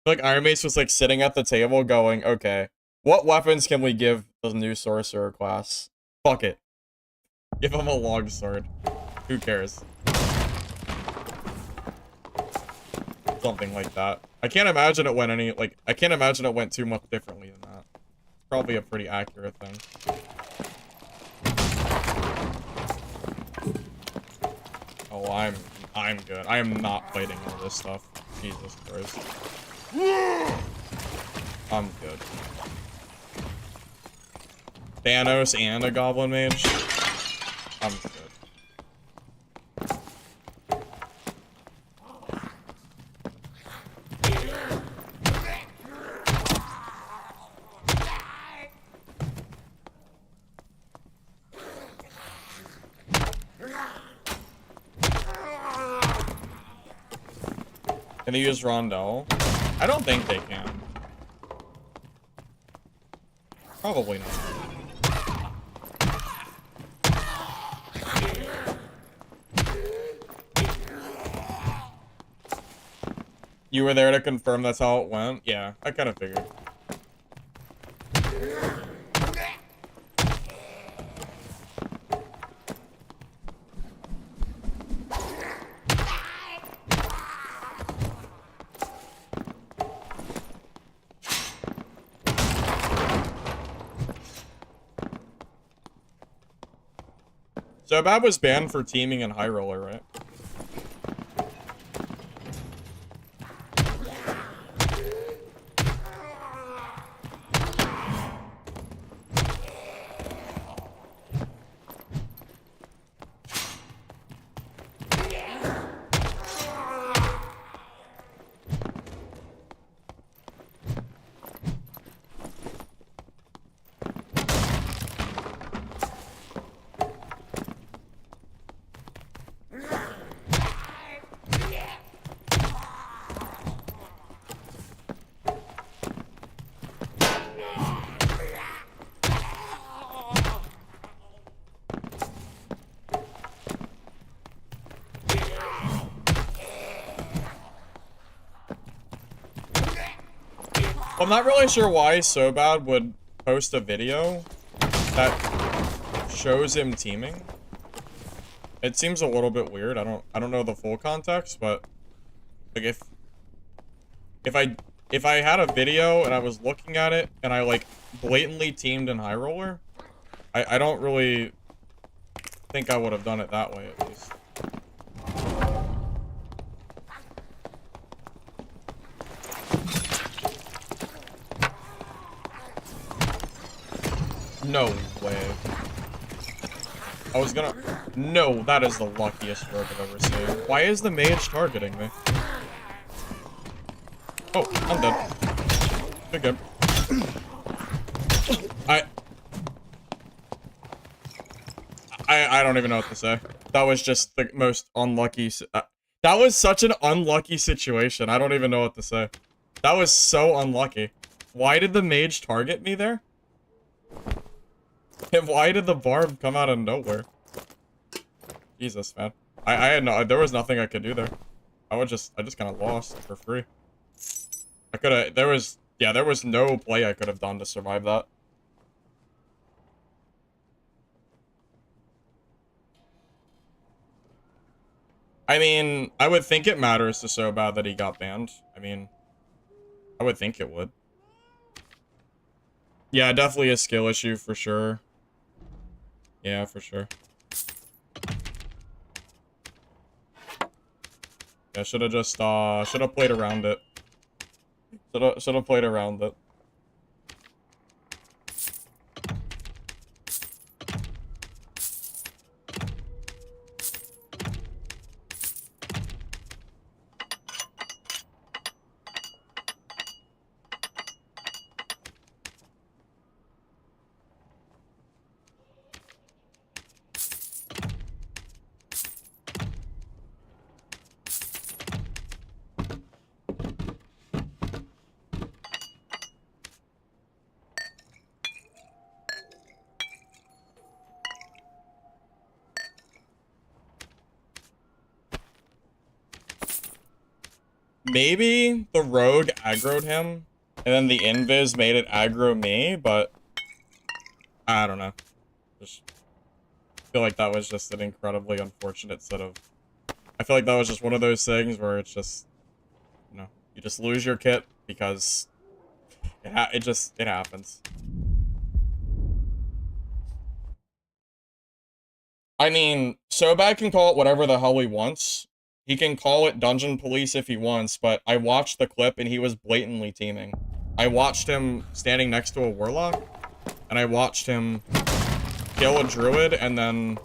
Like Iron Mace was like sitting at the table going, okay, what weapons can we give the new Sorcerer class? Fuck it. Give him a longsword. Who cares? Something like that. I can't imagine it went I can't imagine it went too much differently than that. Probably a pretty accurate thing. Oh, I'm good. I am not fighting all this stuff. Jesus Christ. I'm good. Thanos and a Goblin Mage? I'm good. Can they use Rondell? I don't think they can. Probably not. You were there to confirm that's how it went? Yeah, I kind of figured. So Bab was banned for teaming in High Roller, right? I'm not really sure why Sobad would post a video that shows him teaming. It seems a little bit weird. I don't know the full context, but like if if I had a video and I was looking at it and I like blatantly teamed in high roller, I don't really think I would have done it that way at least. No way. I was gonna... No, that is the luckiest rogue I've ever seen. Why is the mage targeting me? Oh, I'm dead. You're good. I don't even know what to say. That was just the most unlucky... that was such an unlucky situation. I don't even know what to say. That was so unlucky. Why did the mage target me there? And why did the BARB come out of nowhere? Jesus, man. I had no... There was nothing I could do there. I just kind of lost for free. I could have... There was... Yeah, there was no play I could have done to survive that. I mean, I would think it matters to so bad that he got banned. I mean, I would think it would. Yeah, definitely a skill issue for sure. Yeah, for sure. Yeah, should have just, should have played around it. Should have played around it. Maybe the rogue aggroed him, and then the invis made it aggro me, but I don't know. Just feel like that was just an incredibly unfortunate set of... I feel like that was just one of those things where it's just, you know, you just lose your kit because it happens. I mean, Sobag can call it whatever the hell he wants. He can call it Dungeon Police if he wants, but I watched the clip and he was blatantly teaming. I watched him standing next to a Warlock, and I watched him kill a Druid, and then,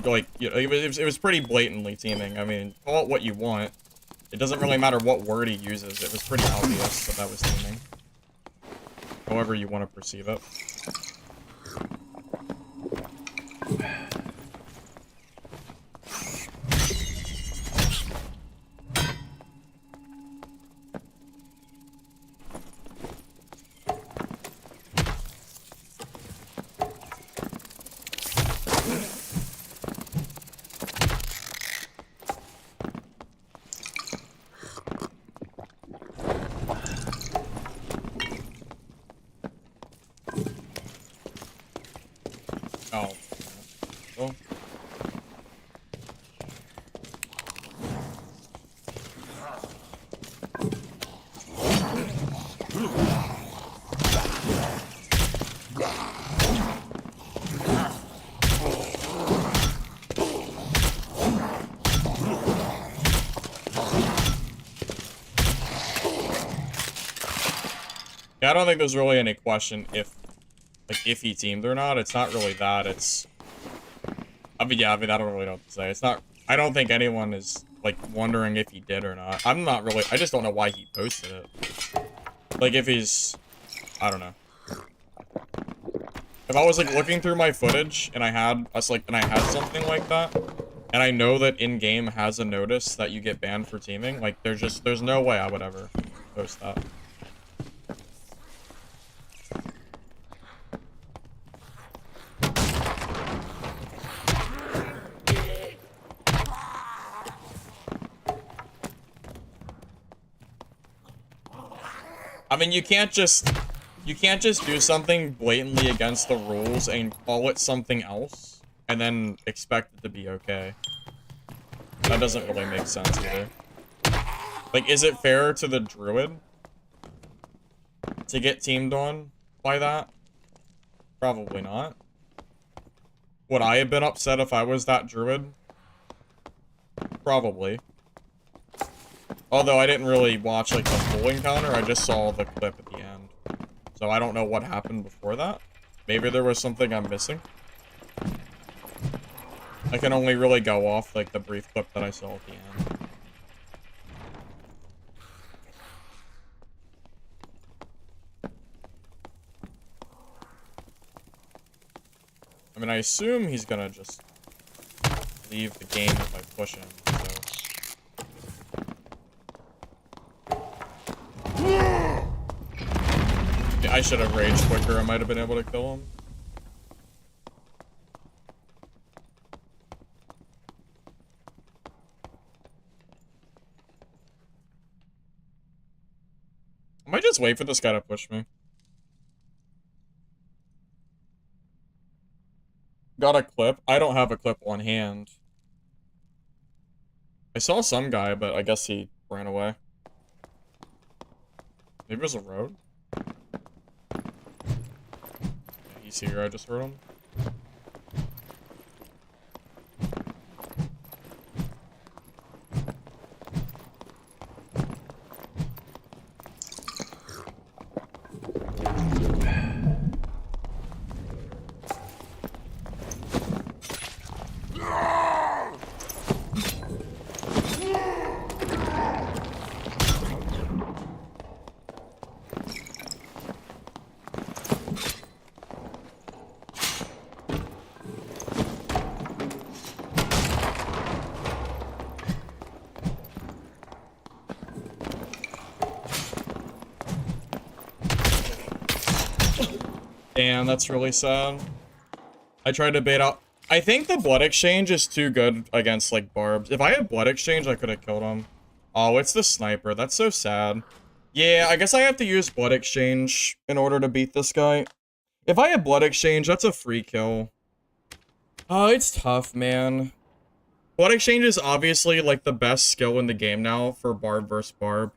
like, you know, it was pretty blatantly teaming. I mean, call it what you want. It doesn't really matter what word he uses. It was pretty obvious that that was teaming. However you want to perceive it. Oh. Well. Yeah, I don't think there's really any question if he teamed or not. It's not really that, it's... I mean, I don't really know what to say. It's not... I don't think anyone is, like, wondering if he did or not. I'm not really... I just don't know why he posted it. Like, if he's... I don't know. If I was, like, looking through my footage, and I had something like that, and I know that in-game has a notice that you get banned for teaming, like, there's no way I would ever post that. I mean, you can't just do something blatantly against the rules and call it something else, and then expect it to be okay. That doesn't really make sense either. Like, is it fair to the druid to get teamed on by that? Probably not. Would I have been upset if I was that druid? Probably. Although I didn't really watch, like, the full encounter, I just saw the clip at the end. So I don't know what happened before that. Maybe there was something I'm missing. I can only really go off, like, the brief clip that I saw at the end. I mean, I assume he's gonna just leave the game if I push him, so... Yeah, I should have raged quicker, I might have been able to kill him. I might just wait for this guy to push me. Got a clip? I don't have a clip on hand. I saw some guy, but I guess he ran away. Maybe it was a road? Yeah, he's here, I just heard him. Damn, that's really sad. I tried to bait out... I think the blood exchange is too good against, like, barbs. If I had blood exchange, I could have killed him. Oh, it's the sniper. That's so sad. Yeah, I guess I have to use blood exchange in order to beat this guy. If I had blood exchange, that's a free kill. Oh, it's tough, man. Blood exchange is obviously, like, the best skill in the game now for barb versus barb.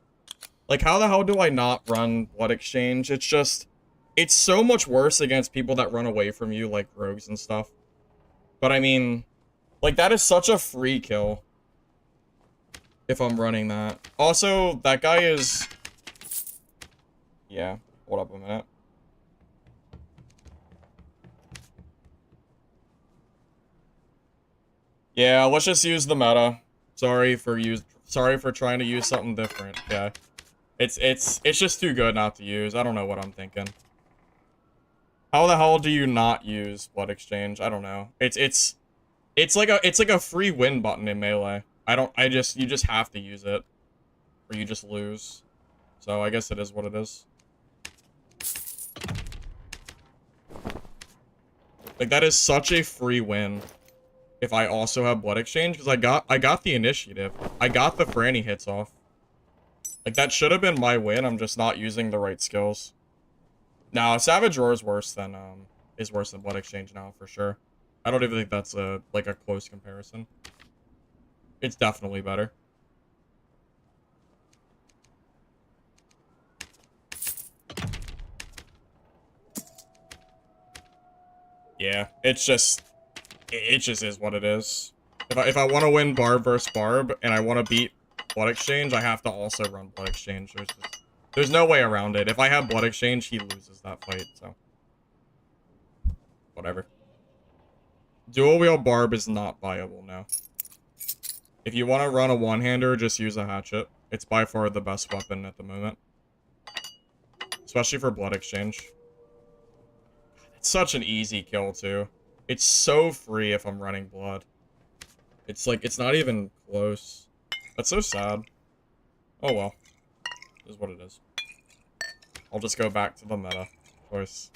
Like, how the hell do I not run blood exchange? It's just... It's so much worse against people that run away from you, like rogues and stuff. But I mean, like, that is such a free kill. If I'm running that. Also, that guy is... Yeah, hold up a minute. Yeah, let's just use the meta. Sorry for trying to use something different. Yeah. It's just too good not to use. I don't know what I'm thinking. How the hell do you not use blood exchange? I don't know. It's like a free win button in Melee. You just have to use it. Or you just lose. So I guess it is what it is. Like, that is such a free win. If I also have blood exchange, because I got the initiative. I got the Franny hits off. Like, that should have been my win. I'm just not using the right skills. Now, Savage Roar is worse than Blood Exchange now, for sure. I don't even think that's a close comparison. It's definitely better. Yeah, it just is what it is. If I want to win Barb versus Barb and I want to beat Blood Exchange, I have to also run Blood Exchange. There's no way around it. If I have Blood Exchange, he loses that fight, so. Whatever. Dual Wheel Barb is not viable now. If you want to run a one-hander, just use a hatchet. It's by far the best weapon at the moment. Especially for Blood Exchange. It's such an easy kill, too. It's so free if I'm running Blood. It's like, it's not even close. That's so sad. Oh well. It is what it is. I'll just go back to the meta, of course.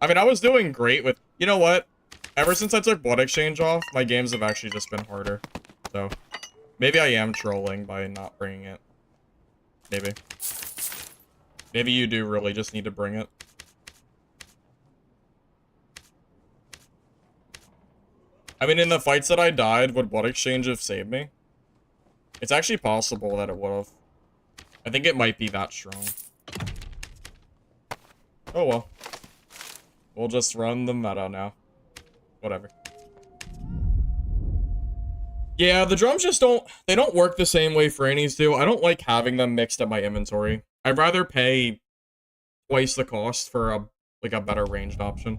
I mean, I was doing great with... You know what? Ever since I took Blood Exchange off, my games have actually just been harder. So, maybe I am trolling by not bringing it. Maybe. Maybe you do really just need to bring it. I mean, in the fights that I died, would Blood Exchange have saved me? It's actually possible that it would have. I think it might be that strong. Oh well. We'll just run the meta now. Whatever. Yeah, the drums just they don't work the same way Frannies do. I don't like having them mixed at my inventory. I'd rather pay twice the cost for a better ranged option.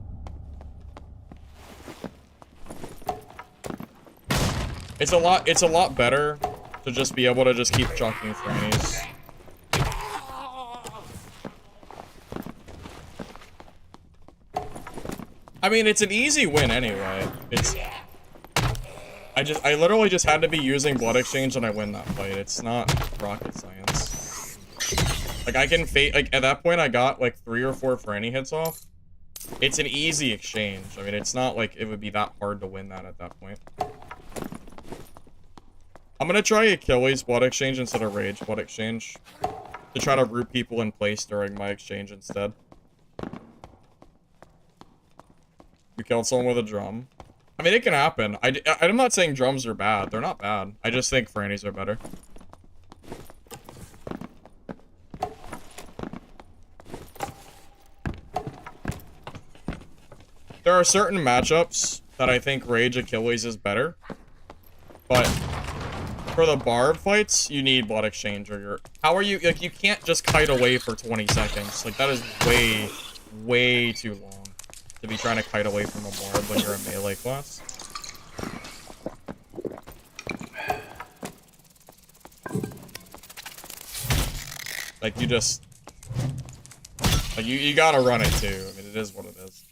It's a lot better to just be able to just keep chunking Frannies. I mean, it's an easy win anyway. I literally just had to be using Blood Exchange and I win that fight. It's not rocket science. Like, I can at that point I got like 3 or 4 Franny hits off. It's an easy exchange. I mean, it's not like it would be that hard to win that at that point. I'm gonna try Achilles Blood Exchange instead of Rage Blood Exchange. To try to root people in place during my exchange instead. You killed someone with a drum. I mean, it can happen. I'm not saying drums are bad. They're not bad. I just think Frannies are better. There are certain matchups that I think Rage Achilles is better. But for the BARB fights, you need Blood Exchange or your... How are you... Like, you can't just kite away for 20 seconds. Like, that is way, way too long to be trying to kite away from a BARB when you're a melee class. Like, you just... Like, you gotta run it, too. I mean, it is what it is.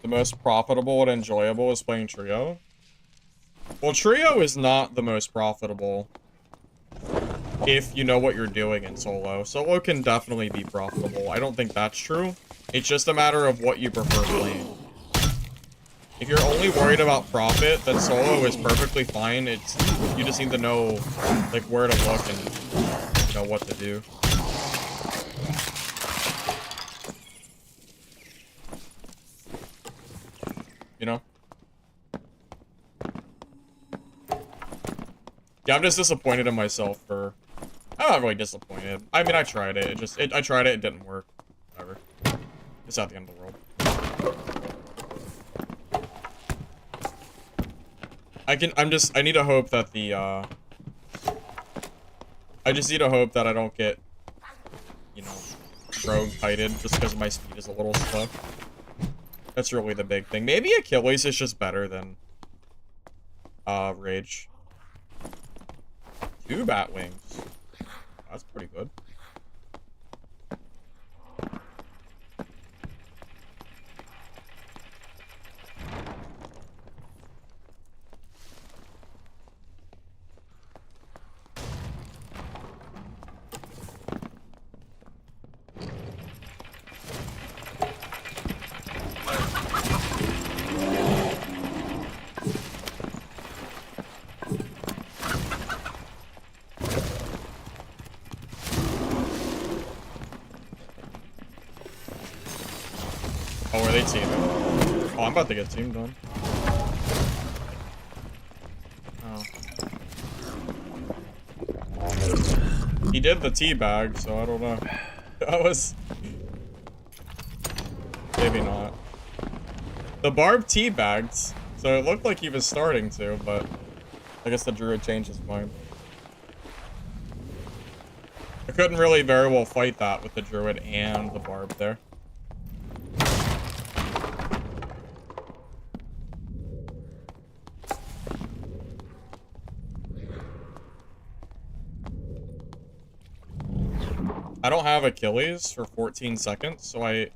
The most profitable and enjoyable is playing Trio. Well, Trio is not the most profitable if you know what you're doing in Solo. Solo can definitely be profitable. I don't think that's true. It's just a matter of what you prefer playing. If you're only worried about profit, then Solo is perfectly fine. You just need to know, like, where to look and know what to do. You know? Yeah, I'm just disappointed in myself for... I'm not really disappointed. I mean, I tried it. I tried it. It didn't work. Whatever. It's not the end of the world. I need to hope that I just need to hope that I don't get, you know, rogue kited just because my speed is a little stuck. That's really the big thing. Maybe Achilles is just better than, Rage. 2 bat wings. That's pretty good. Oh, are they teaming? Oh, I'm about to get teamed on. Oh. He did the teabag, so I don't know. That was... Maybe not. The BARB teabagged, so it looked like he was starting to, but... I guess the druid changed his mind. I couldn't really very well fight that with the druid and the BARB there. I don't have Achilles for 14 seconds, so I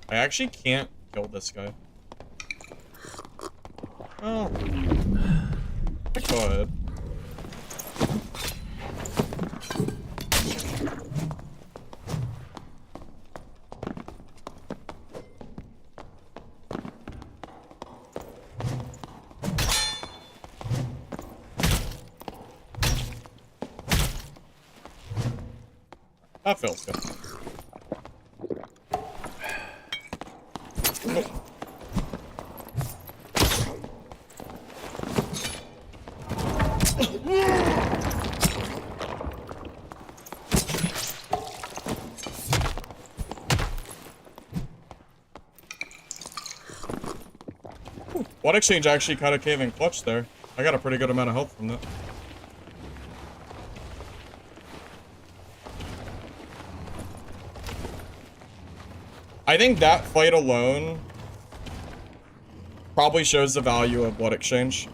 actually can't kill this guy. Oh. I could. That feels good. Oh. Blood exchange actually kind of came in clutch there. I got a pretty good amount of health from that. I think that fight alone probably shows the value of blood exchange.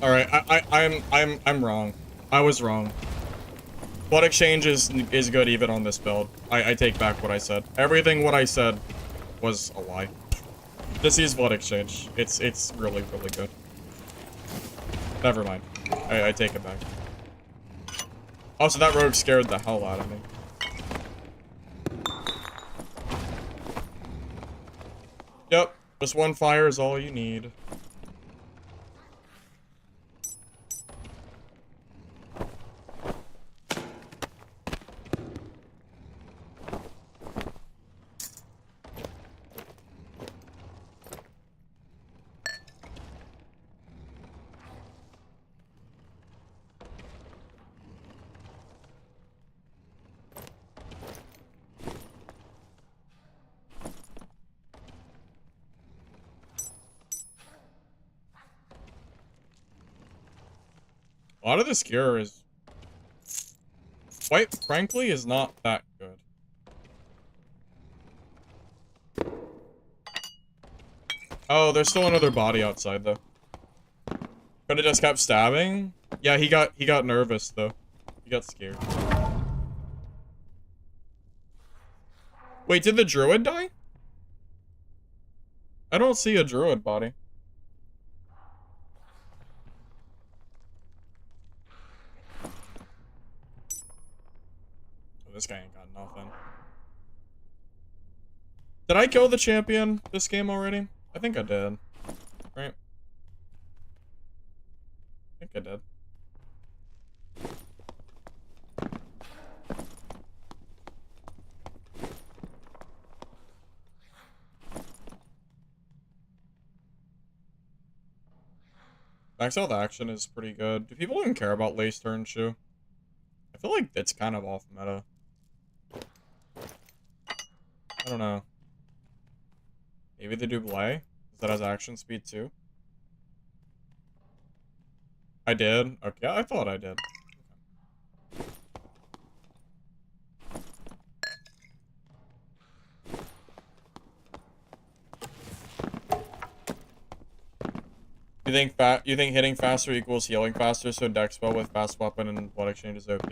All right, I'm wrong. I was wrong. Blood exchange is good even on this build. I take back what I said. Everything what I said was a lie. Just use blood exchange. It's really good. Never mind. I take it back. Also, that rogue scared the hell out of me. Yep, just one fire is all you need. A lot of this gear is, quite frankly, is not that good. Oh, there's still another body outside though. Could have just kept stabbing. Yeah, he got nervous though. He got scared. Wait, did the druid die? I don't see a druid body. This guy ain't got nothing. Did I kill the champion this game already? I think I did. Right? I think I did. Max health action is pretty good. Do people even care about lace turn shoe? I feel like it's kind of off meta. I don't know. Maybe they do Blay? That has action speed too? I did? Okay, I thought I did. You think hitting faster equals healing faster, so dex spell with fast weapon and blood exchange is OP?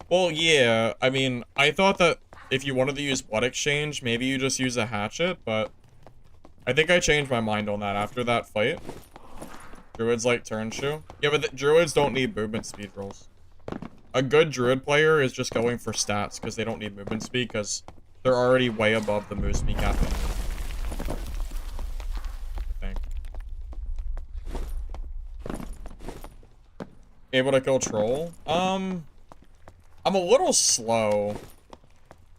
Well, yeah, I mean, I thought that if you wanted to use blood exchange, maybe you just use a hatchet, but I think I changed my mind on that after that fight. Druids like turn shoe. Yeah, but the druids don't need movement speed rolls. A good druid player is just going for stats because they don't need movement speed because they're already way above the move speed cap. Able to kill troll? I'm a little slow.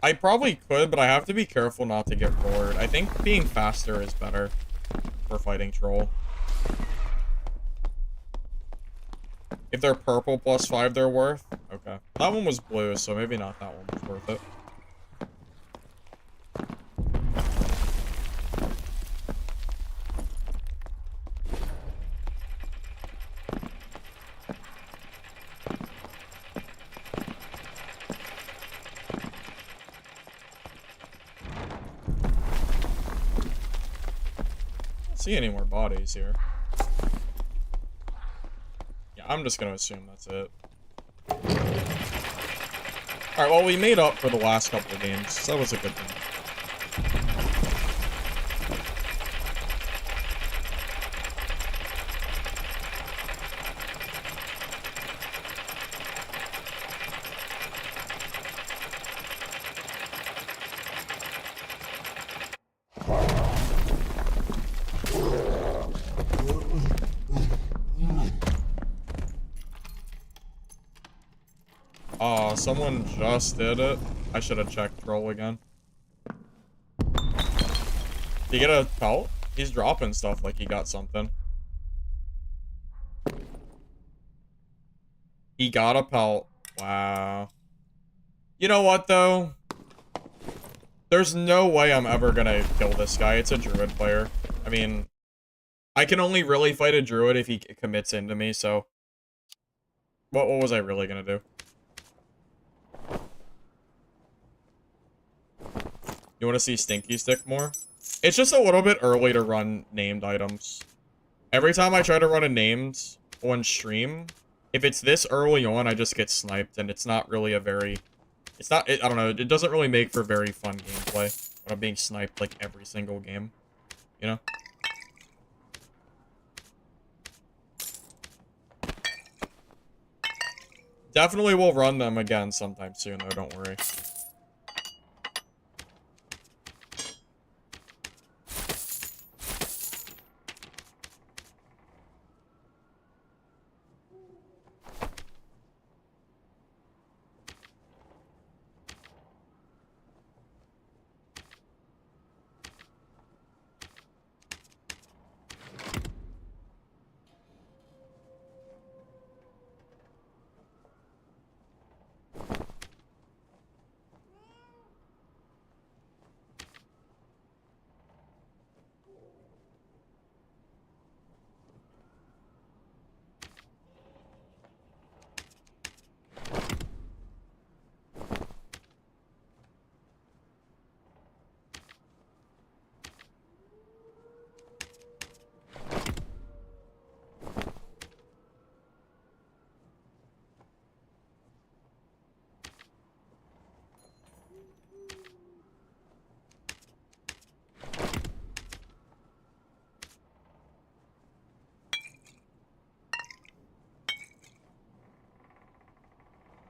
I probably could, but I have to be careful not to get bored. I think being faster is better for fighting troll. If they're purple +5, they're worth? Okay. That one was blue, so maybe not that one was worth it. See any more bodies here. Yeah, I'm just gonna assume that's it. Alright, well, we made up for the last couple of games, so that was a good thing. Oh, someone just did it. I should have checked troll again. Did he get a pelt? He's dropping stuff like he got something. He got a pelt. Wow. You know what, though? There's no way I'm ever gonna kill this guy. It's a druid player. I mean, I can only really fight a druid if he commits into me, so... What was I really gonna do? You want to see Stinky Stick more? It's just a little bit early to run named items. Every time I try to run a named on stream, if it's this early on, I just get sniped, and it's not really a very... It's not... I don't know, it doesn't really make for very fun gameplay when I'm being sniped, like, every single game. You know? Definitely will run them again sometime soon, though, don't worry.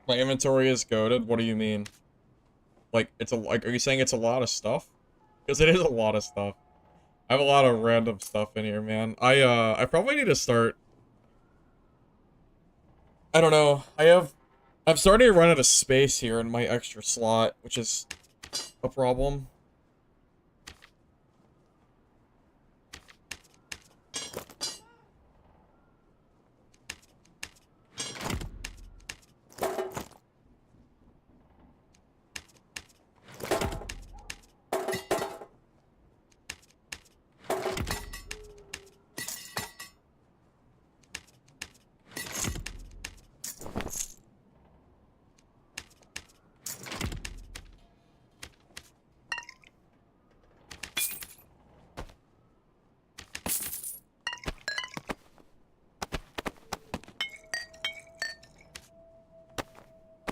My inventory is goated. What do you mean? Like, it's a... Like, are you saying it's a lot of stuff? Because it is a lot of stuff. I have a lot of random stuff in here, man. I probably need to start... I don't know. I'm starting to run out of space here in my extra slot, which is a problem.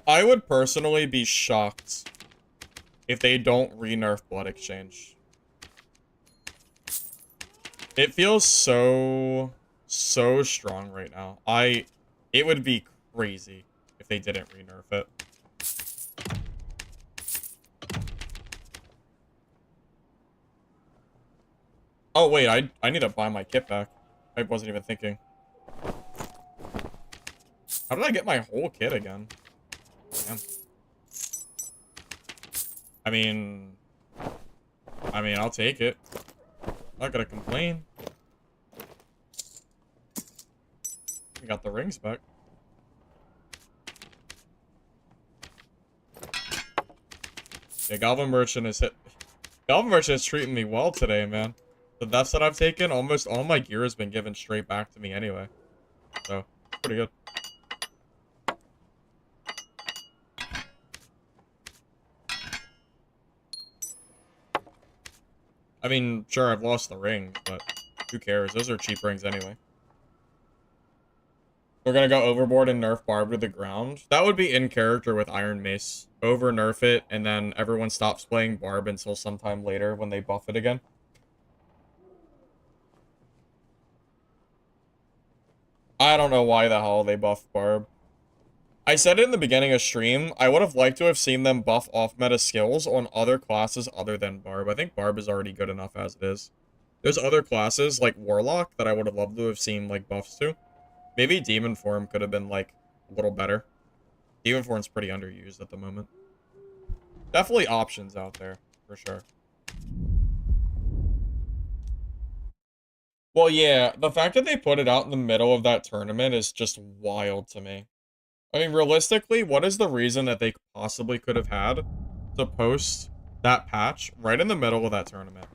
I would personally be shocked if they don't re-nerf Blood Exchange. It feels so strong right now. It would be crazy if they didn't re-nerf it. Oh wait, I need to buy my kit back. I wasn't even thinking. How did I get my whole kit again? Man. I mean, I'll take it. I'm not gonna complain. We got the rings back. Yeah, Galvin Merchant is treating me well today, man. The deaths that I've taken, almost all my gear has been given straight back to me anyway. So, pretty good. I mean, sure, I've lost the ring, but who cares? Those are cheap rings anyway. We're gonna go overboard and nerf Barb to the ground. That would be in character with Iron Mace. Over nerf it, and then everyone stops playing Barb until sometime later when they buff it again. I don't know why the hell they buffed Barb. I said it in the beginning of stream, I would have liked to have seen them buff off-meta skills on other classes other than Barb. I think Barb is already good enough as it is. There's other classes, like Warlock, that I would have loved to have seen, like, buffs to. Maybe Demon Form could have been, like, a little better. Demon Form's pretty underused at the moment. Definitely options out there, for sure. Well, yeah, the fact that they put it out in the middle of that tournament is just wild to me. I mean, realistically, what is the reason that they possibly could have had to post that patch right in the middle of that tournament?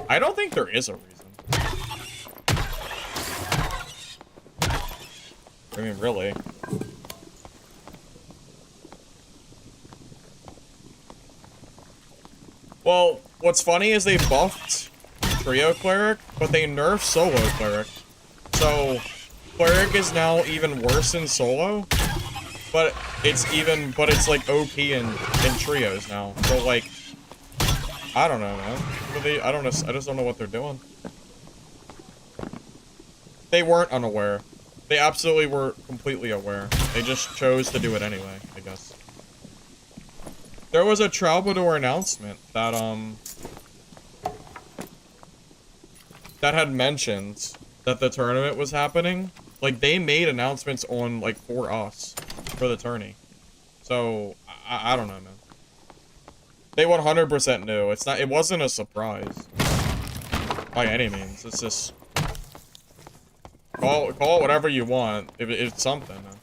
I don't think there is a reason. I mean, really. Well, what's funny is they buffed Trio Cleric, but they nerfed Solo Cleric. So, Cleric is now even worse in Solo, but it's like OP in Trios now. So, like, I don't know, man. I just don't know what they're doing. They weren't unaware. They absolutely were completely aware. They just chose to do it anyway, I guess. There was a Troubadour announcement that, that had mentioned that the tournament was happening. Like, they made announcements on, like, for us, for the tourney. So, I don't know, man. They 100% knew. It wasn't a surprise. By any means. It's just... Call it whatever you want. If it's something, man.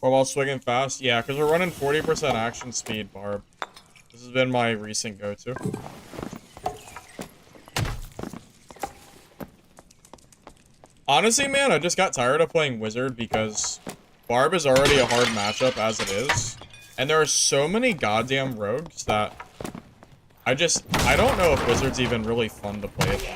Or while swinging fast? Yeah, because we're running 40% action speed, Barb. This has been my recent go-to. Honestly, man, I just got tired of playing Wizard because Barb is already a hard matchup as it is. And there are so many goddamn rogues that I don't know if Wizard's even really fun to play it.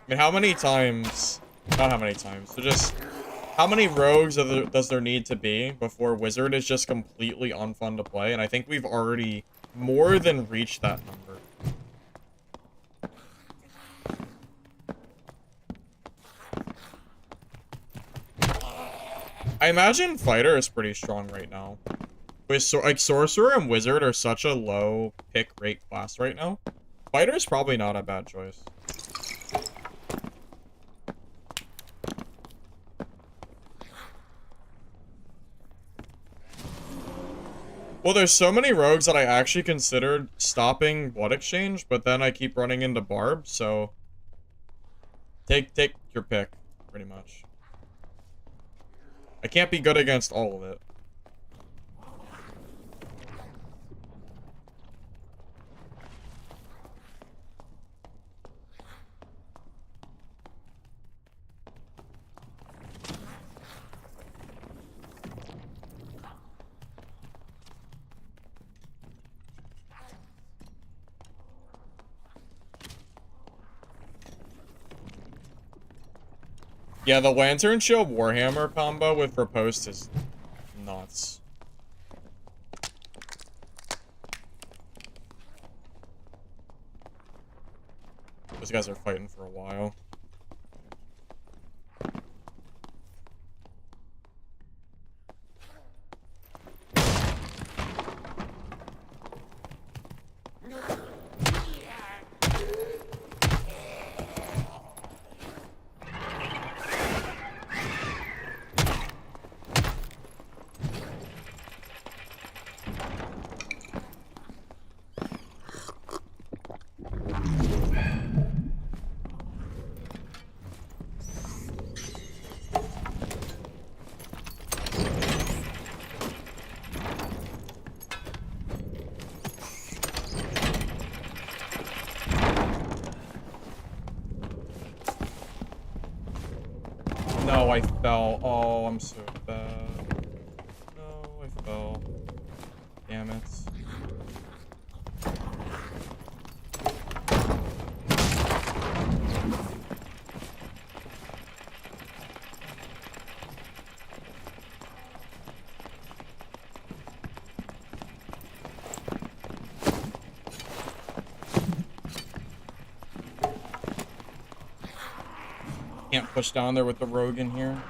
I mean, how many times, not how many times, so just how many rogues does there need to be before Wizard is just completely unfun to play? And I think we've already more than reached that number. I imagine Fighter is pretty strong right now. Like, Sorcerer and Wizard are such a low pick rate class right now. Fighter is probably not a bad choice. Well, there's so many rogues that I actually considered stopping Blood Exchange, but then I keep running into Barb, so... Take your pick, pretty much. I can't be good against all of it. Yeah, the Lantern Shield Warhammer combo with Riposte is nuts. Those guys are fighting for a while. No, I fell. Oh, I'm so bad. No, I fell. Damn it. Can't push down there with the rogue in here.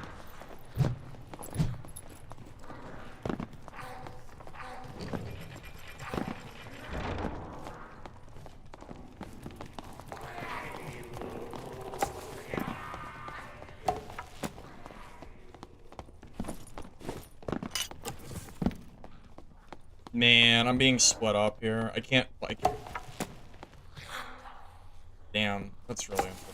Man, I'm being split up here. I can't, like... Damn, that's really unfortunate.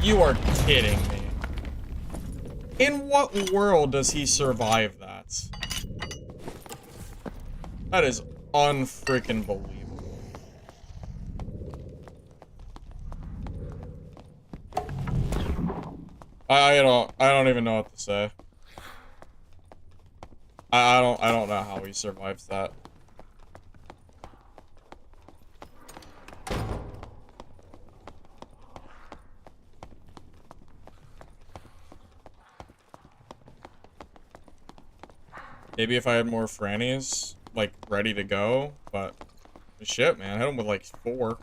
You are kidding me. In what world does he survive that? That is unfreaking believable. I don't even know what to say. I don't know how he survives that. Maybe if I had more frannies, like, ready to go, but shit, man, I hit him with, like, 4.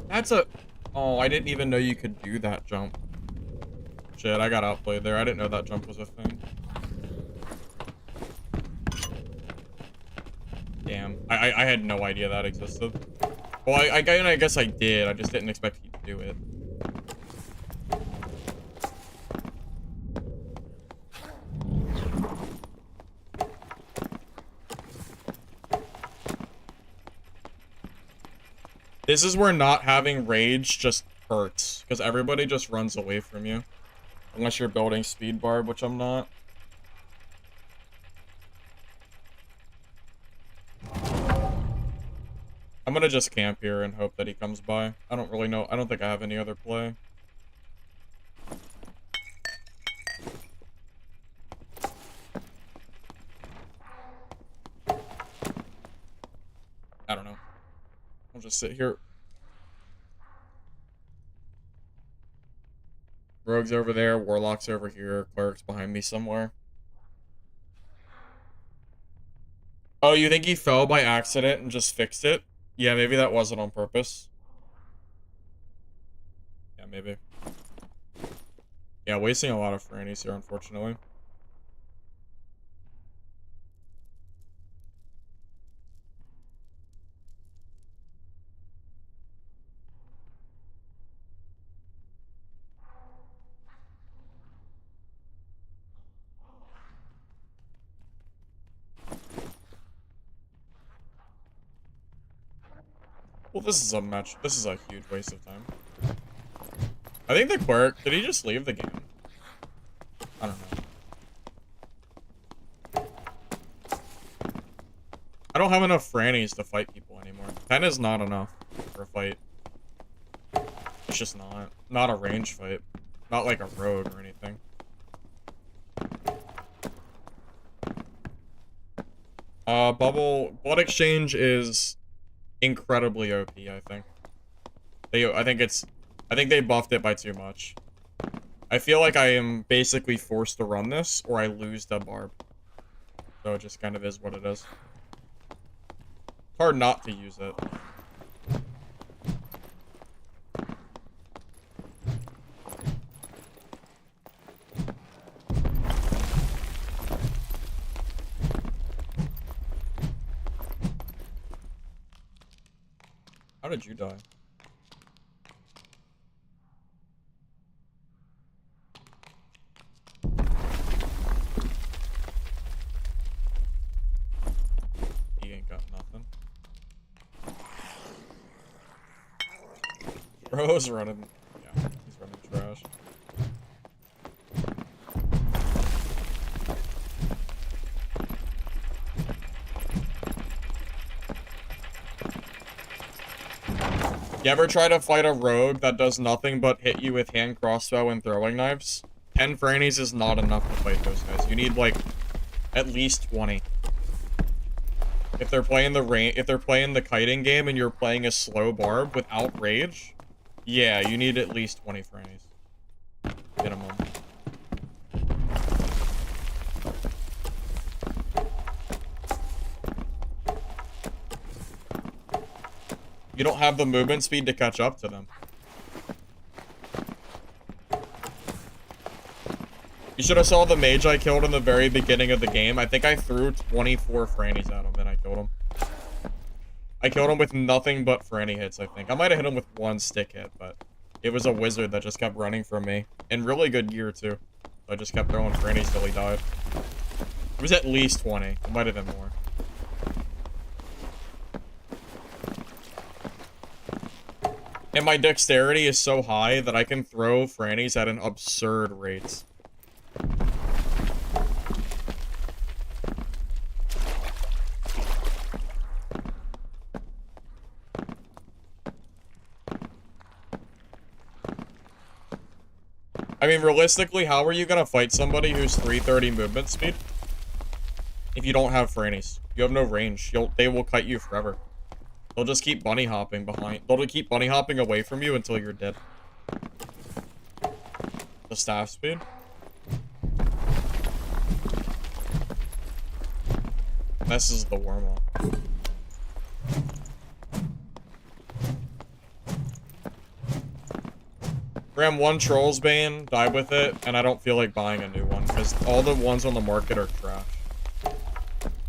That's a... Oh, I didn't even know you could do that jump. Shit, I got outplayed there. I didn't know that jump was a thing. Damn. I had no idea that existed. Well, I guess I did. I just didn't expect you to do it. This is where not having rage just hurts. Because everybody just runs away from you. Unless you're building speed barb, which I'm not. I'm gonna just camp here and hope that he comes by. I don't really know. I don't think I have any other play. I don't know. I'll just sit here. Rogue's over there. Warlock's over here. Cleric's behind me somewhere. Oh, you think he fell by accident and just fixed it? Yeah, maybe that wasn't on purpose. Yeah, maybe. Yeah, wasting a lot of frannies here, unfortunately. Well, this is a match. This is a huge waste of time. I think the cleric... Did he just leave the game? I don't know. I don't have enough frannies to fight people anymore. 10 is not enough for a fight. It's just not. Not a range fight. Not like a rogue or anything. Blood Exchange is incredibly OP, I think. I think they buffed it by too much. I feel like I am basically forced to run this, or I lose the barb. so it just kind of is what it is. It's hard not to use it. How did you die? He ain't got nothing. Bro's running. Yeah, he's running trash. You ever try to fight a rogue that does nothing but hit you with hand crossbow and throwing knives? 10 frannies is not enough to fight those guys. You need, like, at least 20. If they're playing the kiting game and you're playing a slow barb without rage, yeah, you need at least 20 frannies. Minimum. You don't have the movement speed to catch up to them. You should have saw the mage I killed in the very beginning of the game. I think I threw 24 frannies at him and I killed him. I killed him with nothing but franny hits, I think. I might have hit him with one stick hit, but it was a wizard that just kept running from me. In really good gear, too. So I just kept throwing frannies till he died. It was at least 20. It might have been more. And my dexterity is so high that I can throw frannies at an absurd rate. I mean, realistically, how are you gonna fight somebody who's 330 movement speed if you don't have frannies? You have no range. They will cut you forever. They'll just keep bunny hopping behind. They'll keep bunny hopping away from you until you're dead. The staff speed? This is the wormhole. Ram 1 Troll's Bane, died with it, and I don't feel like buying a new one, because all the ones on the market are trash.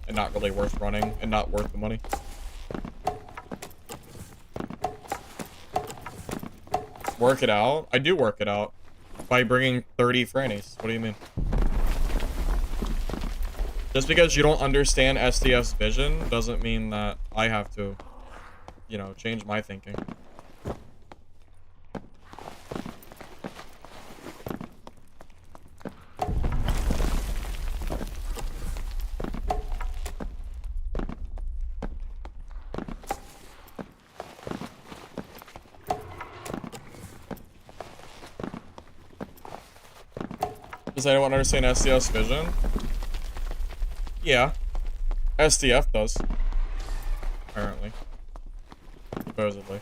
And not really worth running, and not worth the money. Work it out? I do work it out. By bringing 30 frannies. What do you mean? Just because you don't understand STF's vision doesn't mean that I have to, you know, change my thinking. Does anyone understand STF's vision? Yeah. STF does. Apparently. Supposedly.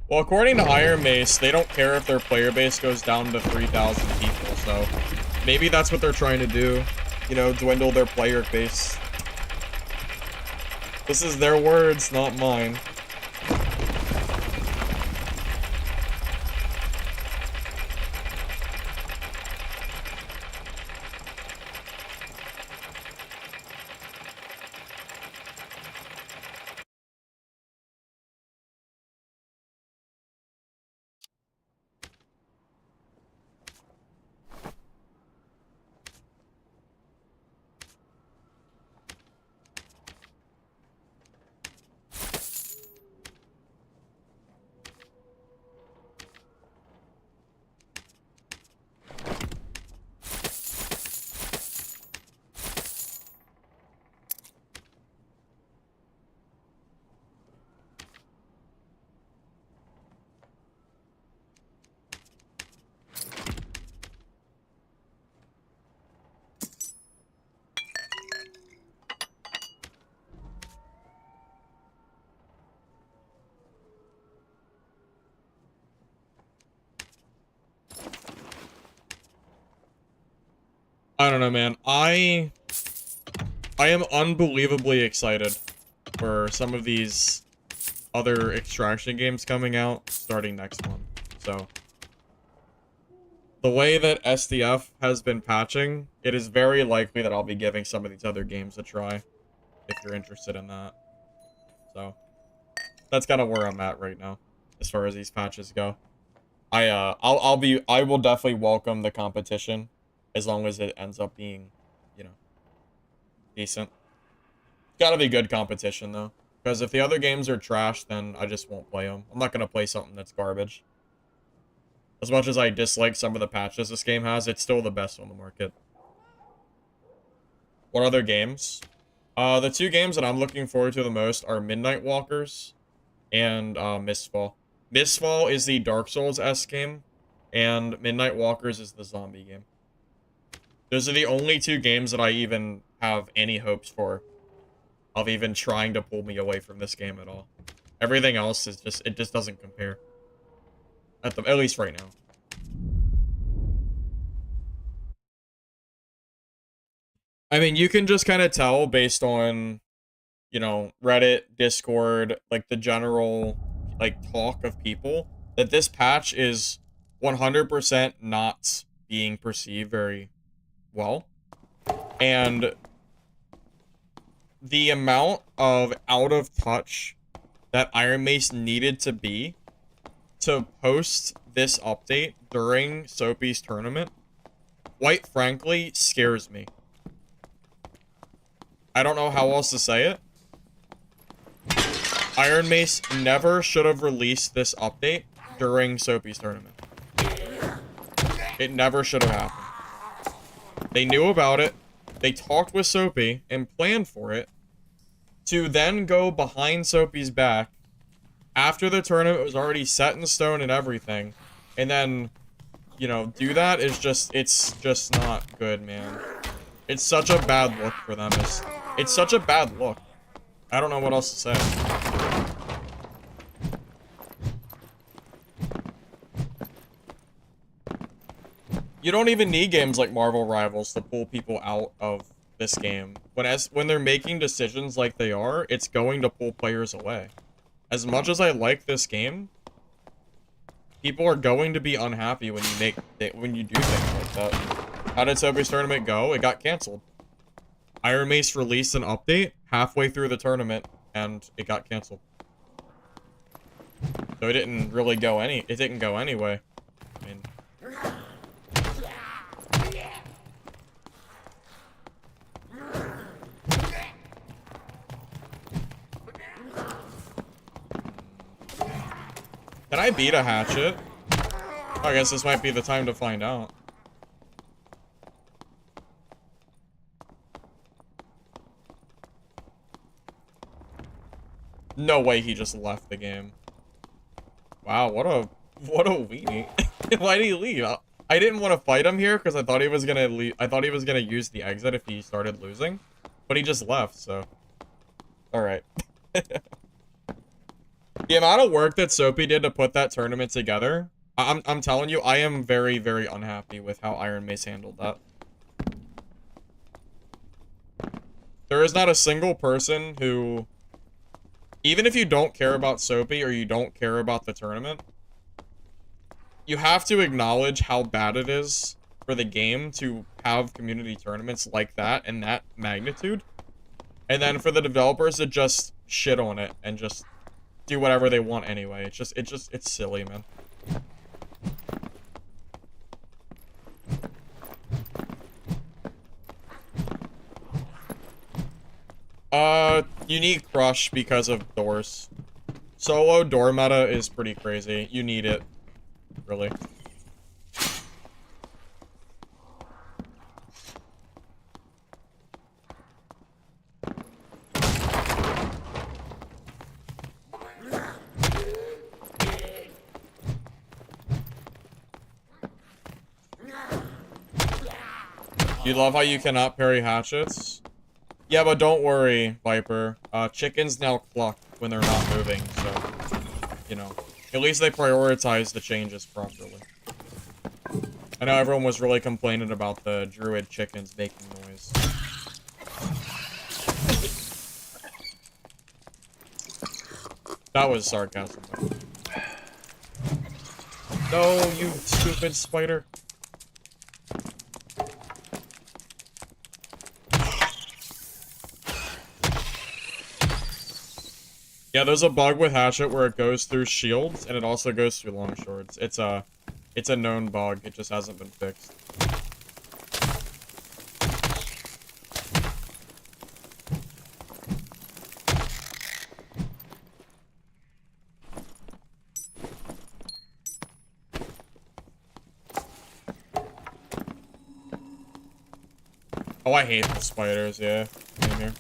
Well, according to Iron Mace, they don't care if their player base goes down to 3,000 people, so maybe that's what they're trying to do. You know, dwindle their player base. This is their words, not mine. I don't know, man. I am unbelievably excited for some of these other extraction games coming out starting next month. So the way that SDF has been patching, it is very likely that I'll be giving some of these other games a try if you're interested in that. So that's kind of where I'm at right now as far as these patches go. I will definitely welcome the competition as long as it ends up being, you know, decent. Gotta be good competition though, because if the other games are trash, then I just won't play them. I'm not gonna play something that's garbage. As much as I dislike some of the patches this game has, it's still the best on the market. What other games? The two games that I'm looking forward to the most are Midnight Walkers and Mistfall. Mistfall is the Dark Souls-esque game, and Midnight Walkers is the zombie game. Those are the only two games that I even have any hopes for of even trying to pull me away from this game at all. Everything else is just, it just doesn't compare. At least right now. I mean, you can just kind of tell based on, you know, Reddit, Discord, like the general, like, talk of people, that this patch is 100% not being perceived very well. And the amount of out of touch that Iron Mace needed to be to post this update during Soapy's tournament, quite frankly, scares me. I don't know how else to say it. Iron Mace never should have released this update during Soapy's tournament. It never should have happened. They knew about it. They talked with Soapy and planned for it to then go behind Soapy's back after the tournament was already set in stone and everything, and then, you know, do that is just, it's just not good, man. It's such a bad look for them. It's such a bad look. I don't know what else to say. You don't even need games like Marvel Rivals to pull people out of this game. When they're making decisions like they are, it's going to pull players away. As much as I like this game, people are going to be unhappy when you do things like that. How did Soapy's tournament go? It got canceled. Iron Mace released an update halfway through the tournament, and it got canceled. So it didn't really go it didn't go anyway. I mean, can I beat a hatchet? I guess this might be the time to find out. No way he just left the game. Wow, what a weenie. Why did he leave? I didn't want to fight him here because I thought he was gonna leave. I thought he was gonna use the exit if he started losing, but he just left. So, all right. The amount of work that Soapy did to put that tournament together, I'm telling you, I am very, very unhappy with how Iron Mace handled that. There is not a single person who, even if you don't care about Soapy or you don't care about the tournament, you have to acknowledge how bad it is for the game to have community tournaments like that and that magnitude. And then for the developers to just shit on it and just do whatever they want anyway. It's silly, man. Unique crush because of doors. Solo door meta is pretty crazy. You need it. Really. You love how you cannot parry hatchets? Yeah, but don't worry, Viper. Chickens now cluck when they're not moving, so, you know. At least they prioritize the changes properly. I know everyone was really complaining about the druid chickens making noise. That was sarcasm. No, you stupid spider. Yeah, there's a bug with Hatchet where it goes through shields and it also goes through long swords. It's a known bug. It just hasn't been fixed. Oh, I hate the spiders, yeah. In here.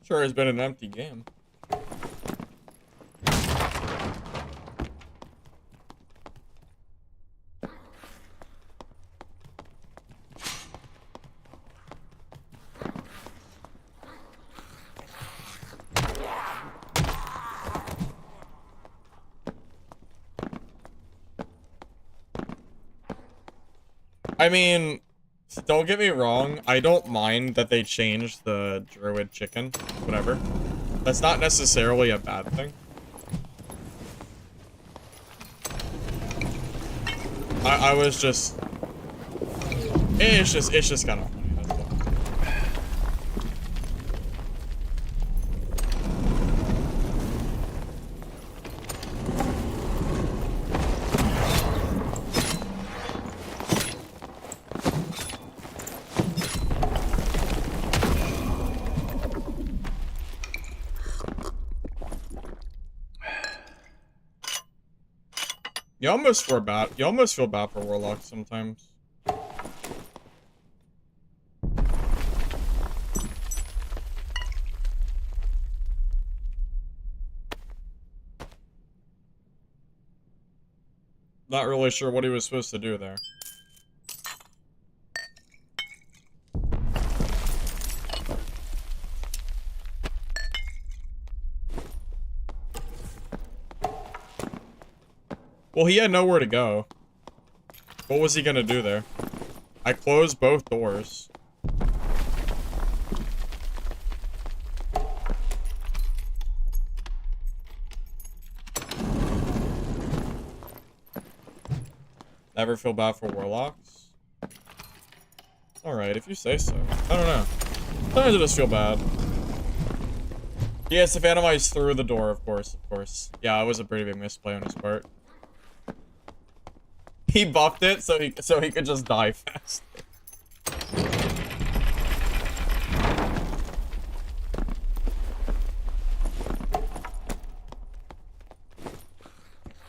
Sure has been an empty game. I mean, don't get me wrong, I don't mind that they changed the druid chicken, whatever. That's not necessarily a bad thing. I was just... It's just kind of funny, that's all. You almost feel bad for warlocks sometimes. Not really sure what he was supposed to do there. Well, he had nowhere to go. What was he gonna do there? I closed both doors. Never feel bad for warlocks? Alright, if you say so. I don't know. Sometimes I just feel bad. Yes, if Animized through the door, of course. Yeah, it was a pretty big misplay on his part. He buffed it so he could just die fast.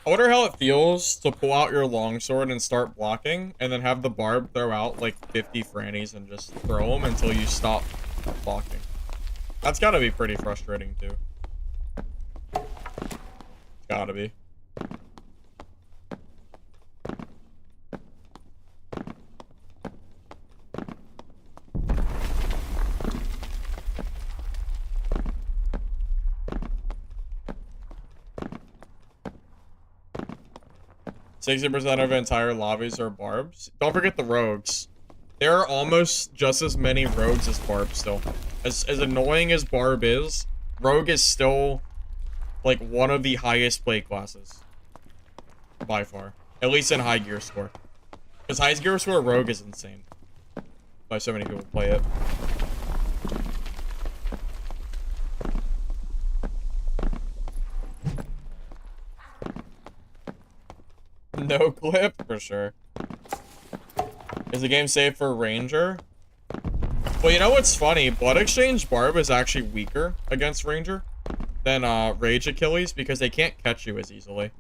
I wonder how it feels to pull out your longsword and start blocking, and then have the barb throw out like 50 frannies and just throw them until you stop blocking. That's gotta be pretty frustrating too. It's gotta be. 60% of entire lobbies are barbs. Don't forget the rogues. There are almost just as many rogues as barbs still. As annoying as barb is, rogue is still like one of the highest play classes. By far. At least in high gear score. Because high gear score rogue is insane. Why so many people play it. No clip? For sure. Is the game safe for Ranger? Well, you know what's funny? Blood Exchange Barb is actually weaker against Ranger. than Rage Achilles because they can't catch you as easily.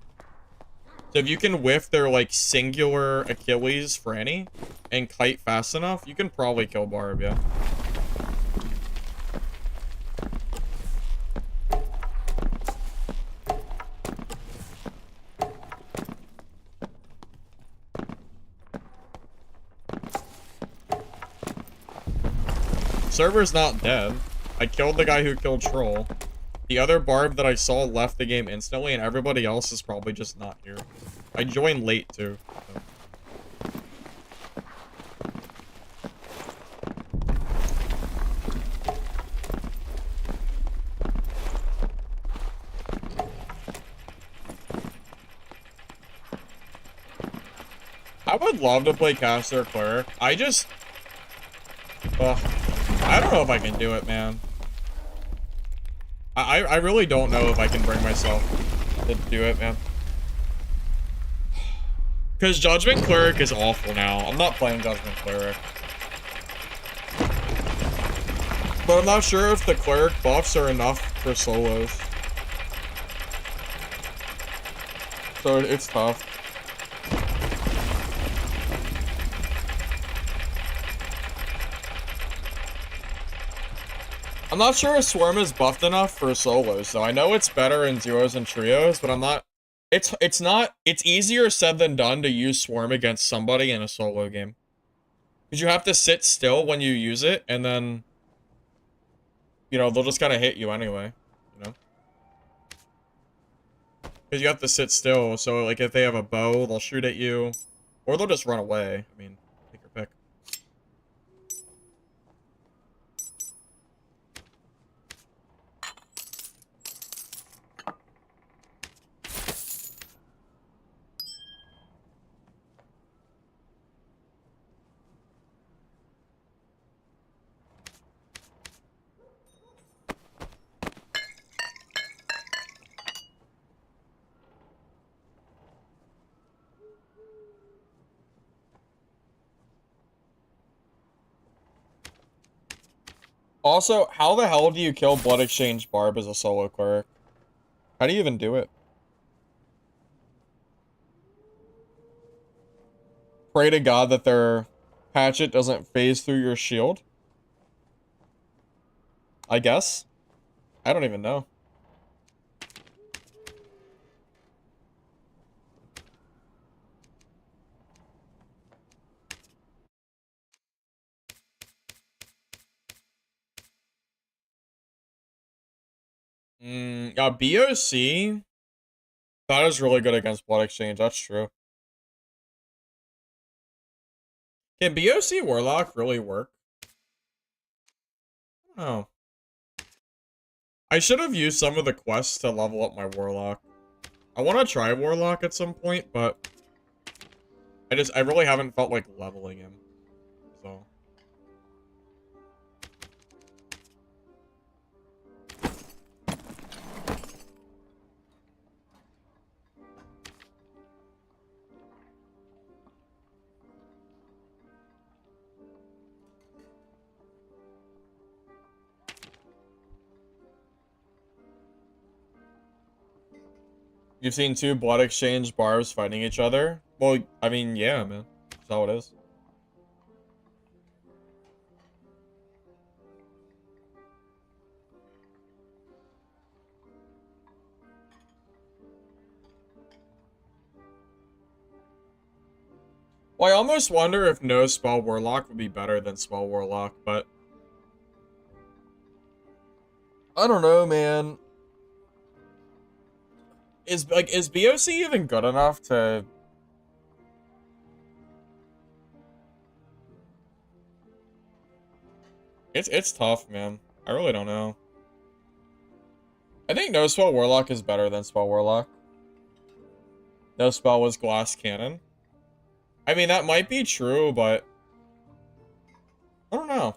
So if you can whiff their, like, singular Achilles Franny and kite fast enough, you can probably kill Barb, yeah. Server's not dead. I killed the guy who killed Troll. The other Barb that I saw left the game instantly, and everybody else is probably just not here. I joined late, too. So. I would love to play Caster Cleric. I just... I don't know if I can do it, man. I really don't know if I can bring myself to do it, man. Because Judgment Cleric is awful now. I'm not playing Judgment Cleric. But I'm not sure if the Cleric buffs are enough for solos. So it's tough. I'm not sure if Swarm is buffed enough for solos, so I know it's better in duos and trios, but I'm not... It's easier said than done to use Swarm against somebody in a solo game. Because you have to sit still when you use it, and then... You know, they'll just kind of hit you anyway, you know? Because you have to sit still, so, like, if they have a bow, they'll shoot at you. Or they'll just run away. I mean, take your pick. Also, how the hell do you kill Blood Exchange Barb as a solo cleric? How do you even do it? Pray to God that their hatchet doesn't phase through your shield? I guess? I don't even know. Yeah, BOC. That is really good against Blood Exchange, that's true. Can BOC Warlock really work? I don't know. I should have used some of the quests to level up my Warlock. I want to try Warlock at some point, but I really haven't felt like leveling him. So. You've seen two Blood Exchange Barbs fighting each other? Well, I mean, yeah, man. That's how it is. Well, I almost wonder if no Spell Warlock would be better than Spell Warlock, but... I don't know, man. Is BOC even good enough to... It's tough, man. I really don't know. I think no Spell Warlock is better than Spell Warlock. No Spell was Glass Cannon. I mean, that might be true, but... I don't know.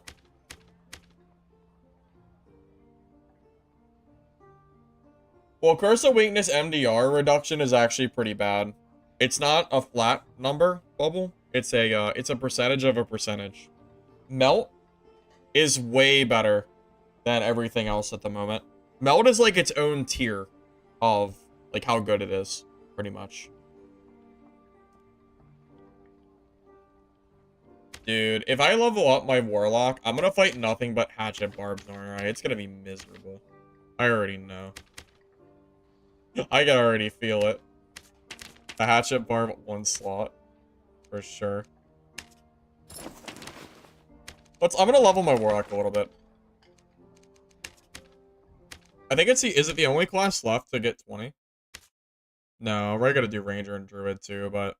Well, Curse of Weakness MDR reduction is actually pretty bad. It's not a flat number, Bubble. It's a percentage of a percentage. Melt is way better than everything else at the moment. Meld is like its own tier of like how good it is, pretty much. Dude, if I level up my Warlock, I'm gonna fight nothing but Hatchet Barbs, aren't I? It's gonna be miserable. I already know. I can already feel it. A Hatchet Barb at 1 slot. For sure. I'm gonna level my Warlock a little bit. I think is it the only class left to get 20? No, we're gonna do Ranger and Druid too, but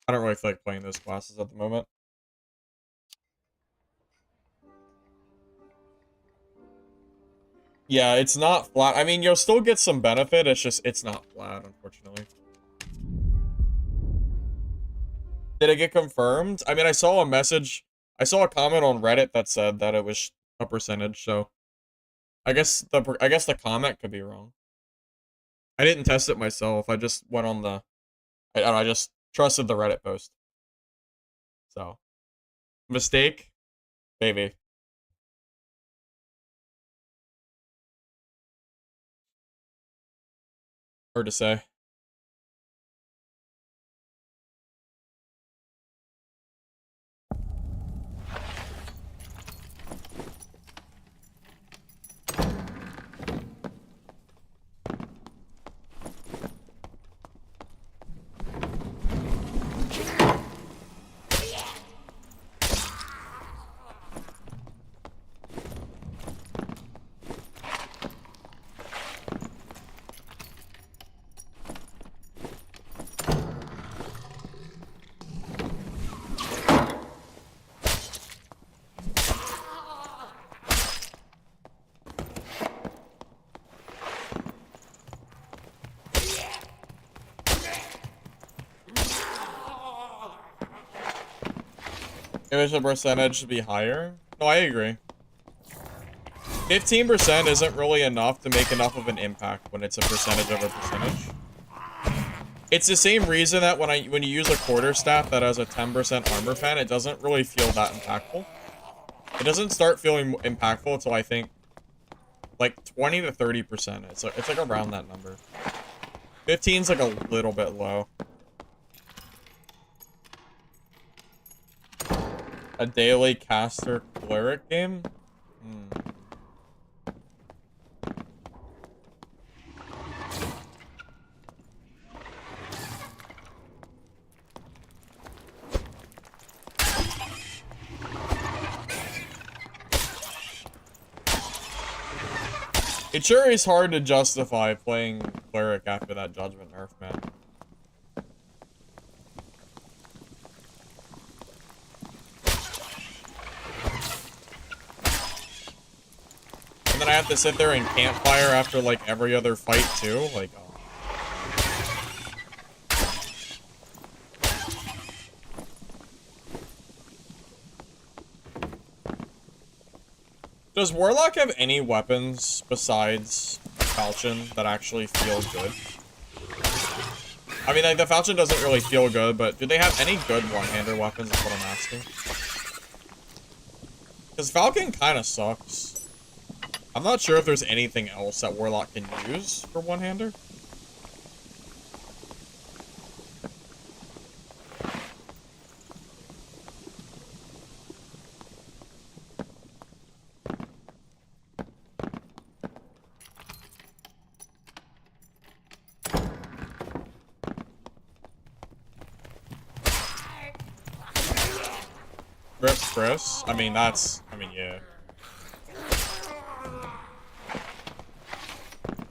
I don't really feel like playing those classes at the moment. Yeah, it's not flat. I mean, you'll still get some benefit, it's not flat, unfortunately. Did it get confirmed? I mean, I saw a comment on Reddit that said that it was a percentage, so I guess the comment could be wrong. I didn't test it myself. I just went on I just trusted the Reddit post. So, mistake, maybe. Hard to say. Maybe the percentage should be higher? No, I agree. 15% isn't really enough to make enough of an impact when it's a percentage over percentage. It's the same reason that when you use a quarterstaff that has a 10% armor pen, it doesn't really feel that impactful. It doesn't start feeling impactful until I think like 20 to 30%. It's like around that number. 15's like a little bit low. A daily caster cleric game? It sure is hard to justify playing cleric after that judgment nerf, man. And then I have to sit there and campfire after like every other fight too, like oh. Does Warlock have any weapons besides Falchion that actually feel good? I mean, like, the Falchion doesn't really feel good, but do they have any good one-hander weapons is what I'm asking. Because Falcon kind of sucks. I'm not sure if there's anything else that Warlock can use for one-hander. Chris? I mean, yeah.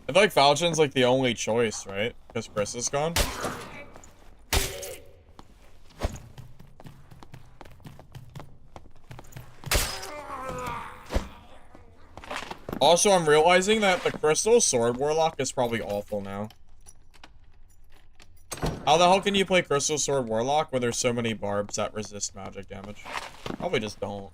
I feel like Falchion's like the only choice, right? Because Chris is gone. Also, I'm realizing that the Crystal Sword Warlock is probably awful now. How the hell can you play Crystal Sword Warlock when there's so many barbs that resist magic damage? Probably just don't.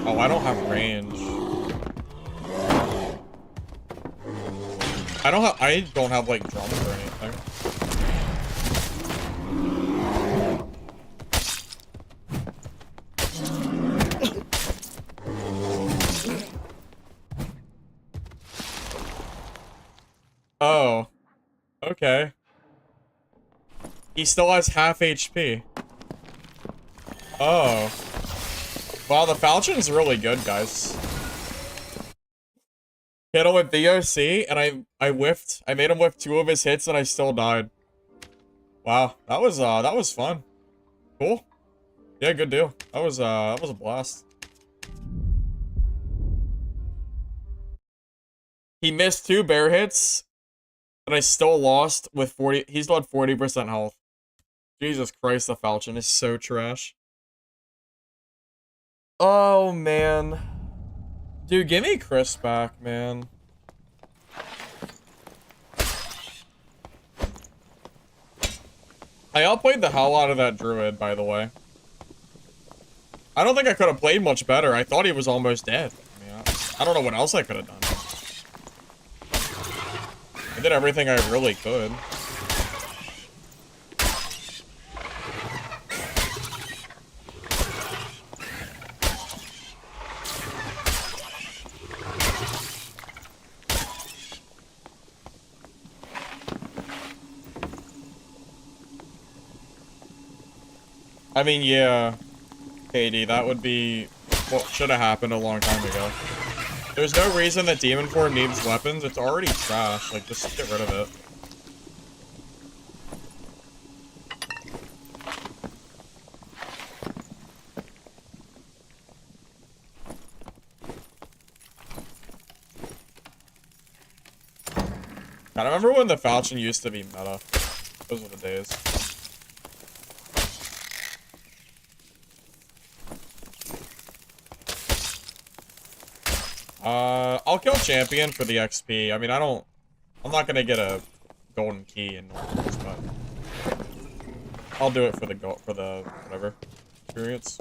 Oh, I don't have range. I don't have like drums or anything. Oh. Okay. He still has half HP. Oh. Wow, the Falchion's really good, guys. Hit him with DOC, and I whiffed. I made him whiff 2 of his hits, and I still died. Wow, that was fun. Cool. Yeah, good deal. That was a blast. He missed 2 bear hits, and I still lost with 40. He still had 40% health. Jesus Christ, the Falchion is so trash. Oh, man. Dude, give me Chris back, man. I outplayed the hell out of that druid, by the way. I don't think I could have played much better. I thought he was almost dead. I mean, I don't know what else I could have done. I did everything I really could. I mean, yeah, KD, that would be what should have happened a long time ago. There's no reason that Demon Form needs weapons. It's already trash. Like, just get rid of it. I remember when the Falchion used to be meta. Those were the days. I'll kill champion for the XP. I mean, I'm not gonna get a golden key in normals, but I'll do it for the whatever experience.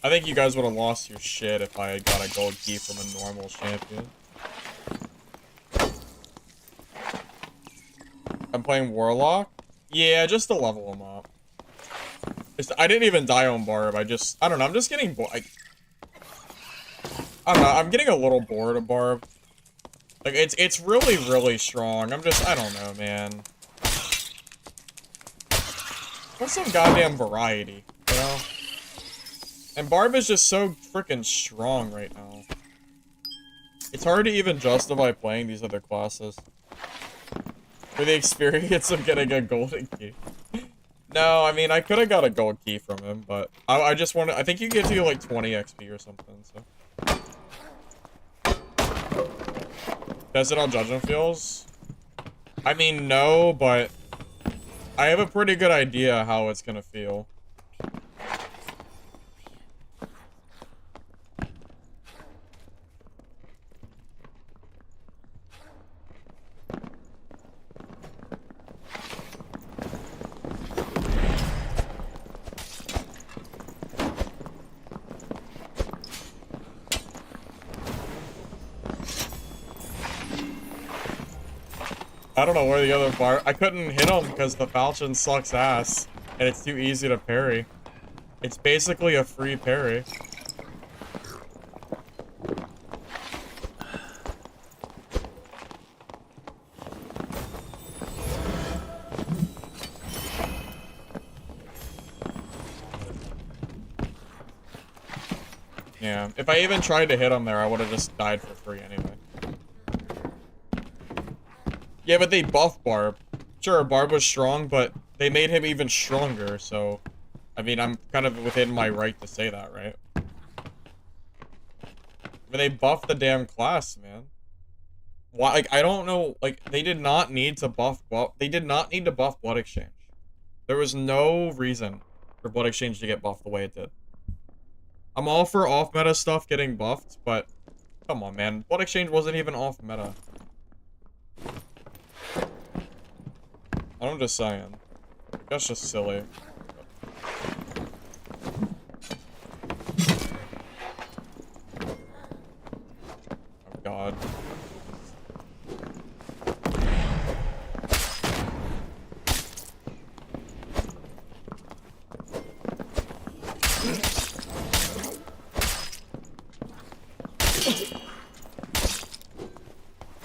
I think you guys would have lost your shit if I got a gold key from a normal champion. I'm playing Warlock? Yeah, just to level him up. I didn't even die on Barb. I don't know, I'm just getting bored. I don't know, I'm getting a little bored of Barb. Like, it's really, really strong. I don't know, man. What's some goddamn variety, you know? And Barb is just so freaking strong right now. It's hard to even justify playing these other classes. For the experience of getting a golden key. No, I mean, I could have got a gold key from him, but I just wanted, I think he gives you like 20 XP or something, so. Does it on Judgment Fields? I mean, no, but I have a pretty good idea how it's gonna feel. I don't know where the other bar. I couldn't hit him because the Falchion sucks ass, and it's too easy to parry. It's basically a free parry. Yeah, if I even tried to hit him there, I would have just died for free anyway. Yeah, but they buffed Barb. Sure, Barb was strong, but they made him even stronger, so... I mean, I'm kind of within my right to say that, right? I But they buffed the damn class, man. Why? Like, I don't know. Like, they did not need to buff. Well, they did not need to buff Blood Exchange. There was no reason for Blood Exchange to get buffed the way it did. I'm all for off-meta stuff getting buffed, but come on, man. Blood Exchange wasn't even off-meta. I'm just saying. That's just silly. Oh, God.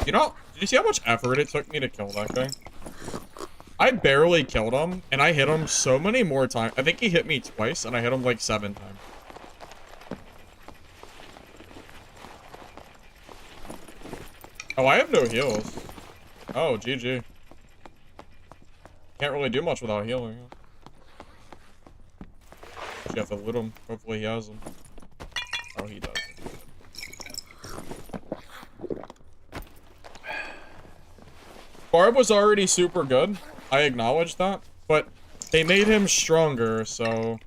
You know, did you see how much effort it took me to kill that guy? I barely killed him, and I hit him so many more times. I think he hit me twice, and I hit him like 7 times. Oh, I have no heals. Oh, GG. Can't really do much without healing. Just have to loot him. Hopefully he has them. Oh, he does. BARB was already super good. I acknowledge that. But they made him stronger, so...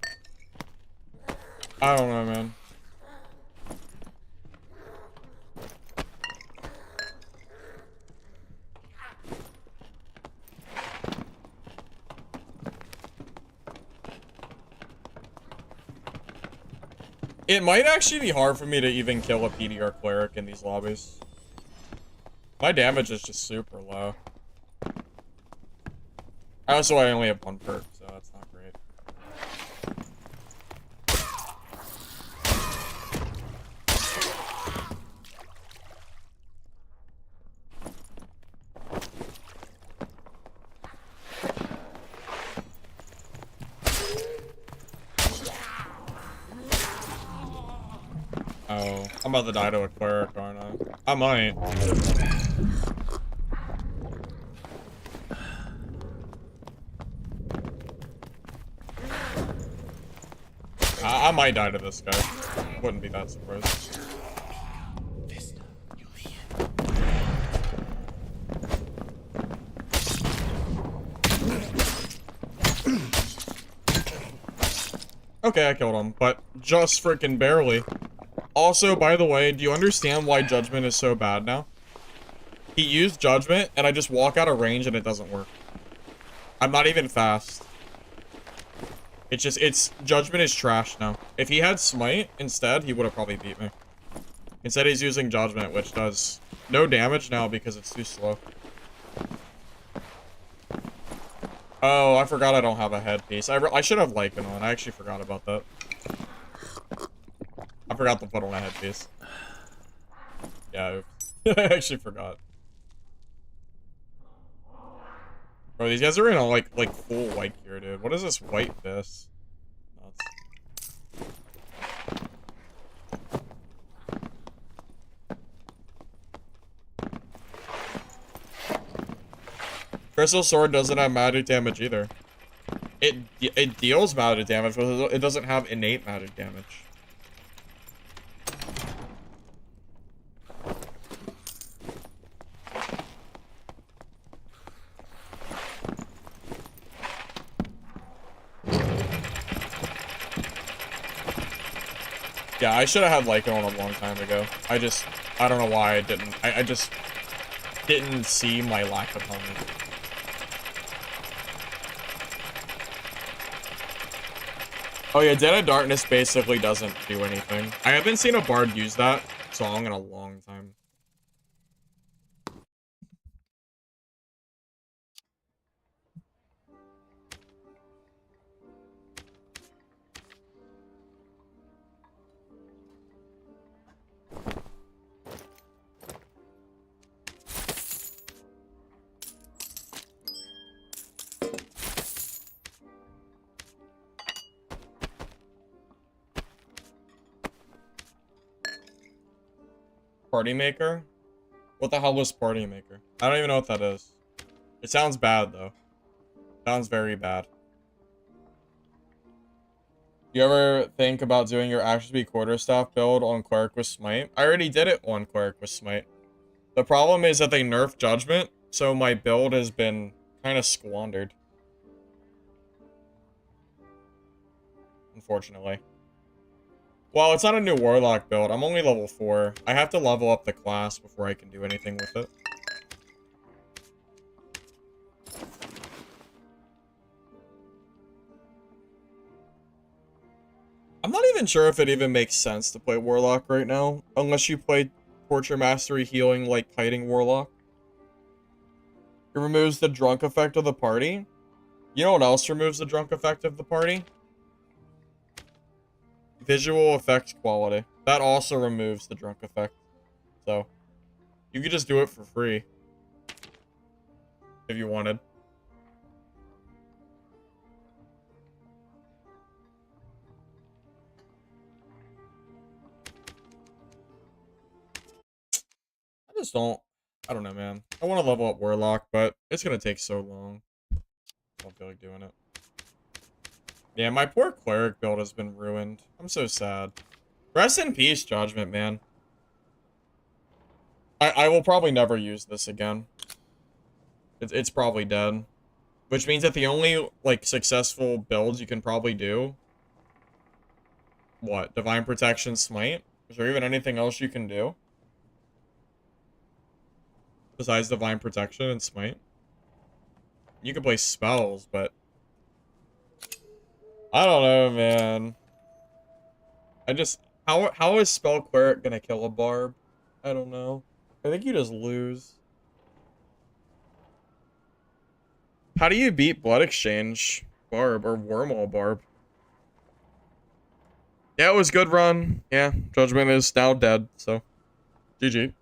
I don't know, man. It might actually be hard for me to even kill a PDR cleric in these lobbies. My damage is just super low. Also, I only have 1 perk, so that's not great. Oh, I'm about to die to a cleric, aren't I? I might. I might die to this guy. Wouldn't be that surprised. Okay, I killed him, but just freaking barely. Also, by the way, do you understand why Judgment is so bad now? He used Judgment, and I just walk out of range and it doesn't work. I'm not even fast. Judgment is trash now. If he had Smite instead, he would have probably beat me. Instead, he's using Judgment, which does no damage now because it's too slow. Oh, I forgot I don't have a headpiece. I should have Lycan on. I actually forgot about that. I forgot to put on a headpiece. Yeah, I actually forgot. Bro, these guys are in a like full white gear, dude. What is this white fist? Nuts. Crystal Sword doesn't have magic damage either. It deals magic damage, but it doesn't have innate magic damage. Yeah, I should have had Lycan on a long time ago. I don't know why I didn't. I just didn't see my lack of helmet. Oh yeah, Dead of Darkness basically doesn't do anything. I haven't seen a bard use that song in a long time. Party Maker? What the hell is Party Maker? I don't even know what that is. It sounds bad, though. Sounds very bad. You ever think about doing your action speed quarterstaff build on Cleric with Smite? I already did it on Cleric with Smite. The problem is that they nerfed Judgment, so my build has been kind of squandered. Unfortunately. Well, it's not a new Warlock build. I'm only level 4. I have to level up the class before I can do anything with it. I'm not even sure if it even makes sense to play Warlock right now, unless you play Torture Mastery healing like Kiting Warlock. It removes the drunk effect of the party. You know what else removes the drunk effect of the party? Visual effects quality. That also removes the drunk effect. So, you could just do it for free. If you wanted. I don't know, man. I want to level up Warlock, but it's going to take so long. I don't feel like doing it. Yeah, my poor Cleric build has been ruined. I'm so sad. Rest in peace, Judgment, man. I will probably never use this again. It's probably dead. Which means that the only, like, successful builds you can probably do... What? Divine Protection, Smite? Is there even anything else you can do? Besides Divine Protection and Smite? You can play spells, but... I don't know, man. I just... How is Spell Cleric gonna kill a Barb? I don't know. I think you just lose. How do you beat Blood Exchange Barb or Wormhole Barb? Yeah, it was good run. Yeah, Judgment is now dead, so GG.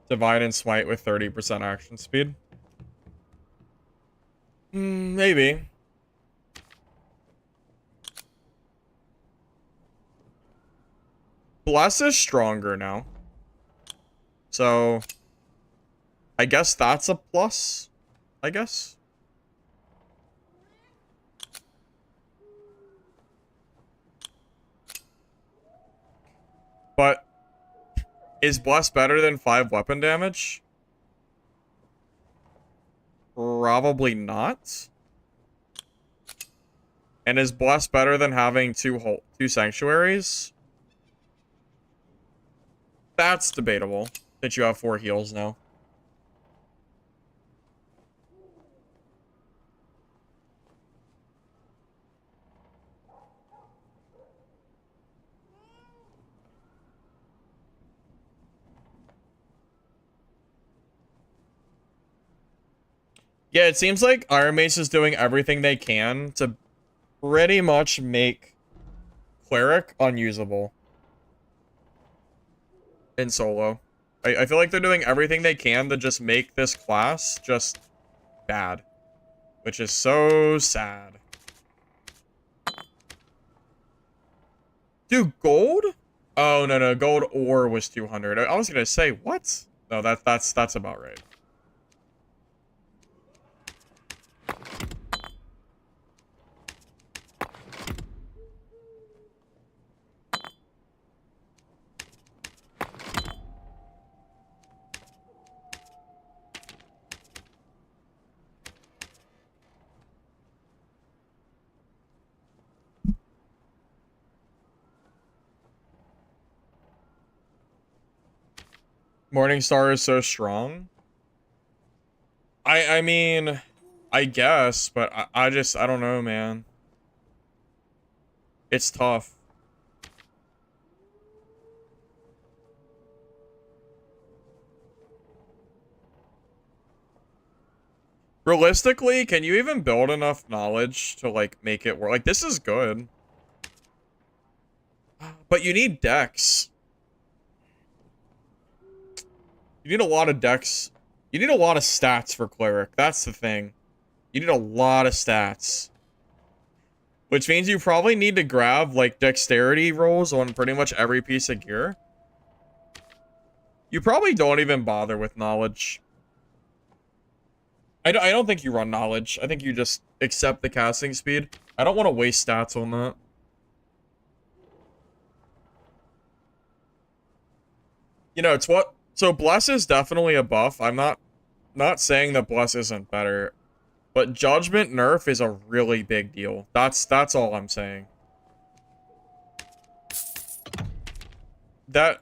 Divide and Smite with 30% action speed. Maybe. Bless is stronger now. So, I guess that's a plus. I guess. But, is Bless better than 5 weapon damage? Probably not. And is Bless better than having two Sanctuaries? That's debatable, that you have 4 heals now. Yeah, it seems like Iron Mace is doing everything they can to pretty much make Cleric unusable in solo. I feel like they're doing everything they can to just make this class just bad. Which is so sad. Dude, gold? Oh, no, gold ore was 200. I was gonna say, what? No, that's about right. Morningstar is so strong. I mean, I guess, but I don't know, man. It's tough. Realistically, can you even build enough knowledge to, like, make it work? Like, this is good. But you need dex. You need a lot of dex. You need a lot of stats for Cleric. That's the thing. You need a lot of stats. Which means you probably need to grab, like, dexterity rolls on pretty much every piece of gear. You probably don't even bother with knowledge. I don't think you run knowledge. I think you just accept the casting speed. I don't want to waste stats on that. You know, it's what... So Bless is definitely a buff. I'm not saying that Bless isn't better. But Judgment nerf is a really big deal. That's all I'm saying. That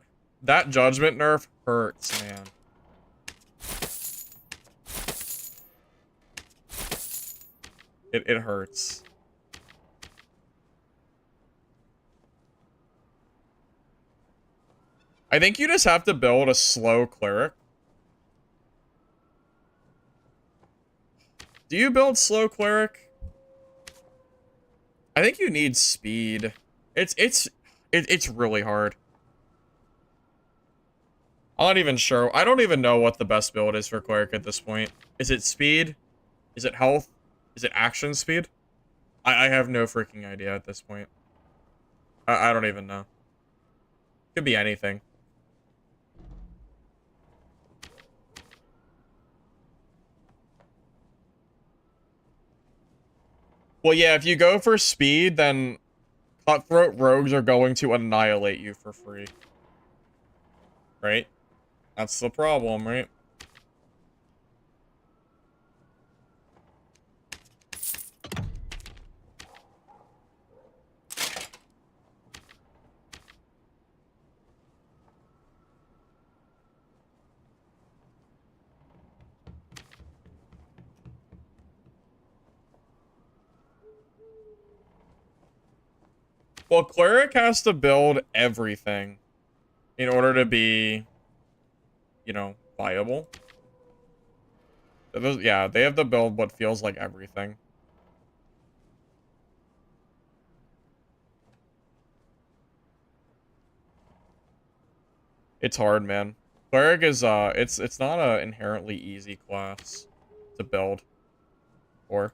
Judgment nerf hurts, man. It hurts. I think you just have to build a slow cleric. Do you build slow cleric? I think you need speed. It's really hard. I'm not even sure. I don't even know what the best build is for cleric at this point. Is it speed? Is it health? Is it action speed? I have no freaking idea at this point. I don't even know. Could be anything. Well, yeah, if you go for speed, then cutthroat rogues are going to annihilate you for free. Right? That's the problem, right? Well, cleric has to build everything in order to be, you know, viable. Yeah, they have to build what feels like everything. It's hard, man. Cleric is, it's not a inherently easy class to build. Or...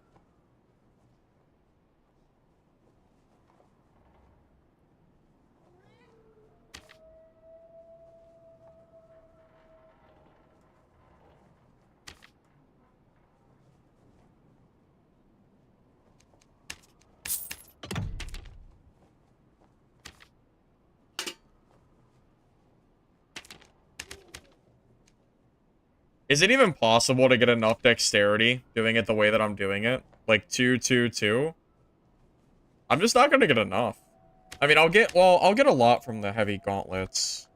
Is it even possible to get enough dexterity doing it the way that I'm doing it? Like 2, 2, 2? I'm just not gonna get enough. I mean, I'll get a lot from the heavy gauntlets.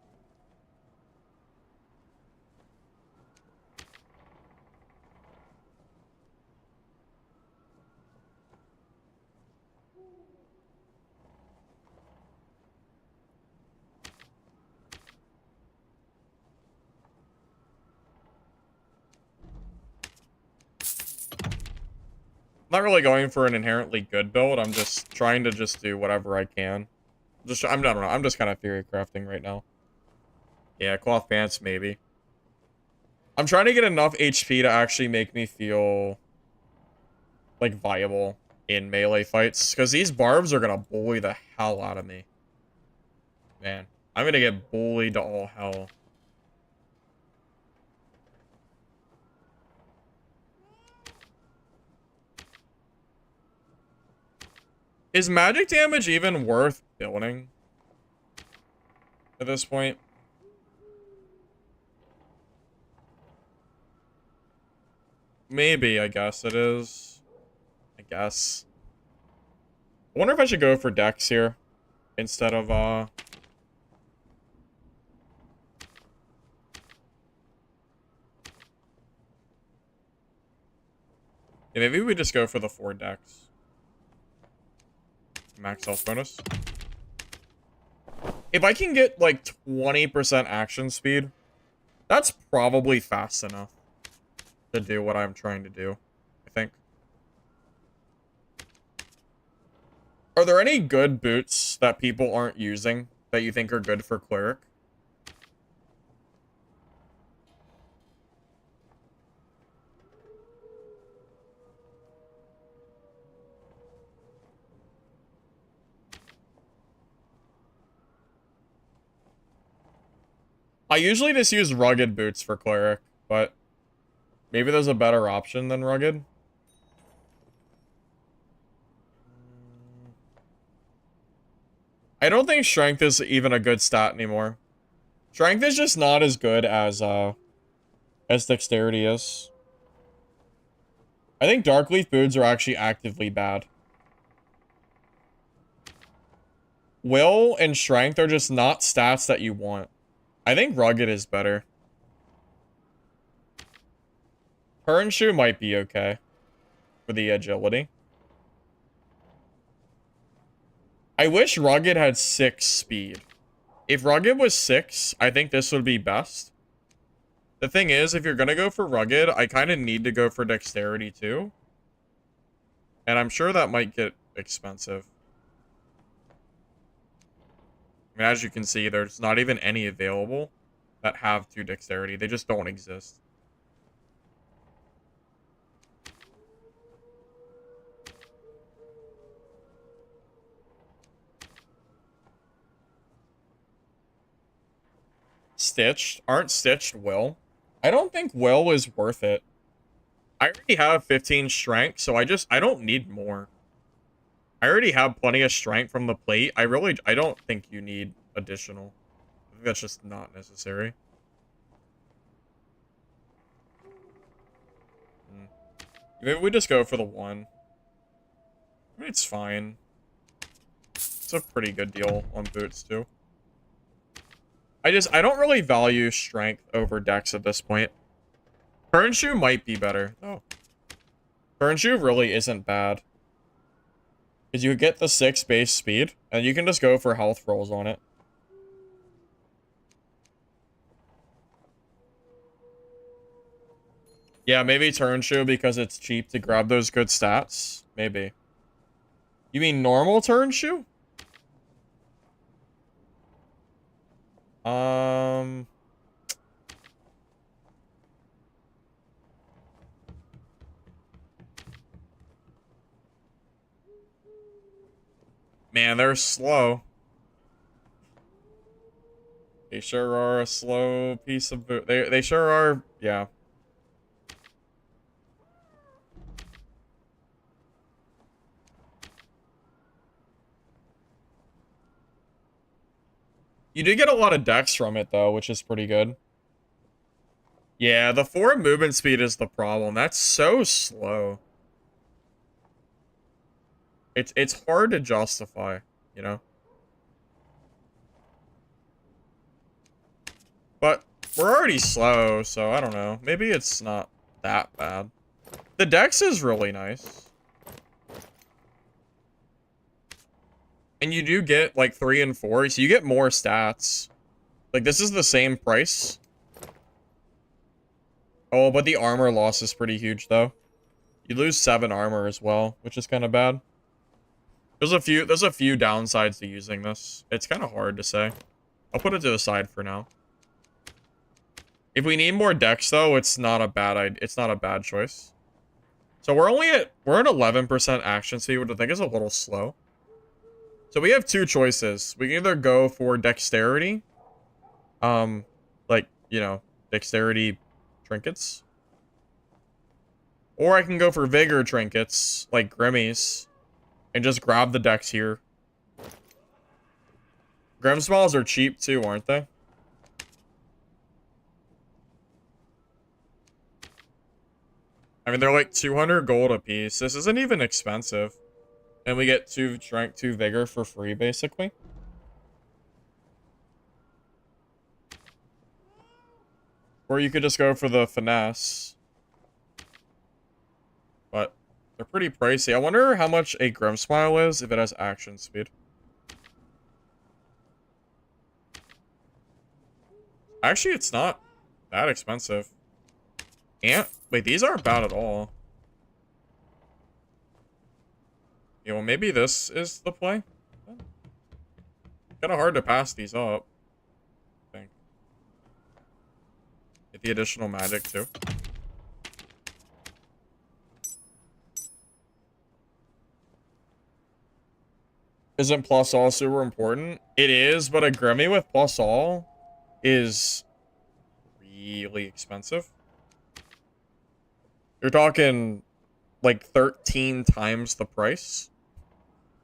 I'm not really going for an inherently good build. I'm just trying to just do whatever I can. I don't know. I'm just kind of theory crafting right now. Yeah, cloth pants, maybe. I'm trying to get enough HP to actually make me feel like viable in melee fights, because these barbs are gonna bully the hell out of me. Man, I'm gonna get bullied to all hell. Is magic damage even worth building at this point? Maybe, I guess it is. I guess. I wonder if I should go for Dex here instead of, Yeah, maybe we just go for the 4 Dex. Max health bonus. If I can get, like, 20% action speed, that's probably fast enough to do what I'm trying to do, I think. Are there any good boots that people aren't using that you think are good for cleric? I usually just use rugged boots for cleric, but Maybe there's a better option than rugged. I don't think strength is even a good stat anymore. Strength is just not as good as dexterity is. I think dark leaf boots are actually actively bad. Will and strength are just not stats that you want. I think rugged is better. Turn shoe might be okay for the agility. I wish rugged had 6 speed. If rugged was 6, I think this would be best. The thing is, if you're gonna go for rugged, I kind of need to go for dexterity too. And I'm sure that might get expensive. I mean, as you can see, there's not even any available that have 2 dexterity. They just don't exist. Stitched? Aren't stitched will? I don't think will is worth it. I already have 15 strength, so I don't need more. I already have plenty of strength from the plate. I don't think you need additional. I think that's just not necessary. Maybe we just go for the 1. I mean, it's fine. It's a pretty good deal on boots, too. I don't really value strength over dex at this point. Turn shoe might be better. Oh. Turn shoe really isn't bad. Because you get the 6 base speed, and you can just go for health rolls on it. Yeah, maybe turn shoe because it's cheap to grab those good stats. Maybe. You mean normal turn shoe? Man, they're slow. They sure are a slow piece of boot. They sure are, yeah. You do get a lot of dex from it, though, which is pretty good. Yeah, the 4 movement speed is the problem. That's so slow. It's hard to justify, you know? But we're already slow, so I don't know. Maybe it's not that bad. The dex is really nice. And you do get, like, 3 and 4, so you get more stats. Like, this is the same price. Oh, but the armor loss is pretty huge, though. You lose 7 armor as well, which is kind of bad. There's a few downsides to using this. It's kind of hard to say. I'll put it to the side for now. If we need more dex, though, it's not a bad choice. So we're at 11% action speed, which I think is a little slow. So we have 2 choices. We can either go for dexterity, like, you know, dexterity trinkets, or I can go for vigor trinkets, like Grimmies, and just grab the dex here. Grim Smalls are cheap too, aren't they? I mean, they're like 200 gold a piece. This isn't even expensive. And we get 2 strength, 2 vigor for free, basically. Or you could just go for the finesse. But they're pretty pricey. I wonder how much a Grim Smile is if it has action speed. Actually, it's not that expensive. And wait, these aren't bad at all. Yeah, well, maybe this is the play. Kind of hard to pass these up, I think. Get the additional magic, too. Isn't plus all super important? It is, but a Grimmy with plus all is really expensive. You're talking like 13 times the price.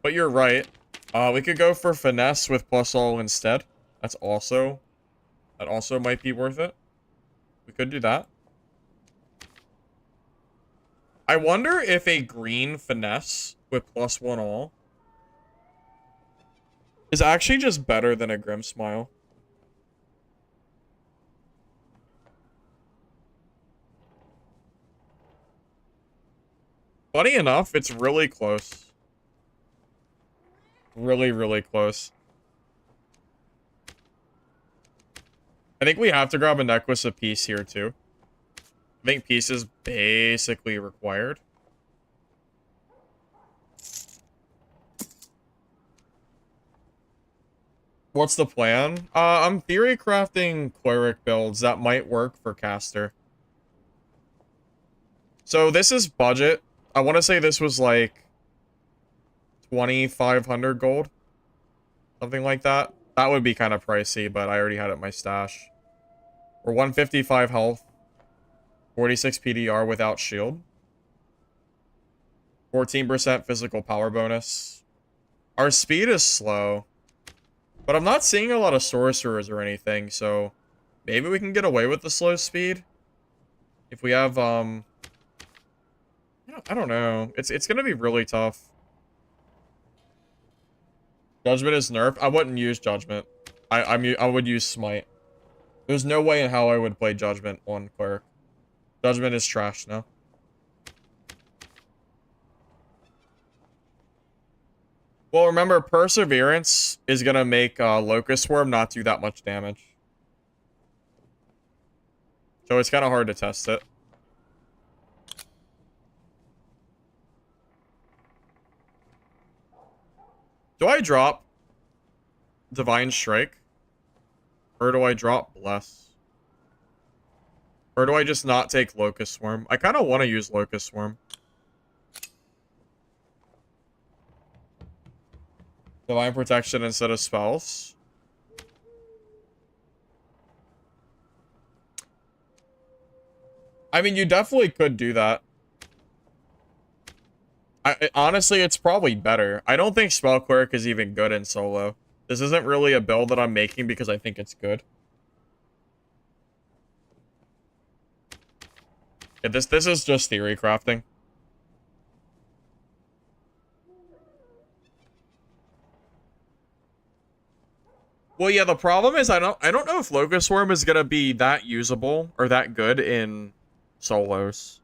But you're right. We could go for finesse with plus all instead. That also might be worth it. We could do that. I wonder if a green finesse with plus one all is actually just better than a Grim Smile. Funny enough, it's really close. Really, really close. I think we have to grab a necklace of peace here, too. I think peace is basically required. What's the plan? I'm theory crafting cleric builds that might work for caster. So this is budget. I want to say this was like 2,500 gold. Something like that. That would be kind of pricey, but I already had it in my stash. We're 155 health. 46 PDR without shield. 14% physical power bonus. Our speed is slow. But I'm not seeing a lot of sorcerers or anything, so maybe we can get away with the slow speed. If we have, I don't know. It's gonna be really tough. Judgment is nerfed. I wouldn't use Judgment. I would use Smite. There's no way in how I would play Judgment on Cleric. Judgment is trash now. Well, remember, Perseverance is gonna make Locust Swarm not do that much damage. So it's kind of hard to test it. Do I drop Divine Strike? Or do I drop Bless? Or do I just not take Locust Swarm? I kind of want to use Locust Swarm. Divine Protection instead of spells. I mean, you definitely could do that. Honestly, it's probably better. I don't think Spell Cleric is even good in solo. This isn't really a build that I'm making because I think it's good. Yeah, this is just theory crafting. Well, yeah, the problem is I don't know if Locust Swarm is gonna be that usable or that good in solos.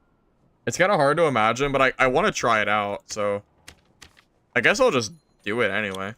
It's kind of hard to imagine, but I want to try it out, so I guess I'll just do it anyway.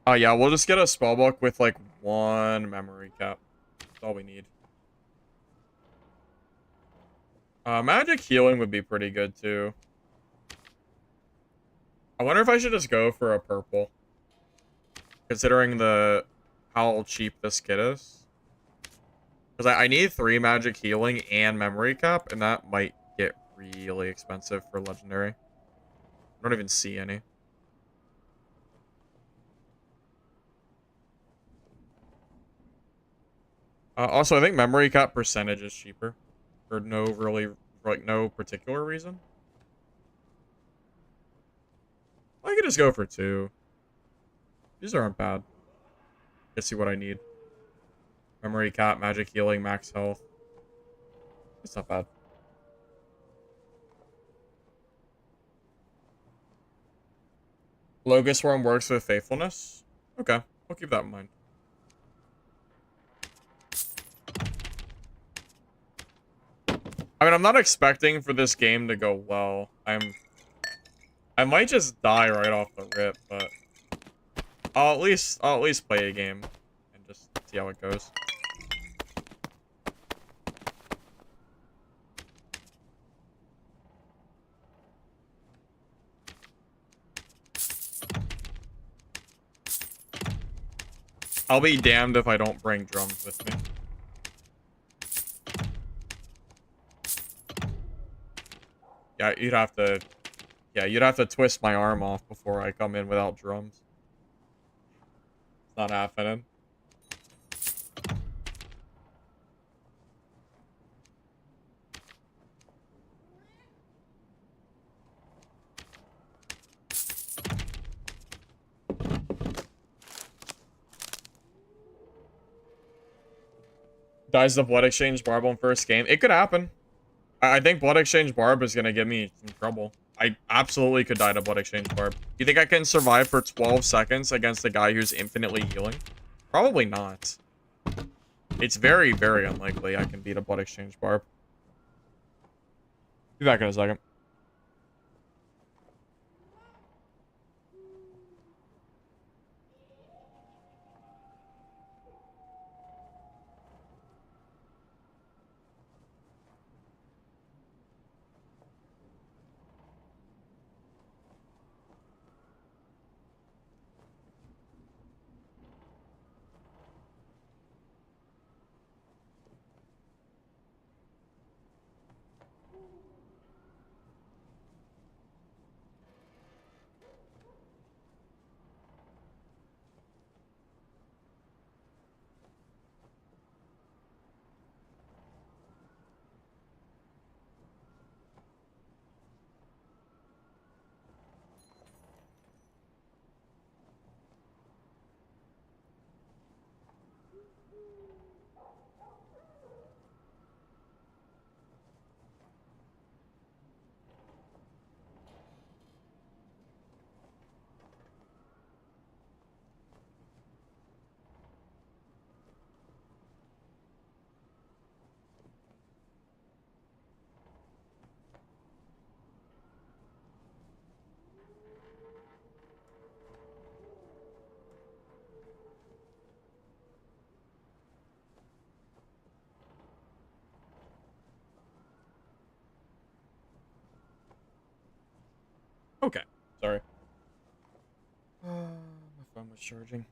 Oh, yeah, we'll just get a spellbook with, like, one memory cap. That's all we need. Magic healing would be pretty good, too. I wonder if I should just go for a purple. Considering how cheap this kit is. Because I need 3 magic healing and memory cap, and that might get really expensive for legendary. I don't even see any. Also, I think memory cap percentage is cheaper. For no particular reason. I could just go for 2. These aren't bad. Let's see what I need. Memory cap, magic healing, max health. It's not bad. Locust Swarm works with faithfulness. Okay, we'll keep that in mind. I mean, I'm not expecting for this game to go well. I might just die right off the rip, but I'll at least play a game and just See how it goes. I'll be damned if I don't bring drums with me. Yeah, you'd have to... Yeah, you'd have to twist my arm off before I come in without drums. It's not happening. Dies the Blood Exchange Barb on first game. It could happen. I think Blood Exchange Barb is going to give me some trouble. I absolutely could die to Blood Exchange Barb. You think I can survive for 12 seconds against a guy who's infinitely healing? Probably not. It's very, very unlikely I can beat a Blood Exchange Barb. Be back in a second. Okay, sorry. My phone was charging.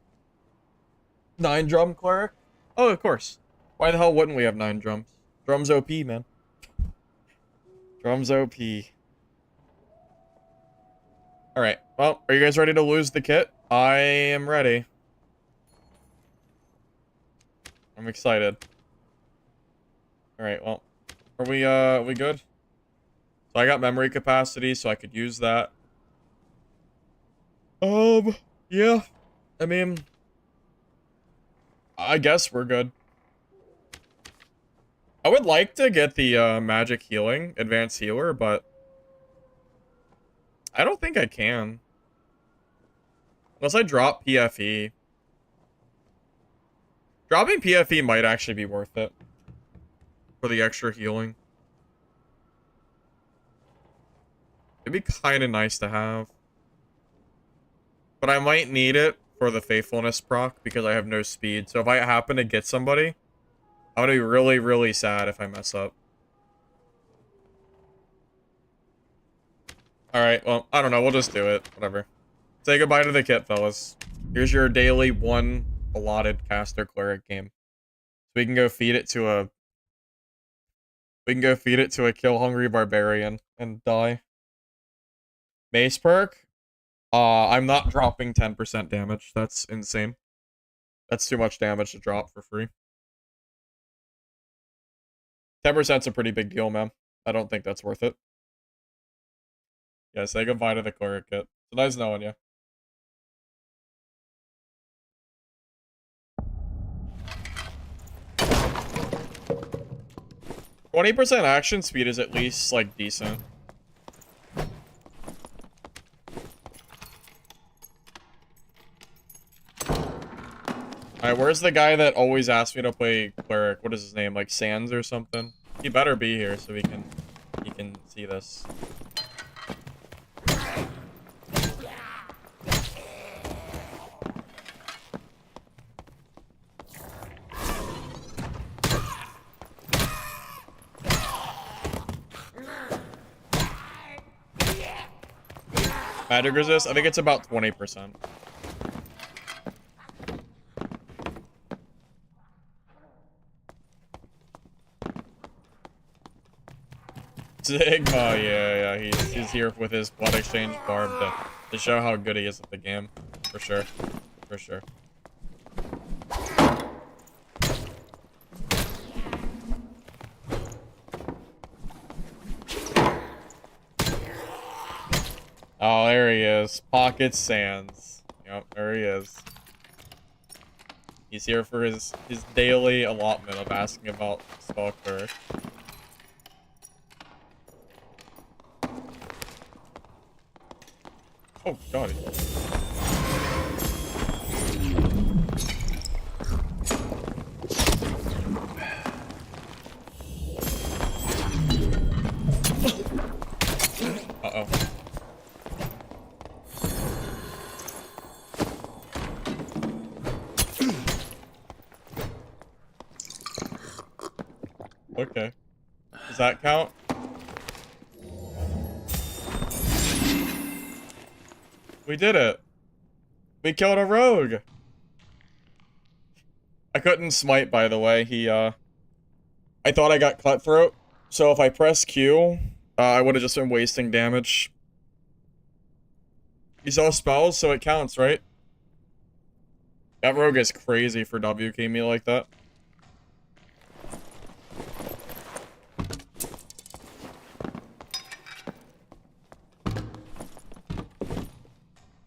9 drum cleric? Oh, of course. Why the hell wouldn't we have 9 drums? Drums OP, man. Drums OP. Alright, well, are you guys ready to lose the kit? I am ready. I'm excited. Alright, well, are we good? So I got memory capacity, so I could use that. Yeah. I mean, I guess we're good. I would like to get the magic healing, advanced healer, but I don't think I can. Unless I drop PFE. Dropping PFE might actually be worth it. For the extra healing. It'd be kind of nice to have. But I might need it for the faithfulness proc because I have no speed. So if I happen to get somebody, I'm gonna be really, really sad if I mess up. Alright, well, I don't know. We'll just do it. Whatever. Say goodbye to the kit, fellas. Here's your daily 1 allotted caster cleric game. So we can go feed it to a... We can go feed it to a kill-hungry barbarian and die. Mace perk? I'm not dropping 10% damage. That's insane. That's too much damage to drop for free. 10%'s a pretty big deal, man. I don't think that's worth it. Yeah, say goodbye to the cleric kit. It's nice knowing you. %20 action speed is at least, like, decent. Alright, where's the guy that always asks me to play cleric? What is his name? Like Sands or something? He better be here so he can see this. Magic resist? I think it's about 20%. Sigma, yeah, he's here with his blood exchange barb to show how good he is at the game. For sure. For sure. Oh, there he is. Pocket Sands. Yep, there he is. He's here for his daily allotment of asking about Spell Cleric. Oh, God. Uh-oh. Okay. Does that count? We did it. We killed a rogue. I couldn't smite, by the way. I thought I got Cutthroat. So if I press Q, I would have just been wasting damage. He saw spells, so it counts, right? That rogue is crazy for WK me like that.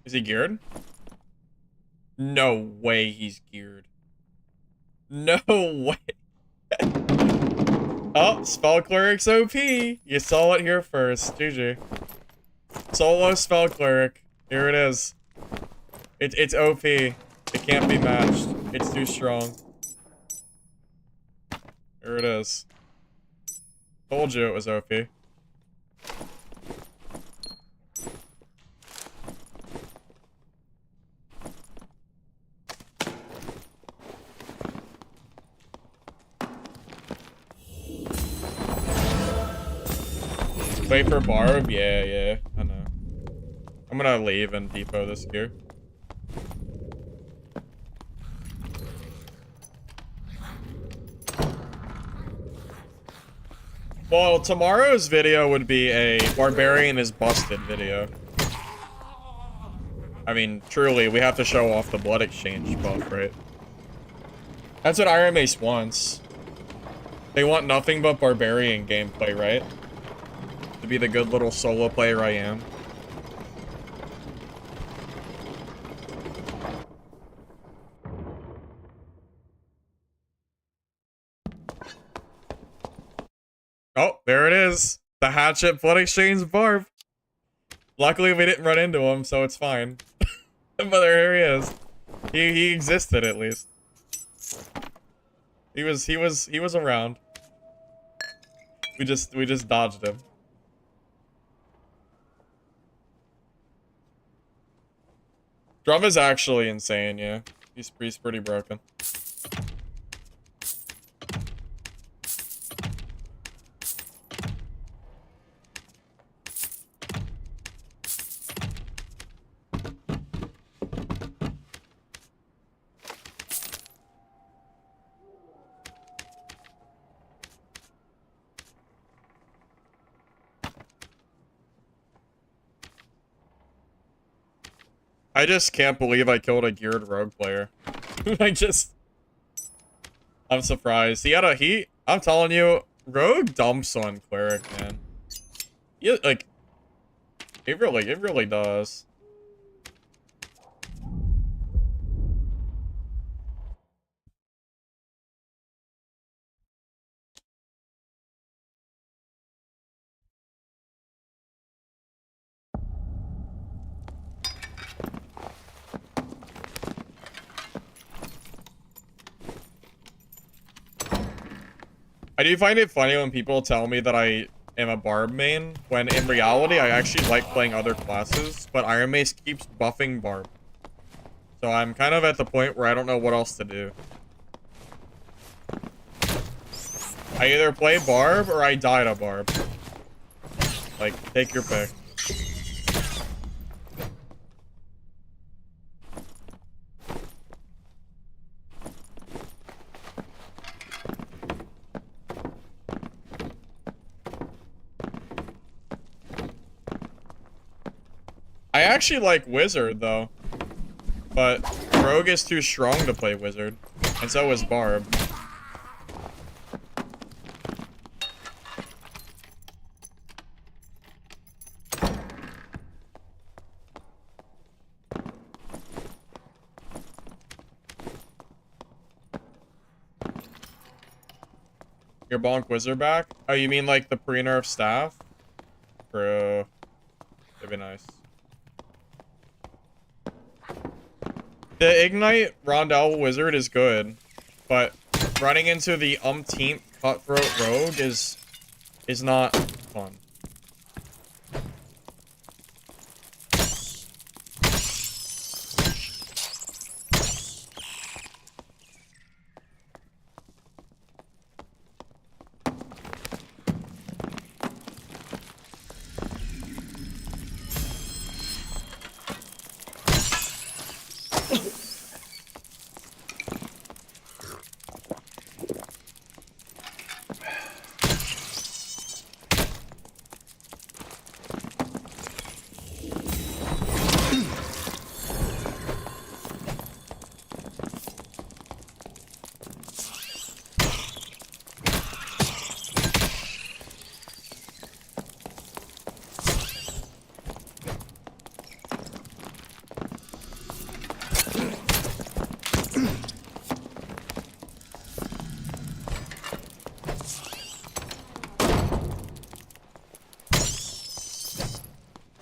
Is he geared? No way he's geared. No way. Oh, Spell Cleric's OP. You saw it here first. GG. Solo Spell Cleric. Here it is. It's OP. It can't be matched. It's too strong. Here it is. Told you it was OP. Wait for Barb? Yeah, I know. I'm gonna leave and depot this gear. Well, tomorrow's video would be a Barbarian is busted video. I mean, truly, we have to show off the blood exchange buff, right? That's what Iron Mace wants. They want nothing but Barbarian gameplay, right? To be the good little solo player I am. Oh, there it is. The hatchet blood exchange barb. Luckily we didn't run into him, so it's fine. But there he is. He existed at least. He was around. We just dodged him. Drum is actually insane, yeah. He's pretty broken. I just can't believe I killed a geared rogue player. I'm surprised. I'm telling you, rogue dumps on cleric, man. Yeah, like, it really does. I do find it funny when people tell me that I am a Barb main, when in reality I actually like playing other classes, but Iron Mace keeps buffing Barb. So I'm kind of at the point where I don't know what else to do. I either play Barb or I die to Barb. Like, take your pick. I actually like Wizard, though. But Rogue is too strong to play Wizard. And so is BARB. Your bonk Wizard back? Oh, you mean like the pre-nerf staff? Bro. That'd be nice. The Ignite Rondell Wizard is good, but running into the umpteenth Cutthroat Rogue is not fun.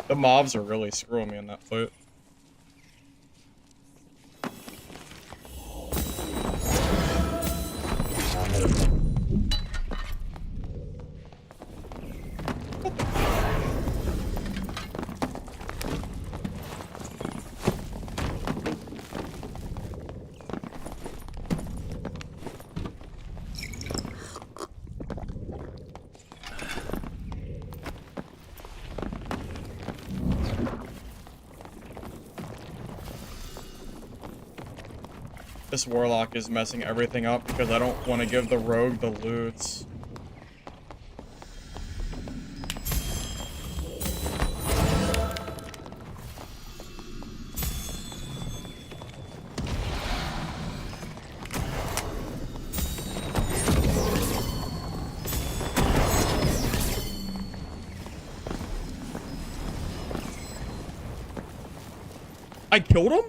The mobs are really screwing me in that fight. This Warlock is messing everything up because I don't want to give the Rogue the loots. I killed him?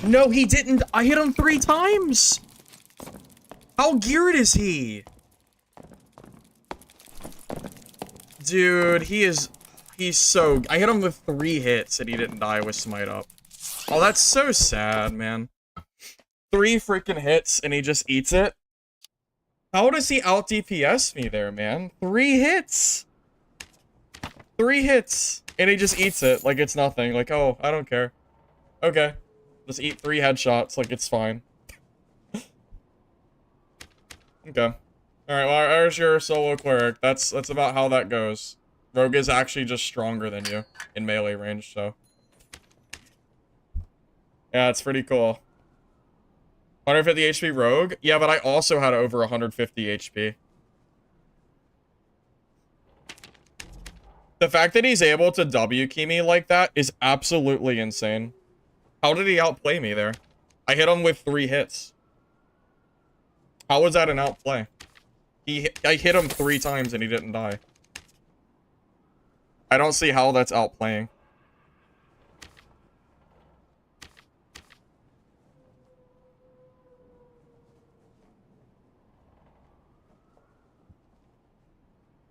No, he didn't. I hit him 3 times. How geared is he? Dude, he's so... I hit him with 3 hits and he didn't die with Smite Up. Oh, that's so sad, man. 3 freaking hits and he just eats it? How does he out DPS me there, man? 3 hits! 3 hits! And he just eats it like it's nothing. Like, oh, I don't care. Okay. Just eat 3 headshots like it's fine. Okay. Alright, well, there's your solo cleric. That's about how that goes. Rogue is actually just stronger than you in melee range, so. Yeah, it's pretty cool. 150 HP Rogue? Yeah, but I also had over 150 HP. The fact that he's able to W key me like that is absolutely insane. How did he outplay me there? I hit him with 3 hits. How was that an outplay? I hit him 3 times and he didn't die. I don't see how that's outplaying.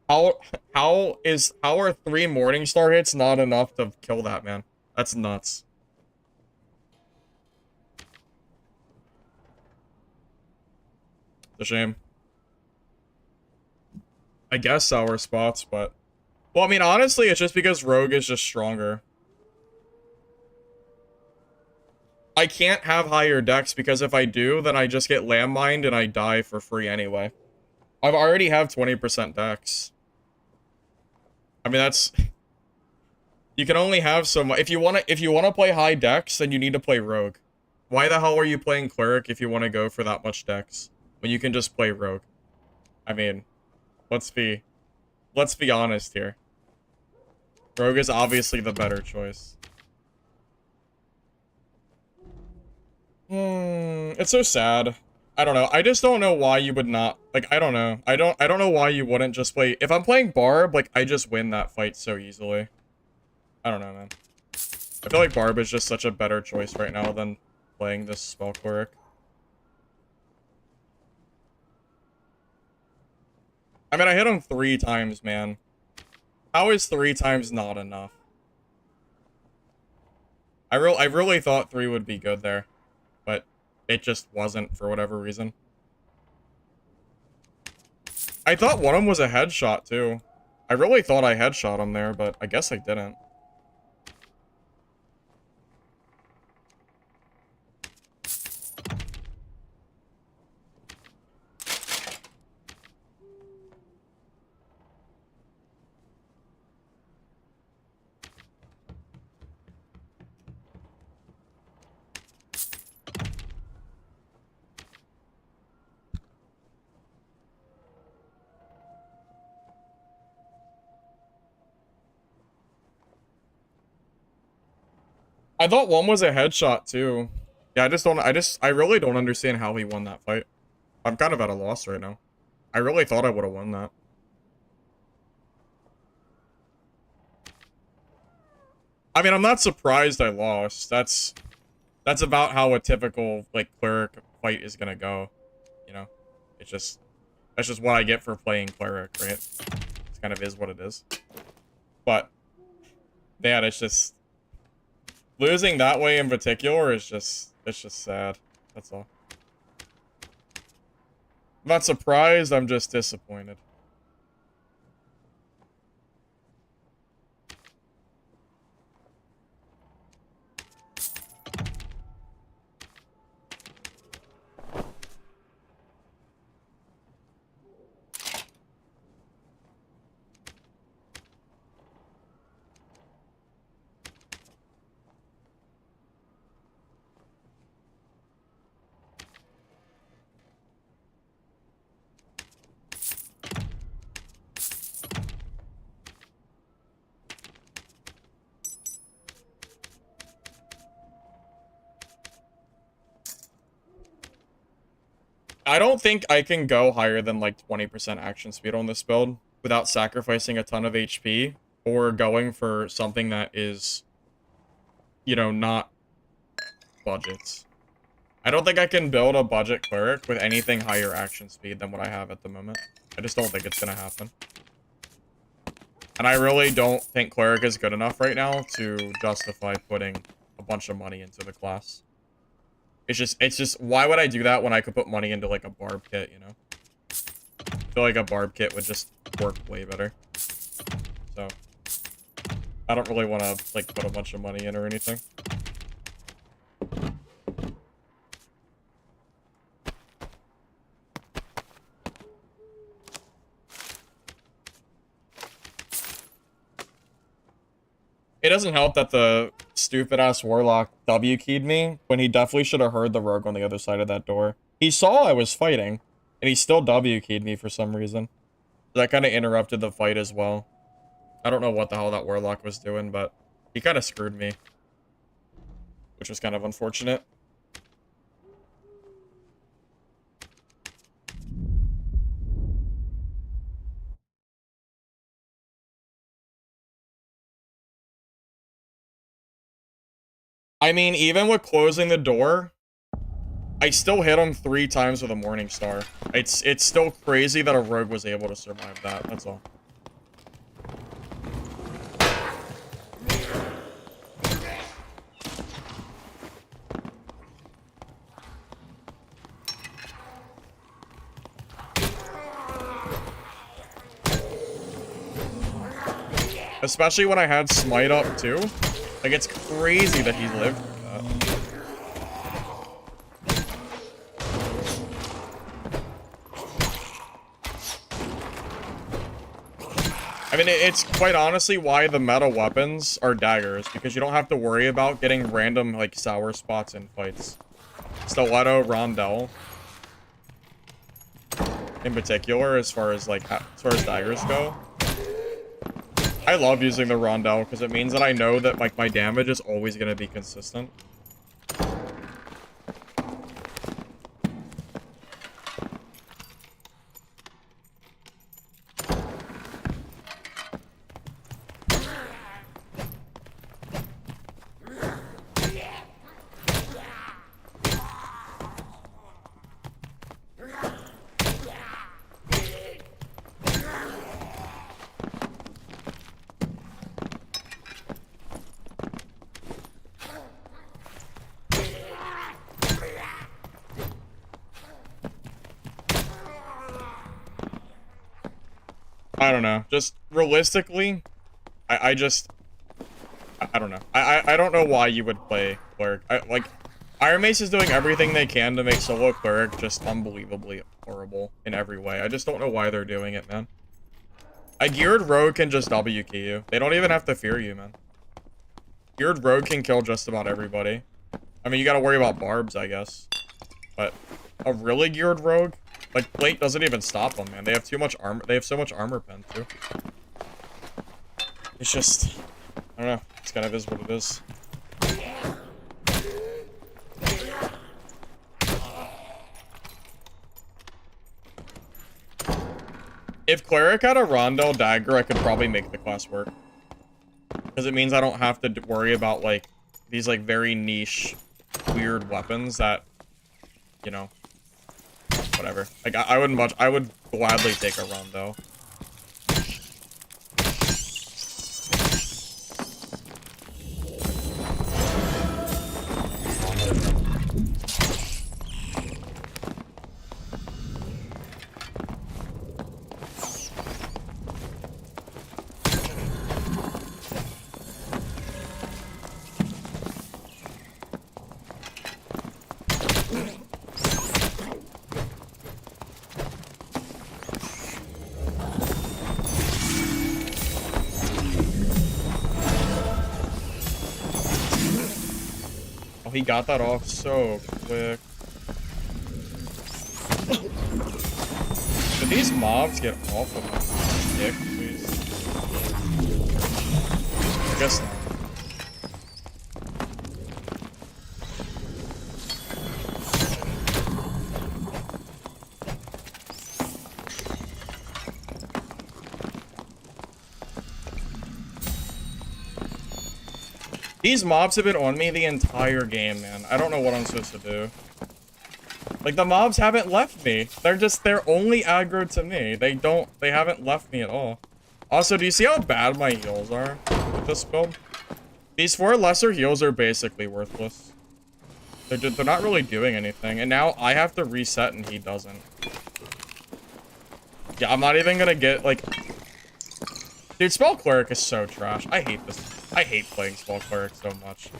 How are 3 Morningstar hits not enough to kill that man? That's nuts. It's a shame. I guess sour spots, but... Well, I mean, honestly, it's just because Rogue is just stronger. I can't have higher dex because if I do, then I just get landmined and I die for free anyway. I've already have 20% dex. I mean, that's... You can only have so much. If you wanna play high dex, then you need to play rogue. Why the hell are you playing cleric if you want to go for that much dex when you can just play rogue? I mean, let's be honest here. Rogue is obviously the better choice. It's so sad. I don't know. I just don't know why you would not, like, I don't know. I don't know why you wouldn't just play. If I'm playing BARB, like, I just win that fight so easily. I don't know, man. I feel like BARB is just such a better choice right now than playing this spell cleric. I mean, I hit him 3 times, man. How is 3 times not enough? I really thought 3 would be good there, but it just wasn't for whatever reason. I thought one of them was a headshot, too. I really thought I headshot him there, but I guess I didn't. I thought one was a headshot, too. Yeah, I really don't understand how he won that fight. I'm kind of at a loss right now. I really thought I would have won that. I mean, I'm not surprised I lost. That's about how a typical, like, cleric fight is gonna go. You know? That's just what I get for playing cleric, right? It kind of is what it is. But, man, it's just... losing that way in particular is just... it's just sad. That's all. I'm not surprised, I'm just disappointed. I don't think I can go higher than like 20% action speed on this build without sacrificing a ton of HP or going for something that is, you know, not budgets. I don't think I can build a budget cleric with anything higher action speed than what I have at the moment. I just don't think it's gonna happen. And I really don't think cleric is good enough right now to justify putting a bunch of money into the class. It's just, why would I do that when I could put money into, like, a BARB kit, you know? I feel like a BARB kit would just work way better. So, I don't really want to, like, put a bunch of money in or anything. It doesn't help that the stupid-ass Warlock W-keyed me, when he definitely should have heard the rogue on the other side of that door. He saw I was fighting, and he still W-keyed me for some reason. That kind of interrupted the fight as well. I don't know what the hell that Warlock was doing, but he kind of screwed me. Which was kind of unfortunate. I mean, even with closing the door, I still hit him 3 times with a Morning Star. It's still crazy that a rogue was able to survive that, that's all. Especially when I had Smite up, too. Like, it's crazy that he lived through that. I mean, it's quite honestly why the meta weapons are daggers, because you don't have to worry about getting random, like, sour spots in fights. Stiletto, Rondell, in particular, as far as, like, as far as daggers go. I love using the Rondell, because it means that I know that, like, my damage is always going to be consistent. I don't know. Just realistically, I don't know. I don't know why you would play Cleric. Like, Iron Mace is doing everything they can to make solo Cleric just unbelievably horrible in every way. I just don't know why they're doing it, man. A geared rogue can just W key you. They don't even have to fear you, man. Geared rogue can kill just about everybody. I mean, you gotta worry about barbs, I guess. But a really geared rogue? Like, plate doesn't even stop them, man. They have too much armor. They have so much armor pen, too. It's just... I don't know. It's kind of is what it is. If Cleric had a Rondell Dagger, I could probably make the class work. Because it means I don't have to worry about, like, these, like, very niche, weird weapons that, you know... Whatever. Like, I would gladly take a Rondo. Oh, he got that off so quick. Could these mobs get off of my dick, please? I guess not. These mobs have been on me the entire game, man. I don't know what I'm supposed to do. Like, the mobs haven't left me. They're only aggro to me. They haven't left me at all. Also, do you see how bad my heals are with this build? These 4 lesser heals are basically worthless. They're not really doing anything. And now I have to reset and he doesn't. Yeah, I'm not even gonna get, like... Dude, Spell Cleric is so trash. I hate this. I hate playing Spell Cleric so much.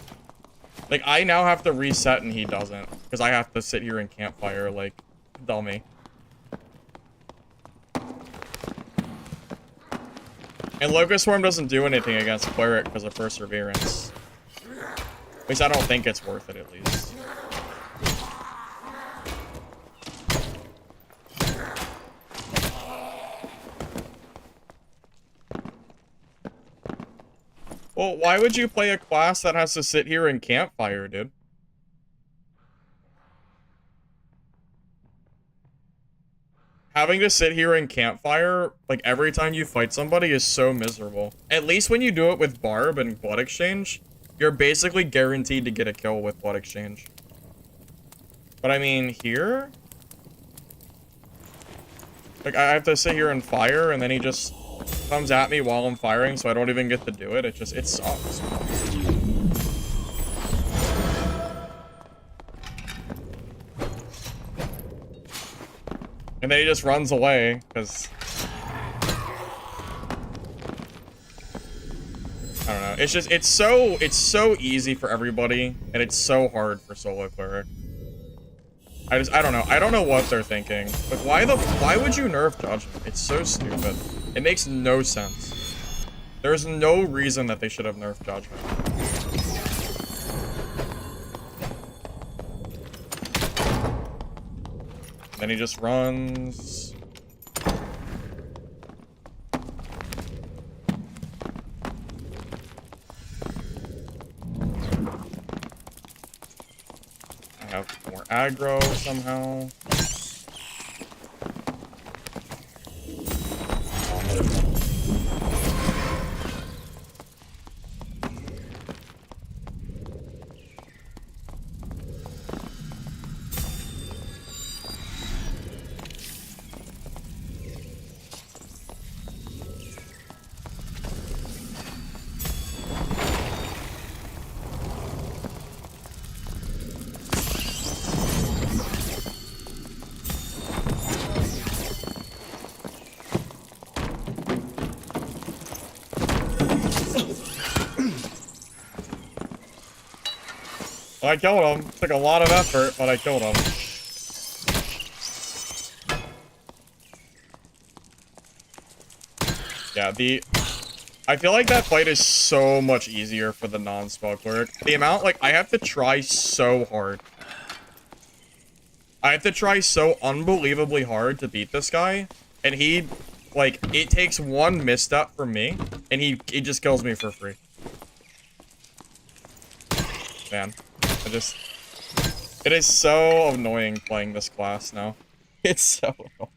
Like, I now have to reset and he doesn't. Because I have to sit here and campfire like dummy. And Locust Swarm doesn't do anything against Cleric because of Perseverance. At least I don't think it's worth it, at least. Well, why would you play a class that has to sit here and campfire, dude? Having to sit here and campfire, like, every time you fight somebody is so miserable. At least when you do it with BARB and Blood Exchange, you're basically guaranteed to get a kill with Blood Exchange. But I mean, here? Like, I have to sit here and fire, and then he just comes at me while I'm firing, so I don't even get to do it. It sucks. And then he just runs away, because... I don't know. It's just, it's so easy for everybody, and it's so hard for solo cleric. I don't know. I don't know what they're thinking. Like, why would you nerf Judgment? It's so stupid. It makes no sense. There's no reason that they should have nerfed Judgment. Then he just runs. I have more aggro somehow. I killed him. Took a lot of effort, but I killed him. Yeah, I feel like that fight is so much easier for the non-spell cleric. The amount, like, I have to try so hard. I have to try so unbelievably hard to beat this guy, and he, like, it takes one misstep from me, and he just kills me for free. Man. It is so annoying playing this class now. It's so annoying.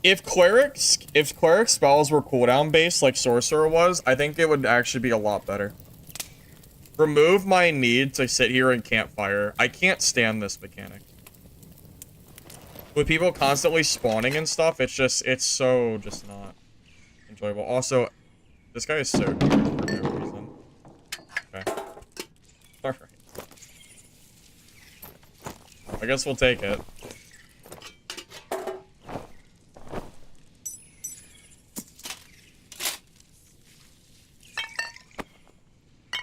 If cleric spells were cooldown based like sorcerer was, I think it would actually be a lot better. Remove my need to sit here and campfire. I can't stand this mechanic. With people constantly spawning and stuff, it's so just not enjoyable. Also, this guy is so good for no reason. Okay. Alright. I guess we'll take it.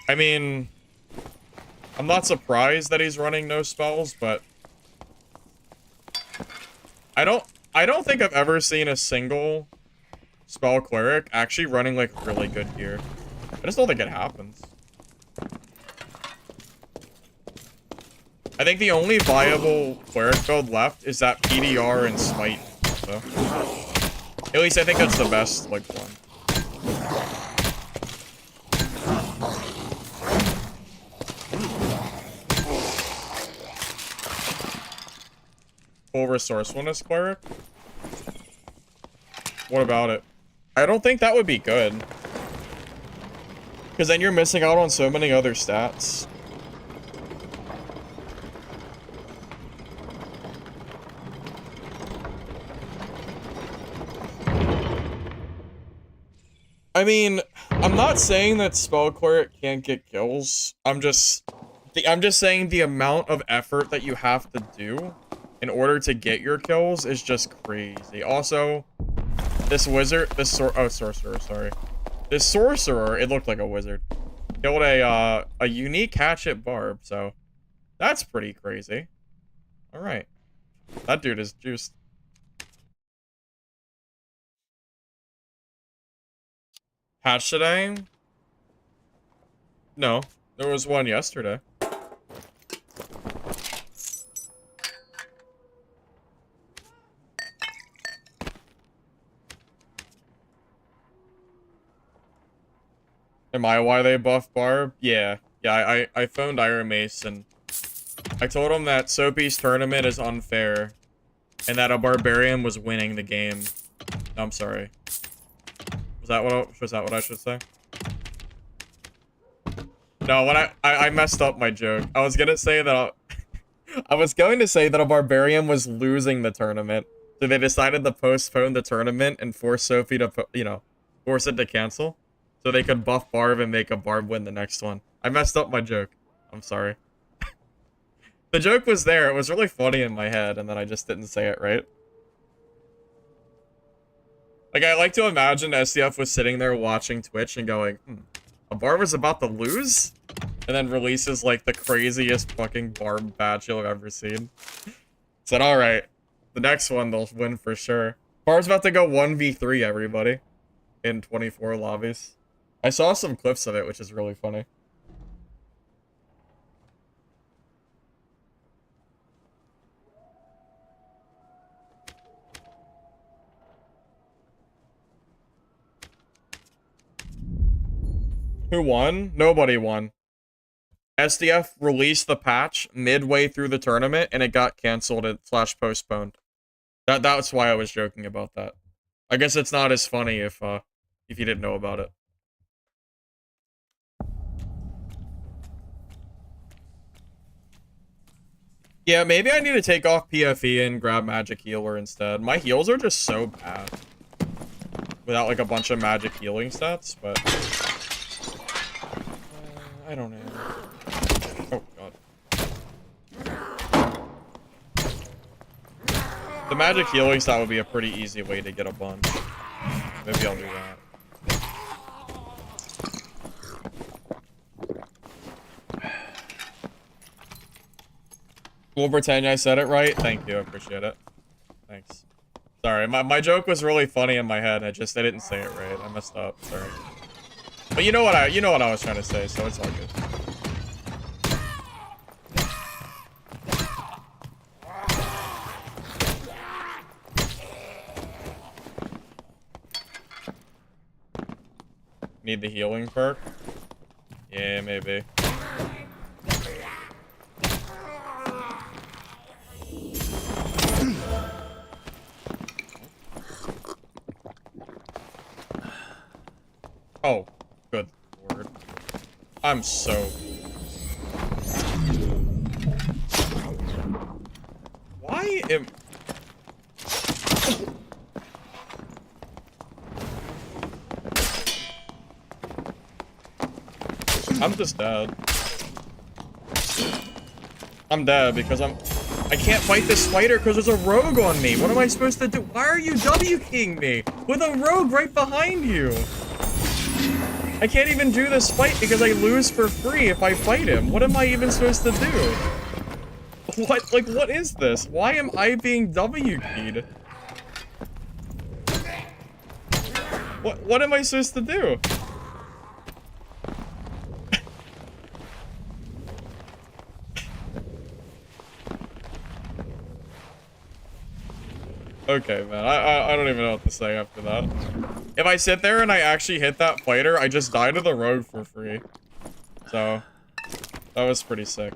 I mean, I'm not surprised that he's running no spells, but I don't think I've ever seen a single spell cleric actually running like really good gear. I just don't think it happens. I think the only viable cleric build left is that PDR and Smite. So at least I think that's the best like one. Full resourcefulness cleric? What about it? I don't think that would be good. Because then you're missing out on so many other stats. I mean, I'm not saying that spell cleric can't get kills. I'm just saying the amount of effort that you have to do in order to get your kills is just crazy. Also, this wizard, sorcerer, sorry. This sorcerer, it looked like a wizard, killed a unique hatchet barb, so that's pretty crazy. All right, that dude is juiced. Hatch today? No, there was one yesterday. Am I why they buff Barb? Yeah. Yeah, I phoned Iron Mace and I told him that Soapy's tournament is unfair and that a barbarian was winning the game. I'm sorry. Was that what I should say? No, when I messed up my joke. I was gonna say that I was going to say that a barbarian was losing the tournament. So they decided to postpone the tournament and force Sophie to, you know, force it to cancel. So they could buff Barb and make a Barb win the next one. I messed up my joke. I'm sorry. The joke was there. It was really funny in my head, and then I just didn't say it right. Like, I like to imagine SDF was sitting there watching Twitch and going, a BARB is about to lose? And then releases, like, the craziest fucking BARB batch you'll have ever seen. Said, alright, the next one they'll win for sure. BARB's about to go 1v3, everybody. In 24 lobbies. I saw some clips of it, which is really funny. Who won? Nobody won. SDF released the patch midway through the tournament, and it got canceled and / postponed. That's why I was joking about that. I guess it's not as funny if you didn't know about it. Yeah, maybe I need to take off PFE and grab Magic Healer instead. My heals are just so bad. Without, like, a bunch of magic healing stats, but... I don't know. Oh, God. The magic healing stat would be a pretty easy way to get a bunch. Maybe I'll do that. We'll pretend I said it right. Thank you, I appreciate it. Thanks. Sorry, my joke was really funny in my head. I didn't say it right. I messed up. Sorry. But you know what I was trying to say, so it's all good. Need the healing perk? Yeah, maybe. Oh, good lord. I'm so... Why am... I'm just dead. I'm dead because I can't fight this spider because there's a rogue on me. What am I supposed to do? Why are you W-keying me with a rogue right behind you? I can't even do this fight because I lose for free if I fight him. What am I even supposed to do? What is this? Why am I being W-keyed? What am I supposed to do? Okay, man, I don't even know what to say after that. If I sit there and I actually hit that fighter, I just die to the rogue for free. So, that was pretty sick.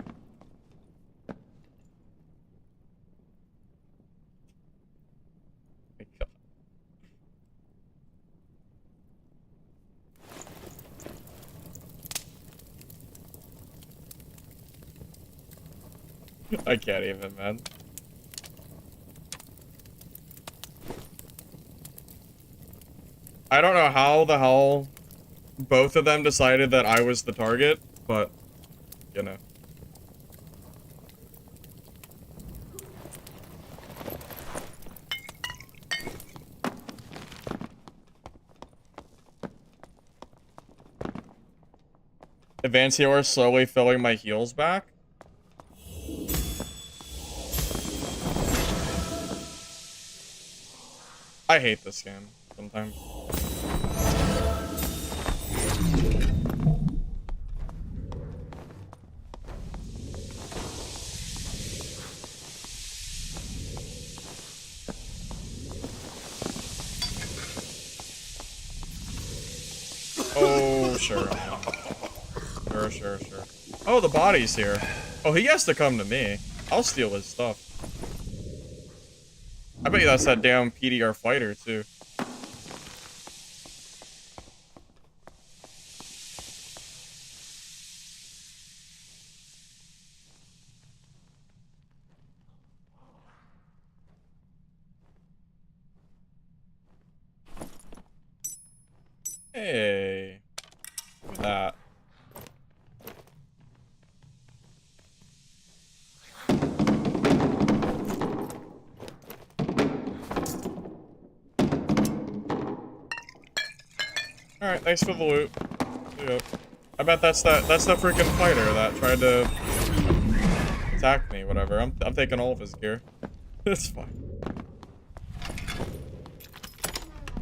I can't even, man. I don't know how the hell both of them decided that I was the target, but, you know. Advance healer slowly filling my heals back. I hate this game sometimes. Oh, sure. Sure. Oh, the body's here. Oh, he has to come to me. I'll steal his stuff. I bet you that's that damn PDR fighter, too. Hey. Look at that. Thanks for the loot. Yep. I bet that's the freaking fighter that tried to attack me, whatever. I'm taking all of his gear. It's fine.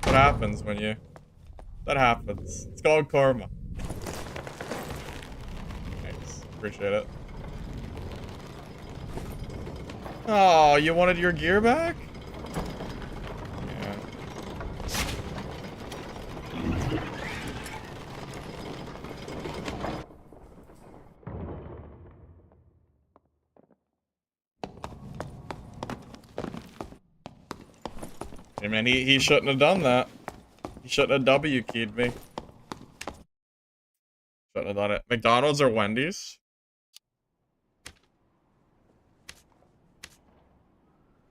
What happens when you... That happens. It's called karma. Thanks. Appreciate it. Oh, you wanted your gear back? Yeah. Hey man, he shouldn't have done that. He shouldn't have W keyed me. Shouldn't have done it. McDonald's or Wendy's?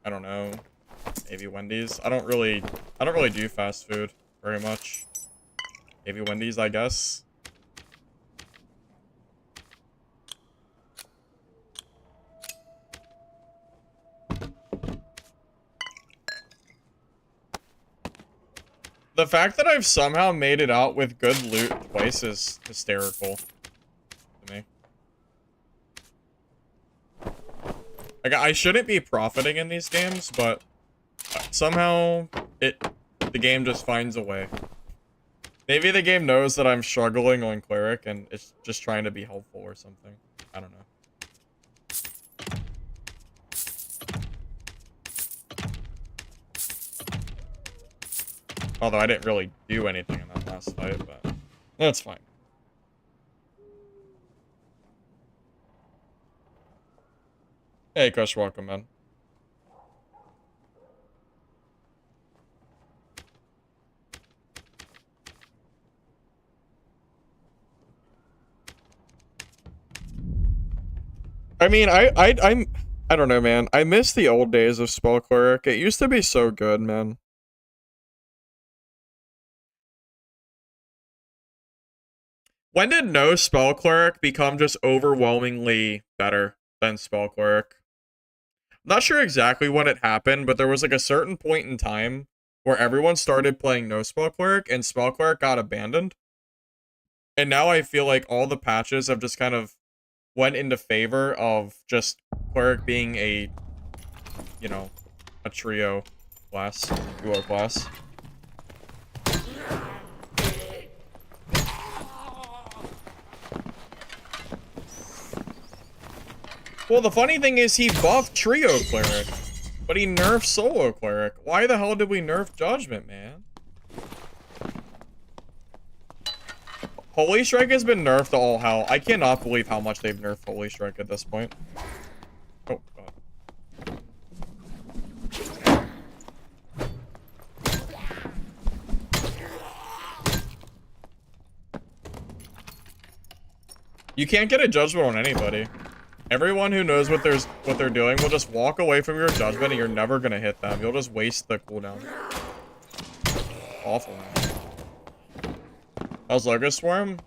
I don't know. Maybe Wendy's. I don't really do fast food very much. Maybe Wendy's, I guess. The fact that I've somehow made it out with good loot twice is hysterical to me. Like, I shouldn't be profiting in these games, but somehow the game just finds a way. Maybe the game knows that I'm struggling on Cleric and it's just trying to be helpful or something. I don't know. Although I didn't really do anything in that last fight, but that's fine. Hey, Kush, welcome, man. I mean, I don't know, man. I miss the old days of Spell Cleric. It used to be so good, man. When did no Spell Cleric become just overwhelmingly better than Spell Cleric? I'm not sure exactly when it happened, but there was like a certain point in time where everyone started playing no Spell Cleric and Spell Cleric got abandoned. And now I feel like all the patches have just kind of went into favor of just Cleric being a, you know, a trio class, duo class. Well, the funny thing is he buffed Trio Cleric, but he nerfed Solo Cleric. Why the hell did we nerf Judgment, man? Holy Strike has been nerfed to all hell. I cannot believe how much they've nerfed Holy Strike at this point. Oh, God. You can't get a Judgment on anybody. Everyone who knows what they're doing will just walk away from your Judgment and you're never gonna hit them. You'll just waste the cooldown. Awful, man. How's Locust Swarm?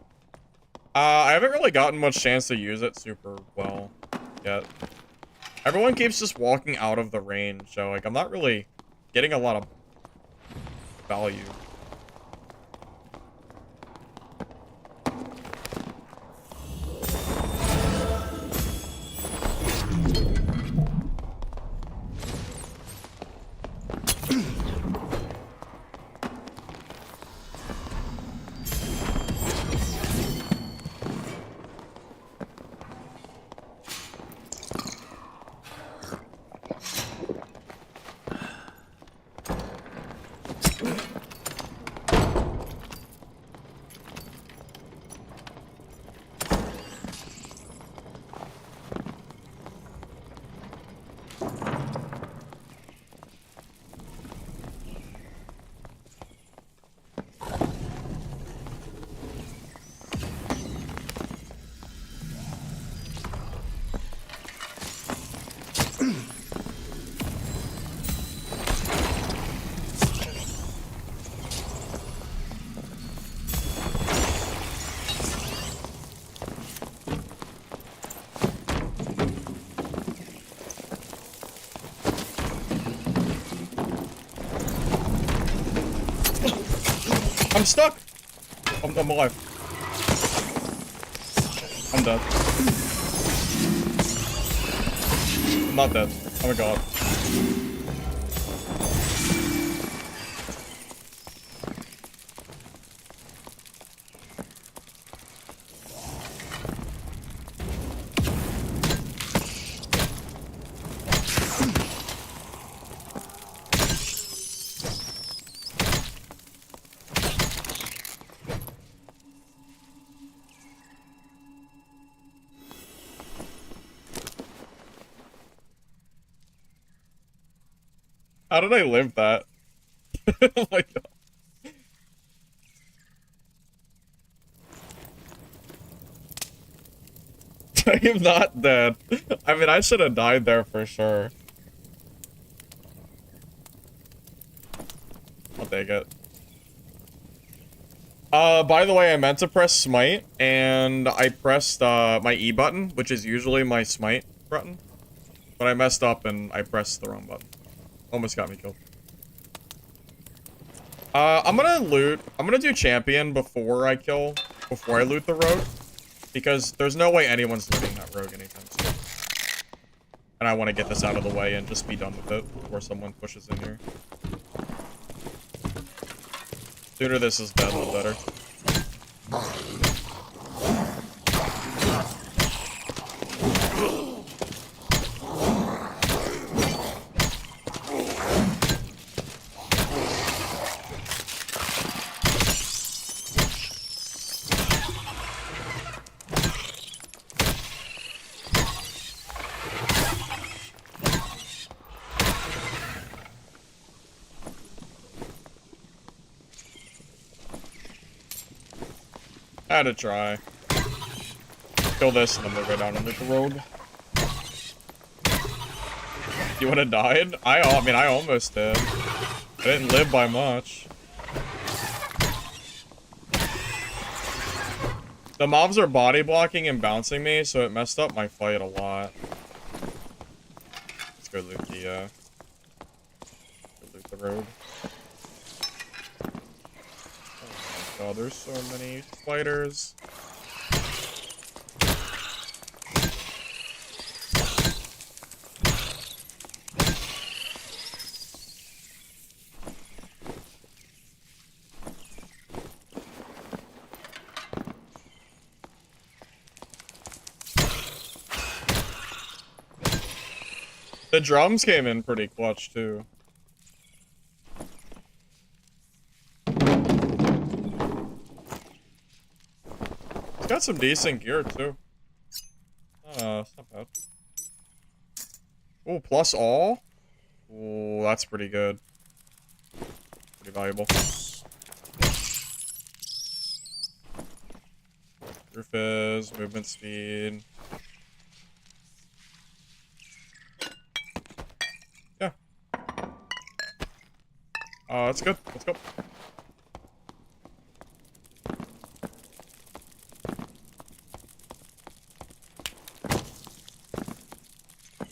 I haven't really gotten much chance to use it super well yet. Everyone keeps just walking out of the range, so like I'm not really getting a lot of value. I'm stuck. I'm alive. I'm dead. I'm not dead. Oh my god. How did I live that? Oh my god. I am not dead. I mean, I should have died there for sure. I'll take it. By the way, I meant to press smite, and I pressed, my E button, which is usually my smite button. But I messed up and I pressed the wrong button. Almost got me killed. I'm gonna loot. I'm gonna do champion before I loot the rogue. Because there's no way anyone's looting that rogue anytime soon. And I want to get this out of the way and just be done with it before someone pushes in here. Sooner this is dead, the better. I had to try. Kill this and then we'll go down and loot the rogue. You would have died? I mean, I almost did. I didn't live by much. The mobs are body blocking and bouncing me, so it messed up my fight a lot. Let's go loot the, road. Oh my god, there's so many spiders. The drums came in pretty clutch, too. It's got some decent gear, too. It's not bad. Oh, plus all? Oh, that's pretty good. Pretty valuable. Roof is, movement speed. Yeah. That's good. Let's go.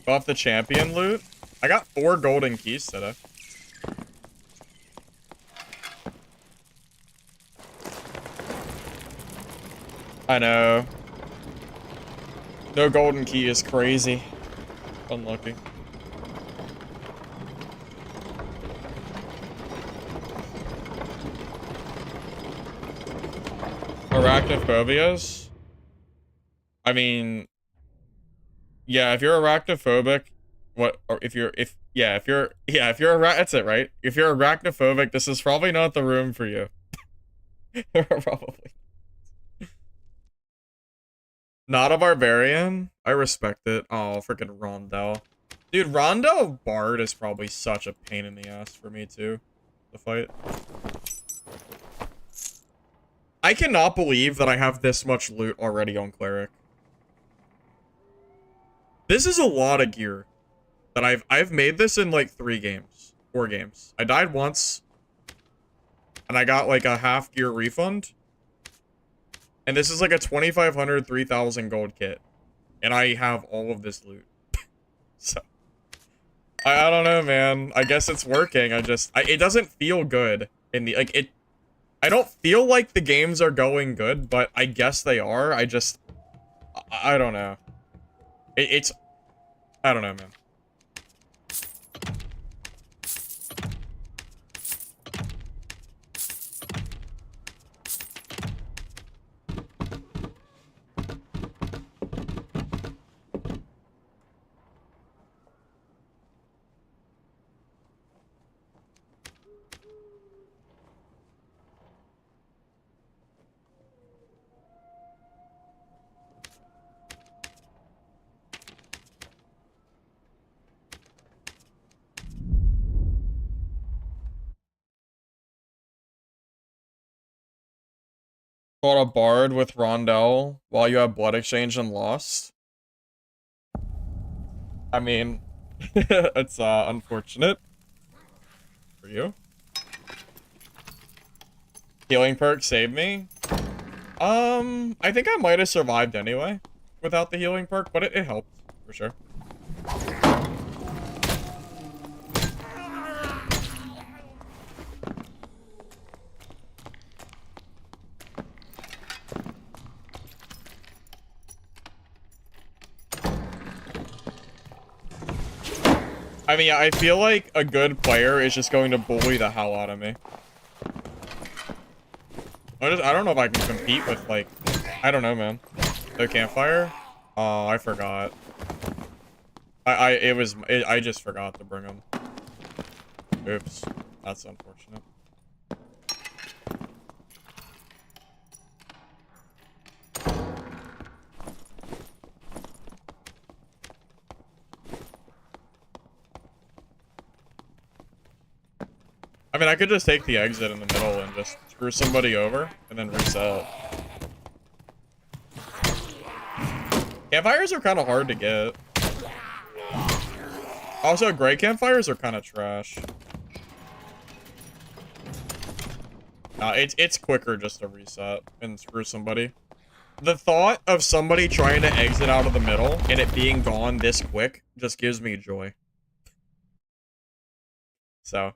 Go off the champion loot. I got 4 golden keys today. I know. No golden key is crazy. Unlucky. Arachnophobias? I mean, yeah, if you're arachnophobic, that's it, right? If you're arachnophobic, this is probably not the room for you. Probably. Not a barbarian? I respect it. Oh, freaking Rondell. Dude, Rondell Bard is probably such a pain in the ass for me, too. To fight. I cannot believe that I have this much loot already on Cleric. This is a lot of gear. That I've made this in like 4 games. I died once. And I got like a half gear refund. And this is like a 2,500, 3,000 gold kit. And I have all of this loot. So. I don't know, man. I guess it's working. It doesn't feel good in the, like, I don't feel like the games are going good, but I guess they are. I don't know. It's, I don't know, man. Fought a bard with Rondell while you have blood exchange and lost. I mean, it's unfortunate for you. Healing perk saved me. I think I might have survived anyway without the healing perk, but it helped for sure. I mean, yeah, I feel like a good player is just going to bully the hell out of me. I don't know if I can compete with, like, I don't know, man. The campfire? Oh, I forgot. I just forgot to bring them. Oops. That's unfortunate. I mean, I could just take the exit in the middle and just screw somebody over and then reset. Campfires are kind of hard to get. Also, gray campfires are kind of trash. It's quicker just to reset and screw somebody. The thought of somebody trying to exit out of the middle and it being gone this quick just gives me joy. So.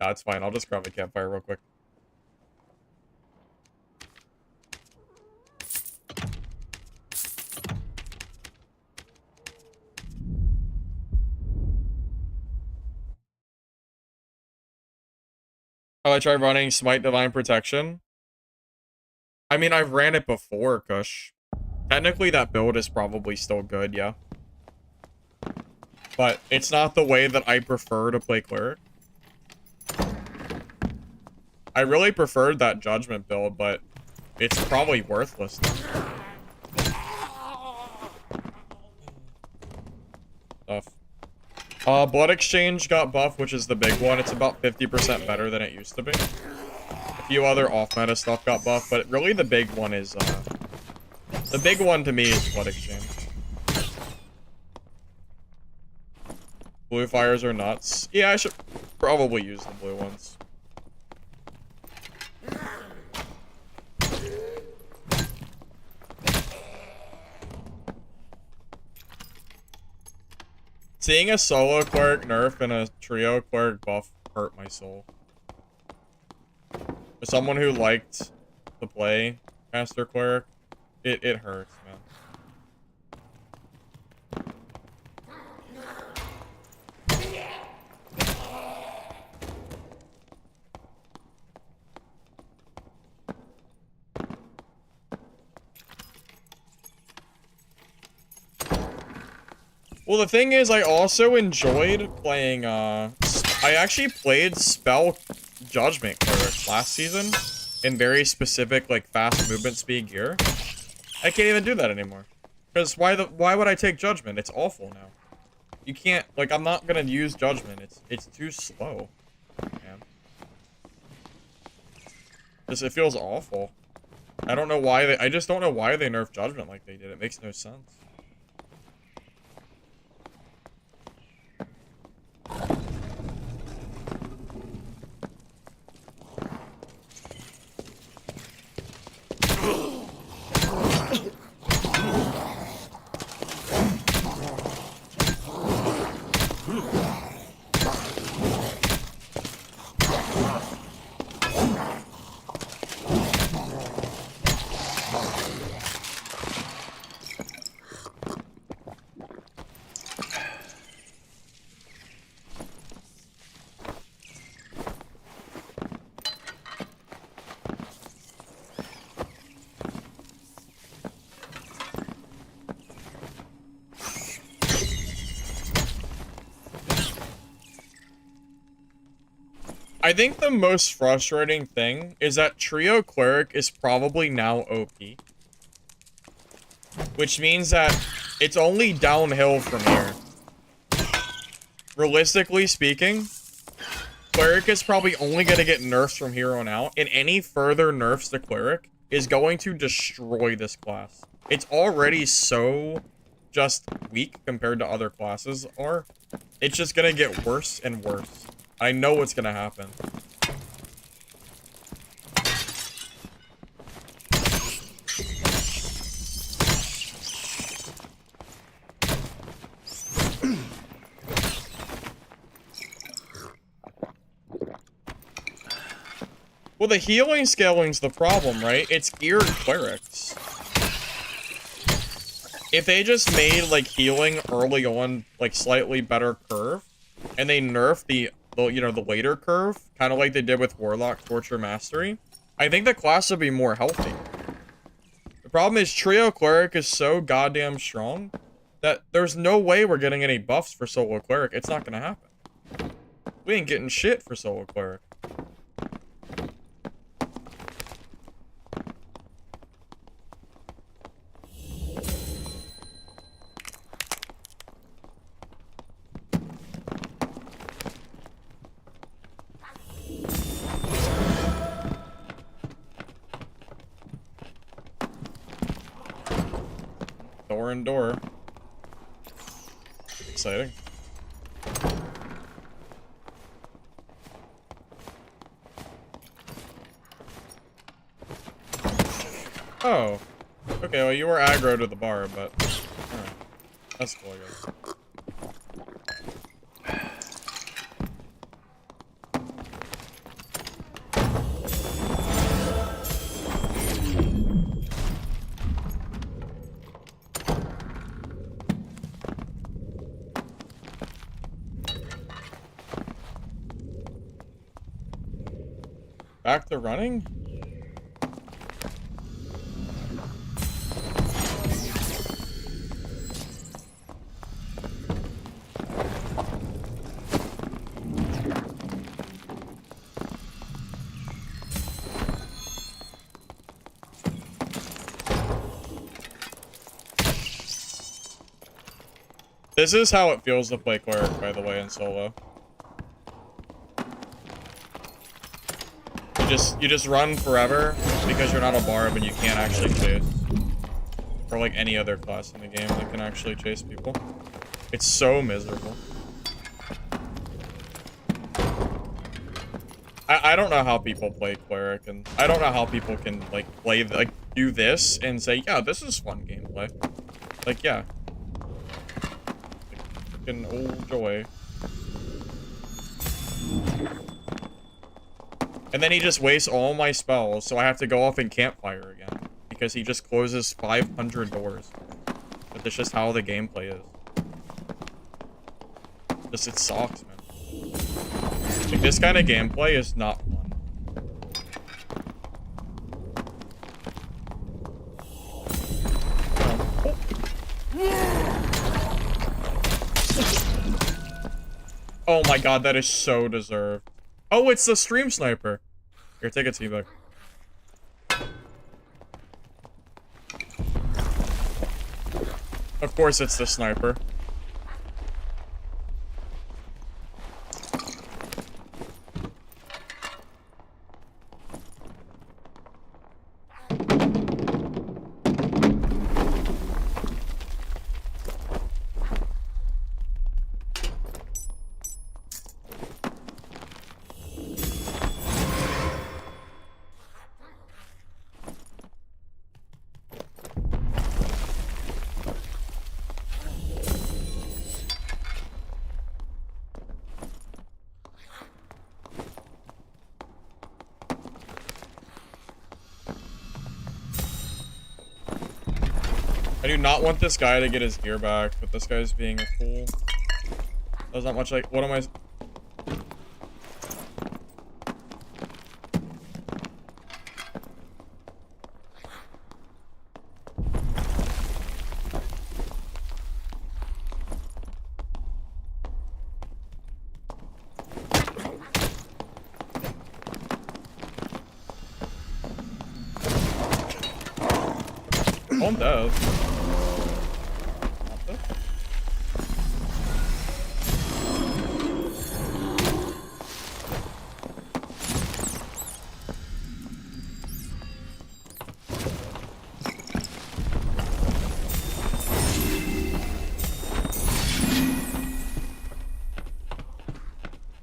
No, it's fine. I'll just grab a campfire real quick. Oh, I tried running Smite Divine Protection. I mean, I've ran it before, Kush. Technically, that build is probably still good, yeah. But it's not the way that I prefer to play Cleric. I really preferred that Judgment build, but it's probably worthless. Stuff. Blood Exchange got buffed, which is the big one. It's about 50% better than it used to be. A few other off-meta stuff got buffed, but really the big one is, the big one to me is Blood Exchange. Blue fires are nuts. Yeah, I should probably use the blue ones. Seeing a solo cleric nerf and a trio cleric buff hurt my soul. For someone who liked to play Master Cleric, it hurts, man. Well, the thing is, I also enjoyed playing, I actually played Spell Judgment Cleric last season in very specific, like, fast movement speed gear. I can't even do that anymore. Because why would I take Judgment? It's awful now. You can't, like, I'm not gonna use Judgment. It's too slow. Man. It feels awful. I just don't know why they nerfed Judgment like they did. It makes no sense. I think the most frustrating thing is that Trio Cleric is probably now OP. Which means that it's only downhill from here. Realistically speaking, Cleric is probably only going to get nerfs from here on out, and any further nerfs to Cleric is going to destroy this class. It's already so just weak compared to other classes are. It's just going to get worse and worse. I know what's going to happen. Well, the healing scaling's the problem, right? It's geared clerics. If they just made, like, healing early on, like, slightly better curve, and they nerf the you know, the later curve, kind of like they did with Warlock Torture Mastery, I think the class would be more healthy. The problem is Trio Cleric is so goddamn strong that there's no way we're getting any buffs for Solo Cleric. It's not gonna happen. We ain't getting shit for Solo Cleric. Door and door. Exciting. Oh. Okay, well you were aggro to the bar, but... Alright. That's cool, I guess. Back to running? This is how it feels to play Cleric, by the way, in solo. You just run forever because you're not a BARB and you can't actually chase. Or like any other class in the game that can actually chase people. It's so miserable. I don't know how people play Cleric, and I don't know how people can like do this and say, yeah, this is fun gameplay. Like, yeah. Like, freaking old joy. And then he just wastes all my spells, so I have to go off and campfire again. Because he just closes 500 doors. But that's just how the gameplay is. Just, it sucks, man. Like, this kind of gameplay is not fun. Oh my god, that is so deserved. Oh, it's the stream sniper. Here, take a teabag. Of course it's the sniper. I do not want this guy to get his gear back, but this guy's being a fool. There's not much like, what am I... One death.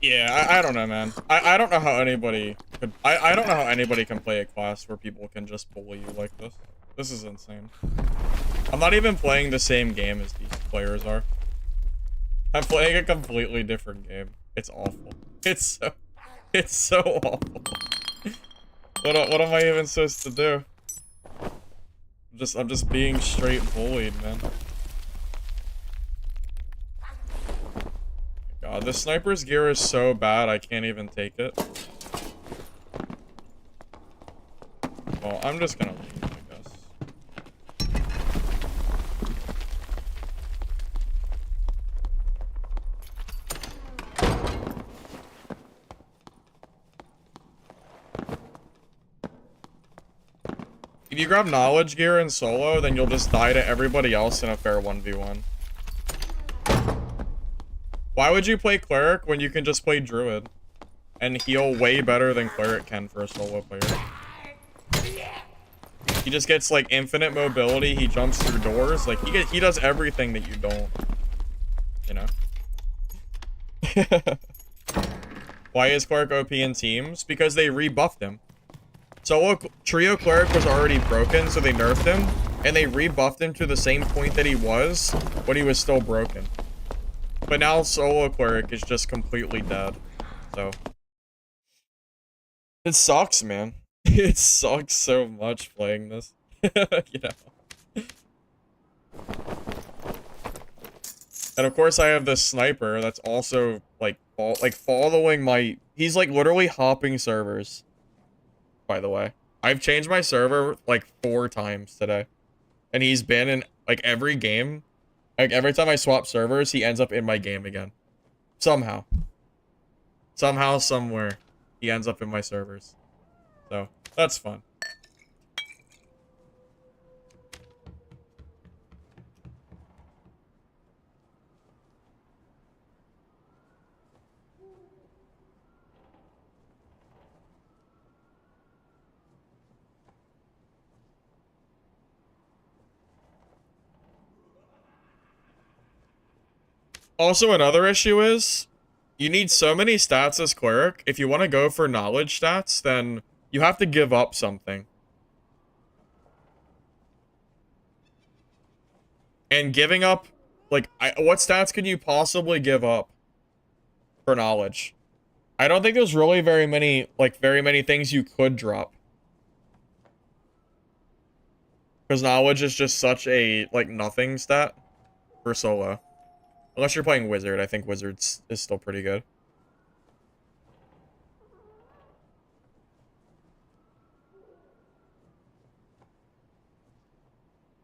Yeah, I don't know, man. I don't know how anybody could. I don't know how anybody can play a class where people can just bully you like this. This is insane. I'm not even playing the same game as these players are. I'm playing a completely different game. It's awful. It's so awful. What am I even supposed to do? I'm just being straight bullied, man. God, this sniper's gear is so bad, I can't even take it. Well, I'm just gonna leave, I guess. If you grab knowledge gear in solo, then you'll just die to everybody else in a fair 1v1. Why would you play Cleric when you can just play Druid? And heal way better than Cleric can for a solo player. He just gets, like, infinite mobility, he jumps through doors, like, he does everything that you don't. You know? Why is Cleric OP in teams? Because they rebuffed him. Solo Trio Cleric was already broken, so they nerfed him, and they rebuffed him to the same point that he was when he was still broken. But now Solo Cleric is just completely dead. So. It sucks, man. It sucks so much playing this. You know. And of course I have this sniper that's also, like, following my... He's, like, literally hopping servers. By the way. I've changed my server, like, 4 times today. And he's been in, like, every game. Like, every time I swap servers, he ends up in my game again. Somehow. Somehow, somewhere, he ends up in my servers. So, that's fun. Also, another issue is, you need so many stats as Cleric. If you want to go for knowledge stats, then you have to give up something. And giving up, like, what stats can you possibly give up for knowledge? I don't think there's really very many things you could drop. Because knowledge is just such a, like, nothing stat for solo. Unless you're playing Wizard, I think Wizards is still pretty good.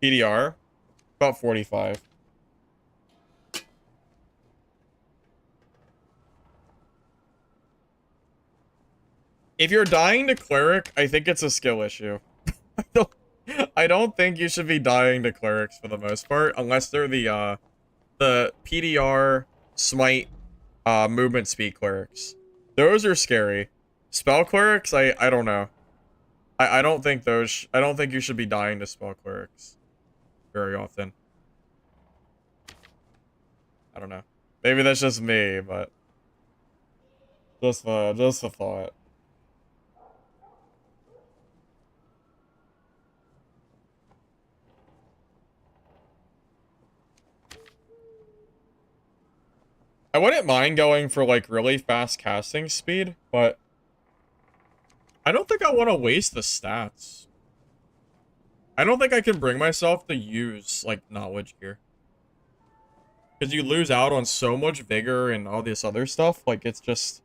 PDR? About 45. If you're dying to Cleric, I think it's a skill issue. I don't think you should be dying to Clerics for the most part, unless they're the PDR, Smite, movement speed Clerics. Those are scary. Spell Clerics, I don't know. I don't think you should be dying to Spell Clerics very often. I don't know. Maybe that's just me, but just a thought. I wouldn't mind going for, like, really fast casting speed, but I don't think I want to waste the stats. I don't think I can bring myself to use, like, knowledge gear. Because you lose out on so much vigor and all this other stuff. Like, it's just...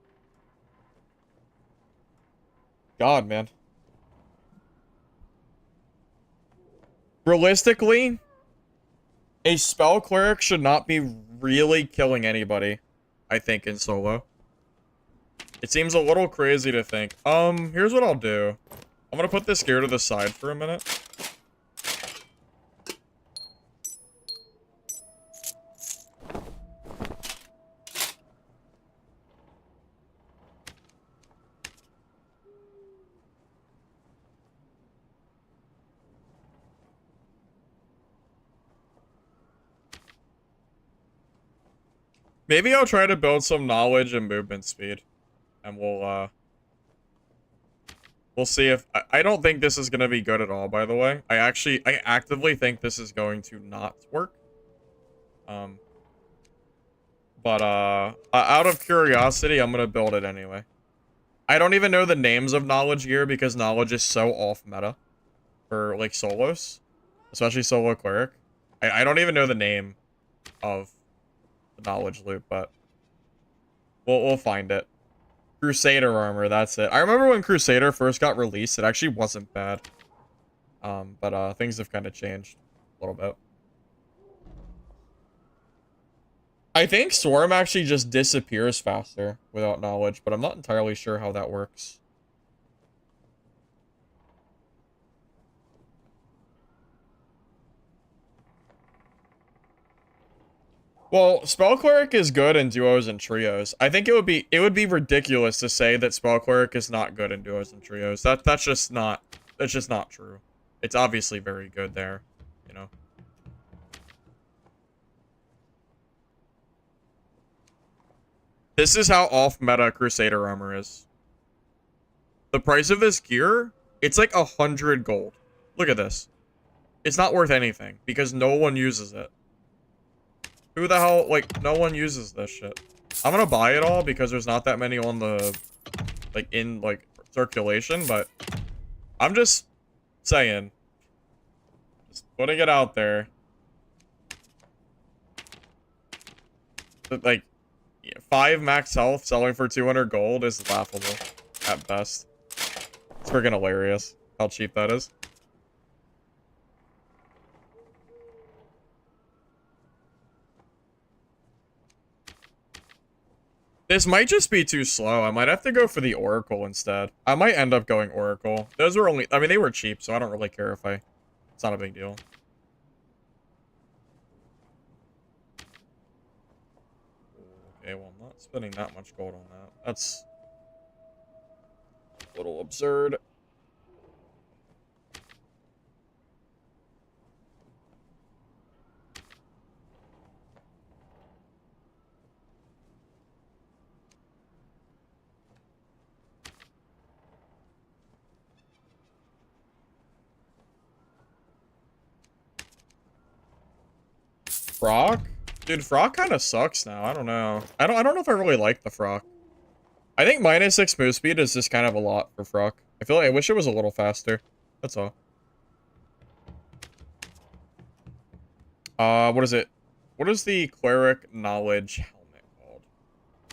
God, man. Realistically, a spell cleric should not be really killing anybody, I think, in solo. It seems a little crazy to think. Here's what I'll do. I'm gonna put this gear to the side for a minute. Maybe I'll try to build some knowledge and movement speed. And we'll see if... I don't think this is going to be good at all, by the way. I actively think this is going to not work. But out of curiosity, I'm going to build it anyway. I don't even know the names of knowledge gear because knowledge is so off meta for, like, solos. Especially solo cleric. I don't even know the name of the knowledge loot, but we'll find it. Crusader armor, that's it. I remember when Crusader first got released, it actually wasn't bad. But things have kind of changed a little bit. I think Swarm actually just disappears faster without knowledge, but I'm not entirely sure how that works. Well, Spell Cleric is good in duos and trios. I think it would be ridiculous to say that Spell Cleric is not good in duos and trios. That's just not true. It's obviously very good there, you know. This is how off meta Crusader armor is. The price of this gear, it's like 100 gold. Look at this. It's not worth anything because no one uses it. Who the hell, like, no one uses this shit. I'm gonna buy it all because there's not that many on the, like, in, like, circulation, but I'm just saying. Just putting it out there. But, like, 5 max health selling for 200 gold is laughable at best. It's freaking hilarious how cheap that is. This might just be too slow. I might have to go for the Oracle instead. I might end up going Oracle. Those were only... I mean, they were cheap, so I don't really care if I... It's not a big deal. Okay, well, I'm not spending that much gold on that. That's... a little absurd. Frock? Dude, Frock kind of sucks now. I don't know. I don't know if I really like the Frock. I think -6 move speed is just kind of a lot for Frock. I feel like I wish it was a little faster. That's all. What is it? What is the Cleric Knowledge helmet called?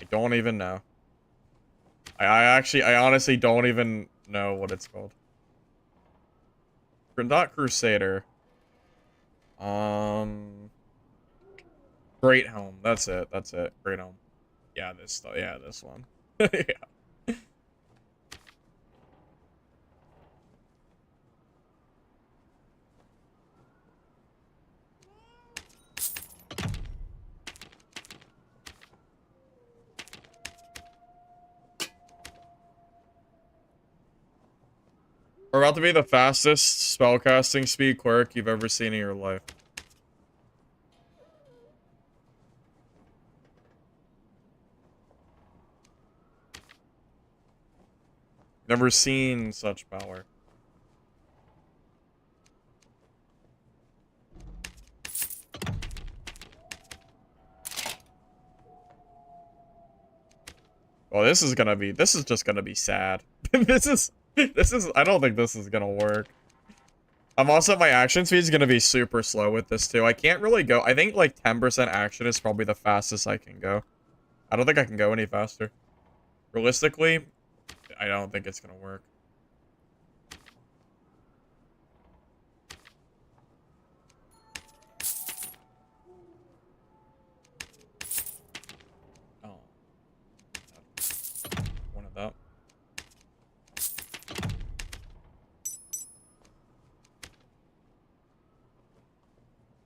I don't even know. I honestly don't even know what it's called. Not Crusader. Great Helm. That's it. That's it. Great Helm. Yeah, this one. Yeah. We're about to be the fastest spellcasting speed cleric you've ever seen in your life. Never seen such power. Well, this is just gonna be sad. This is, I don't think this is gonna work. I'm also, my action speed is gonna be super slow with this too. I can't really go, I think like 10% action is probably the fastest I can go. I don't think I can go any faster. Realistically, I don't think it's gonna work. Oh. One of that.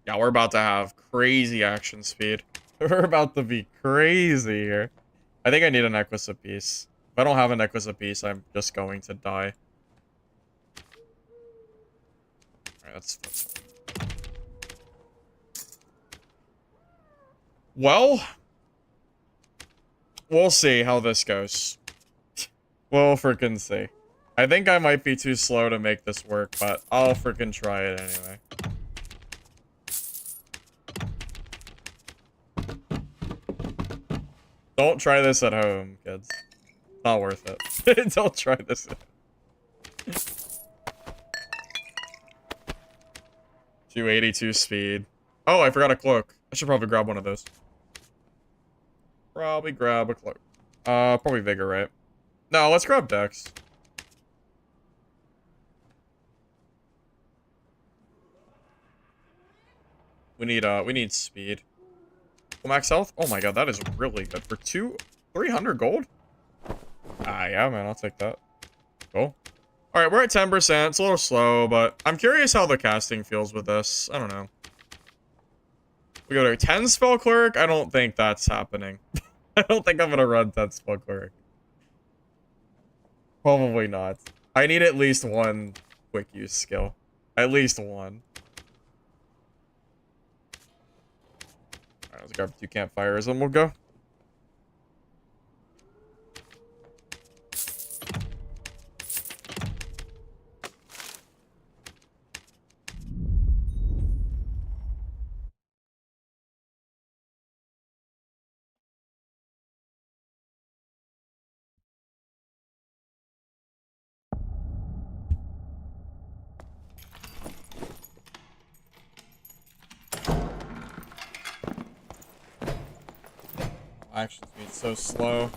Yeah, we're about to have crazy action speed. We're about to be crazy here. I think I need a necklace apiece. If I don't have a necklace apiece, I'm just going to die. Alright, that's fine. Well, We'll see how this goes. We'll freaking see. I think I might be too slow to make this work, but I'll freaking try it anyway. Don't try this at home, kids. Not worth it. Don't try this at home. 282 speed. Oh, I forgot a cloak. I should probably grab one of those. Probably grab a cloak. Probably Vigor, right? No, let's grab Dex. We need speed. Max health? Oh my god, that is really good. For 300 gold? Ah, yeah, man, I'll take that. Cool. Alright, we're at 10%. It's a little slow, but I'm curious how the casting feels with this. I don't know. We go to 10 spell cleric? I don't think that's happening. I don't think I'm gonna run 10 spell cleric. Probably not. I need at least one quick use skill. At least one. Alright, let's grab 2 campfires and we'll go. Action speed so slow.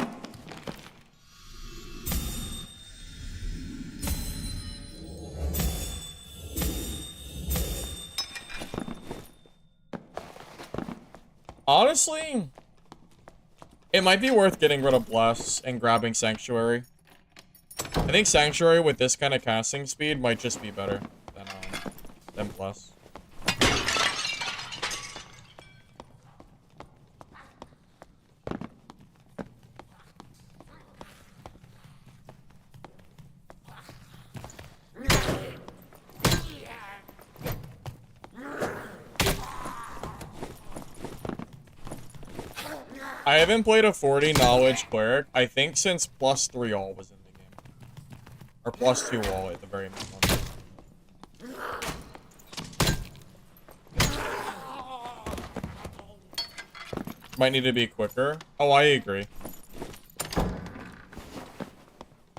Honestly, it might be worth getting rid of Bless and grabbing Sanctuary. I think Sanctuary with this kind of casting speed might just be better than Bless. I haven't played a 40 knowledge cleric, I think, since +3 all was in the game. Or +2 all at the very minimum. Might need to be quicker. Oh, I agree.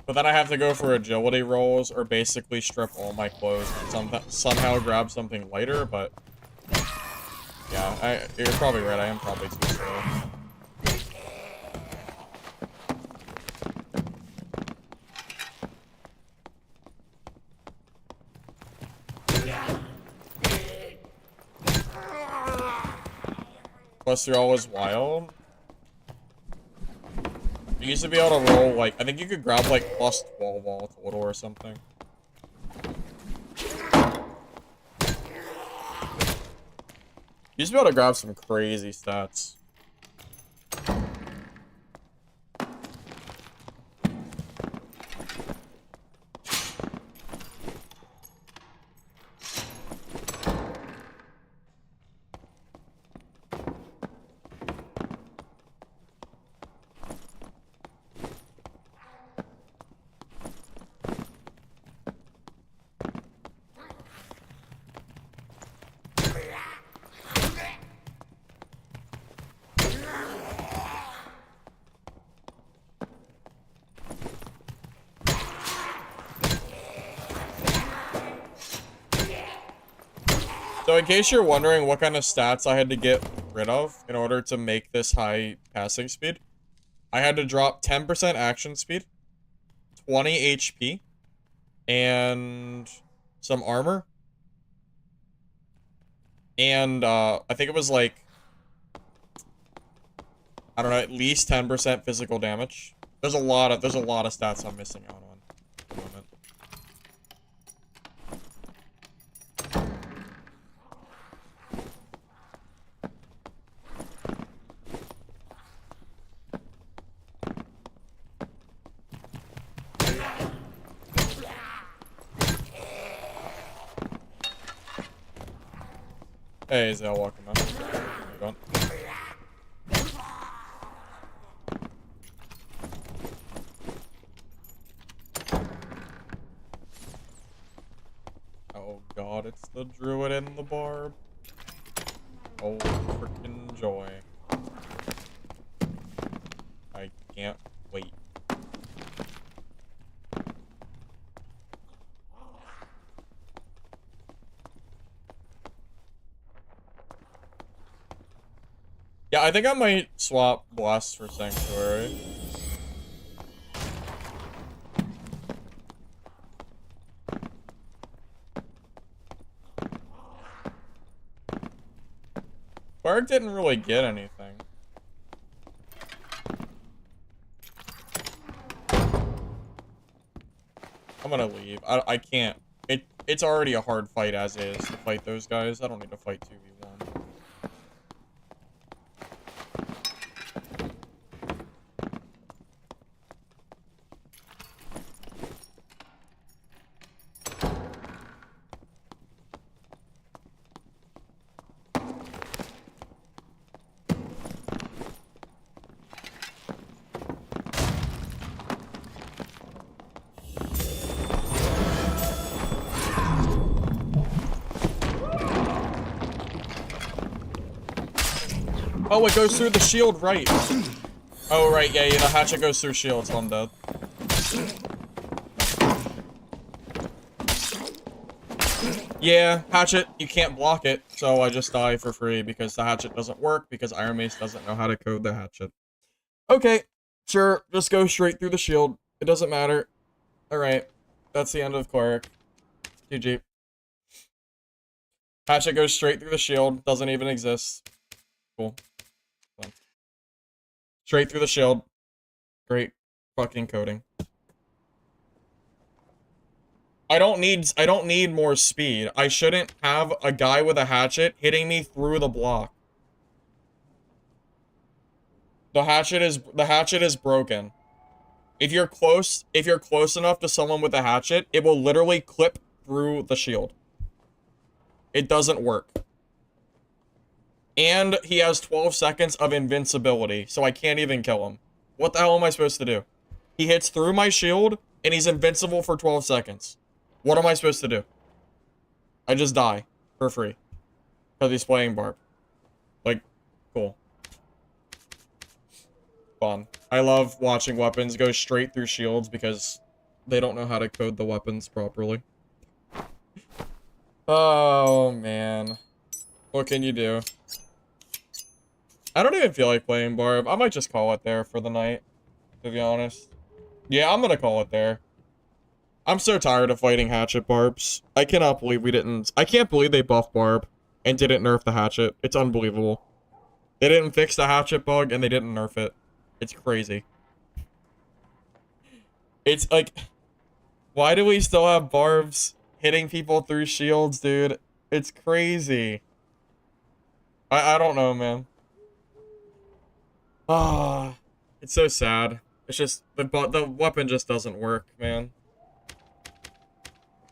But then I have to go for agility rolls or basically strip all my clothes and somehow grab something lighter, but... Yeah, you're probably right, I am probably too slow. +3 all was wild. You used to be able to roll, like, I think you could grab, like, +12 all total or something. You used to be able to grab some crazy stats. So in case you're wondering what kind of stats I had to get rid of in order to make this high passing speed, I had to drop 10% action speed, 20 HP, and some armor. And I think it was like, I don't know, at least 10% physical damage. There's a lot of stats I'm missing out on at the moment. Hey, Zale, welcome, man. How you going? god, it's the druid and the barb. Oh, freaking joy. I can't wait. Yeah, I think I might swap Blast for Sanctuary. Bark didn't really get anything. I'm gonna leave. I can't. It's already a hard fight as is to fight those guys. I don't need to fight 2v1. Oh, it goes through the shield, right. Oh, right, yeah, the hatchet goes through shields, so I'm dead. Yeah, hatchet, you can't block it, so I just die for free because the hatchet doesn't work because Iron Mace doesn't know how to code the hatchet. Okay, sure, just go straight through the shield. It doesn't matter. Alright, that's the end of Cleric. GG. Hatchet goes straight through the shield, doesn't even exist. Cool. Fun. Straight through the shield. Great fucking coding. I don't need more speed. I shouldn't have a guy with a hatchet hitting me through the block. The hatchet is broken. If you're close enough to someone with a hatchet, it will literally clip through the shield. It doesn't work. And he has 12 seconds of invincibility, so I can't even kill him. What the hell am I supposed to do? He hits through my shield, and he's invincible for 12 seconds. What am I supposed to do? I just die for free. Because he's playing Barb. Like, cool. Fun. I love watching weapons go straight through shields because they don't know how to code the weapons properly. Oh, man. What can you do? I don't even feel like playing Barb. I might just call it there for the night, to be honest. Yeah, I'm gonna call it there. I'm so tired of fighting hatchet barbs. I cannot believe we didn't... I can't believe they buffed Barb and didn't nerf the hatchet. It's unbelievable. They didn't fix the hatchet bug and they didn't nerf it. It's crazy. It's like... Why do we still have barbs hitting people through shields, dude? It's crazy. I don't know, man. Ah, it's so sad. It's just the weapon just doesn't work, man.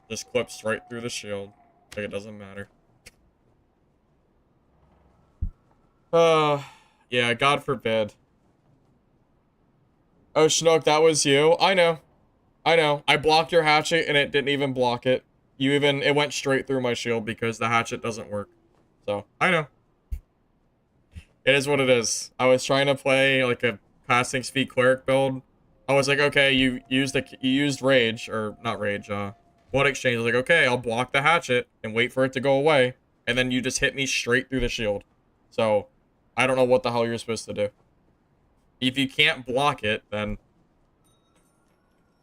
Just clips right through the shield. Like it doesn't matter. Yeah, God forbid. Oh, Schnook, that was you? I know. I know. I blocked your hatchet and it didn't even block it. It went straight through my shield because the hatchet doesn't work. So, I know. It is what it is. I was trying to play like a casting speed cleric build. I was like, okay, you used rage, or not rage, blood exchange. I was like, okay, I'll block the hatchet and wait for it to go away, and then you just hit me straight through the shield. So, I don't know what the hell you're supposed to do. If you can't block it, then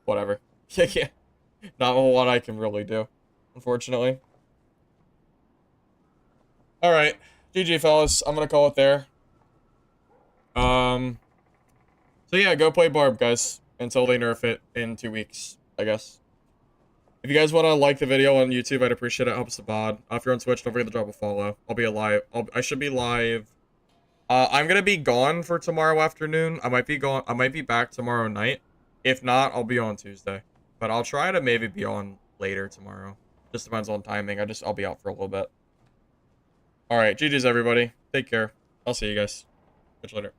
whatever. Yeah, not a whole lot I can really do, unfortunately. All right, GG fellas. I'm gonna call it there. So yeah, go play Barb, guys, until they nerf it in 2 weeks, I guess. If you guys want to like the video on YouTube, I'd appreciate it. It helps the bod. If you're on Twitch, don't forget to drop a follow. I'll be alive. I should be live. I'm gonna be gone for tomorrow afternoon. I might be gone. I might be back tomorrow night. If not, I'll be on Tuesday. But I'll try to maybe be on later tomorrow. Just depends on timing. I'll be out for a little bit. All right, GG's everybody. Take care. I'll see you guys. Catch you later.